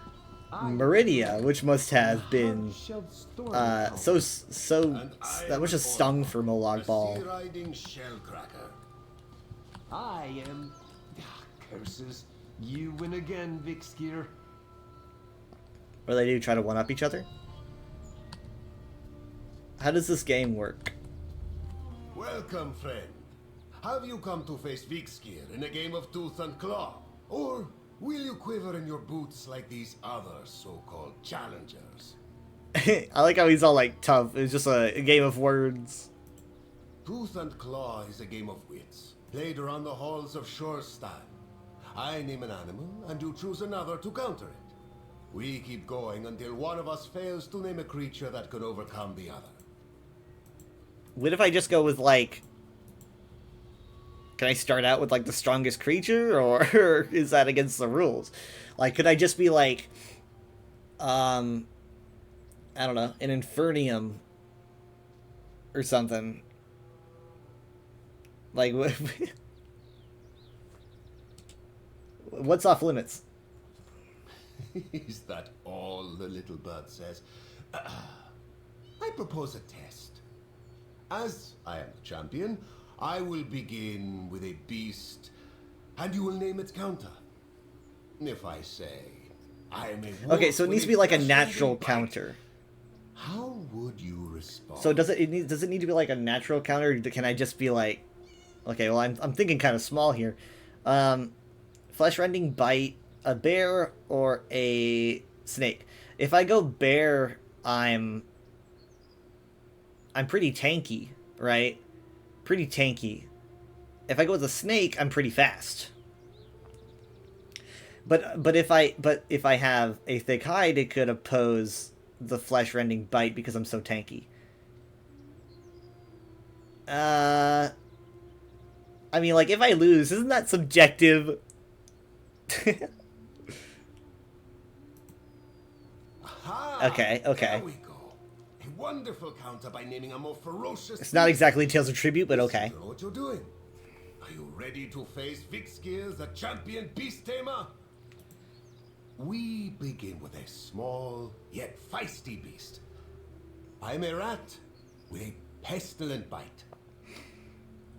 Meridia, which must have been that was just stung for Molag Bal. I am curses. You win again, Vikskir. What do they do? Try to one-up each other? How does this game work? Welcome, friend. Have you come to face Vikskir in a game of tooth and claw? Or will you quiver in your boots like these other so-called challengers? I like how he's all like tough. It's just a game of words. Tooth and claw is a game of wits, played around the halls of Shorestan. I name an animal, and you choose another to counter it. We keep going until one of us fails to name a creature that can overcome the other. What if I just go with, like... Can I start out with, like, the strongest creature, or is that against the rules? Like, could I just be, like... I don't know, an Infernium or something? Like, what's off limits? Is that all the little bird says? I propose a test. As I am the champion, I will begin with a beast, and you will name its counter. If I say, I am a wolf. Okay, so it needs to be like a natural counter. How would you respond? So does it need to be like a natural counter? Or can I just be like, okay, well I'm thinking kind of small here. Flesh-rending bite, a bear or a snake. If I go bear, I'm pretty tanky, right? Pretty tanky. If I go with a snake, I'm pretty fast. But if I have a thick hide, it could oppose the flesh-rending bite because I'm so tanky. I mean, like, if I lose, isn't that subjective? Okay. There we go. A wonderful counter by naming a more ferocious. It's not exactly Tales of Tribute, but okay. You know what you're doing. Are you ready to face Vikskir, the champion beast tamer? We begin with a small yet feisty beast. I'm a rat with a pestilent bite.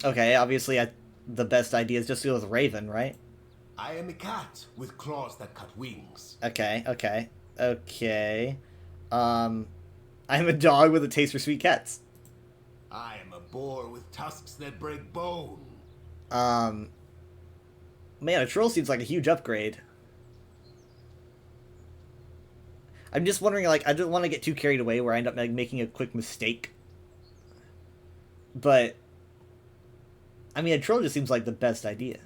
Okay, obviously the best idea is just to go with Raven, right? I am a cat with claws that cut wings. Okay. I'm a dog with a taste for sweet cats. I am a boar with tusks that break bone. Man, a troll seems like a huge upgrade. I'm just wondering, like, I don't want to get too carried away where I end up like, making a quick mistake. But, I mean, a troll just seems like the best idea.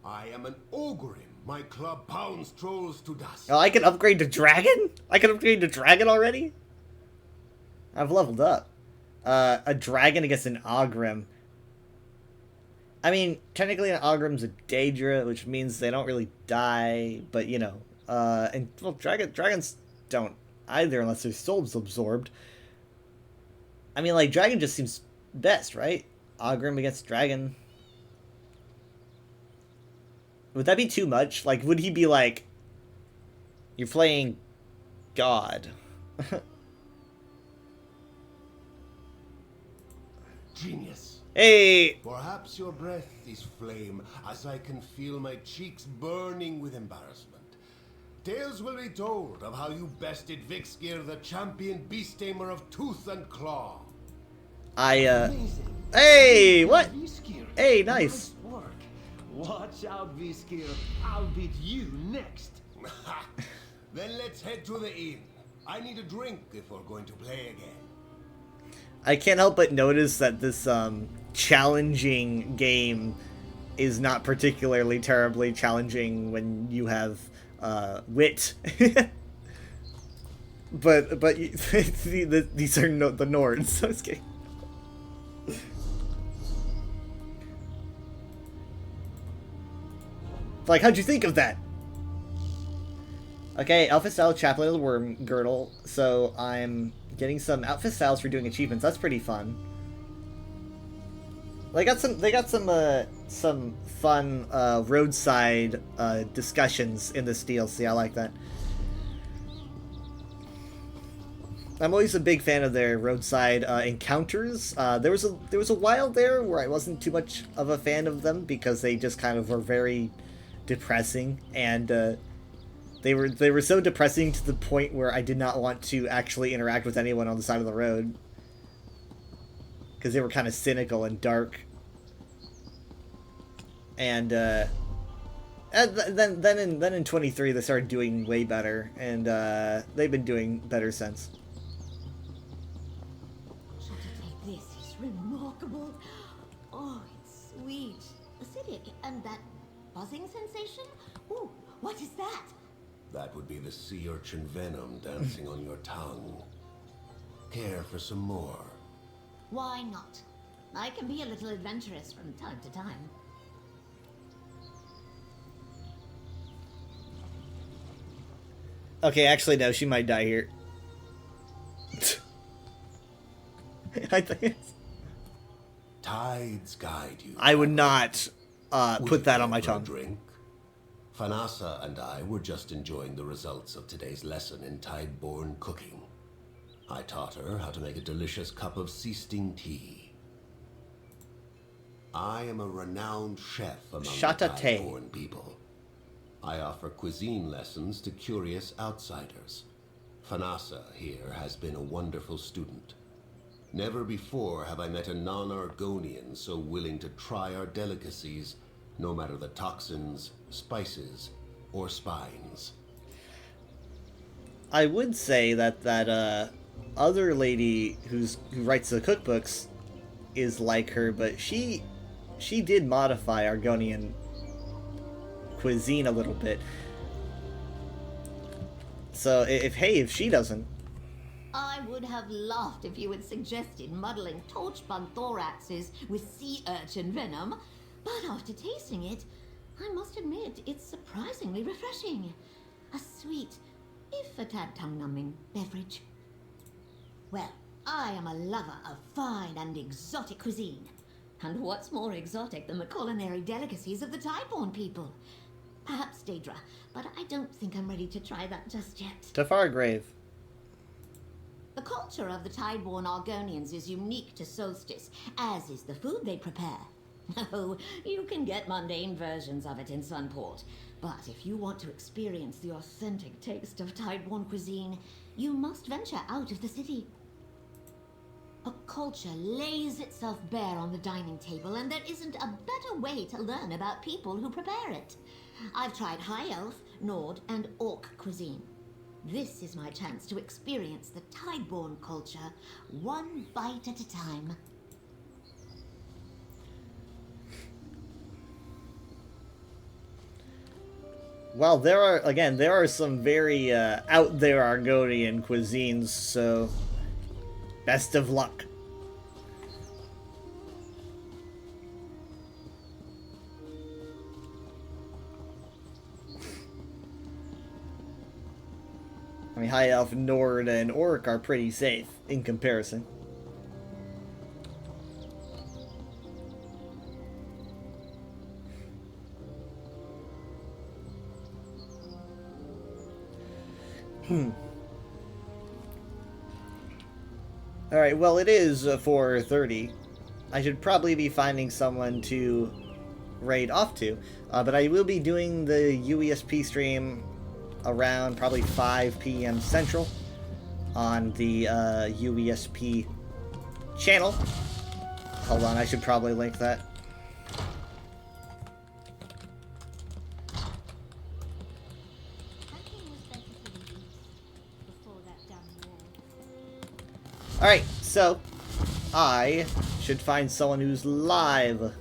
I am an ogre. My club pounds trolls to dust. Oh, I can upgrade to dragon? I can upgrade to dragon already? I've leveled up. A dragon against an Ogrim. I mean, technically an Ogrim's a Daedra, which means they don't really die, but you know. And, well, dragons don't either unless their soul's absorbed. I mean, like, dragon just seems best, right? Ogrim against dragon. Would that be too much? Like, would he be like, you're playing God? Genius. Hey! Perhaps your breath is flame, as I can feel my cheeks burning with embarrassment. Tales will be told of how you bested Vikskir, the champion beast tamer of tooth and claw. Hey, what? Hey, nice. Work. Watch out, Vikskir. I'll beat you next. Then let's head to the inn. I need a drink if we're going to play again. I can't help but notice that this challenging game is not particularly terribly challenging when you have wit. but these are the Nords. I was kidding. Like, how'd you think of that? Okay, Alpha Style Chaplain of the Worm Girdle. So I'm getting some outfit styles for doing achievements. That's pretty fun. They got some fun roadside discussions in this DLC. I like that. I'm always a big fan of their roadside encounters. There was a while there where I wasn't too much of a fan of them because they just kind of were very depressing, and they were so depressing to the point where I did not want to actually interact with anyone on the side of the road because they were kind of cynical and dark. And then in 23 they started doing way better, and they've been doing better since. This is remarkable. Oh, it's sweet, acidic, and that buzzing sensation? Ooh, what is that? That would be the sea urchin venom dancing on your tongue. Care for some more? Why not? I can be a little adventurous from time to time. Okay, actually, no, she might die here. I think it's... Tides guide you. I would not put that on my tongue. Drink. Fanasa and I were just enjoying the results of today's lesson in Tideborn cooking. I taught her how to make a delicious cup of sea sting tea. I am a renowned chef among the Tideborn people. I offer cuisine lessons to curious outsiders. Fanasa here has been a wonderful student. Never before have I met a non-Argonian so willing to try our delicacies, no matter the toxins, spices, or spines. I would say that other lady who writes the cookbooks is like her, but she did modify Argonian cuisine a little bit. So if she doesn't, I would have laughed if you had suggested muddling torchbug thoraxes with sea urchin venom, but after tasting it, I must admit it's surprisingly refreshing. A sweet, if a tad tongue-numbing, beverage. Well, I am a lover of fine and exotic cuisine. And what's more exotic than the culinary delicacies of the Tideborn people? Perhaps Daedra, but I don't think I'm ready to try that just yet. Tafar Grave. The culture of the Tideborn Argonians is unique to Solstice, as is the food they prepare. Oh, you can get mundane versions of it in Sunport, but if you want to experience the authentic taste of Tideborn cuisine, you must venture out of the city. A culture lays itself bare on the dining table, and there isn't a better way to learn about people who prepare it. I've tried High Elf, Nord, and Orc cuisine. This is my chance to experience the Tideborn culture, one bite at a time. Well, there are some very out there Argonian cuisines, so best of luck. I mean, High Elf, Nord, and Orc are pretty safe in comparison. Alright, well, it is 4:30. I should probably be finding someone to raid off to, but I will be doing the UESP stream around probably 5 p.m. Central on the UESP channel. Hold on, I should probably link that. Alright, so I should find someone who's live.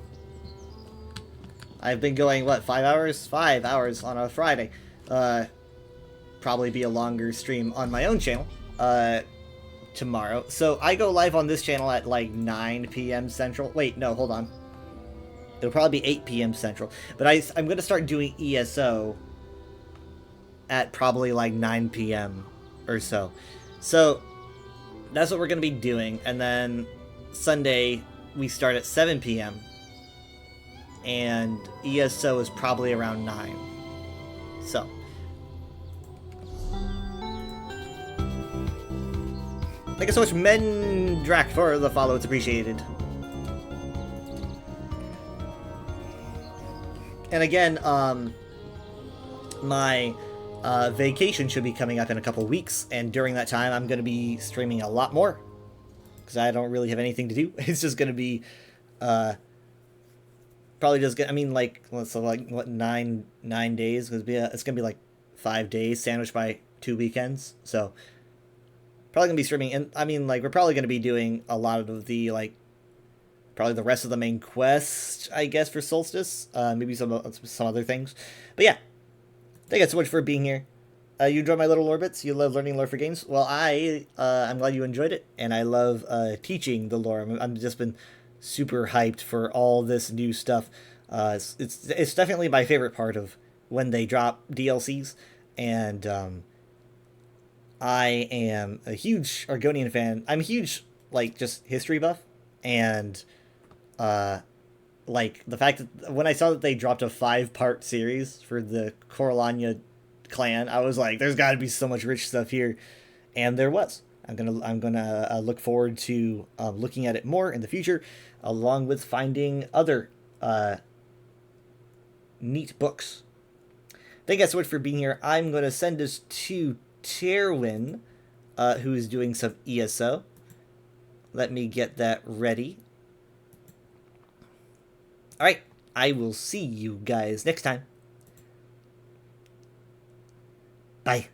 I've been going, what, 5 hours? 5 hours on a Friday. Probably be a longer stream on my own channel tomorrow. So I go live on this channel at like 9 p.m. Central. Wait, no, hold on. It'll probably be 8 p.m. Central. But I'm going to start doing ESO at probably like 9 p.m. or so. So that's what we're going to be doing. And then Sunday, we start at 7 p.m. And ESO is probably around 9. So. Thank you so much, Mendrak, for the follow. It's appreciated. And again, my vacation should be coming up in a couple weeks, and during that time, I'm going to be streaming a lot more, because I don't really have anything to do. It's just going to be, probably just get, I mean, like, so like, what, 9 days? It's going to be like 5 days, sandwiched by 2 weekends, so probably going to be streaming, and I mean, like, we're probably going to be doing a lot of the, like, probably the rest of the main quest, I guess, for Solstice. Maybe some other things. But yeah, thank you so much for being here. You enjoy my little lore bits? You love learning lore for games? Well, I'm glad you enjoyed it, and I love teaching the lore. I've just been super hyped for all this new stuff. It's definitely my favorite part of when they drop DLCs, and I am a huge Argonian fan. I'm a huge, like, just history buff, and like the fact that when I saw that they dropped a 5-part series for the Coralania clan, I was like, there's got to be so much rich stuff here, and there was. I'm gonna look forward to looking at it more in the future, along with finding other neat books. Thank you so much for being here. I'm gonna send this to Terwin, who is doing some ESO. Let me get that ready. All right, I will see you guys next time. Bye.